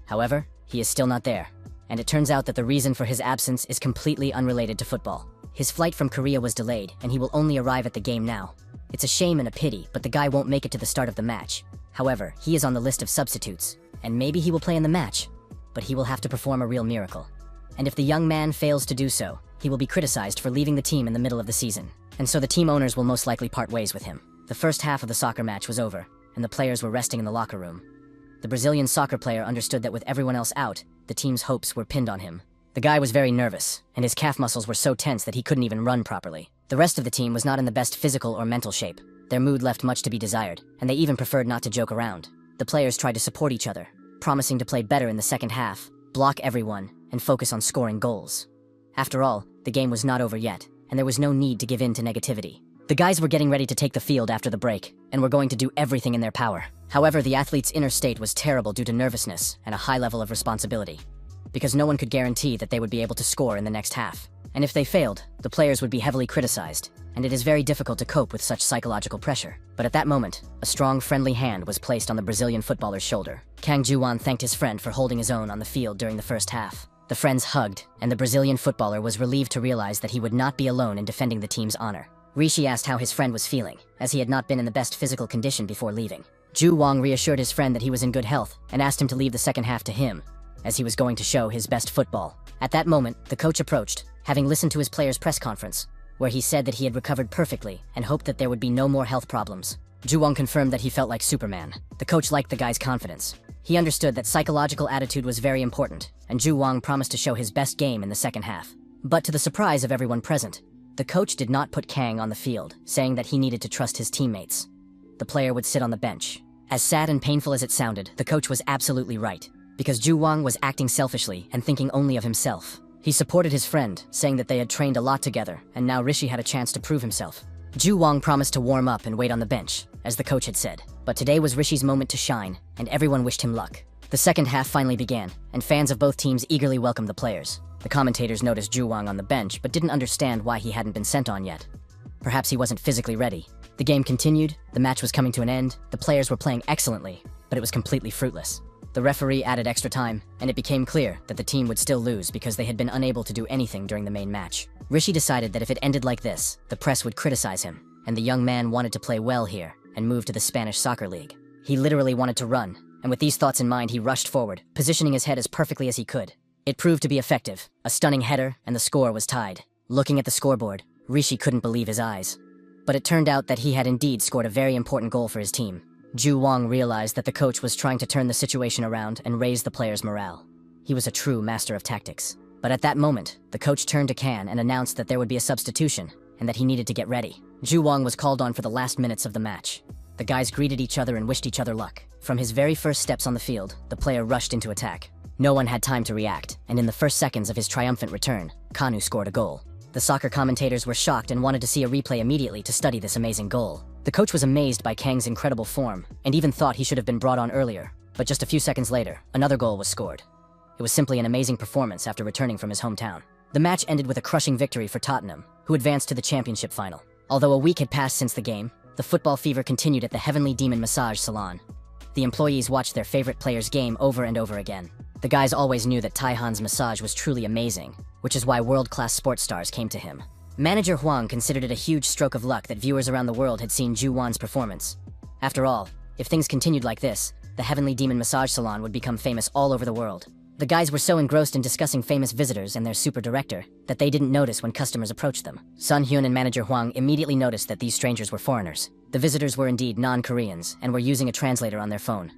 However, he is still not there, and it turns out that the reason for his absence is completely unrelated to football. His flight from Korea was delayed, and he will only arrive at the game now. It's a shame and a pity, but the guy won't make it to the start of the match. However, he is on the list of substitutes, and maybe he will play in the match, but he will have to perform a real miracle. And if the young man fails to do so, he will be criticized for leaving the team in the middle of the season, and so the team owners will most likely part ways with him. The first half of the soccer match was over, and the players were resting in the locker room. The Brazilian soccer player understood that with everyone else out, the team's hopes were pinned on him. The guy was very nervous, and his calf muscles were so tense that he couldn't even run properly. The rest of the team was not in the best physical or mental shape. Their mood left much to be desired, and they even preferred not to joke around. The players tried to support each other, promising to play better in the second half, block everyone, and focus on scoring goals. After all, the game was not over yet, and there was no need to give in to negativity. The guys were getting ready to take the field after the break, and were going to do everything in their power. However, the athlete's inner state was terrible due to nervousness and a high level of responsibility, because no one could guarantee that they would be able to score in the next half. And if they failed, the players would be heavily criticized, and it is very difficult to cope with such psychological pressure. But at that moment, a strong, friendly hand was placed on the Brazilian footballer's shoulder. Kang Ju-won thanked his friend for holding his own on the field during the first half. The friends hugged, and the Brazilian footballer was relieved to realize that he would not be alone in defending the team's honor. Rishi asked how his friend was feeling, as he had not been in the best physical condition before leaving. Ju-won reassured his friend that he was in good health, and asked him to leave the second half to him, as he was going to show his best football. At that moment, the coach approached, having listened to his player's press conference, where he said that he had recovered perfectly and hoped that there would be no more health problems. Ju-won confirmed that he felt like Superman. The coach liked the guy's confidence. He understood that psychological attitude was very important, and Ju-won promised to show his best game in the second half. But to the surprise of everyone present, the coach did not put Kang on the field, saying that he needed to trust his teammates. The player would sit on the bench. As sad and painful as it sounded, the coach was absolutely right, because Ju-won was acting selfishly and thinking only of himself. He supported his friend, saying that they had trained a lot together, and now Rishi had a chance to prove himself. Ju-won promised to warm up and wait on the bench, as the coach had said. But today was Rishi's moment to shine, and everyone wished him luck. The second half finally began, and fans of both teams eagerly welcomed the players. The commentators noticed Ju-won on the bench, but didn't understand why he hadn't been sent on yet. Perhaps he wasn't physically ready. The game continued, the match was coming to an end, the players were playing excellently, but it was completely fruitless. The referee added extra time, and it became clear that the team would still lose because they had been unable to do anything during the main match. Rishi decided that if it ended like this, the press would criticize him, and the young man wanted to play well here and move to the Spanish Soccer League. He literally wanted to run, and with these thoughts in mind, he rushed forward, positioning his head as perfectly as he could. It proved to be effective, a stunning header, and the score was tied. Looking at the scoreboard, Rishi couldn't believe his eyes. But it turned out that he had indeed scored a very important goal for his team. Ju-won realized that the coach was trying to turn the situation around and raise the players' morale. He was a true master of tactics. But at that moment, the coach turned to Kan and announced that there would be a substitution, and that he needed to get ready. Ju-won was called on for the last minutes of the match. The guys greeted each other and wished each other luck. From his very first steps on the field, the player rushed into attack. No one had time to react, and in the first seconds of his triumphant return, Kanu scored a goal. The soccer commentators were shocked and wanted to see a replay immediately to study this amazing goal. The coach was amazed by Kang's incredible form, and even thought he should have been brought on earlier. But just a few seconds later, another goal was scored. It was simply an amazing performance after returning from his hometown. The match ended with a crushing victory for Tottenham, who advanced to the championship final. Although a week had passed since the game, the football fever continued at the Heavenly Demon Massage Salon. The employees watched their favorite player's game over and over again. The guys always knew that Taihan's massage was truly amazing, which is why world-class sports stars came to him. Manager Huang considered it a huge stroke of luck that viewers around the world had seen Ju-won's performance. After all, if things continued like this, the Heavenly Demon Massage Salon would become famous all over the world. The guys were so engrossed in discussing famous visitors and their super director that they didn't notice when customers approached them. Sun Hyun and manager Huang immediately noticed that these strangers were foreigners. The visitors were indeed non-Koreans and were using a translator on their phone.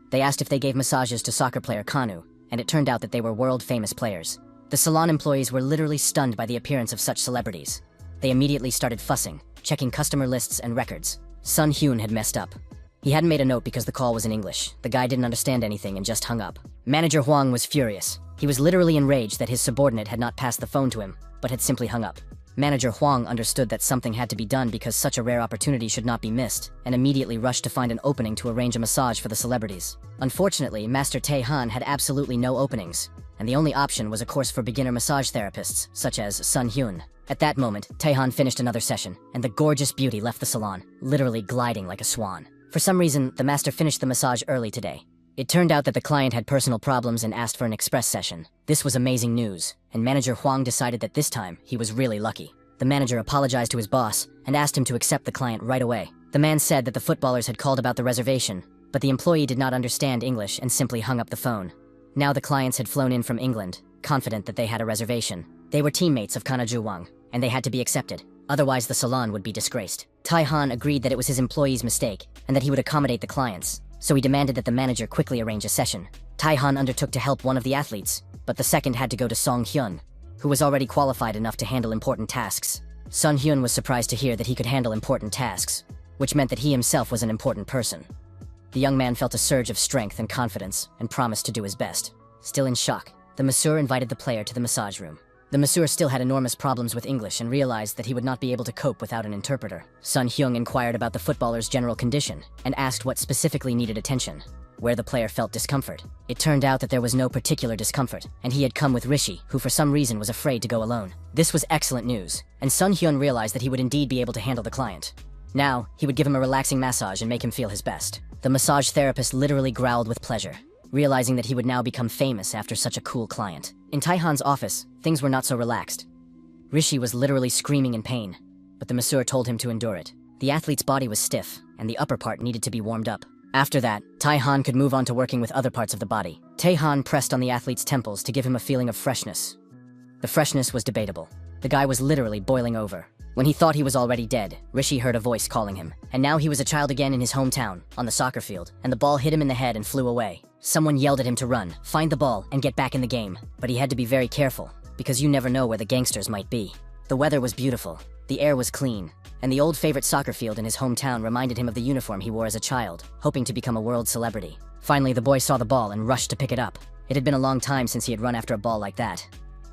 They asked if they gave massages to soccer player Kanu, and it turned out that they were world-famous players. The salon employees were literally stunned by the appearance of such celebrities. They immediately started fussing, checking customer lists and records. Sun Hyun had messed up. He hadn't made a note because the call was in English. The guy didn't understand anything and just hung up. Manager Hwang was furious. He was literally enraged that his subordinate had not passed the phone to him, but had simply hung up. Manager Hwang understood that something had to be done because such a rare opportunity should not be missed, and immediately rushed to find an opening to arrange a massage for the celebrities. Unfortunately, Master Tae Han had absolutely no openings, and the only option was a course for beginner massage therapists, such as Sun Hyun. At that moment, Tae Han finished another session, and the gorgeous beauty left the salon, literally gliding like a swan. For some reason, the master finished the massage early today. It turned out that the client had personal problems and asked for an express session. This was amazing news, and Manager Hwang decided that this time, he was really lucky. The manager apologized to his boss and asked him to accept the client right away. The man said that the footballers had called about the reservation, but the employee did not understand English and simply hung up the phone. Now the clients had flown in from England, confident that they had a reservation. They were teammates of Kana Ju-wang, and they had to be accepted. Otherwise, the salon would be disgraced. Tai Han agreed that it was his employee's mistake and that he would accommodate the clients, so he demanded that the manager quickly arrange a session. Tai Han undertook to help one of the athletes, but the second had to go to Song Hyun, who was already qualified enough to handle important tasks. Sun Hyun was surprised to hear that he could handle important tasks, which meant that he himself was an important person. The young man felt a surge of strength and confidence and promised to do his best. Still in shock, the masseur invited the player to the massage room. The masseur still had enormous problems with English and realized that he would not be able to cope without an interpreter. Sun Hyung inquired about the footballer's general condition and asked what specifically needed attention, where the player felt discomfort. It turned out that there was no particular discomfort, and he had come with Rishi, who for some reason was afraid to go alone. This was excellent news, and Sun Hyun realized that he would indeed be able to handle the client. Now, he would give him a relaxing massage and make him feel his best. The massage therapist literally growled with pleasure, realizing that he would now become famous after such a cool client. In Tai Han's office, things were not so relaxed. Rishi was literally screaming in pain, but the masseur told him to endure it. The athlete's body was stiff, and the upper part needed to be warmed up. After that, Tai Han could move on to working with other parts of the body. Tae Han pressed on the athlete's temples to give him a feeling of freshness. The freshness was debatable. The guy was literally boiling over. When he thought he was already dead, Rishi heard a voice calling him, and now he was a child again in his hometown, on the soccer field, and the ball hit him in the head and flew away. Someone yelled at him to run, find the ball, and get back in the game, but he had to be very careful, because you never know where the gangsters might be. The weather was beautiful, the air was clean, and the old favorite soccer field in his hometown reminded him of the uniform he wore as a child, hoping to become a world celebrity. Finally, the boy saw the ball and rushed to pick it up. It had been a long time since he had run after a ball like that.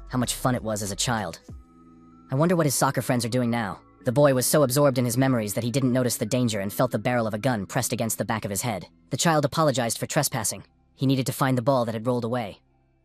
How much fun it was as a child. I wonder what his soccer friends are doing now. The boy was so absorbed in his memories that he didn't notice the danger and felt the barrel of a gun pressed against the back of his head. The child apologized for trespassing. He needed to find the ball that had rolled away.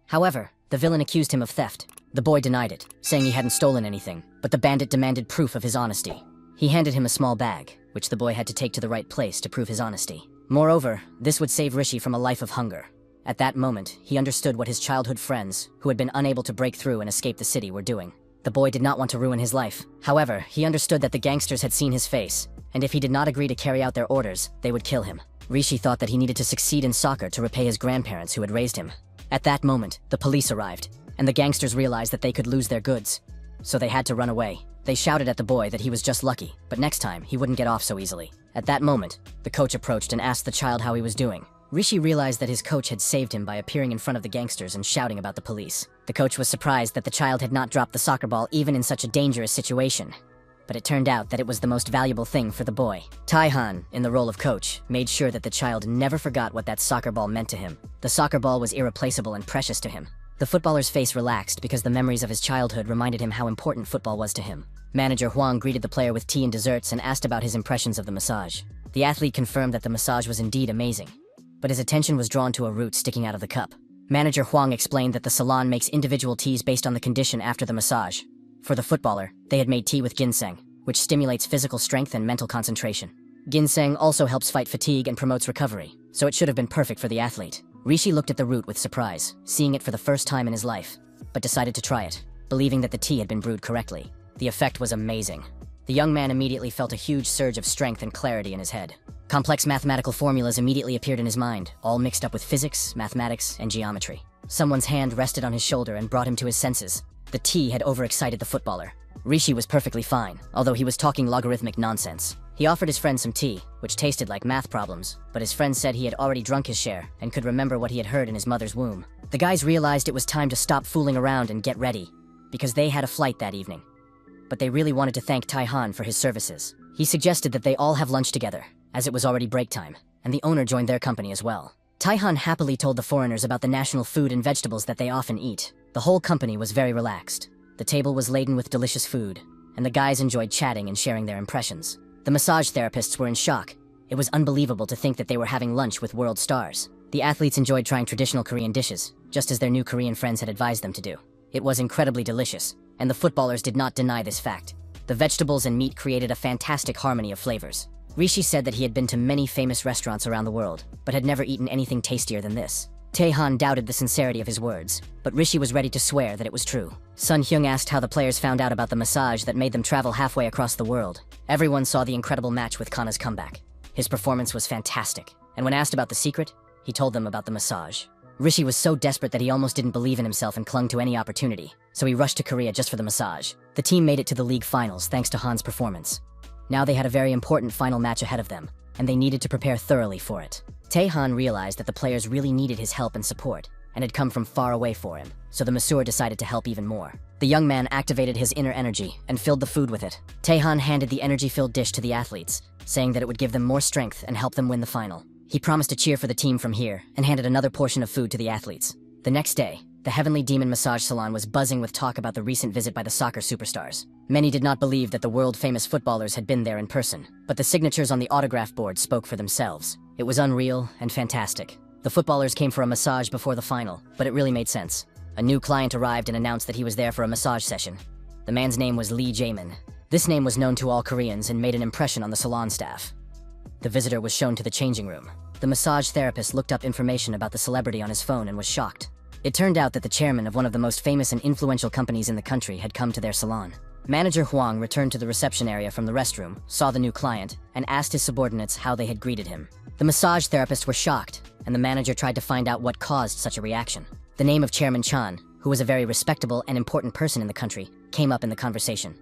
However, the villain accused him of theft. The boy denied it, saying he hadn't stolen anything, but the bandit demanded proof of his honesty. He handed him a small bag, which the boy had to take to the right place to prove his honesty. Moreover, this would save Rishi from a life of hunger. At that moment, he understood what his childhood friends, who had been unable to break through and escape the city, were doing. The boy did not want to ruin his life. However, he understood that the gangsters had seen his face, and if he did not agree to carry out their orders, they would kill him. Rishi thought that he needed to succeed in soccer to repay his grandparents who had raised him. At that moment, the police arrived, and the gangsters realized that they could lose their goods, so they had to run away. They shouted at the boy that he was just lucky, but next time, he wouldn't get off so easily. At that moment, the coach approached and asked the child how he was doing. Rishi realized that his coach had saved him by appearing in front of the gangsters and shouting about the police. The coach was surprised that the child had not dropped the soccer ball even in such a dangerous situation. But it turned out that it was the most valuable thing for the boy. Tai Han, in the role of coach, made sure that the child never forgot what that soccer ball meant to him. The soccer ball was irreplaceable and precious to him. The footballer's face relaxed because the memories of his childhood reminded him how important football was to him. Manager Hwang greeted the player with tea and desserts and asked about his impressions of the massage. The athlete confirmed that the massage was indeed amazing, but his attention was drawn to a root sticking out of the cup. Manager Hwang explained that the salon makes individual teas based on the condition after the massage. For the footballer, they had made tea with ginseng, which stimulates physical strength and mental concentration. Ginseng also helps fight fatigue and promotes recovery, so it should have been perfect for the athlete. Rishi looked at the root with surprise, seeing it for the first time in his life, but decided to try it, believing that the tea had been brewed correctly. The effect was amazing. The young man immediately felt a huge surge of strength and clarity in his head. Complex mathematical formulas immediately appeared in his mind, all mixed up with physics, mathematics, and geometry. Someone's hand rested on his shoulder and brought him to his senses. The tea had overexcited the footballer. Rishi was perfectly fine, although he was talking logarithmic nonsense. He offered his friend some tea, which tasted like math problems, but his friend said he had already drunk his share and could remember what he had heard in his mother's womb. The guys realized it was time to stop fooling around and get ready, because they had a flight that evening. But they really wanted to thank Taihan for his services. He suggested that they all have lunch together, as it was already break time, and the owner joined their company as well. Taihan happily told the foreigners about the national food and vegetables that they often eat. The whole company was very relaxed. The table was laden with delicious food, and the guys enjoyed chatting and sharing their impressions. The massage therapists were in shock. It was unbelievable to think that they were having lunch with world stars. The athletes enjoyed trying traditional Korean dishes, just as their new Korean friends had advised them to do. It was incredibly delicious, and the footballers did not deny this fact. The vegetables and meat created a fantastic harmony of flavors. Rishi said that he had been to many famous restaurants around the world, but had never eaten anything tastier than this. Taehan doubted the sincerity of his words, but Rishi was ready to swear that it was true. Sun Hyung asked how the players found out about the massage that made them travel halfway across the world. Everyone saw the incredible match with Kana's comeback. His performance was fantastic, and when asked about the secret, he told them about the massage. Rishi was so desperate that he almost didn't believe in himself and clung to any opportunity, so he rushed to Korea just for the massage. The team made it to the league finals thanks to Han's performance. Now they had a very important final match ahead of them, and they needed to prepare thoroughly for it. Taehan realized that the players really needed his help and support, and had come from far away for him, so the masseur decided to help even more. The young man activated his inner energy and filled the food with it. Taehan handed the energy-filled dish to the athletes, saying that it would give them more strength and help them win the final. He promised to cheer for the team from here, and handed another portion of food to the athletes. The next day, the Heavenly Demon Massage Salon was buzzing with talk about the recent visit by the soccer superstars. Many did not believe that the world-famous footballers had been there in person, but the signatures on the autograph board spoke for themselves. It was unreal and fantastic. The footballers came for a massage before the final, but it really made sense. A new client arrived and announced that he was there for a massage session. The man's name was Lee Jaemin. This name was known to all Koreans and made an impression on the salon staff. The visitor was shown to the changing room. The massage therapist looked up information about the celebrity on his phone and was shocked. It turned out that the chairman of one of the most famous and influential companies in the country had come to their salon. Manager Huang returned to the reception area from the restroom, saw the new client, and asked his subordinates how they had greeted him. The massage therapists were shocked, and the manager tried to find out what caused such a reaction. The name of Chairman Chan, who was a very respectable and important person in the country, came up in the conversation.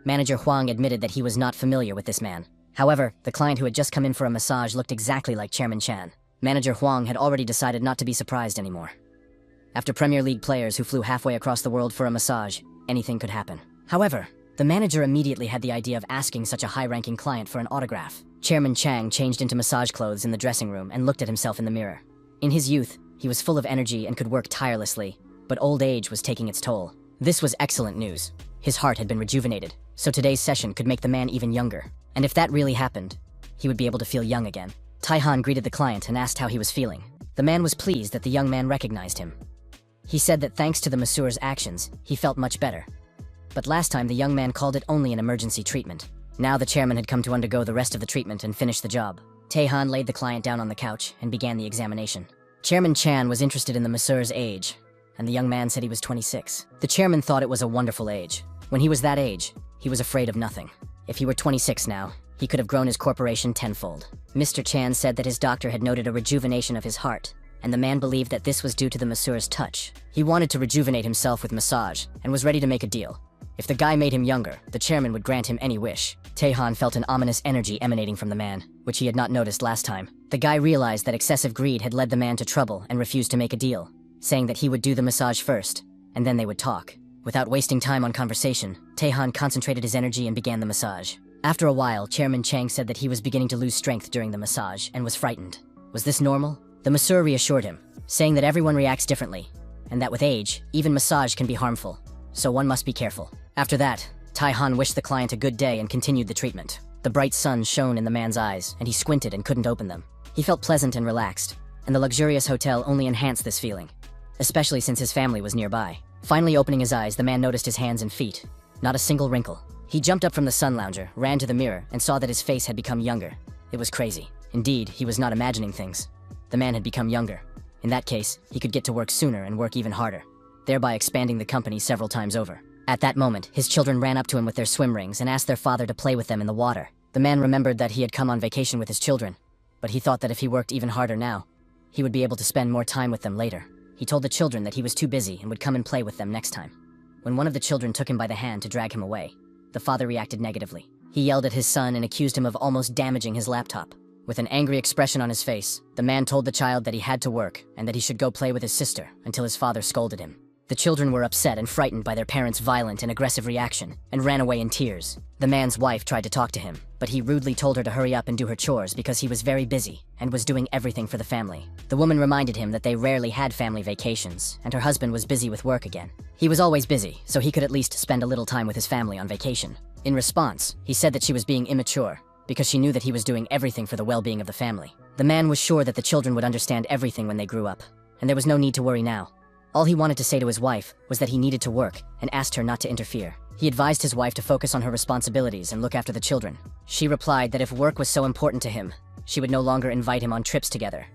Manager Huang admitted that he was not familiar with this man. However, the client who had just come in for a massage looked exactly like Chairman Chan. Manager Huang had already decided not to be surprised anymore. After Premier League players who flew halfway across the world for a massage, anything could happen. However, the manager immediately had the idea of asking such a high-ranking client for an autograph. Chairman Chang changed into massage clothes in the dressing room and looked at himself in the mirror. In his youth, he was full of energy and could work tirelessly, but old age was taking its toll. This was excellent news. His heart had been rejuvenated, so today's session could make the man even younger. And if that really happened, he would be able to feel young again. Taihan greeted the client and asked how he was feeling. The man was pleased that the young man recognized him. He said that thanks to the masseur's actions, he felt much better. But last time the young man called it only an emergency treatment. Now the chairman had come to undergo the rest of the treatment and finish the job. Taehan laid the client down on the couch and began the examination. Chairman Chan was interested in the masseur's age, and the young man said he was 26. The chairman thought it was a wonderful age. When he was that age, he was afraid of nothing. If he were 26 now, he could have grown his corporation tenfold. Mr. Chan said that his doctor had noted a rejuvenation of his heart, and the man believed that this was due to the masseur's touch. He wanted to rejuvenate himself with massage, and was ready to make a deal. If the guy made him younger, the chairman would grant him any wish. Taehan felt an ominous energy emanating from the man, which he had not noticed last time. The guy realized that excessive greed had led the man to trouble and refused to make a deal, saying that he would do the massage first, and then they would talk. Without wasting time on conversation, Taehan concentrated his energy and began the massage. After a while, Chairman Chang said that he was beginning to lose strength during the massage and was frightened. Was this normal? The masseur reassured him, saying that everyone reacts differently, and that with age, even massage can be harmful, so one must be careful. After that, Taehan wished the client a good day and continued the treatment. The bright sun shone in the man's eyes, and he squinted and couldn't open them. He felt pleasant and relaxed, and the luxurious hotel only enhanced this feeling, especially since his family was nearby. Finally opening his eyes, the man noticed his hands and feet. Not a single wrinkle. He jumped up from the sun lounger, ran to the mirror, and saw that his face had become younger. It was crazy. Indeed, he was not imagining things. The man had become younger. In that case, he could get to work sooner and work even harder, thereby expanding the company several times over. At that moment, his children ran up to him with their swim rings and asked their father to play with them in the water. The man remembered that he had come on vacation with his children, but he thought that if he worked even harder now, he would be able to spend more time with them later. He told the children that he was too busy and would come and play with them next time. When one of the children took him by the hand to drag him away, the father reacted negatively. He yelled at his son and accused him of almost damaging his laptop. With an angry expression on his face, the man told the child that he had to work and that he should go play with his sister until his father scolded him. The children were upset and frightened by their parents' violent and aggressive reaction and ran away in tears. The man's wife tried to talk to him, but he rudely told her to hurry up and do her chores because he was very busy and was doing everything for the family. The woman reminded him that they rarely had family vacations and her husband was busy with work again. He was always busy, so he could at least spend a little time with his family on vacation. In response, he said that she was being immature because she knew that he was doing everything for the well-being of the family. The man was sure that the children would understand everything when they grew up, and there was no need to worry now. All he wanted to say to his wife was that he needed to work and asked her not to interfere. He advised his wife to focus on her responsibilities and look after the children. She replied that if work was so important to him, she would no longer invite him on trips together.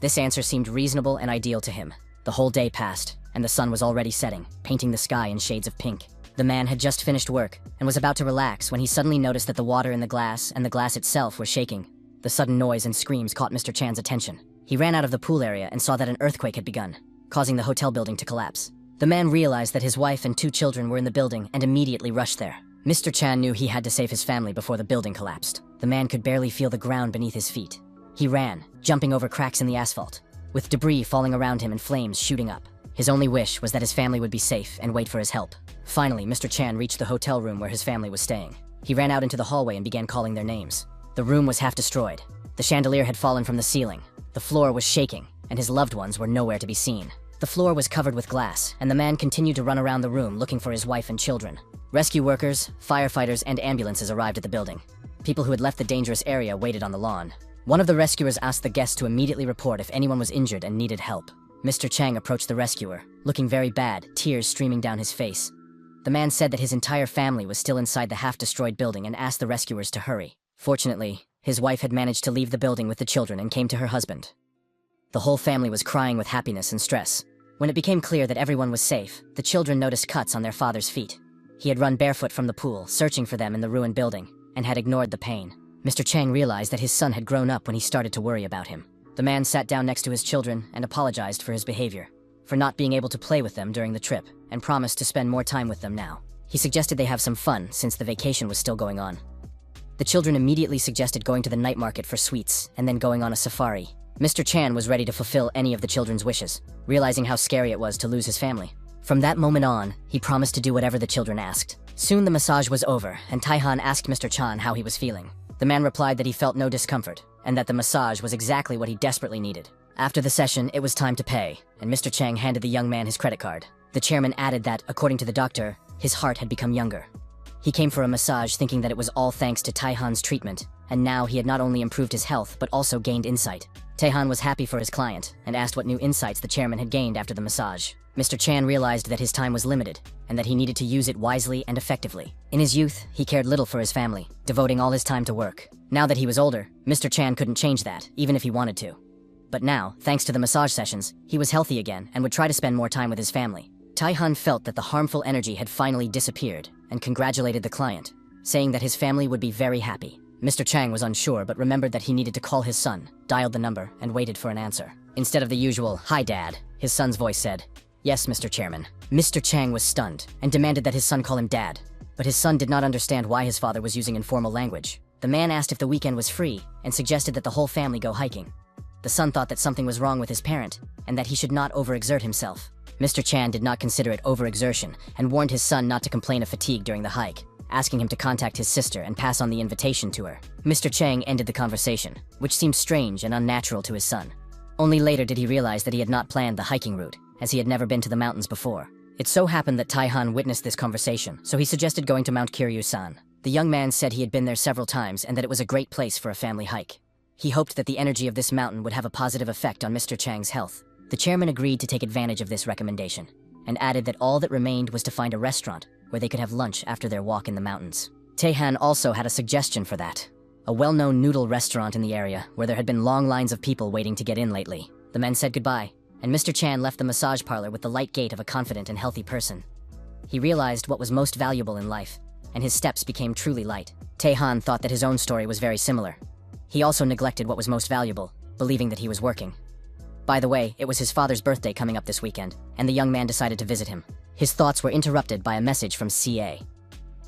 This answer seemed reasonable and ideal to him. The whole day passed, and the sun was already setting, painting the sky in shades of pink. The man had just finished work and was about to relax when he suddenly noticed that the water in the glass and the glass itself were shaking. The sudden noise and screams caught Mr. Chan's attention. He ran out of the pool area and saw that an earthquake had begun, causing the hotel building to collapse. The man realized that his wife and 2 children were in the building and immediately rushed there. Mr. Chan knew he had to save his family before the building collapsed. The man could barely feel the ground beneath his feet. He ran, jumping over cracks in the asphalt, with debris falling around him and flames shooting up. His only wish was that his family would be safe and wait for his help. Finally, Mr. Chan reached the hotel room where his family was staying. He ran out into the hallway and began calling their names. The room was half destroyed. The chandelier had fallen from the ceiling. The floor was shaking, and his loved ones were nowhere to be seen. The floor was covered with glass, and the man continued to run around the room looking for his wife and children. Rescue workers, firefighters, and ambulances arrived at the building. People who had left the dangerous area waited on the lawn. One of the rescuers asked the guests to immediately report if anyone was injured and needed help. Mr. Chang approached the rescuer, looking very bad, tears streaming down his face. The man said that his entire family was still inside the half-destroyed building and asked the rescuers to hurry. Fortunately, his wife had managed to leave the building with the children and came to her husband. The whole family was crying with happiness and stress. When it became clear that everyone was safe, the children noticed cuts on their father's feet. He had run barefoot from the pool, searching for them in the ruined building, and had ignored the pain. Mr. Chang realized that his son had grown up when he started to worry about him. The man sat down next to his children and apologized for his behavior, for not being able to play with them during the trip, and promised to spend more time with them now. He suggested they have some fun since the vacation was still going on. The children immediately suggested going to the night market for sweets and then going on a safari. Mr. Chan was ready to fulfill any of the children's wishes, realizing how scary it was to lose his family. From that moment on, he promised to do whatever the children asked. Soon the massage was over, and Taihan asked Mr. Chan how he was feeling. The man replied that he felt no discomfort, and that the massage was exactly what he desperately needed. After the session, it was time to pay, and Mr. Chang handed the young man his credit card. The chairman added that, according to the doctor, his heart had become younger. He came for a massage thinking that it was all thanks to Taihan's treatment, and now he had not only improved his health, but also gained insight. Taihan was happy for his client, and asked what new insights the chairman had gained after the massage. Mr. Chan realized that his time was limited, and that he needed to use it wisely and effectively. In his youth, he cared little for his family, devoting all his time to work. Now that he was older, Mr. Chan couldn't change that, even if he wanted to. But now, thanks to the massage sessions, he was healthy again and would try to spend more time with his family. Taihan felt that the harmful energy had finally disappeared, and congratulated the client, saying that his family would be very happy. Mr. Chang was unsure but remembered that he needed to call his son, dialed the number, and waited for an answer. Instead of the usual, "Hi, Dad," his son's voice said, "Yes, Mr. Chairman." Mr. Chang was stunned and demanded that his son call him Dad, but his son did not understand why his father was using informal language. The man asked if the weekend was free and suggested that the whole family go hiking. The son thought that something was wrong with his parent and that he should not overexert himself. Mr. Chan did not consider it overexertion and warned his son not to complain of fatigue during the hike, asking him to contact his sister and pass on the invitation to her. Mr. Chang ended the conversation, which seemed strange and unnatural to his son. Only later did he realize that he had not planned the hiking route, as he had never been to the mountains before. It so happened that Taihan witnessed this conversation, so he suggested going to Mount Kiryu-san. The young man said he had been there several times and that it was a great place for a family hike. He hoped that the energy of this mountain would have a positive effect on Mr. Chang's health. The chairman agreed to take advantage of this recommendation, and added that all that remained was to find a restaurant where they could have lunch after their walk in the mountains. Taihan also had a suggestion for that. A well-known noodle restaurant in the area where there had been long lines of people waiting to get in lately. The men said goodbye, and Mr. Chan left the massage parlor with the light gait of a confident and healthy person. He realized what was most valuable in life, and his steps became truly light. Taihan thought that his own story was very similar. He also neglected what was most valuable, believing that he was working. By the way, it was his father's birthday coming up this weekend, and the young man decided to visit him. His thoughts were interrupted by a message from CA.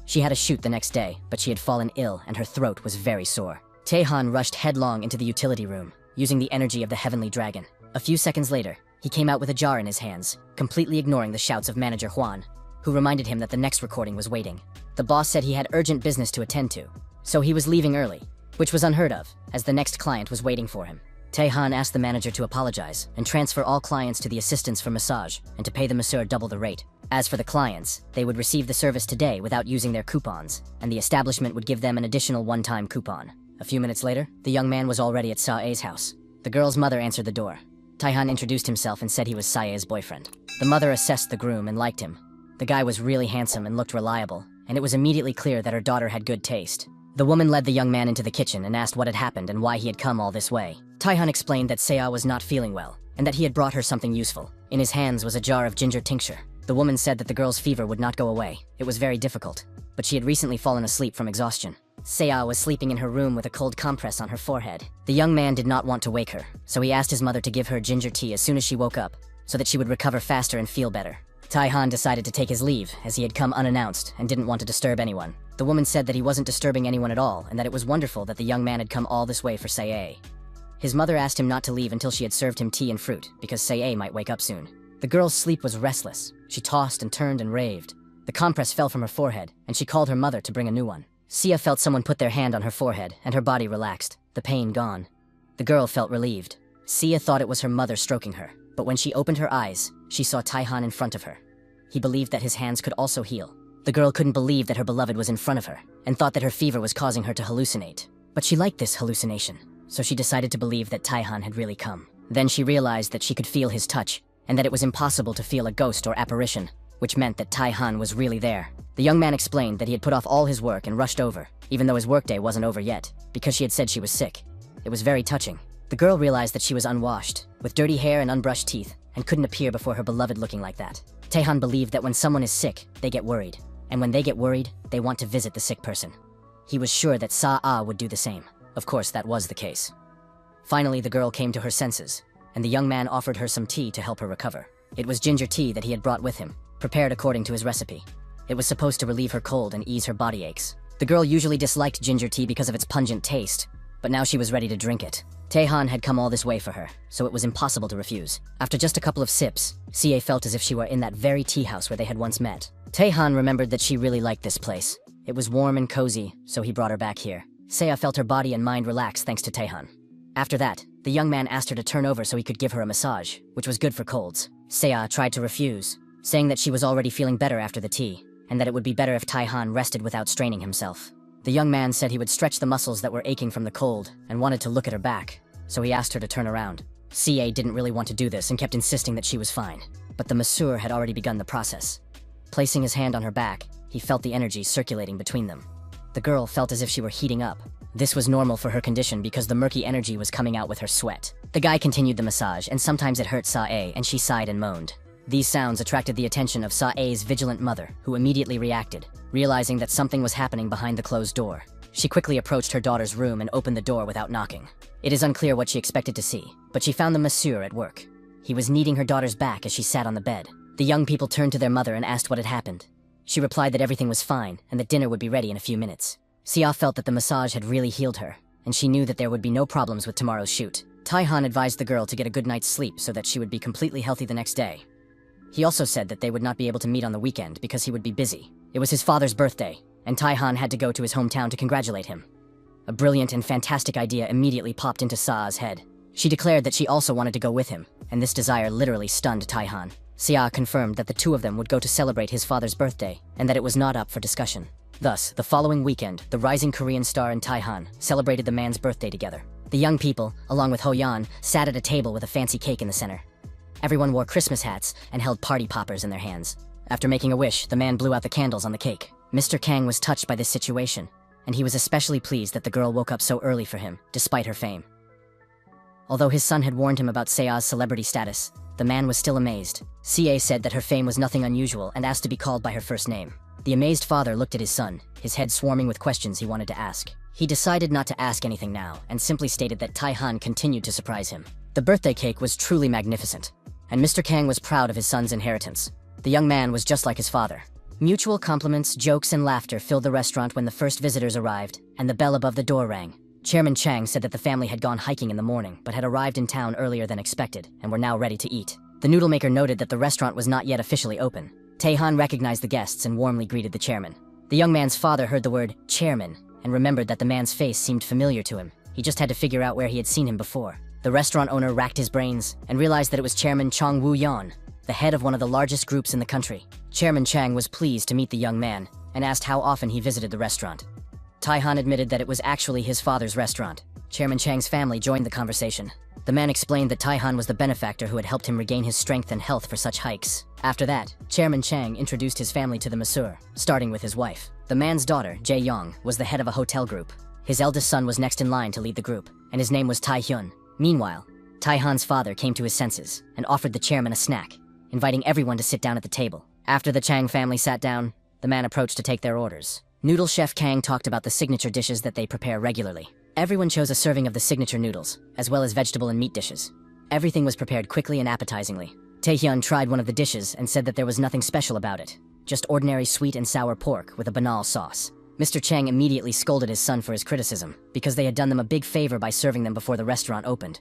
She had a shoot the next day, but she had fallen ill and her throat was very sore. Taehan rushed headlong into the utility room, using the energy of the heavenly dragon. A few seconds later, he came out with a jar in his hands, completely ignoring the shouts of manager Juan, who reminded him that the next recording was waiting. The boss said he had urgent business to attend to, so he was leaving early, which was unheard of, as the next client was waiting for him. Taehan asked the manager to apologize and transfer all clients to the assistants for massage and to pay the masseur double the rate. As for the clients, they would receive the service today without using their coupons, and the establishment would give them an additional one-time coupon. A few minutes later, the young man was already at Sae's house. The girl's mother answered the door. Taehan introduced himself and said he was Sae's boyfriend. The mother assessed the groom and liked him. The guy was really handsome and looked reliable, and it was immediately clear that her daughter had good taste. The woman led the young man into the kitchen and asked what had happened and why he had come all this way. Taehan explained that Sae was not feeling well, and that he had brought her something useful. In his hands was a jar of ginger tincture. The woman said that the girl's fever would not go away. It was very difficult, but she had recently fallen asleep from exhaustion. Sae was sleeping in her room with a cold compress on her forehead. The young man did not want to wake her, so he asked his mother to give her ginger tea as soon as she woke up, so that she would recover faster and feel better. Taehan decided to take his leave, as he had come unannounced and didn't want to disturb anyone. The woman said that he wasn't disturbing anyone at all, and that it was wonderful that the young man had come all this way for Sae. His mother asked him not to leave until she had served him tea and fruit, because Sae might wake up soon. The girl's sleep was restless. She tossed and turned and raved. The compress fell from her forehead, and she called her mother to bring a new one. Sia felt someone put their hand on her forehead, and her body relaxed, the pain gone. The girl felt relieved. Sia thought it was her mother stroking her, but when she opened her eyes, she saw Taehan in front of her. He believed that his hands could also heal. The girl couldn't believe that her beloved was in front of her, and thought that her fever was causing her to hallucinate. But she liked this hallucination, so she decided to believe that Taehan had really come. Then she realized that she could feel his touch, and that it was impossible to feel a ghost or apparition, which meant that Taehan was really there. The young man explained that he had put off all his work and rushed over, even though his workday wasn't over yet, because she had said she was sick. It was very touching. The girl realized that she was unwashed, with dirty hair and unbrushed teeth, and couldn't appear before her beloved looking like that. Taehan believed that when someone is sick, they get worried, and when they get worried, they want to visit the sick person. He was sure that Sa'a would do the same. Of course, that was the case. Finally, the girl came to her senses, and the young man offered her some tea to help her recover. It was ginger tea that he had brought with him, prepared according to his recipe. It was supposed to relieve her cold and ease her body aches. The girl usually disliked ginger tea because of its pungent taste, but now she was ready to drink it. Taehan had come all this way for her, so it was impossible to refuse. After just a couple of sips, Sia felt as if she were in that very tea house where they had once met. Taehan remembered that she really liked this place. It was warm and cozy, so he brought her back here. Sia felt her body and mind relax thanks to Taehan. After that, the young man asked her to turn over so he could give her a massage, which was good for colds. Sia tried to refuse, saying that she was already feeling better after the tea, and that it would be better if Taehan rested without straining himself. The young man said he would stretch the muscles that were aching from the cold and wanted to look at her back, so he asked her to turn around. Ca didn't really want to do this and kept insisting that she was fine, but the masseur had already begun the process. Placing his hand on her back, he felt the energy circulating between them. The girl felt as if she were heating up. This was normal for her condition because the murky energy was coming out with her sweat. The guy continued the massage, and sometimes it hurt Sae, and she sighed and moaned. These sounds attracted the attention of Sae's vigilant mother, who immediately reacted, realizing that something was happening behind the closed door. She quickly approached her daughter's room and opened the door without knocking. It is unclear what she expected to see, but she found the masseur at work. He was kneading her daughter's back as she sat on the bed. The young people turned to their mother and asked what had happened. She replied that everything was fine and that dinner would be ready in a few minutes. Sia felt that the massage had really healed her, and she knew that there would be no problems with tomorrow's shoot. Taehan advised the girl to get a good night's sleep so that she would be completely healthy the next day. He also said that they would not be able to meet on the weekend because he would be busy. It was his father's birthday, and Taehan had to go to his hometown to congratulate him. A brilliant and fantastic idea immediately popped into Sa's head. She declared that she also wanted to go with him, and this desire literally stunned Taehan. Sia confirmed that the two of them would go to celebrate his father's birthday, and that it was not up for discussion. Thus, the following weekend, the rising Korean star and Taehan celebrated the man's birthday together. The young people, along with Ho-yeon, sat at a table with a fancy cake in the center. Everyone wore Christmas hats and held party poppers in their hands. After making a wish, the man blew out the candles on the cake. Mr. Kang was touched by this situation, and he was especially pleased that the girl woke up so early for him, despite her fame. Although his son had warned him about Sea's celebrity status, the man was still amazed. Ca said that her fame was nothing unusual and asked to be called by her first name. The amazed father looked at his son, his head swarming with questions he wanted to ask. He decided not to ask anything now, and simply stated that Taehan continued to surprise him. The birthday cake was truly magnificent, and Mr. Kang was proud of his son's inheritance. The young man was just like his father. Mutual compliments, jokes, and laughter filled the restaurant when the first visitors arrived, and the bell above the door rang. Chairman Chang said that the family had gone hiking in the morning, but had arrived in town earlier than expected, and were now ready to eat. The noodle maker noted that the restaurant was not yet officially open. Taehan recognized the guests and warmly greeted the chairman. The young man's father heard the word chairman and remembered that the man's face seemed familiar to him. He just had to figure out where he had seen him before. The restaurant owner racked his brains and realized that it was Chairman Chong Woo-yeon, the head of one of the largest groups in the country. Chairman Chang was pleased to meet the young man and asked how often he visited the restaurant. Taehan admitted that it was actually his father's restaurant. Chairman Chang's family joined the conversation. The man explained that Taehan was the benefactor who had helped him regain his strength and health for such hikes. After that, Chairman Chang introduced his family to the masseur, starting with his wife. The man's daughter, Jae-young, was the head of a hotel group. His eldest son was next in line to lead the group, and his name was Tae-hyun. Meanwhile, Taehan's father came to his senses and offered the chairman a snack, inviting everyone to sit down at the table. After the Chang family sat down, the man approached to take their orders. Noodle chef Kang talked about the signature dishes that they prepare regularly. Everyone chose a serving of the signature noodles, as well as vegetable and meat dishes. Everything was prepared quickly and appetizingly. Taehyun tried one of the dishes and said that there was nothing special about it, just ordinary sweet and sour pork with a banal sauce. Mr. Chang immediately scolded his son for his criticism, because they had done them a big favor by serving them before the restaurant opened.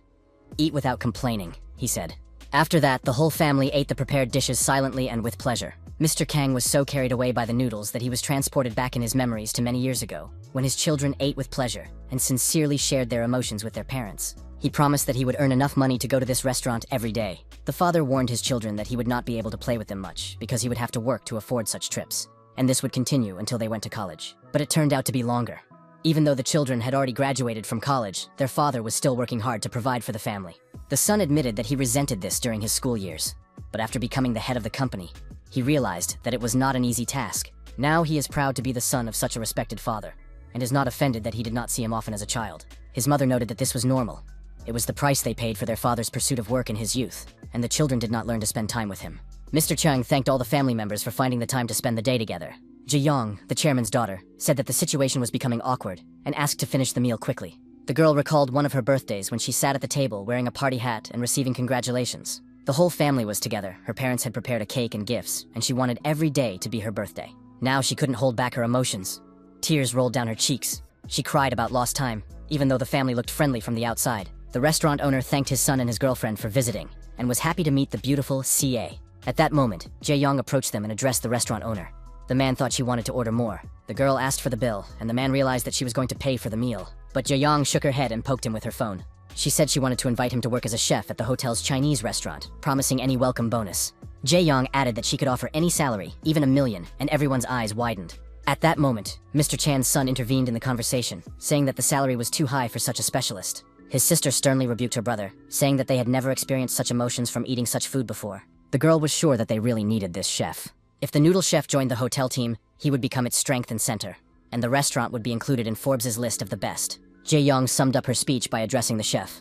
"Eat without complaining," he said. After that, the whole family ate the prepared dishes silently and with pleasure. Mr. Kang was so carried away by the noodles that he was transported back in his memories to many years ago, when his children ate with pleasure and sincerely shared their emotions with their parents. He promised that he would earn enough money to go to this restaurant every day. The father warned his children that he would not be able to play with them much because he would have to work to afford such trips, and this would continue until they went to college. But it turned out to be longer. Even though the children had already graduated from college, their father was still working hard to provide for the family. The son admitted that he resented this during his school years, but after becoming the head of the company, he realized that it was not an easy task. Now he is proud to be the son of such a respected father, and is not offended that he did not see him often as a child. His mother noted that this was normal. It was the price they paid for their father's pursuit of work in his youth, and the children did not learn to spend time with him. Mr. Chang thanked all the family members for finding the time to spend the day together. Ji-young, the chairman's daughter, said that the situation was becoming awkward and asked to finish the meal quickly. The girl recalled one of her birthdays when she sat at the table wearing a party hat and receiving congratulations. The whole family was together, her parents had prepared a cake and gifts, and she wanted every day to be her birthday. Now she couldn't hold back her emotions. Tears rolled down her cheeks. She cried about lost time, even though the family looked friendly from the outside. The restaurant owner thanked his son and his girlfriend for visiting, and was happy to meet the beautiful CA. At that moment, Jae-young approached them and addressed the restaurant owner. The man thought she wanted to order more. The girl asked for the bill, and the man realized that she was going to pay for the meal. But Jae-young shook her head and poked him with her phone. She said she wanted to invite him to work as a chef at the hotel's Chinese restaurant, promising any welcome bonus. Jae-young added that she could offer any salary, even $1 million, and everyone's eyes widened. At that moment, Mr. Chan's son intervened in the conversation, saying that the salary was too high for such a specialist. His sister sternly rebuked her brother, saying that they had never experienced such emotions from eating such food before. The girl was sure that they really needed this chef. If the noodle chef joined the hotel team, he would become its strength and center, and the restaurant would be included in Forbes' list of the best. Jae-young summed up her speech by addressing the chef.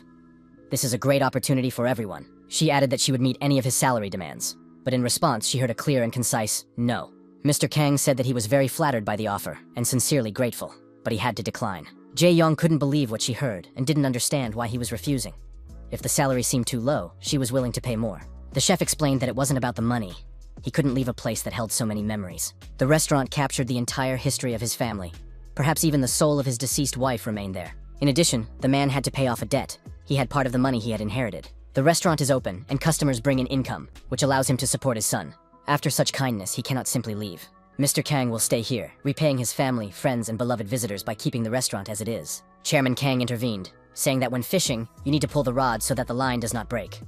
This is a great opportunity for everyone. She added that she would meet any of his salary demands, but in response she heard a clear and concise no. Mr. Kang said that he was very flattered by the offer and sincerely grateful, but he had to decline. Jae-young couldn't believe what she heard and didn't understand why he was refusing. If the salary seemed too low, she was willing to pay more. The chef explained that it wasn't about the money. He couldn't leave a place that held so many memories. The restaurant captured the entire history of his family. Perhaps even the soul of his deceased wife remained there. In addition, the man had to pay off a debt. He had part of the money he had inherited. The restaurant is open, and customers bring in income, which allows him to support his son. After such kindness, he cannot simply leave. Mr. Kang will stay here, repaying his family, friends, and beloved visitors by keeping the restaurant as it is. Chairman Kang intervened, saying that when fishing, you need to pull the rod so that the line does not break.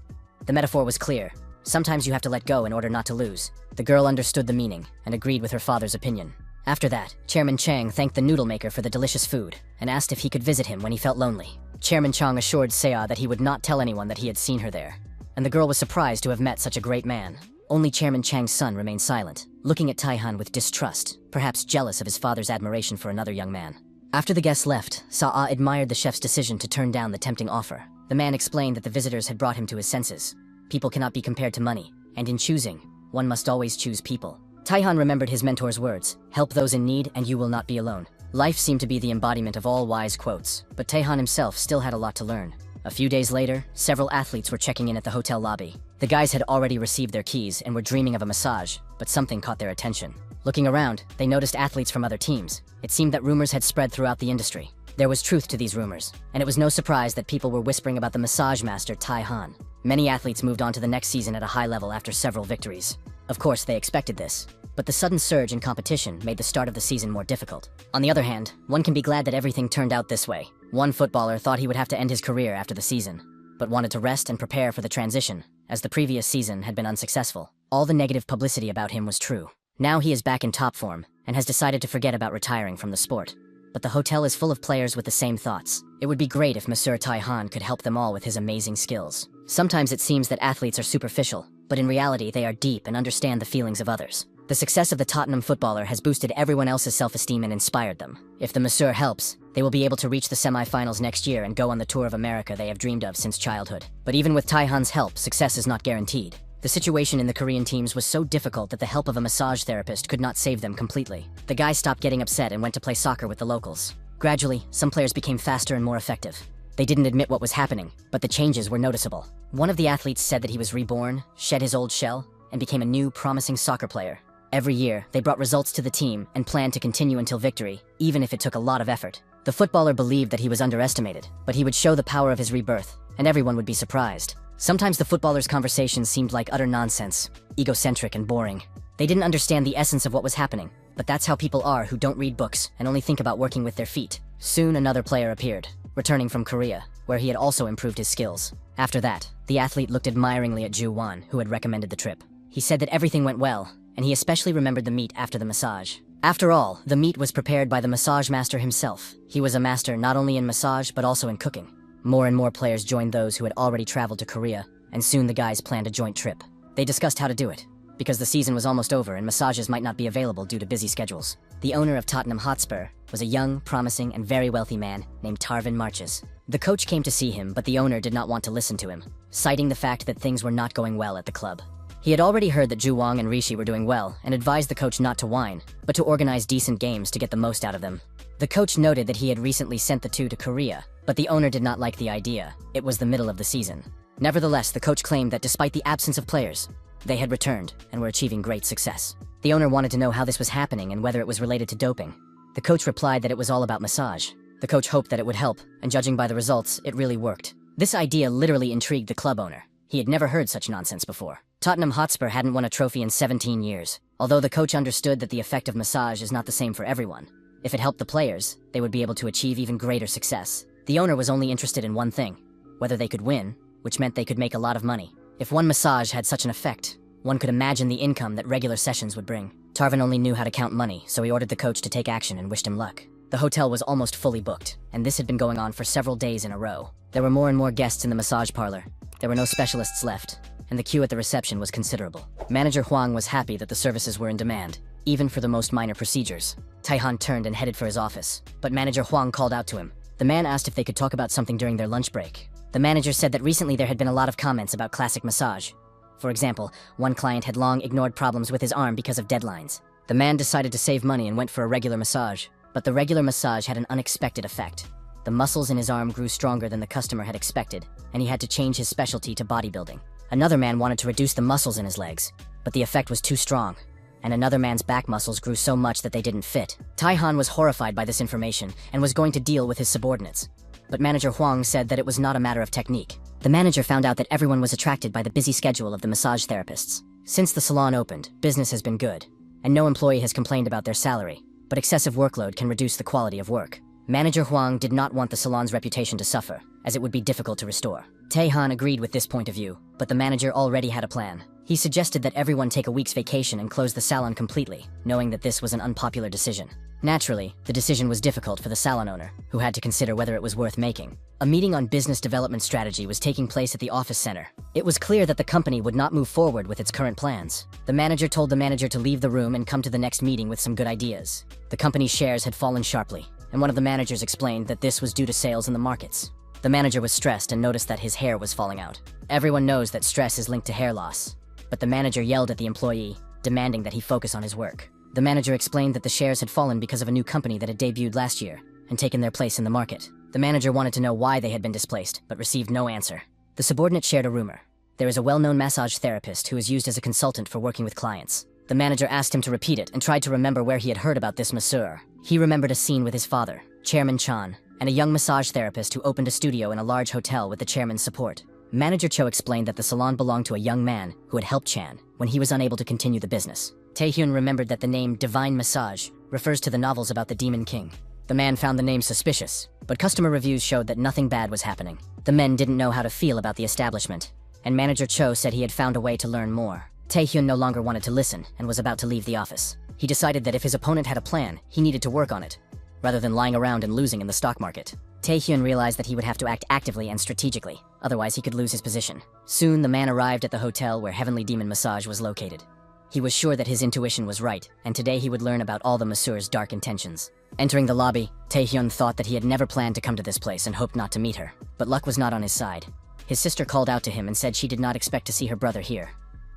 The metaphor was clear. Sometimes you have to let go in order not to lose. The girl understood the meaning and agreed with her father's opinion. After that, Chairman Chang thanked the noodle maker for the delicious food and asked if he could visit him when he felt lonely. Chairman Chang assured Seo that he would not tell anyone that he had seen her there, and the girl was surprised to have met such a great man. Only Chairman Chang's son remained silent, looking at Taehan with distrust, perhaps jealous of his father's admiration for another young man. After the guests left, Seo admired the chef's decision to turn down the tempting offer. The man explained that the visitors had brought him to his senses. People cannot be compared to money, and in choosing, one must always choose people. Taehan remembered his mentor's words, help those in need and you will not be alone. Life seemed to be the embodiment of all wise quotes, but Taehan himself still had a lot to learn. A few days later, several athletes were checking in at the hotel lobby. The guys had already received their keys and were dreaming of a massage, but something caught their attention. Looking around, they noticed athletes from other teams. It seemed that rumors had spread throughout the industry. There was truth to these rumors, and it was no surprise that people were whispering about the massage master Tai Han. Many athletes moved on to the next season at a high level after several victories. Of course, they expected this, but the sudden surge in competition made the start of the season more difficult. On the other hand, one can be glad that everything turned out this way. One footballer thought he would have to end his career after the season, but wanted to rest and prepare for the transition, as the previous season had been unsuccessful. All the negative publicity about him was true. Now he is back in top form, and has decided to forget about retiring from the sport. But the hotel is full of players with the same thoughts. It would be great if Monsieur Tai Han could help them all with his amazing skills. Sometimes it seems that athletes are superficial, but in reality they are deep and understand the feelings of others. The success of the Tottenham footballer has boosted everyone else's self-esteem and inspired them. If the Monsieur helps, they will be able to reach the semi-finals next year and go on the tour of America they have dreamed of since childhood. But even with Tai Han's help, success is not guaranteed. The situation in the Korean teams was so difficult that the help of a massage therapist could not save them completely. The guy stopped getting upset and went to play soccer with the locals. Gradually, some players became faster and more effective. They didn't admit what was happening, but the changes were noticeable. One of the athletes said that he was reborn, shed his old shell, and became a new, promising soccer player. Every year, they brought results to the team and planned to continue until victory, even if it took a lot of effort. The footballer believed that he was underestimated, but he would show the power of his rebirth, and everyone would be surprised. Sometimes the footballer's conversations seemed like utter nonsense, egocentric and boring. They didn't understand the essence of what was happening, but that's how people are who don't read books and only think about working with their feet. Soon another player appeared, returning from Korea, where he had also improved his skills. After that, the athlete looked admiringly at Ju Won, who had recommended the trip. He said that everything went well, and he especially remembered the meat after the massage. After all, the meat was prepared by the massage master himself. He was a master not only in massage, but also in cooking. More and more players joined those who had already traveled to Korea, and soon the guys planned a joint trip. They discussed how to do it, because the season was almost over and massages might not be available due to busy schedules. The owner of Tottenham Hotspur was a young, promising, and very wealthy man named Tarvin Marches. The coach came to see him, but the owner did not want to listen to him, citing the fact that things were not going well at the club. He had already heard that Ju Wong and Rishi were doing well and advised the coach not to whine, but to organize decent games to get the most out of them. The coach noted that he had recently sent the two to Korea, but the owner did not like the idea. It was the middle of the season. Nevertheless, the coach claimed that despite the absence of players, they had returned and were achieving great success. The owner wanted to know how this was happening and whether it was related to doping. The coach replied that it was all about massage. The coach hoped that it would help, and judging by the results, it really worked. This idea literally intrigued the club owner. He had never heard such nonsense before. Tottenham Hotspur hadn't won a trophy in 17 years, although the coach understood that the effect of massage is not the same for everyone. If it helped the players, they would be able to achieve even greater success. The owner was only interested in one thing, whether they could win, which meant they could make a lot of money. If one massage had such an effect, one could imagine the income that regular sessions would bring. Tarvin only knew how to count money, so he ordered the coach to take action and wished him luck. The hotel was almost fully booked, and this had been going on for several days in a row. There were more and more guests in the massage parlor. There were no specialists left, and the queue at the reception was considerable. Manager Huang was happy that the services were in demand, even for the most minor procedures. Tai Han turned and headed for his office, but Manager Huang called out to him. The man asked if they could talk about something during their lunch break. The manager said that recently there had been a lot of comments about classic massage. For example, one client had long ignored problems with his arm because of deadlines. The man decided to save money and went for a regular massage, but the regular massage had an unexpected effect. The muscles in his arm grew stronger than the customer had expected, and he had to change his specialty to bodybuilding. Another man wanted to reduce the muscles in his legs, but the effect was too strong, and another man's back muscles grew so much that they didn't fit. Tai Han was horrified by this information and was going to deal with his subordinates. But Manager Huang said that it was not a matter of technique. The manager found out that everyone was attracted by the busy schedule of the massage therapists. Since the salon opened, business has been good, and no employee has complained about their salary, but excessive workload can reduce the quality of work. Manager Huang did not want the salon's reputation to suffer, as it would be difficult to restore. Tai Han agreed with this point of view, but the manager already had a plan. He suggested that everyone take a week's vacation and close the salon completely, knowing that this was an unpopular decision. Naturally, the decision was difficult for the salon owner, who had to consider whether it was worth making. A meeting on business development strategy was taking place at the office center. It was clear that the company would not move forward with its current plans. The manager told the manager to leave the room and come to the next meeting with some good ideas. The company's shares had fallen sharply, and one of the managers explained that this was due to sales in the markets. The manager was stressed and noticed that his hair was falling out. Everyone knows that stress is linked to hair loss, but the manager yelled at the employee, demanding that he focus on his work. The manager explained that the shares had fallen because of a new company that had debuted last year and taken their place in the market. The manager wanted to know why they had been displaced, but received no answer. The subordinate shared a rumor. There is a well-known massage therapist who is used as a consultant for working with clients. The manager asked him to repeat it and tried to remember where he had heard about this masseur. He remembered a scene with his father, Chairman Chan, and a young massage therapist who opened a studio in a large hotel with the chairman's support. Manager Cho explained that the salon belonged to a young man who had helped Chan when he was unable to continue the business. Taehyun remembered that the name Divine Massage refers to the novels about the Demon King. The man found the name suspicious, but customer reviews showed that nothing bad was happening. The men didn't know how to feel about the establishment, and Manager Cho said he had found a way to learn more. Taehyun no longer wanted to listen and was about to leave the office. He decided that if his opponent had a plan, he needed to work on it, rather than lying around and losing in the stock market. Taehyun realized that he would have to act actively and strategically, otherwise he could lose his position. Soon, the man arrived at the hotel where Heavenly Demon Massage was located. He was sure that his intuition was right, and today he would learn about all the masseur's dark intentions. Entering the lobby, Taehyun thought that he had never planned to come to this place and hoped not to meet her, but luck was not on his side. His sister called out to him and said she did not expect to see her brother here.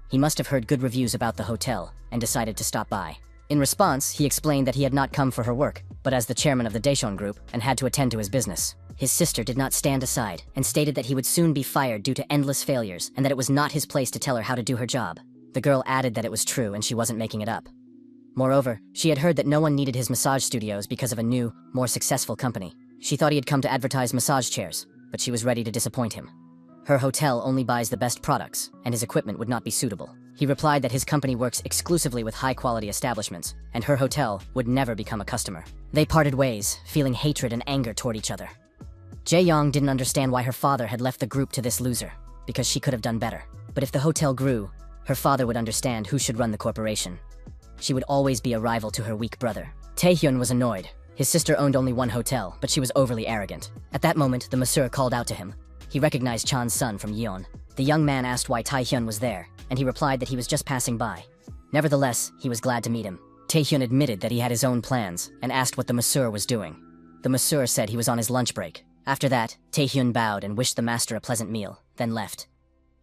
He must have heard good reviews about the hotel and decided to stop by. In response, he explained that he had not come for her work, but as the chairman of the Daeshon group and had to attend to his business. His sister did not stand aside and stated that he would soon be fired due to endless failures and that it was not his place to tell her how to do her job. The girl added that it was true and she wasn't making it up. Moreover, she had heard that no one needed his massage studios because of a new, more successful company. She thought he had come to advertise massage chairs, but she was ready to disappoint him. Her hotel only buys the best products, and his equipment would not be suitable. He replied that his company works exclusively with high-quality establishments, and her hotel would never become a customer. They parted ways, feeling hatred and anger toward each other. Jae-young didn't understand why her father had left the group to this loser, because she could have done better. But if the hotel grew, her father would understand who should run the corporation. She would always be a rival to her weak brother. Taehyun was annoyed. His sister owned only one hotel, but she was overly arrogant. At that moment, the masseur called out to him. He recognized Chan's son from Yeon. The young man asked why Taehyun was there, and he replied that he was just passing by. Nevertheless, he was glad to meet him. Taehyun admitted that he had his own plans, and asked what the masseur was doing. The masseur said he was on his lunch break. After that, Taehyun bowed and wished the master a pleasant meal, then left.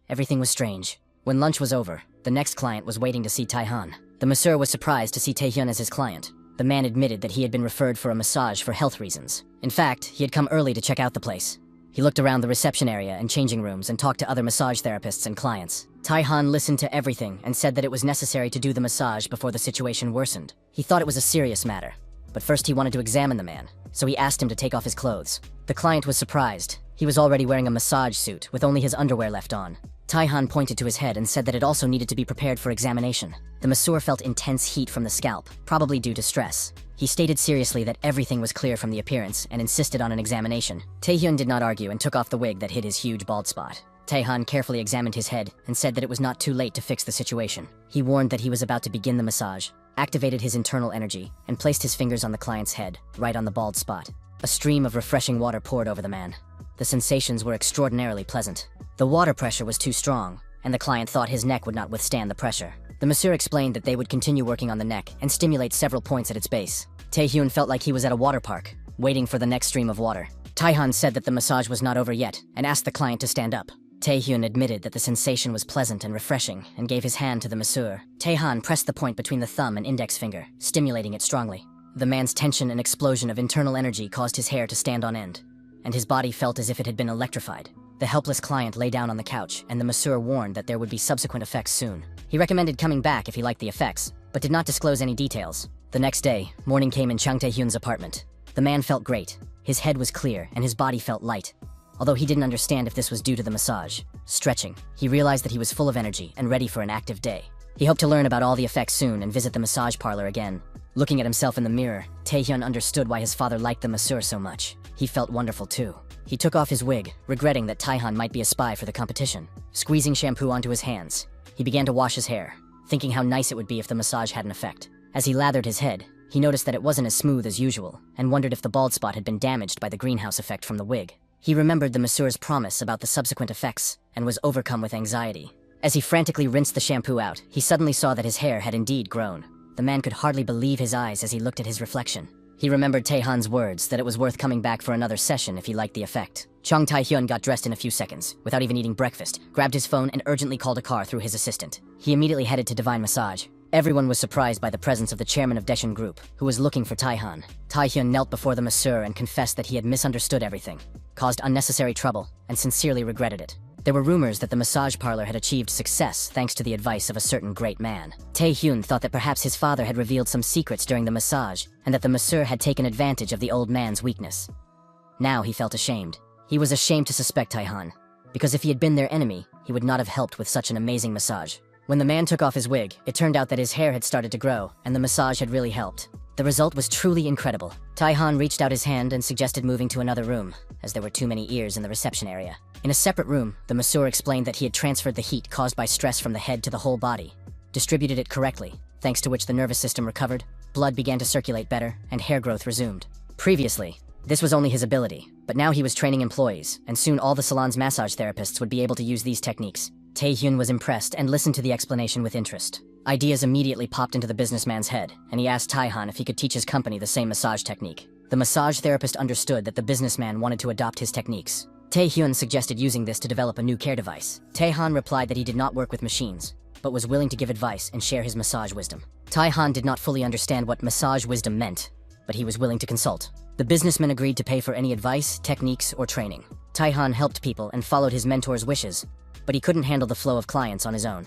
Everything was strange. When lunch was over, the next client was waiting to see Taehan. The masseur was surprised to see Taehyun as his client. The man admitted that he had been referred for a massage for health reasons. In fact, he had come early to check out the place. He looked around the reception area and changing rooms and talked to other massage therapists and clients. Taehan listened to everything and said that it was necessary to do the massage before the situation worsened. He thought it was a serious matter, but first he wanted to examine the man, so he asked him to take off his clothes. The client was surprised. He was already wearing a massage suit with only his underwear left on. Taehan pointed to his head and said that it also needed to be prepared for examination. The masseur felt intense heat from the scalp, probably due to stress. He stated seriously that everything was clear from the appearance and insisted on an examination. Taehyun did not argue and took off the wig that hid his huge bald spot. Taehan carefully examined his head and said that it was not too late to fix the situation. He warned that he was about to begin the massage, activated his internal energy, and placed his fingers on the client's head, right on the bald spot. A stream of refreshing water poured over the man. The sensations were extraordinarily pleasant. The water pressure was too strong, and the client thought his neck would not withstand the pressure. The masseur explained that they would continue working on the neck and stimulate several points at its base. Taehyun felt like he was at a water park, waiting for the next stream of water. Taehan said that the massage was not over yet and asked the client to stand up. Taehyun admitted that the sensation was pleasant and refreshing and gave his hand to the masseur. Taehan pressed the point between the thumb and index finger, stimulating it strongly. The man's tension and explosion of internal energy caused his hair to stand on end, and his body felt as if it had been electrified. The helpless client lay down on the couch, and the masseur warned that there would be subsequent effects soon. He recommended coming back if he liked the effects, but did not disclose any details. The next day, morning came in Chang Taehyun's apartment. The man felt great. His head was clear, and his body felt light. Although he didn't understand if this was due to the massage. Stretching, he realized that he was full of energy and ready for an active day. He hoped to learn about all the effects soon and visit the massage parlor again. Looking at himself in the mirror, Taehyun understood why his father liked the masseur so much. He felt wonderful too. He took off his wig, regretting that Taehan might be a spy for the competition. Squeezing shampoo onto his hands, he began to wash his hair, thinking how nice it would be if the massage had an effect. As he lathered his head, he noticed that it wasn't as smooth as usual, and wondered if the bald spot had been damaged by the greenhouse effect from the wig. He remembered the masseur's promise about the subsequent effects, and was overcome with anxiety. As he frantically rinsed the shampoo out, he suddenly saw that his hair had indeed grown. The man could hardly believe his eyes as he looked at his reflection. He remembered Taehan's words that it was worth coming back for another session if he liked the effect. Chang Taehyun got dressed in a few seconds, without even eating breakfast, grabbed his phone and urgently called a car through his assistant. He immediately headed to Divine Massage. Everyone was surprised by the presence of the chairman of Daeshon Group, who was looking for Taehan. Taehyun knelt before the masseur and confessed that he had misunderstood everything, caused unnecessary trouble, and sincerely regretted it. There were rumors that the massage parlor had achieved success thanks to the advice of a certain great man. Tae-hyun thought that perhaps his father had revealed some secrets during the massage, and that the masseur had taken advantage of the old man's weakness. Now he felt ashamed. He was ashamed to suspect Tae-han, because if he had been their enemy, he would not have helped with such an amazing massage. When the man took off his wig, it turned out that his hair had started to grow, and the massage had really helped. The result was truly incredible. Tae-han reached out his hand and suggested moving to another room, as there were too many ears in the reception area. In a separate room, the masseur explained that he had transferred the heat caused by stress from the head to the whole body, distributed it correctly, thanks to which the nervous system recovered, blood began to circulate better, and hair growth resumed. Previously, this was only his ability, but now he was training employees, and soon all the salon's massage therapists would be able to use these techniques. Tae-hyun was impressed and listened to the explanation with interest. Ideas immediately popped into the businessman's head, and he asked Tae-han if he could teach his company the same massage technique. The massage therapist understood that the businessman wanted to adopt his techniques. Tae-hyun suggested using this to develop a new care device. Tae-han replied that he did not work with machines, but was willing to give advice and share his massage wisdom. Tae-han did not fully understand what massage wisdom meant, but he was willing to consult. The businessman agreed to pay for any advice, techniques, or training. Tae-han helped people and followed his mentor's wishes, but he couldn't handle the flow of clients on his own.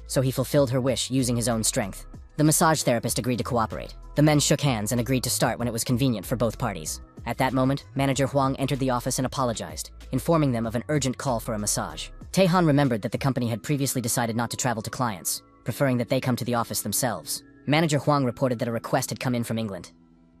So he fulfilled her wish using his own strength. The massage therapist agreed to cooperate. The men shook hands and agreed to start when it was convenient for both parties. At that moment, Manager Hwang entered the office and apologized, informing them of an urgent call for a massage. Tae-han remembered that the company had previously decided not to travel to clients, preferring that they come to the office themselves. Manager Hwang reported that a request had come in from England.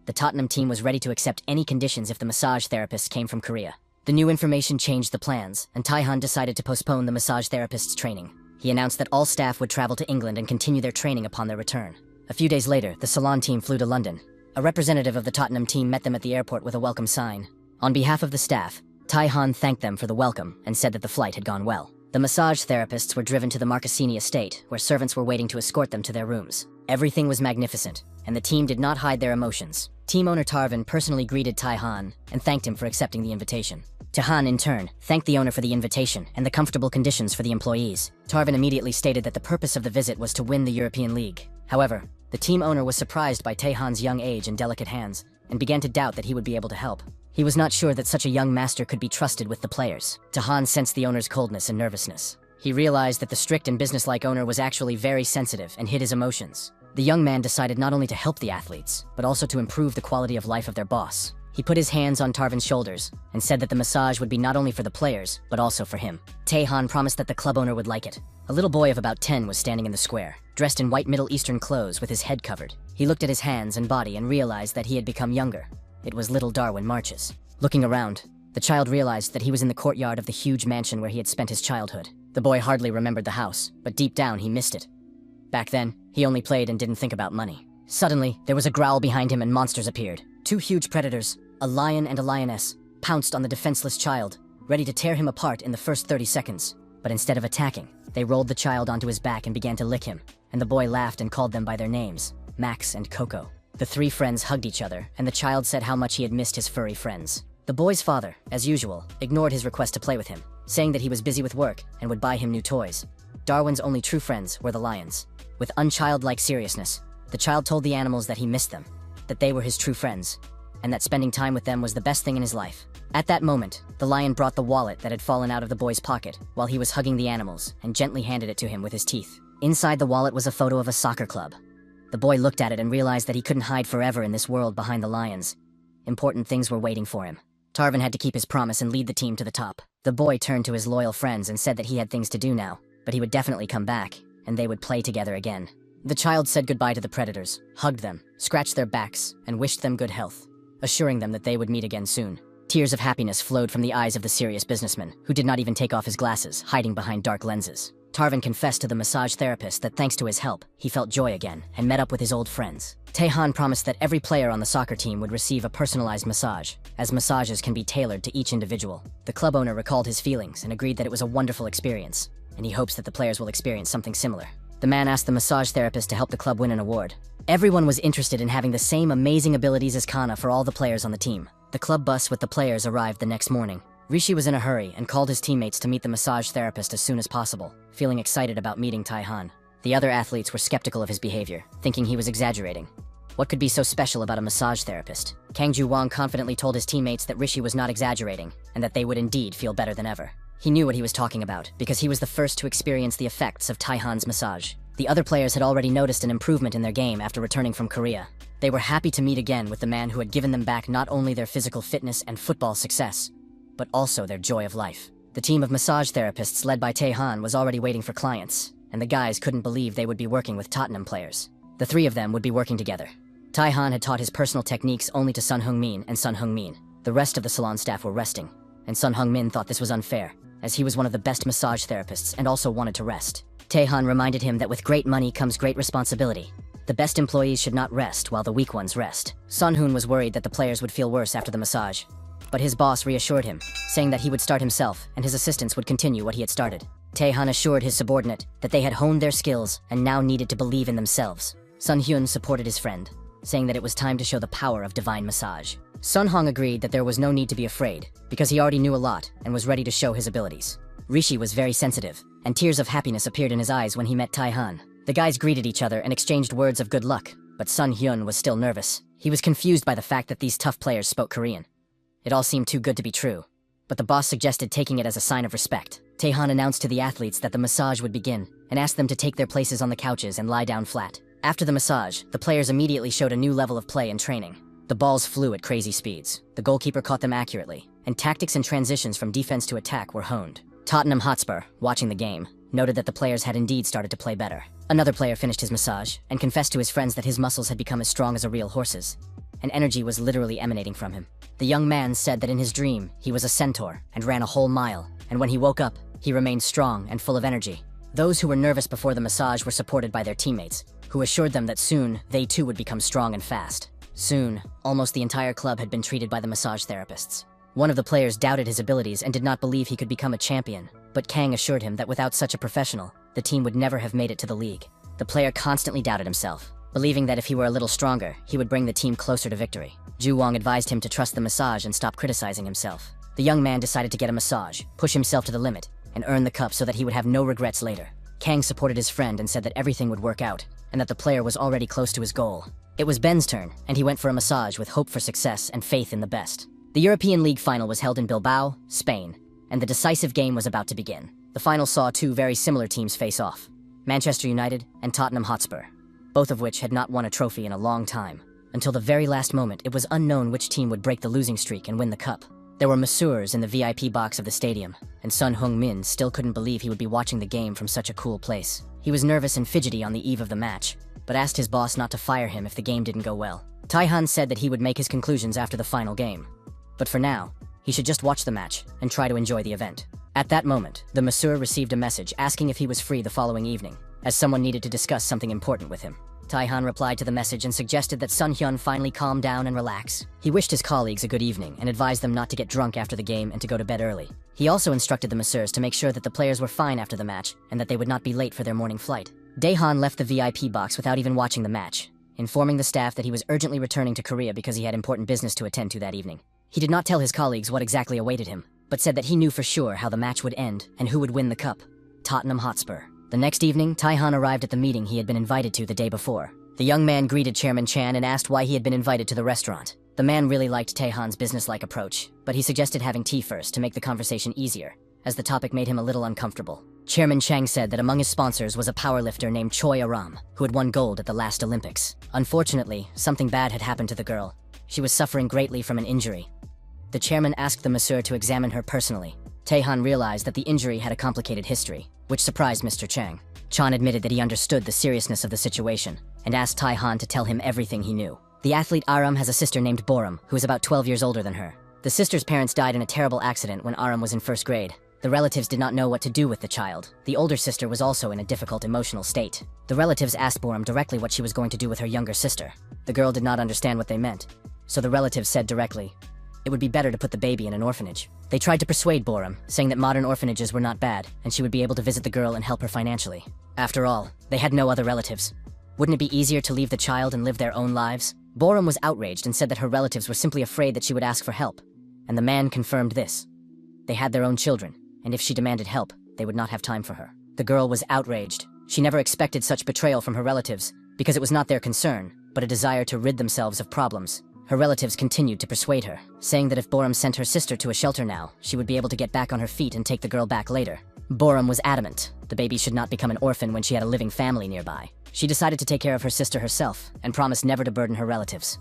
The Tottenham team was ready to accept any conditions if the massage therapists came from Korea. The new information changed the plans, and Tae-han decided to postpone the massage therapist's training. He announced that all staff would travel to England and continue their training upon their return. A few days later, the salon team flew to London. A representative of the Tottenham team met them at the airport with a welcome sign. On behalf of the staff, Tae-han thanked them for the welcome and said that the flight had gone well. The massage therapists were driven to the Marcassini estate, where servants were waiting to escort them to their rooms. Everything was magnificent, and the team did not hide their emotions. Team owner Tarvin personally greeted Tae-han and thanked him for accepting the invitation. Tae-han, in turn, thanked the owner for the invitation and the comfortable conditions for the employees. Tarvin immediately stated that the purpose of the visit was to win the European League. However, the team owner was surprised by Tae-han's young age and delicate hands, and began to doubt that he would be able to help. He was not sure that such a young master could be trusted with the players. Tae-han sensed the owner's coldness and nervousness. He realized that the strict and businesslike owner was actually very sensitive and hid his emotions. The young man decided not only to help the athletes, but also to improve the quality of life of their boss. He put his hands on Tarvin's shoulders and said that the massage would be not only for the players, but also for him. Tae-han promised that the club owner would like it. A little boy of about 10 was standing in the square, dressed in white Middle Eastern clothes with his head covered. He looked at his hands and body and realized that he had become younger. It was little Darwin Marches. Looking around, the child realized that he was in the courtyard of the huge mansion where he had spent his childhood. The boy hardly remembered the house, but deep down he missed it. Back then, he only played and didn't think about money. Suddenly, there was a growl behind him and monsters appeared. Two huge predators, a lion and a lioness, pounced on the defenseless child, ready to tear him apart in the first 30 seconds. But instead of attacking, they rolled the child onto his back and began to lick him, and the boy laughed and called them by their names, Max and Coco. The three friends hugged each other, and the child said how much he had missed his furry friends. The boy's father, as usual, ignored his request to play with him, saying that he was busy with work and would buy him new toys. Darwin's only true friends were the lions. With unchildlike seriousness, the child told the animals that he missed them, that they were his true friends, and that spending time with them was the best thing in his life. At that moment, the lion brought the wallet that had fallen out of the boy's pocket while he was hugging the animals and gently handed it to him with his teeth. Inside the wallet was a photo of a soccer club. The boy looked at it and realized that he couldn't hide forever in this world behind the lions. Important things were waiting for him. Tarvin had to keep his promise and lead the team to the top. The boy turned to his loyal friends and said that he had things to do now, but he would definitely come back, and they would play together again. The child said goodbye to the predators, hugged them, scratched their backs, and wished them good health, assuring them that they would meet again soon. Tears of happiness flowed from the eyes of the serious businessman, who did not even take off his glasses, hiding behind dark lenses. Tarvin confessed to the massage therapist that thanks to his help, he felt joy again and met up with his old friends. Tae-han promised that every player on the soccer team would receive a personalized massage, as massages can be tailored to each individual. The club owner recalled his feelings and agreed that it was a wonderful experience, and he hopes that the players will experience something similar. The man asked the massage therapist to help the club win an award. Everyone was interested in having the same amazing abilities as Kana for all the players on the team. The club bus with the players arrived the next morning. Rishi was in a hurry and called his teammates to meet the massage therapist as soon as possible, feeling excited about meeting Tae-han. The other athletes were skeptical of his behavior, thinking he was exaggerating. What could be so special about a massage therapist? Kang Ju-won confidently told his teammates that Rishi was not exaggerating, and that they would indeed feel better than ever. He knew what he was talking about, because he was the first to experience the effects of Taihan's massage. The other players had already noticed an improvement in their game after returning from Korea. They were happy to meet again with the man who had given them back not only their physical fitness and football success, but also their joy of life. The team of massage therapists led by Taihan was already waiting for clients, and the guys couldn't believe they would be working with Tottenham players. The three of them would be working together. Taihan had taught his personal techniques only to Sun Heung-min and Sun Heung-min. The rest of the salon staff were resting, and Sun Heung-min thought this was unfair, as he was one of the best massage therapists and also wanted to rest. Taihan reminded him that with great money comes great responsibility. The best employees should not rest while the weak ones rest. Sun Hoon was worried that the players would feel worse after the massage, but his boss reassured him, saying that he would start himself and his assistants would continue what he had started. Taihan assured his subordinate that they had honed their skills and now needed to believe in themselves. Sun Hyun supported his friend, saying that it was time to show the power of divine massage. Sun Hong agreed that there was no need to be afraid, because he already knew a lot and was ready to show his abilities. Rishi was very sensitive, and tears of happiness appeared in his eyes when he met Taihan. The guys greeted each other and exchanged words of good luck, but Sun Hyun was still nervous. He was confused by the fact that these tough players spoke Korean. It all seemed too good to be true, but the boss suggested taking it as a sign of respect. Taihan announced to the athletes that the massage would begin, and asked them to take their places on the couches and lie down flat. After the massage, the players immediately showed a new level of play and training. The balls flew at crazy speeds, the goalkeeper caught them accurately, and tactics and transitions from defense to attack were honed. Tottenham Hotspur, watching the game, noted that the players had indeed started to play better. Another player finished his massage, and confessed to his friends that his muscles had become as strong as a real horse's, and energy was literally emanating from him. The young man said that in his dream, he was a centaur and ran a whole mile, and when he woke up, he remained strong and full of energy. Those who were nervous before the massage were supported by their teammates, who assured them that soon, they too would become strong and fast. Soon, almost the entire club had been treated by the massage therapists. One of the players doubted his abilities and did not believe he could become a champion, but Kang assured him that without such a professional, the team would never have made it to the league. The player constantly doubted himself, believing that if he were a little stronger, he would bring the team closer to victory. Ju Wong advised him to trust the massage and stop criticizing himself. The young man decided to get a massage, push himself to the limit, and earn the cup so that he would have no regrets later. Kang supported his friend and said that everything would work out, and that the player was already close to his goal. It was Ben's turn, and he went for a massage with hope for success and faith in the best. The European League final was held in Bilbao, Spain, and the decisive game was about to begin. The final saw two very similar teams face off, Manchester United and Tottenham Hotspur, both of which had not won a trophy in a long time. Until the very last moment, it was unknown which team would break the losing streak and win the cup. There were masseurs in the VIP box of the stadium, and Sun Heung-min still couldn't believe he would be watching the game from such a cool place. He was nervous and fidgety on the eve of the match, but asked his boss not to fire him if the game didn't go well. Taihan said that he would make his conclusions after the final game, but for now, he should just watch the match and try to enjoy the event. At that moment, the masseur received a message asking if he was free the following evening, as someone needed to discuss something important with him. Taihan replied to the message and suggested that Sun Hyun finally calm down and relax. He wished his colleagues a good evening and advised them not to get drunk after the game and to go to bed early. He also instructed the masseurs to make sure that the players were fine after the match and that they would not be late for their morning flight. Daehan left the VIP box without even watching the match, informing the staff that he was urgently returning to Korea because he had important business to attend to that evening. He did not tell his colleagues what exactly awaited him, but said that he knew for sure how the match would end and who would win the cup: Tottenham Hotspur. The next evening, Taihan arrived at the meeting he had been invited to the day before. The young man greeted Chairman Chan and asked why he had been invited to the restaurant. The man really liked Taihan's businesslike approach, but he suggested having tea first to make the conversation easier, as the topic made him a little uncomfortable. Chairman Chang said that among his sponsors was a powerlifter named Choi Aram, who had won gold at the last Olympics. Unfortunately, something bad had happened to the girl. She was suffering greatly from an injury. The chairman asked the masseur to examine her personally. Taihan realized that the injury had a complicated history, which surprised Mr. Chang. Chan admitted that he understood the seriousness of the situation, and asked Taihan to tell him everything he knew. The athlete Aram has a sister named Boram, who is about 12 years older than her. The sister's parents died in a terrible accident when Aram was in first grade. The relatives did not know what to do with the child. The older sister was also in a difficult emotional state. The relatives asked Boram directly what she was going to do with her younger sister. The girl did not understand what they meant, so the relatives said directly, it would be better to put the baby in an orphanage. They tried to persuade Boram, saying that modern orphanages were not bad, and she would be able to visit the girl and help her financially. After all, they had no other relatives. Wouldn't it be easier to leave the child and live their own lives? Boram was outraged and said that her relatives were simply afraid that she would ask for help, and the man confirmed this. They had their own children, and if she demanded help, they would not have time for her. The girl was outraged. She never expected such betrayal from her relatives, because it was not their concern, but a desire to rid themselves of problems, Her relatives continued to persuade her, saying that if Borum sent her sister to a shelter now, she would be able to get back on her feet and take the girl back later. Borum was adamant. The baby should not become an orphan when she had a living family nearby. She decided to take care of her sister herself and promised never to burden her relatives.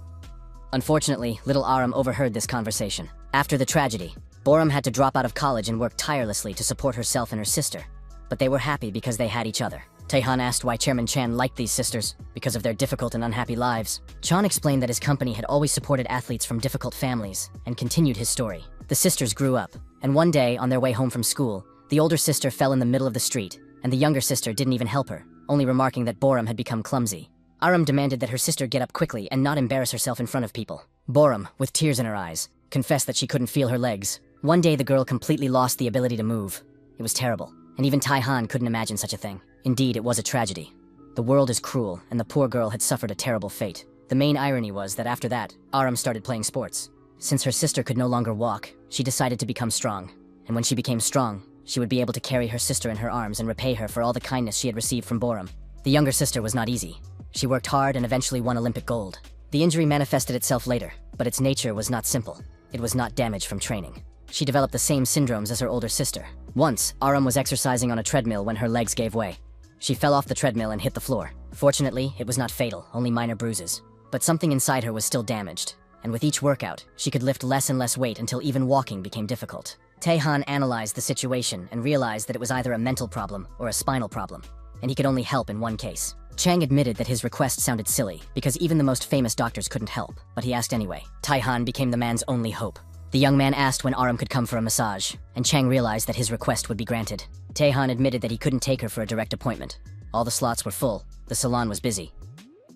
Unfortunately, little Aram overheard this conversation. After the tragedy, Borum had to drop out of college and work tirelessly to support herself and her sister. But they were happy because they had each other. Taehan asked why Chairman Chan liked these sisters, because of their difficult and unhappy lives. Chan explained that his company had always supported athletes from difficult families, and continued his story. The sisters grew up, and one day, on their way home from school, the older sister fell in the middle of the street, and the younger sister didn't even help her, only remarking that Borum had become clumsy. Aram demanded that her sister get up quickly and not embarrass herself in front of people. Borum, with tears in her eyes, confessed that she couldn't feel her legs. One day the girl completely lost the ability to move. It was terrible, and even Taehan couldn't imagine such a thing. Indeed, it was a tragedy. The world is cruel, and the poor girl had suffered a terrible fate. The main irony was that after that, Aram started playing sports. Since her sister could no longer walk, she decided to become strong. And when she became strong, she would be able to carry her sister in her arms and repay her for all the kindness she had received from Borum. The younger sister was not easy. She worked hard and eventually won Olympic gold. The injury manifested itself later, but its nature was not simple. It was not damage from training. She developed the same syndromes as her older sister. Once, Aram was exercising on a treadmill when her legs gave way. She fell off the treadmill and hit the floor. Fortunately, it was not fatal, only minor bruises. But something inside her was still damaged, and with each workout, she could lift less and less weight until even walking became difficult. Taehan analyzed the situation and realized that it was either a mental problem or a spinal problem, and he could only help in one case. Chang admitted that his request sounded silly, because even the most famous doctors couldn't help, but he asked anyway. Taehan became the man's only hope. The young man asked when Aram could come for a massage, and Chang realized that his request would be granted. Taehan admitted that he couldn't take her for a direct appointment. All the slots were full, the salon was busy.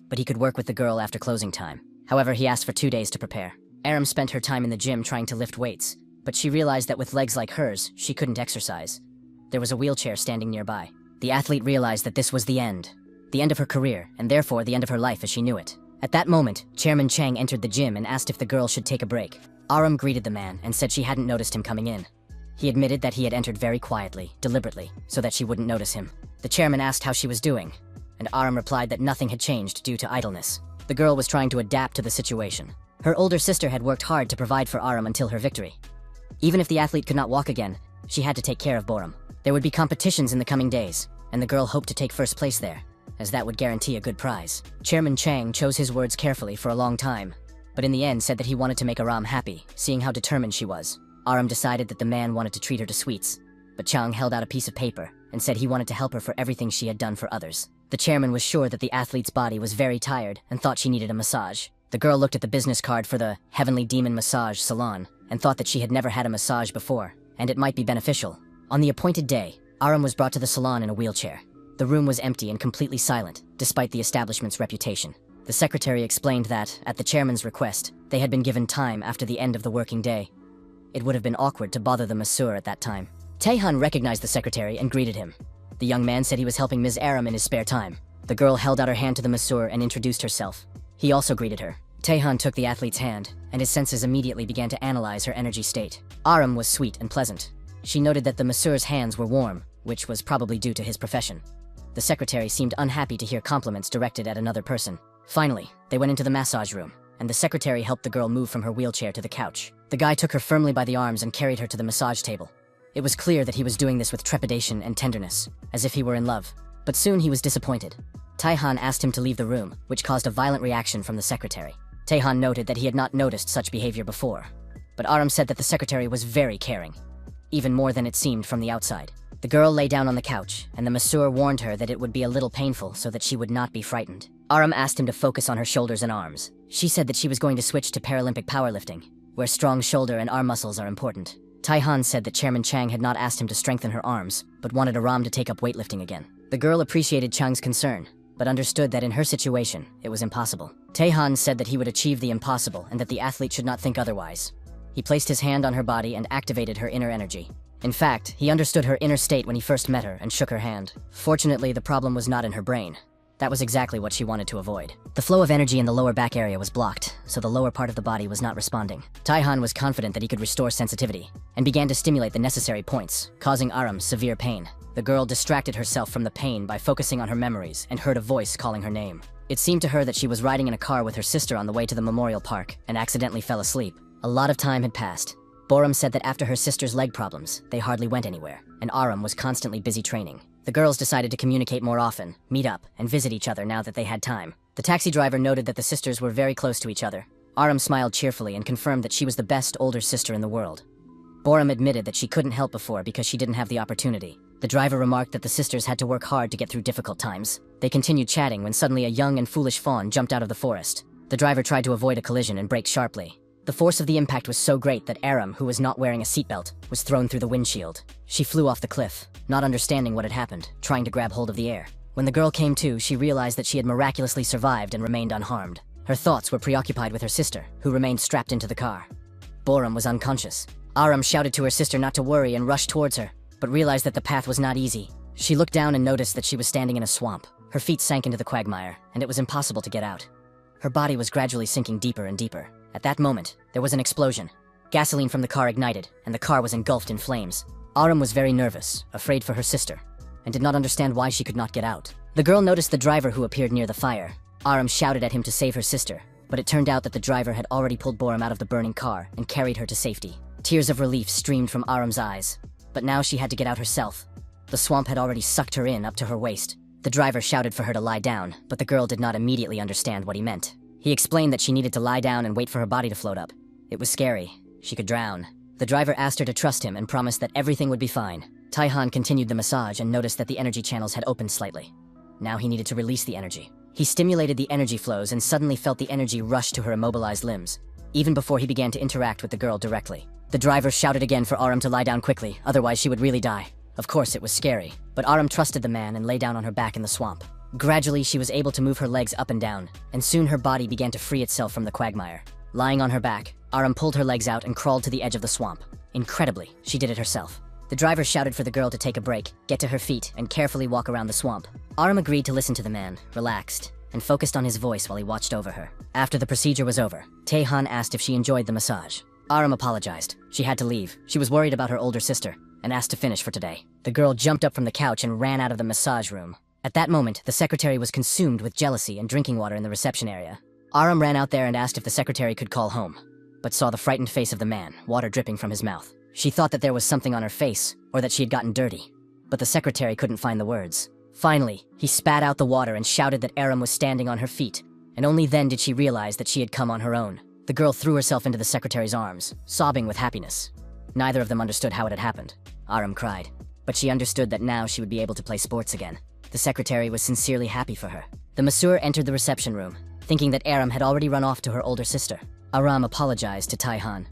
But he could work with the girl after closing time. However, he asked for 2 days to prepare. Aram spent her time in the gym trying to lift weights, but she realized that with legs like hers, she couldn't exercise. There was a wheelchair standing nearby. The athlete realized that this was the end of her career, and therefore the end of her life as she knew it. At that moment, Chairman Chang entered the gym and asked if the girl should take a break. Aram greeted the man and said she hadn't noticed him coming in. He admitted that he had entered very quietly, deliberately, so that she wouldn't notice him. The chairman asked how she was doing, and Aram replied that nothing had changed due to idleness. The girl was trying to adapt to the situation. Her older sister had worked hard to provide for Aram until her victory. Even if the athlete could not walk again, she had to take care of Borum. There would be competitions in the coming days, and the girl hoped to take first place there, as that would guarantee a good prize. Chairman Chang chose his words carefully for a long time, but in the end said that he wanted to make Aram happy, seeing how determined she was. Aram decided that the man wanted to treat her to sweets, but Chang held out a piece of paper and said he wanted to help her for everything she had done for others. The chairman was sure that the athlete's body was very tired and thought she needed a massage. The girl looked at the business card for the Heavenly Demon Massage Salon and thought that she had never had a massage before, and it might be beneficial. On the appointed day, Aram was brought to the salon in a wheelchair. The room was empty and completely silent, despite the establishment's reputation. The secretary explained that, at the chairman's request, they had been given time after the end of the working day. It would have been awkward to bother the masseur at that time. Taehan recognized the secretary and greeted him. The young man said he was helping Ms. Aram in his spare time. The girl held out her hand to the masseur and introduced herself. He also greeted her. Taehan took the athlete's hand, and his senses immediately began to analyze her energy state. Aram was sweet and pleasant. She noted that the masseur's hands were warm, which was probably due to his profession. The secretary seemed unhappy to hear compliments directed at another person. Finally, they went into the massage room, and the secretary helped the girl move from her wheelchair to the couch. The guy took her firmly by the arms and carried her to the massage table. It was clear that he was doing this with trepidation and tenderness, as if he were in love. But soon he was disappointed. Taehan asked him to leave the room, which caused a violent reaction from the secretary. Taehan noted that he had not noticed such behavior before, but Aram said that the secretary was very caring, even more than it seemed from the outside. The girl lay down on the couch, and the masseur warned her that it would be a little painful so that she would not be frightened. Aram asked him to focus on her shoulders and arms. She said that she was going to switch to Paralympic powerlifting, where strong shoulder and arm muscles are important. Taehan said that Chairman Chang had not asked him to strengthen her arms, but wanted Aram to take up weightlifting again. The girl appreciated Chang's concern, but understood that in her situation, it was impossible. Taehan said that he would achieve the impossible and that the athlete should not think otherwise. He placed his hand on her body and activated her inner energy. In fact, he understood her inner state when he first met her and shook her hand. Fortunately, the problem was not in her brain. That was exactly what she wanted to avoid. The flow of energy in the lower back area was blocked, so the lower part of the body was not responding. Taehan was confident that he could restore sensitivity, and began to stimulate the necessary points, causing Aram severe pain. The girl distracted herself from the pain by focusing on her memories and heard a voice calling her name. It seemed to her that she was riding in a car with her sister on the way to the memorial park and accidentally fell asleep. A lot of time had passed. Borum said that after her sister's leg problems, they hardly went anywhere, and Aram was constantly busy training. The girls decided to communicate more often, meet up, and visit each other now that they had time. The taxi driver noted that the sisters were very close to each other. Aram smiled cheerfully and confirmed that she was the best older sister in the world. Borum admitted that she couldn't help before because she didn't have the opportunity. The driver remarked that the sisters had to work hard to get through difficult times. They continued chatting when suddenly a young and foolish fawn jumped out of the forest. The driver tried to avoid a collision and brake sharply. The force of the impact was so great that Aram, who was not wearing a seatbelt, was thrown through the windshield. She flew off the cliff, not understanding what had happened, trying to grab hold of the air. When the girl came to, she realized that she had miraculously survived and remained unharmed. Her thoughts were preoccupied with her sister, who remained strapped into the car. Borum was unconscious. Aram shouted to her sister not to worry and rushed towards her, but realized that the path was not easy. She looked down and noticed that she was standing in a swamp. Her feet sank into the quagmire, and it was impossible to get out. Her body was gradually sinking deeper and deeper. At that moment, there was an explosion. Gasoline from the car ignited, and the car was engulfed in flames. Aram was very nervous, afraid for her sister, and did not understand why she could not get out. The girl noticed the driver who appeared near the fire. Aram shouted at him to save her sister, but it turned out that the driver had already pulled Borum out of the burning car and carried her to safety. Tears of relief streamed from Aram's eyes, but now she had to get out herself. The swamp had already sucked her in up to her waist. The driver shouted for her to lie down, but the girl did not immediately understand what he meant. He explained that she needed to lie down and wait for her body to float up. It was scary. She could drown. The driver asked her to trust him and promised that everything would be fine. Taihan continued the massage and noticed that the energy channels had opened slightly. Now he needed to release the energy. He stimulated the energy flows and suddenly felt the energy rush to her immobilized limbs, even before he began to interact with the girl directly. The driver shouted again for Aram to lie down quickly, otherwise she would really die. Of course, it was scary, but Aram trusted the man and lay down on her back in the swamp. Gradually, she was able to move her legs up and down, and soon her body began to free itself from the quagmire. Lying on her back, Aram pulled her legs out and crawled to the edge of the swamp. Incredibly, she did it herself. The driver shouted for the girl to take a break, get to her feet, and carefully walk around the swamp. Aram agreed to listen to the man, relaxed, and focused on his voice while he watched over her. After the procedure was over, Taihan asked if she enjoyed the massage. Aram apologized. She had to leave. She was worried about her older sister, and asked to finish for today. The girl jumped up from the couch and ran out of the massage room. At that moment, the secretary was consumed with jealousy and drinking water in the reception area. Aram ran out there and asked if the secretary could call home, but saw the frightened face of the man, water dripping from his mouth. She thought that there was something on her face, or that she had gotten dirty, but the secretary couldn't find the words. Finally, he spat out the water and shouted that Aram was standing on her feet, and only then did she realize that she had come on her own. The girl threw herself into the secretary's arms, sobbing with happiness. Neither of them understood how it had happened. Aram cried, but she understood that now she would be able to play sports again. The secretary was sincerely happy for her. The masseur entered the reception room, thinking that Aram had already run off to her older sister. Aram apologized to Taihan.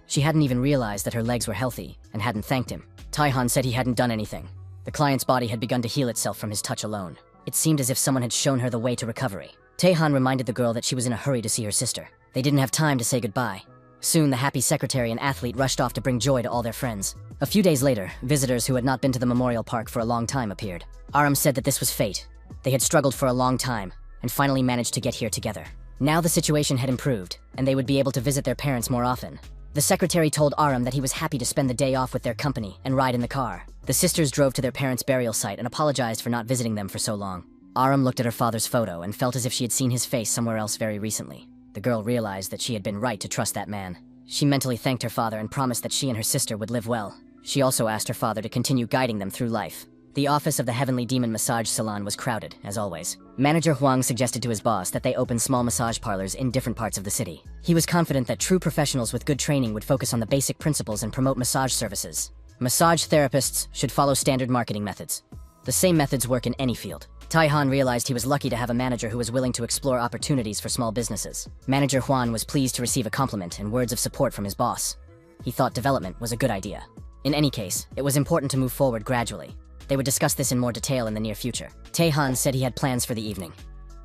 She hadn't even realized that her legs were healthy and hadn't thanked him. Taihan said he hadn't done anything. The client's body had begun to heal itself from his touch alone. It seemed as if someone had shown her the way to recovery. Taihan reminded the girl that she was in a hurry to see her sister. They didn't have time to say goodbye. Soon, the happy secretary and athlete rushed off to bring joy to all their friends. A few days later, visitors who had not been to the memorial park for a long time appeared. Aram said that this was fate. They had struggled for a long time, and finally managed to get here together. Now the situation had improved, and they would be able to visit their parents more often. The secretary told Aram that he was happy to spend the day off with their company and ride in the car. The sisters drove to their parents' burial site and apologized for not visiting them for so long. Aram looked at her father's photo and felt as if she had seen his face somewhere else very recently. The girl realized that she had been right to trust that man. She mentally thanked her father and promised that she and her sister would live well. She also asked her father to continue guiding them through life. The office of the Heavenly Demon Massage Salon was crowded, as always. Manager Huang suggested to his boss that they open small massage parlors in different parts of the city. He was confident that true professionals with good training would focus on the basic principles and promote massage services. Massage therapists should follow standard marketing methods. The same methods work in any field. Taihan realized he was lucky to have a manager who was willing to explore opportunities for small businesses. Manager Huan was pleased to receive a compliment and words of support from his boss. He thought development was a good idea. In any case, it was important to move forward gradually. They would discuss this in more detail in the near future. Taihan said he had plans for the evening.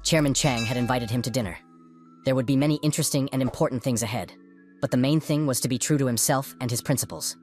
Chairman Chang had invited him to dinner. There would be many interesting and important things ahead, but the main thing was to be true to himself and his principles.